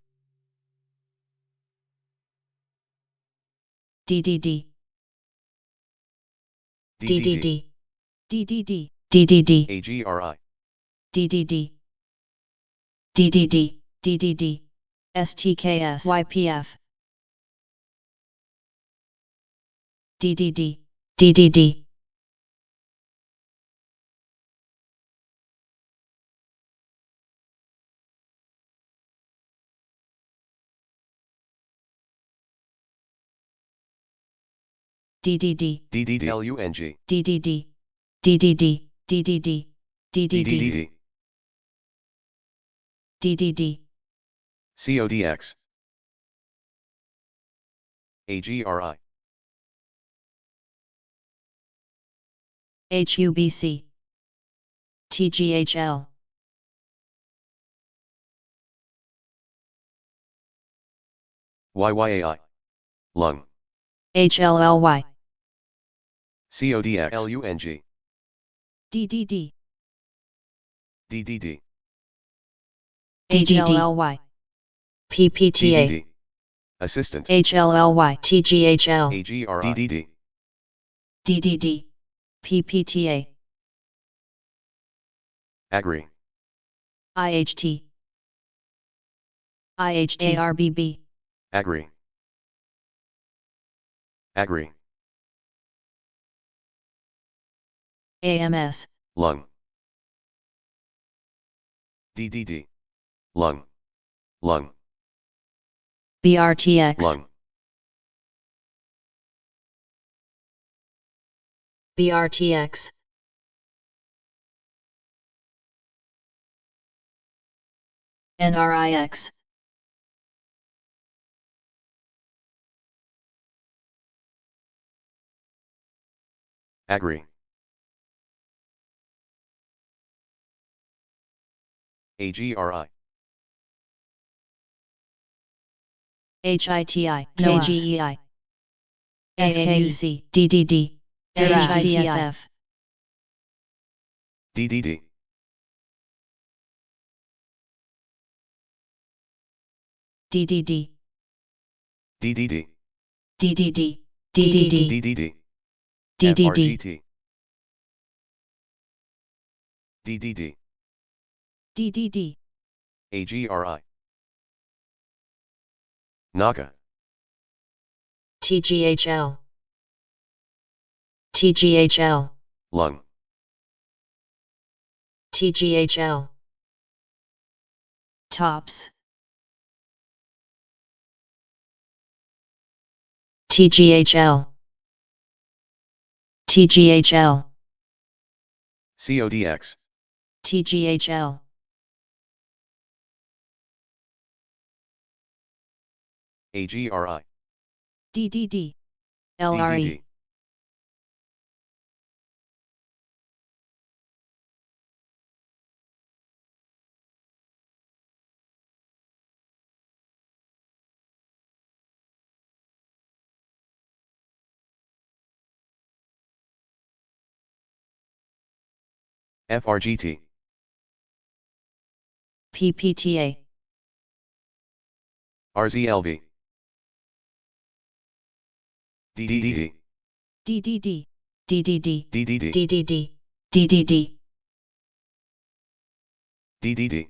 [SPEAKER 4] DDD.
[SPEAKER 2] DDD.
[SPEAKER 4] DDD. DDD.
[SPEAKER 2] AGRI.
[SPEAKER 4] DDD. DDD. DDD. STKS. YPF.
[SPEAKER 3] DDD, DDD. DDD,
[SPEAKER 2] DDD LUNG,
[SPEAKER 3] DDD, DDD, DDD, DDD, DDD,
[SPEAKER 2] CODX, AGRI,
[SPEAKER 3] HUBC, TGHL,
[SPEAKER 2] YYAI, Lung,
[SPEAKER 3] HLLY,
[SPEAKER 2] CODX LUNG,
[SPEAKER 3] DDD,
[SPEAKER 2] DDD,
[SPEAKER 3] HLLY, PPTA,
[SPEAKER 2] DDD, Assistant,
[SPEAKER 3] HLLY, TGHL,
[SPEAKER 2] AGRI, DDD,
[SPEAKER 3] DDD, PPTA,
[SPEAKER 2] Agri,
[SPEAKER 3] IHT, IHT, ARBB,
[SPEAKER 2] Agri, Agri,
[SPEAKER 3] AMS,
[SPEAKER 2] Lung, DDD, Lung, Lung,
[SPEAKER 3] BRTX,
[SPEAKER 2] Lung,
[SPEAKER 3] BRTX, NRIX,
[SPEAKER 2] Agri, AGRI,
[SPEAKER 3] HITI, KGEI, SKUC, DDD, HICSF,
[SPEAKER 2] DDD,
[SPEAKER 3] DDD,
[SPEAKER 2] DDD,
[SPEAKER 3] DDD, DDD,
[SPEAKER 2] DDD,
[SPEAKER 3] DDD,
[SPEAKER 2] FRGT, DDD,
[SPEAKER 3] DDD,
[SPEAKER 2] AGRI, NACA,
[SPEAKER 3] TGHL, TGHL,
[SPEAKER 2] Lung,
[SPEAKER 3] TGHL, TOPS, TGHL, TGHL,
[SPEAKER 2] CODX,
[SPEAKER 3] TGHL,
[SPEAKER 2] AGRI,
[SPEAKER 3] DDD, LRE,
[SPEAKER 2] DDD, FRGT,
[SPEAKER 3] PPTA,
[SPEAKER 2] RZLV, DDD,
[SPEAKER 3] DDD, DDD,
[SPEAKER 2] DDD,
[SPEAKER 3] DDD, DDD,
[SPEAKER 2] DDD,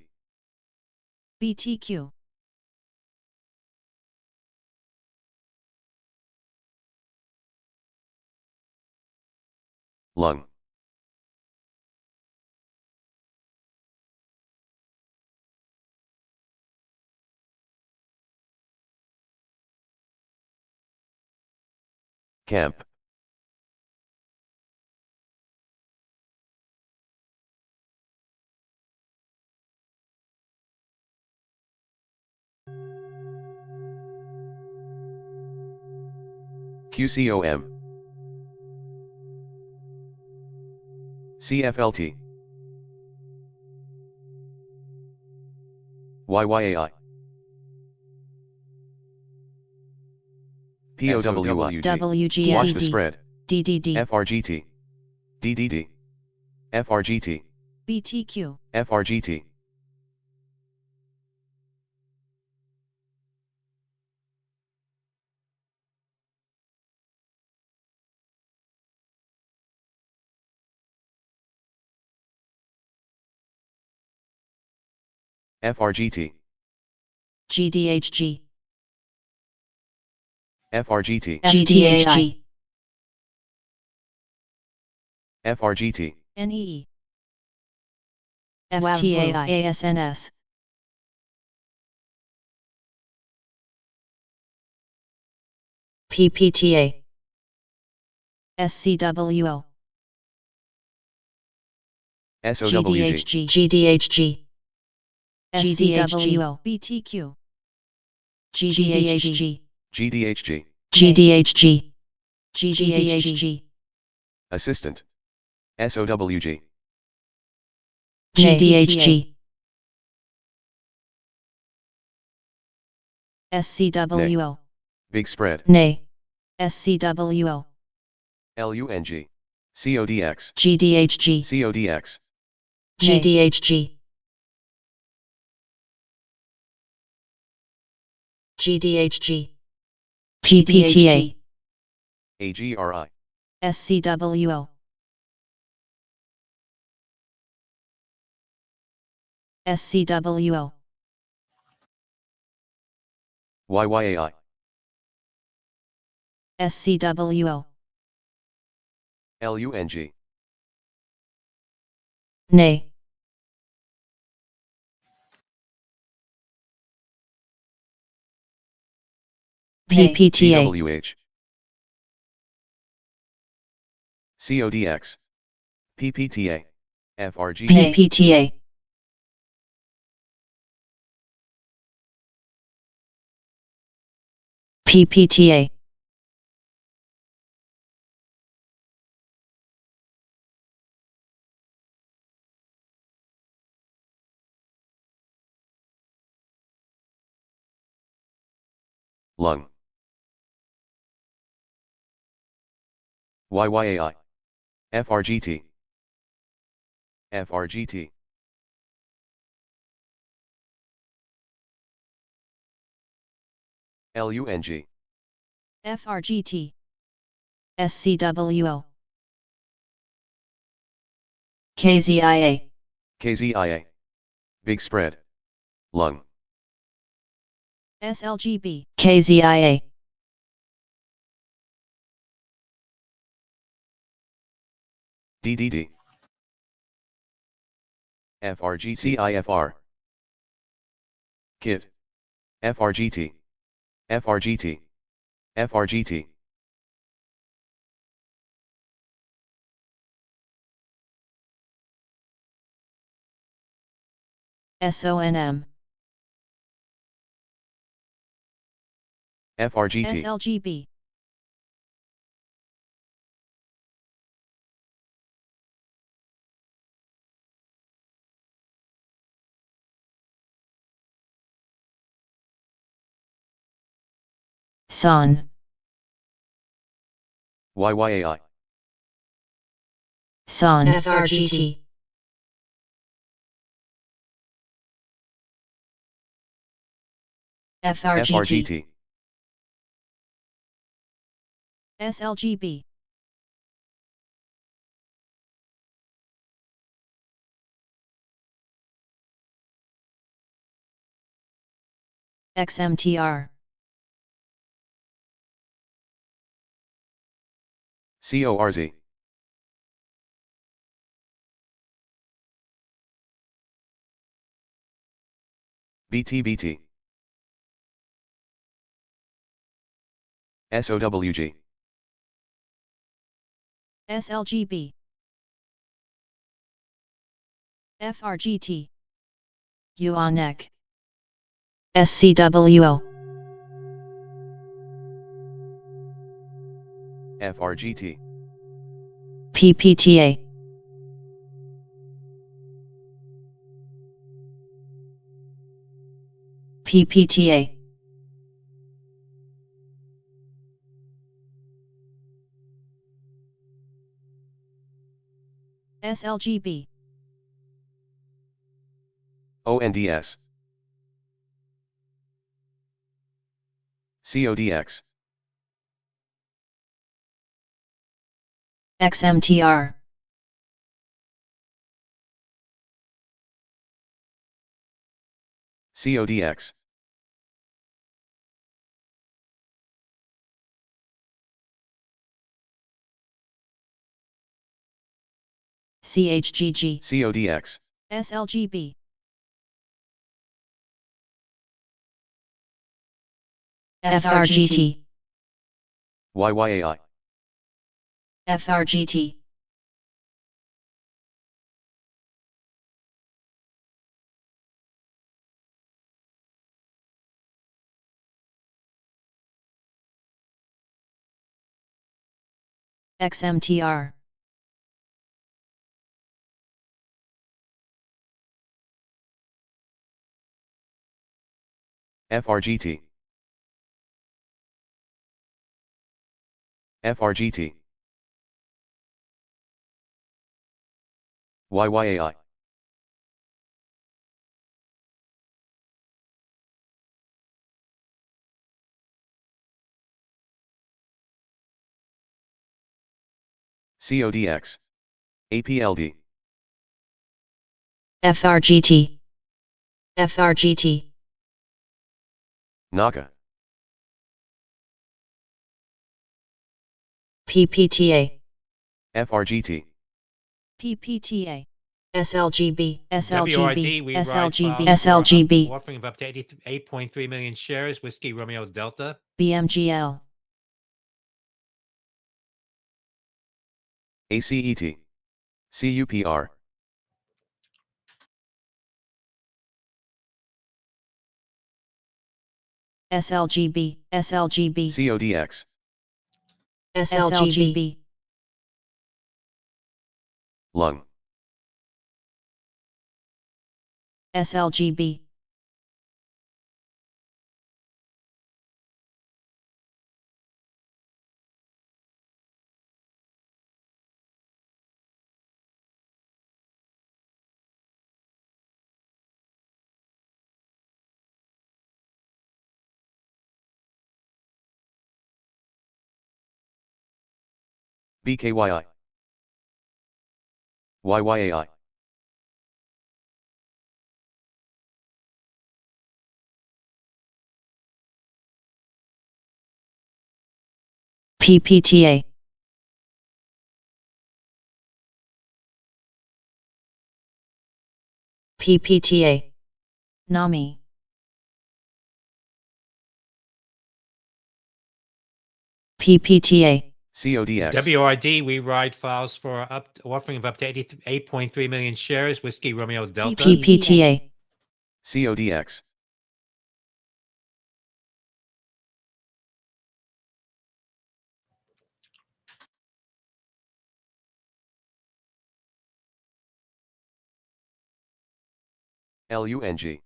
[SPEAKER 3] BTQ,
[SPEAKER 2] Lung, Camp, QCOM, CFLT, YYAI, POWI,
[SPEAKER 3] WGSD,
[SPEAKER 2] Watch the spread,
[SPEAKER 3] DDD,
[SPEAKER 2] FRGT, DDD, FRGT,
[SPEAKER 3] BTQ,
[SPEAKER 2] FRGT, FRGT,
[SPEAKER 3] GDHG,
[SPEAKER 2] FRGT,
[SPEAKER 3] GDHG,
[SPEAKER 2] FRGT.
[SPEAKER 3] NEE. FTAI ASNS. PPTA. SCWO.
[SPEAKER 2] SOWG.
[SPEAKER 3] GDHG. SCWO. BTQ. GDHG.
[SPEAKER 2] GDHG.
[SPEAKER 3] GDHG. GDHG.
[SPEAKER 2] Assistant. SOWG.
[SPEAKER 3] GDHG. SCWO.
[SPEAKER 2] Big spread.
[SPEAKER 3] Nay. SCWO.
[SPEAKER 2] LUNG. CODX.
[SPEAKER 3] GDHG.
[SPEAKER 2] CODX.
[SPEAKER 3] GDHG. GDHG. PPTA.
[SPEAKER 2] AGRI.
[SPEAKER 3] SCWO. SCWO.
[SPEAKER 2] YYAI.
[SPEAKER 3] SCWO.
[SPEAKER 2] LUNG.
[SPEAKER 3] Nay. PPTA.
[SPEAKER 2] GWH. CODX. PPTA. FRGT.
[SPEAKER 3] PPTA. PPTA.
[SPEAKER 2] Lung. YYAI. FRGT. FRGT. LUNG.
[SPEAKER 3] FRGT. SCWO. KZIA.
[SPEAKER 2] KZIA. Big spread. Lung.
[SPEAKER 3] SLGB. KZIA.
[SPEAKER 2] DDD. FRGCIFR. KIT. FRGT. FRGT. FRGT.
[SPEAKER 3] SONM.
[SPEAKER 2] FRGT.
[SPEAKER 3] SLGB. SON.
[SPEAKER 2] YYAI.
[SPEAKER 3] SON. FRGT. FRGT.
[SPEAKER 2] FRGT.
[SPEAKER 3] SLGB. XMTR.
[SPEAKER 2] CORZ. BTBT. SOWG.
[SPEAKER 3] SLGB. FRGT. UONEC. SCWO.
[SPEAKER 2] FRGT.
[SPEAKER 3] PPTA. PPTA. SLGB.
[SPEAKER 2] ONDS. CODX.
[SPEAKER 3] XMTR.
[SPEAKER 2] CODX.
[SPEAKER 3] CHGG,
[SPEAKER 2] CODX,
[SPEAKER 3] SLGB, FRGT,
[SPEAKER 2] YYAI,
[SPEAKER 3] FRGT, XMTR,
[SPEAKER 2] FRGT, FRGT, YYAI, CODX, APLD,
[SPEAKER 3] FRGT, FRGT,
[SPEAKER 2] NACA,
[SPEAKER 3] PPTA,
[SPEAKER 2] FRGT,
[SPEAKER 3] PPTA, SLGB, SLGB,
[SPEAKER 1] WRD, we
[SPEAKER 3] SLGB,
[SPEAKER 1] ride files for
[SPEAKER 3] SLGB,
[SPEAKER 1] offering of up to 8.3 million shares, Whiskey Romeo Delta.
[SPEAKER 3] BMGL,
[SPEAKER 2] ACET, CUPR,
[SPEAKER 3] SLGB, SLGB,
[SPEAKER 2] CODX,
[SPEAKER 3] SLGB,
[SPEAKER 2] Lung,
[SPEAKER 3] SLGB,
[SPEAKER 2] BKYI, YYAI,
[SPEAKER 3] PPTA, PPTA, NAMI, PPTA,
[SPEAKER 2] CODX,
[SPEAKER 1] WRD, we ride files for offering of up to 8.3 million shares, Whiskey Romeo Delta.
[SPEAKER 3] PPTA,
[SPEAKER 2] CODX, LUNG,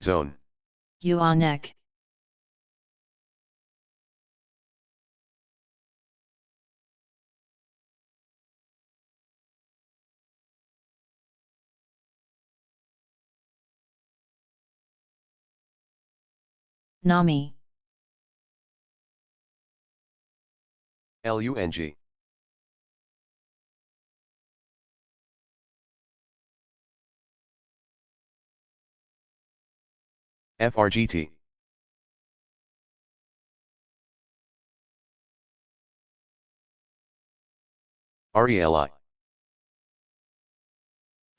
[SPEAKER 2] Zone,
[SPEAKER 3] UONEC, NAMI,
[SPEAKER 2] LUNG, FRGT, RELI,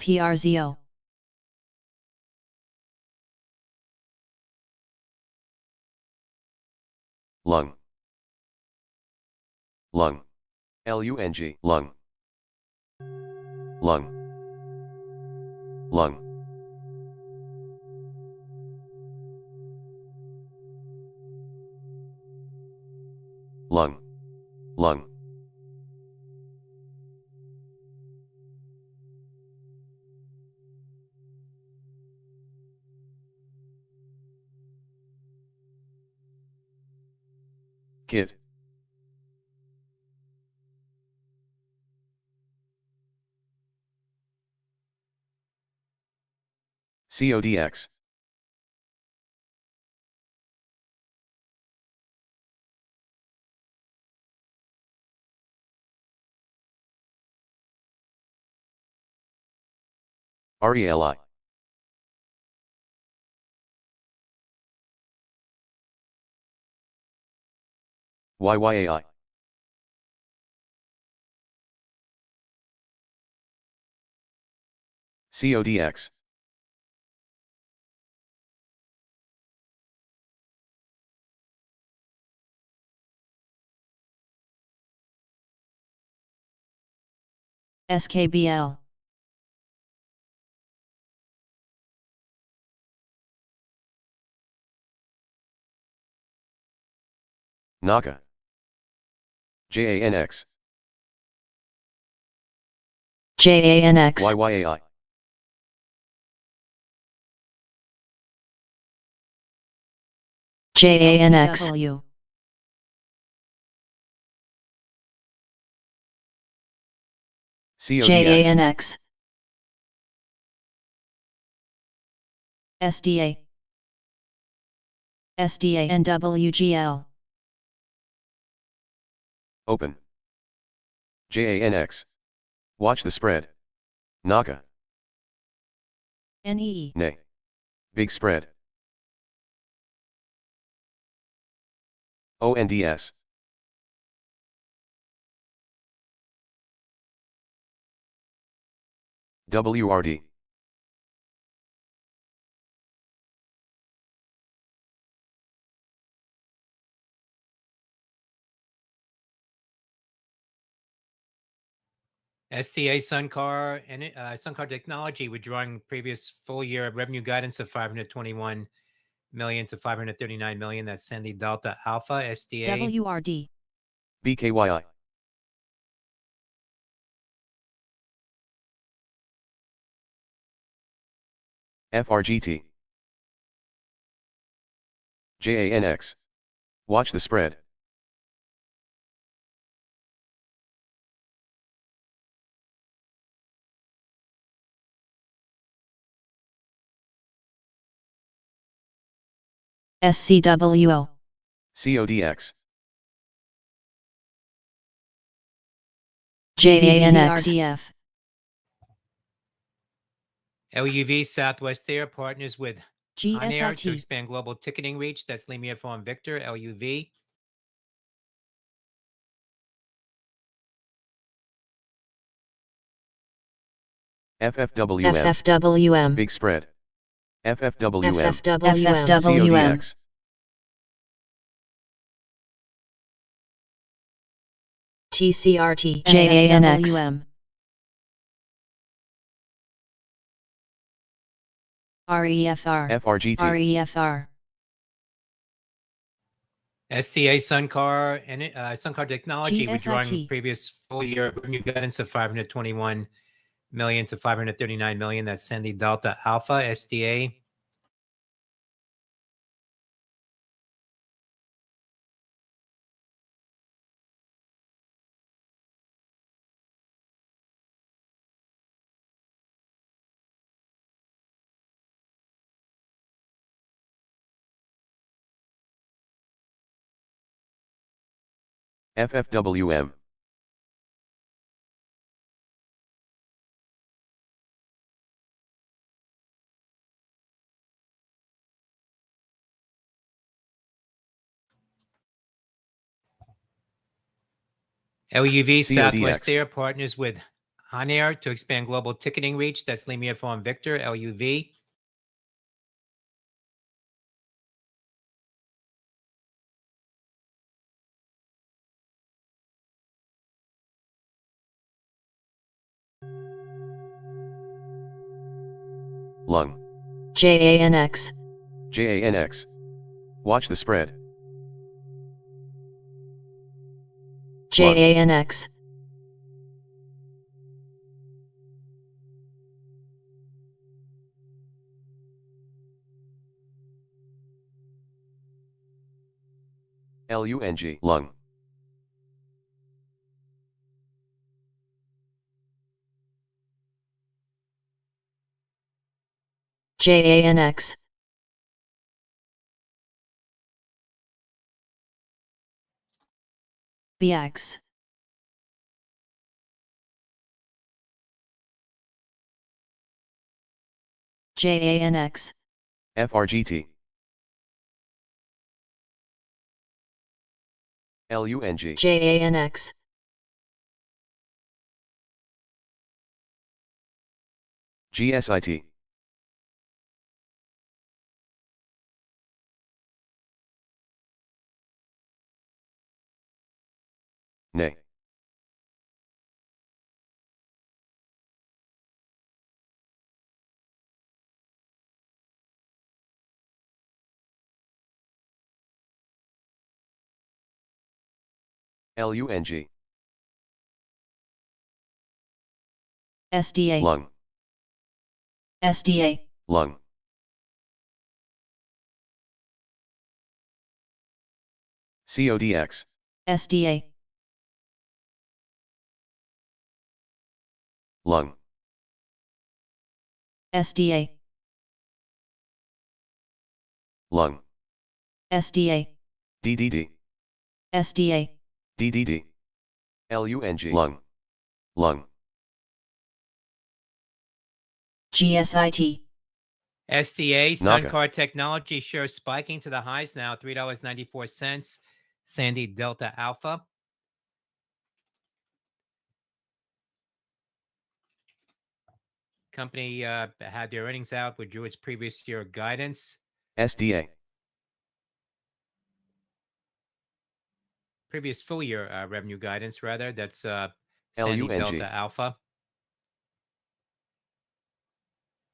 [SPEAKER 3] PRZO,
[SPEAKER 2] Lung, Lung, LUNG, Lung, Lung, Lung, Lung, Lung, Kid, CODX, RELI, YYAI. CODX.
[SPEAKER 3] SKBL.
[SPEAKER 2] NACA. JANX.
[SPEAKER 3] JANX.
[SPEAKER 2] YYAI.
[SPEAKER 3] JANX.
[SPEAKER 2] CODX.
[SPEAKER 3] JANX. SDA. SDA and WGL.
[SPEAKER 2] Open. JANX. Watch the spread. NACA.
[SPEAKER 3] NEE.
[SPEAKER 2] Nay. Big spread. ONDS. WRD.
[SPEAKER 1] STA Suncar and Suncar Technology withdrawing previous full year revenue guidance of 521 million to 539 million. That's Sandy Delta Alpha STA.
[SPEAKER 3] WRD.
[SPEAKER 2] BKYI. FRGT. JANX. Watch the spread.
[SPEAKER 3] SCWO.
[SPEAKER 2] CODX.
[SPEAKER 3] JANX.
[SPEAKER 1] LUV Southwest Air partners with Honair to
[SPEAKER 3] GSIT.
[SPEAKER 1] expand global ticketing reach. That's Lima Phone Victor, LUV.
[SPEAKER 2] FFWM.
[SPEAKER 3] FFWM.
[SPEAKER 2] Big spread. FFWM.
[SPEAKER 3] FFWM.
[SPEAKER 2] CODX.
[SPEAKER 3] TCRT. JANX. REFR.
[SPEAKER 2] FRGT.
[SPEAKER 3] REFR.
[SPEAKER 1] STA Suncar and Suncar Technology
[SPEAKER 3] GSIT.
[SPEAKER 1] withdrawing previous full year revenue guidance of 521 million to 539 million. That's Sandy Delta Alpha STA.
[SPEAKER 2] FFWM.
[SPEAKER 1] LUV Southwest
[SPEAKER 2] CODX.
[SPEAKER 1] Air partners with Honair to expand global ticketing reach. That's Lima Phone Victor, LUV.
[SPEAKER 2] Lung.
[SPEAKER 3] JANX.
[SPEAKER 2] JANX. Watch the spread.
[SPEAKER 3] JANX.
[SPEAKER 2] LUNG. Lung.
[SPEAKER 3] JANX. BX. JANX.
[SPEAKER 2] FRGT. LUNG.
[SPEAKER 4] JANX.
[SPEAKER 2] GSIT. Nay. LUNG.
[SPEAKER 4] SDA.
[SPEAKER 2] Lung.
[SPEAKER 4] SDA.
[SPEAKER 2] Lung. CODX.
[SPEAKER 4] SDA.
[SPEAKER 2] Lung.
[SPEAKER 4] SDA.
[SPEAKER 2] Lung.
[SPEAKER 4] SDA.
[SPEAKER 2] DDD.
[SPEAKER 4] SDA.
[SPEAKER 2] DDD. LUNG. Lung. Lung.
[SPEAKER 4] GSIT.
[SPEAKER 1] STA,
[SPEAKER 2] Naga.
[SPEAKER 1] SunCard Technology shares spiking to the highs now, $3.94. Sandy Delta Alpha. Company had their earnings out, withdrew its previous year guidance.
[SPEAKER 2] SDA.
[SPEAKER 1] Previous full year revenue guidance, rather. That's Sandy
[SPEAKER 2] LUNG.
[SPEAKER 1] Delta Alpha.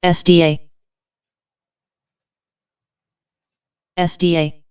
[SPEAKER 4] SDA. SDA.